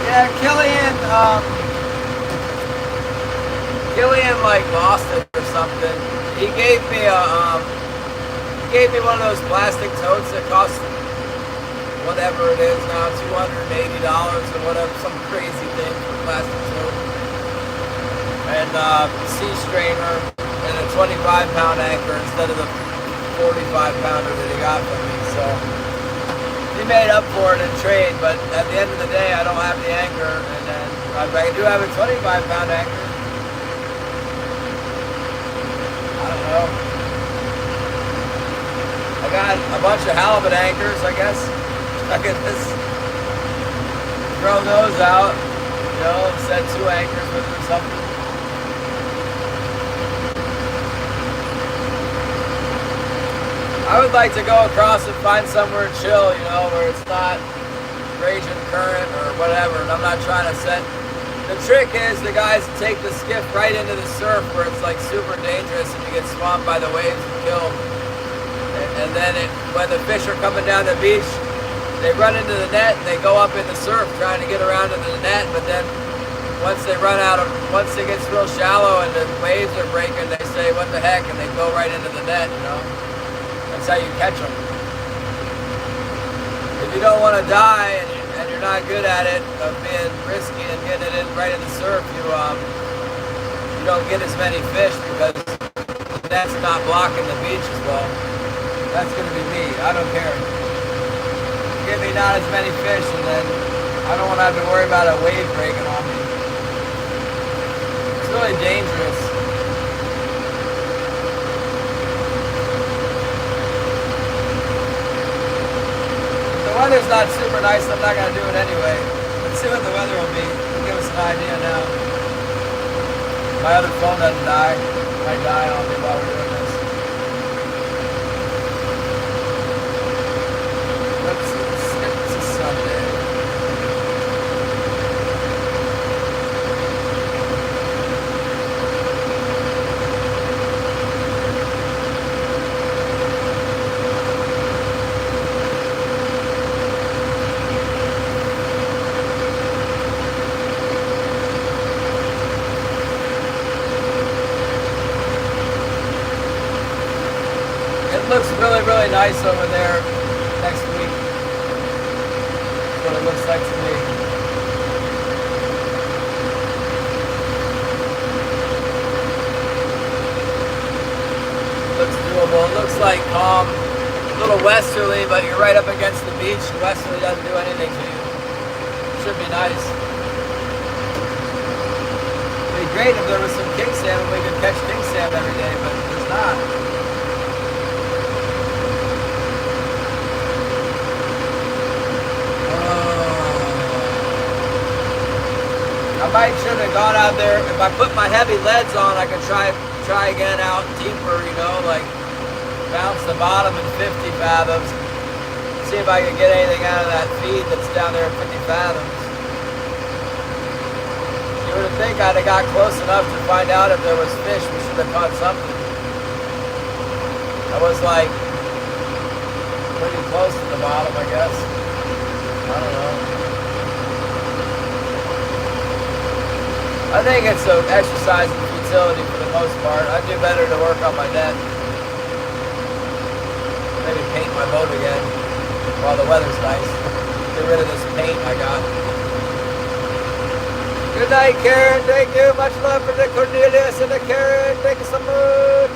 Yeah, Killian like Boston or something. He gave me one of those plastic totes that cost whatever it is now, $280 or whatever, some crazy thing for a plastic tote. And sea strainer and a 25-pound anchor instead of the 45-pounder that he got from me. So he made up for it in trade, but at the end of the day, I don't have the anchor, and then I do have a 25-pound anchor. I don't know. I got a bunch of halibut anchors, I guess. I could just throw those out, you know, and set 2 anchors with it or something. I would like to go across and find somewhere chill, you know, where it's not raging current or whatever, and I'm not trying to set. The trick is the guys take the skiff right into the surf where it's like super dangerous and you get swamped by the waves and killed. And then when the fish are coming down the beach, they run into the net and they go up in the surf trying to get around into the net, but then once it gets real shallow and the waves are breaking, they say, what the heck, and they go right into the net, you know. That's how you catch them. If you don't want to die and you're not good at it, of being risky and getting it in right in the surf, you don't get as many fish because the net's not blocking the beach as well. That's going to be me. I don't care. Give me not as many fish, and then I don't want to have to worry about a wave breaking on me. It's really dangerous. The weather's not super nice, I'm not going to do it anyway. Let's see what the weather will be. It'll give us an idea now. My other phone doesn't die. It might die on me while we're doing this. Let's skip to Sunday. It looks really, really nice over there next week. That's what it looks like to me. Looks doable. It looks like calm, a little westerly, but you're right up against the beach. The westerly doesn't do anything to you. Should be nice. It'd be great if there was some king salmon. We could catch king salmon every day, but there's not. I might should have gone out there. If I put my heavy leads on, I could try again out deeper, you know, like bounce the bottom in 50 fathoms. See if I can get anything out of that feed that's down there at 50 fathoms. You would think I'd have got close enough to find out if there was fish. We should have caught something. I was like pretty close to the bottom, I guess. I don't know. I think it's an exercise in futility for the most part. I do better to work on my net. Maybe paint my boat again while the weather's nice. Get rid of this paint I got. Good night, Karen. Thank you. Much love for the Cornelius and the Karen. Thank you so much.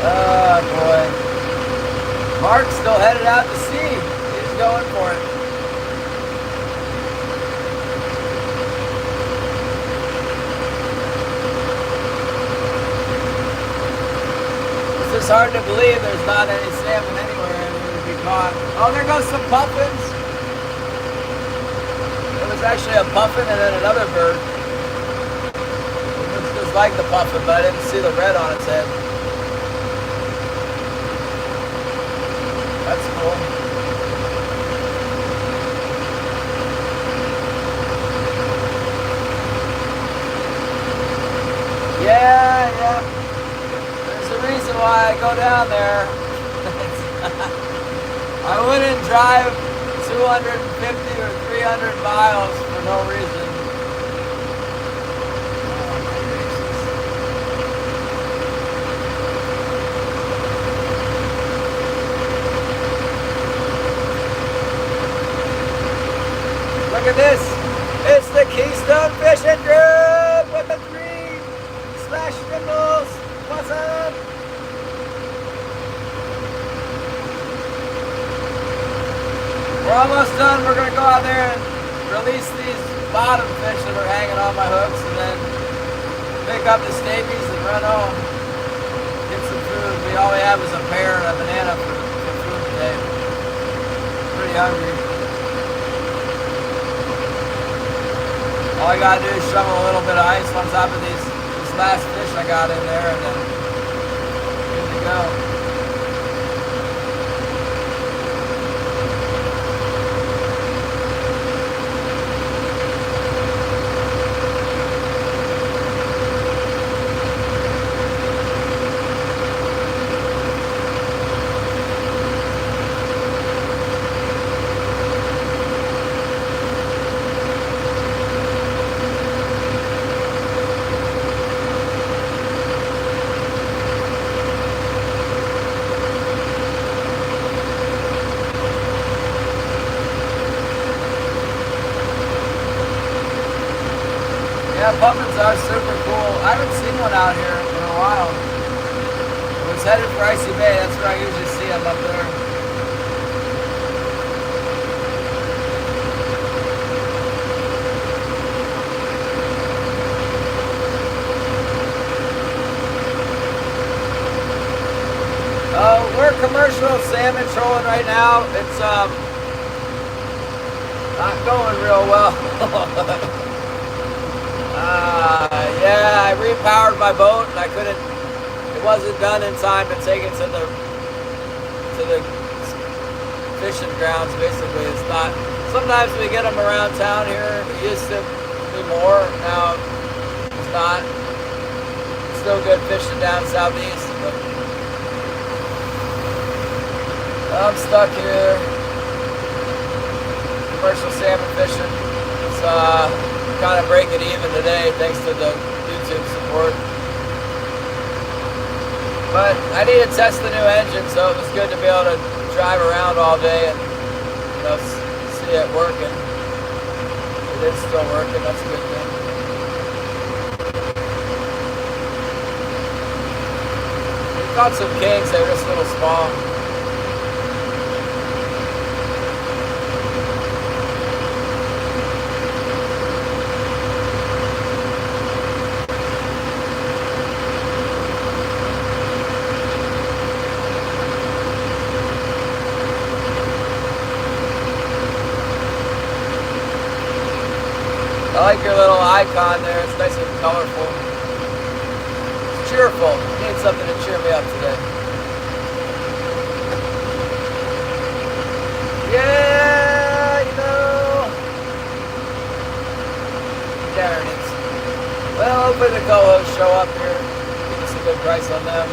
Oh boy. Mark's still headed out to sea. He's going for it. It's hard to believe there's not any salmon anywhere to be caught. Oh, there goes some puffins. It was actually a puffin and then another bird. It looks just like the puffin, but I didn't see the red on its head. That's cool. Yeah. Reason why I go down there. I wouldn't drive 250 or 300 miles for no reason. Look at this. It's the Keystone Fishing Group with the 3 slash symbols. What's up? We're almost done. We're going to go out there and release these bottom fish that are hanging on my hooks and then pick up the stabies and run home. Get some food. All we have is a pear and a banana for food today. Pretty hungry. All I got to do is shovel a little bit of ice on top of this last fish I got in there and then good to go. Yeah, puffins are super cool. I haven't seen one out here in a while. I was headed for Icy Bay. That's where I usually see them up there. We're commercial salmon trolling right now. It's not going real well. Yeah, I repowered my boat and I couldn't, it wasn't done in time to take it to the fishing grounds. Basically, it's not, sometimes we get them around town here. It used to be more, now it's not. It's still good fishing down southeast, but I'm stuck here. Commercial salmon fishing. It's kind of break it even today thanks to the YouTube support. But I need to test the new engine, so it was good to be able to drive around all day and see it working. It is still working, that's a good thing. Caught some kings, they were just a little small. I like your little icon there. It's nice and colorful. It's cheerful. I need something to cheer me up today. Yeah, you know. Darn it. Well, hopefully the co-hosts show up here. Give us a good price on them.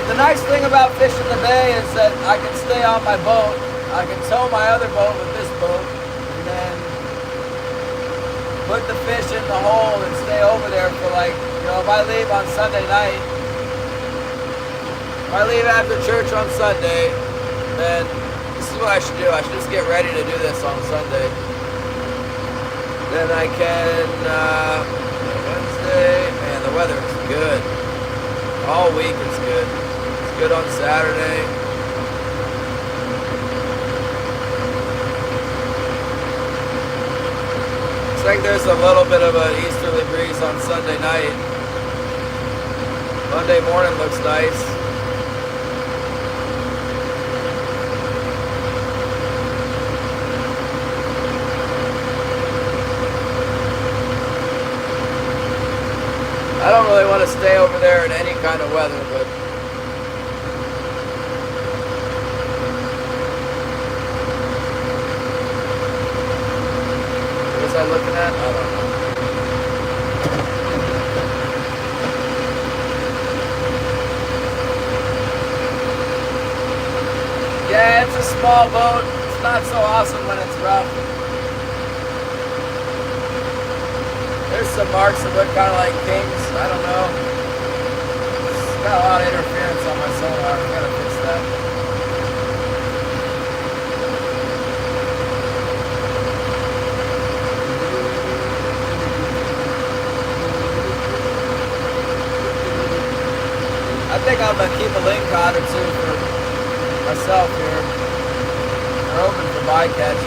The nice thing about fishing the bay is that I can stay on my boat. I can tow my other boat with this boat and then put the fish in the hole and stay over there for like, you know, if I leave on Sunday night, if I leave after church on Sunday, then this is what I should do. I should just get ready to do this on Sunday. Then I can, Wednesday, man, the weather is good. All week it's good. Good on Saturday. Looks like there's a little bit of an easterly breeze on Sunday night. Monday morning looks nice. I don't really want to stay over there in any kind of weather, but I looking at? I don't know. Yeah, it's a small boat. It's not so awesome when it's rough. There's some marks that look kind of like kings. I don't know. It's got a lot of interference on my sonar. I gotta fix that. I think I'm going to keep a link cod or two for myself here. We're hoping for bycatch.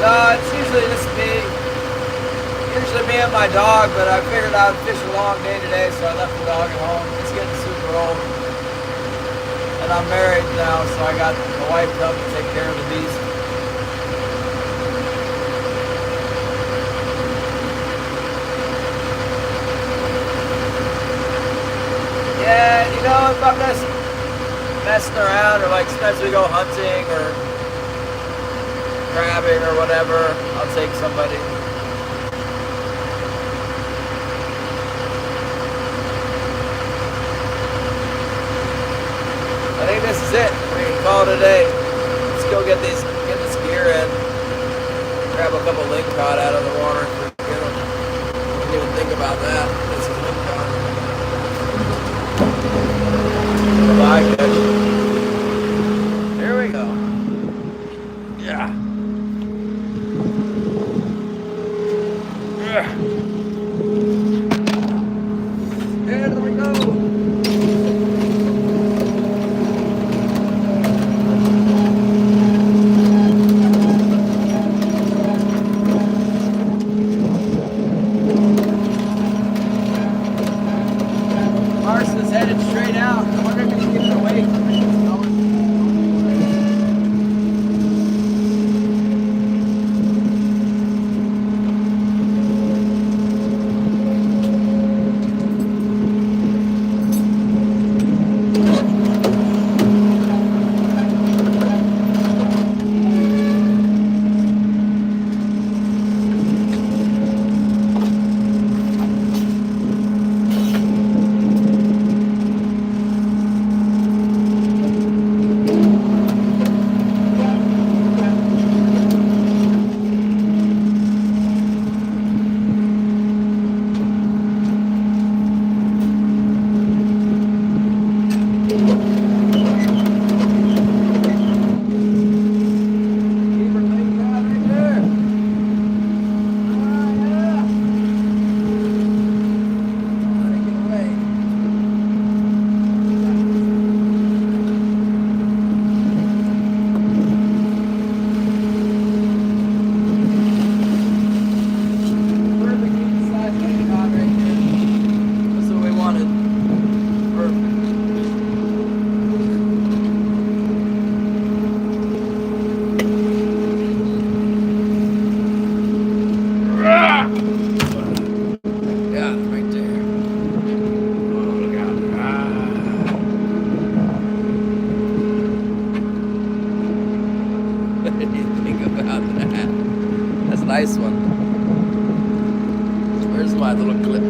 No, it's usually just me. Usually me and my dog, but I figured I'd fish a long day today, so I left the dog at home. It's getting super old. And I'm married now, so I got my wife to help me take care of the beast. Yeah, you know, if I'm just messing around or like sometimes we go hunting or crabbing or whatever, I'll take somebody. I think this is it. We can call it a day. Let's go get this gear in. Grab a couple link cod out of the water. Get them. Didn't even think about that. This is link cod. There we go. Yeah. There we go. Mars is headed straight out. I wonder if he can get it away from me. my little clip.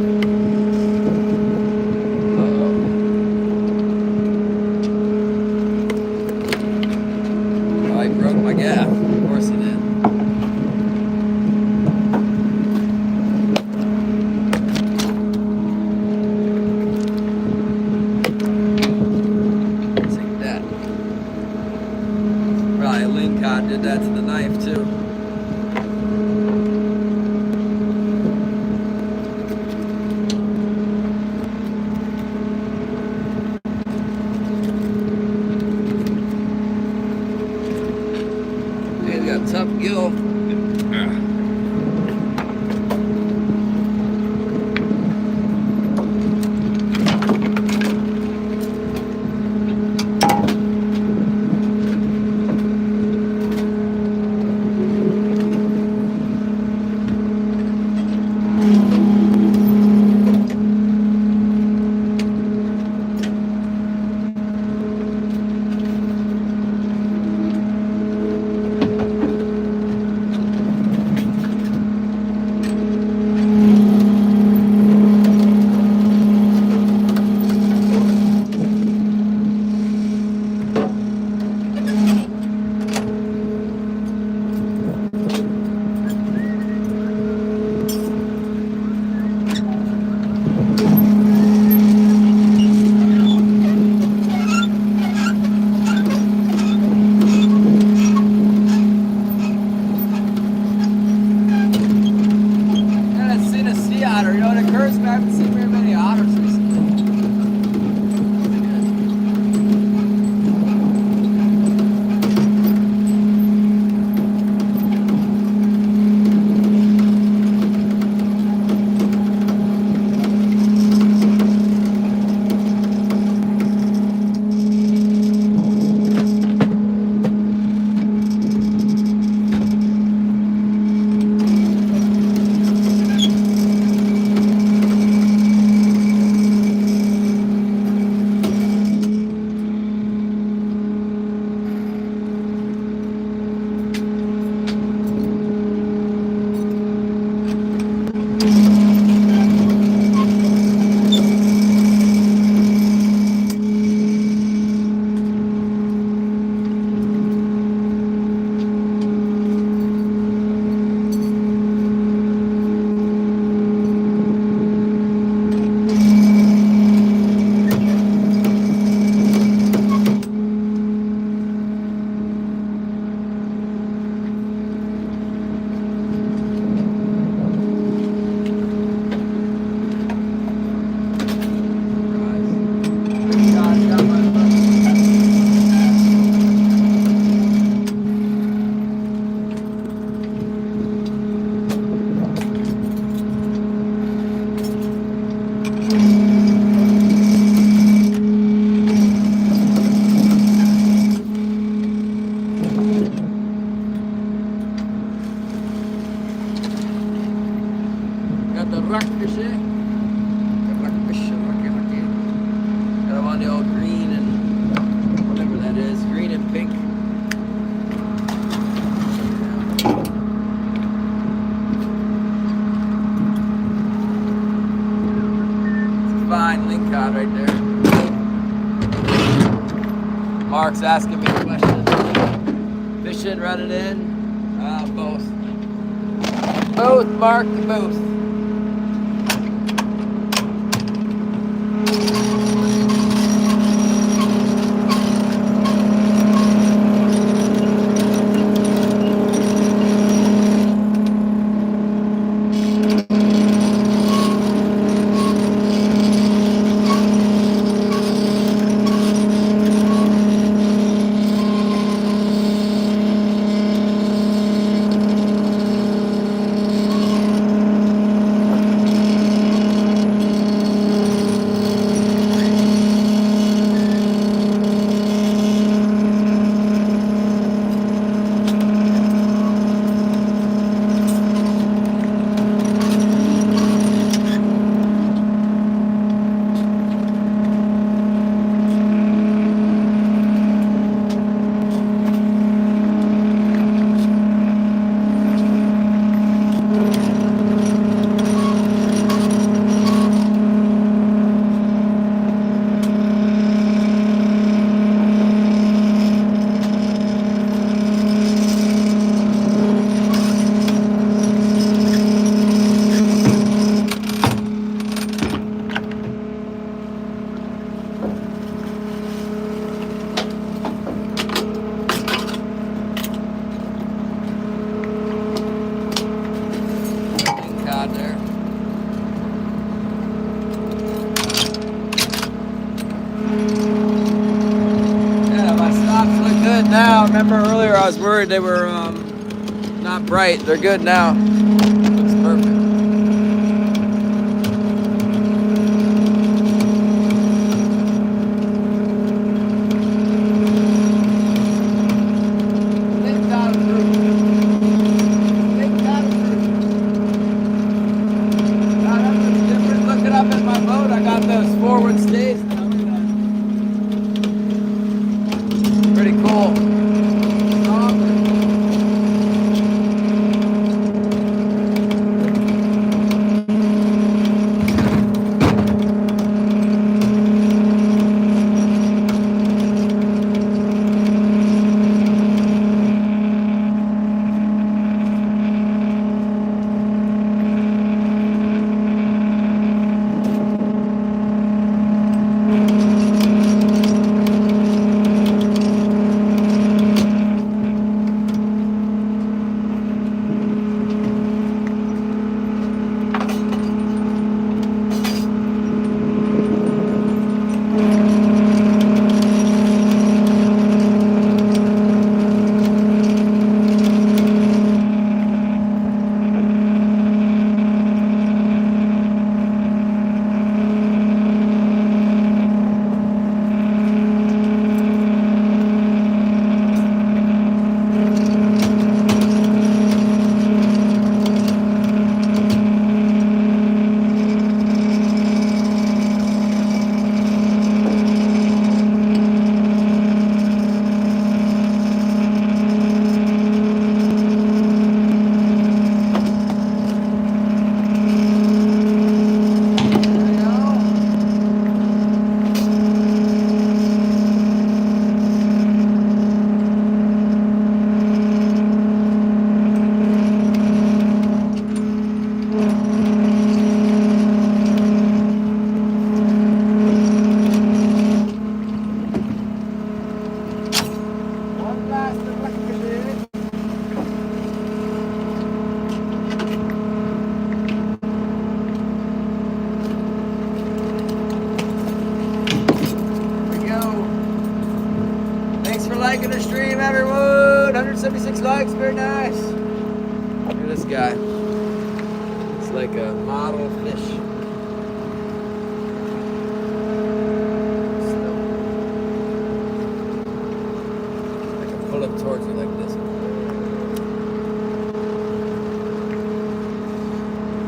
Oh, I broke my gaff. Of course he did. Take that. Probably a Lincoln did that to the knife too. Tough gill. Right there. Mark's asking me a question. Fishing, running in? Both. Both, Mark, both. now. Remember earlier I was worried they were not bright. They're good now. Looks perfect. Forward stays now. Look at that. Pretty cool. Liking the stream, everyone. 176 likes, very nice. Look at this guy. It's like a model fish. I can pull it towards you like this.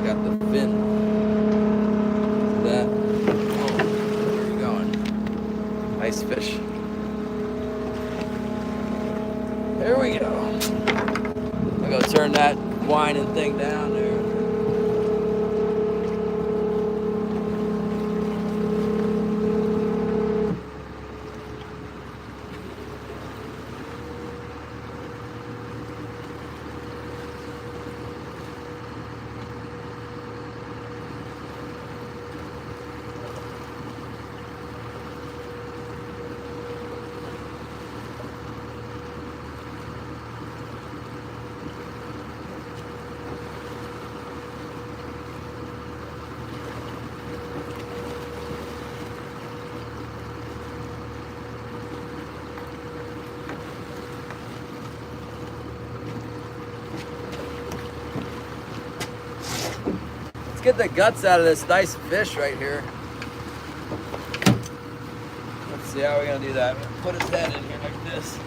Got the fin. That. Oh, where are you going? Nice fish. There we go. I'm gonna turn that whining thing down there. Let's get the guts out of this nice fish right here. Let's see how we're gonna do that. Put his head in here like this.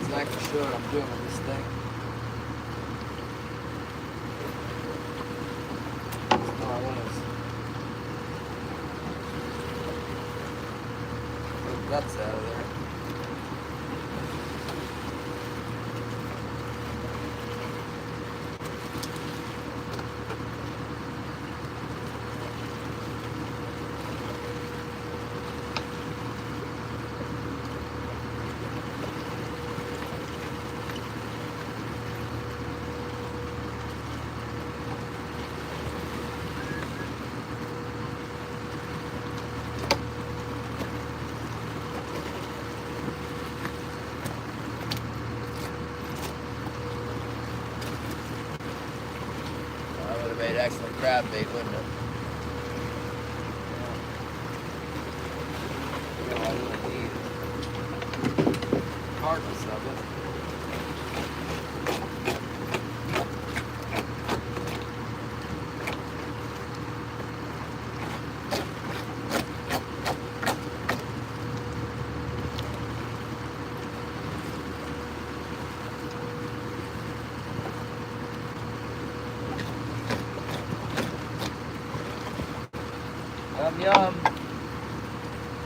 It's not for sure what I'm doing with this thing. Guts out of there. excellent crab bait, wouldn't it? You know, I really need hardness of it. Yum yum.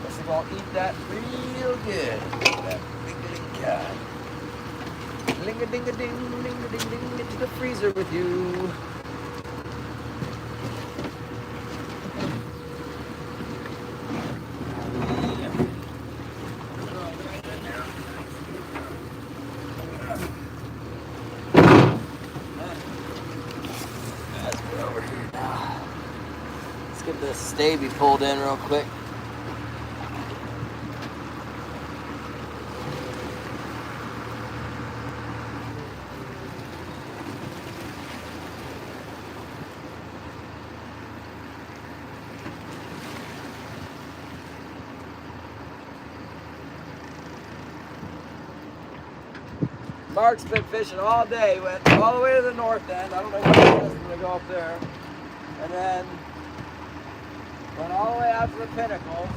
Guess I'm gonna eat that real good. That big guy. Ling a ding a ding, ding a ding ding, into the freezer with you. Let's go over here now. Let's get this stavy pulled in real quick. Mark's been fishing all day, went all the way to the north end. I don't know what it is when they go up there. And then went all the way out to the pinnacles.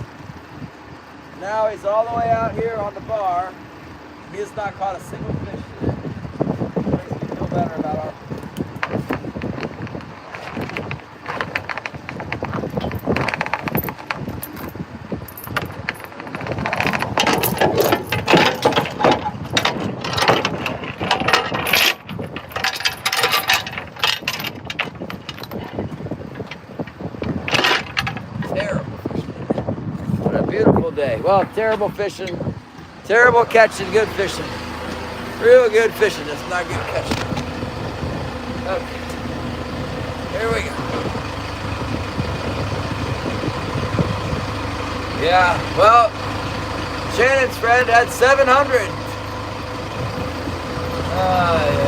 Now he's all the way out here on the bar. He has not caught a single fish today. Makes me feel better about our... Beautiful day. Well, terrible fishing, terrible catching, good fishing. Real good fishing, just not good catching. Okay, here we go. Yeah, well, Shannon's friend had 700. Yeah.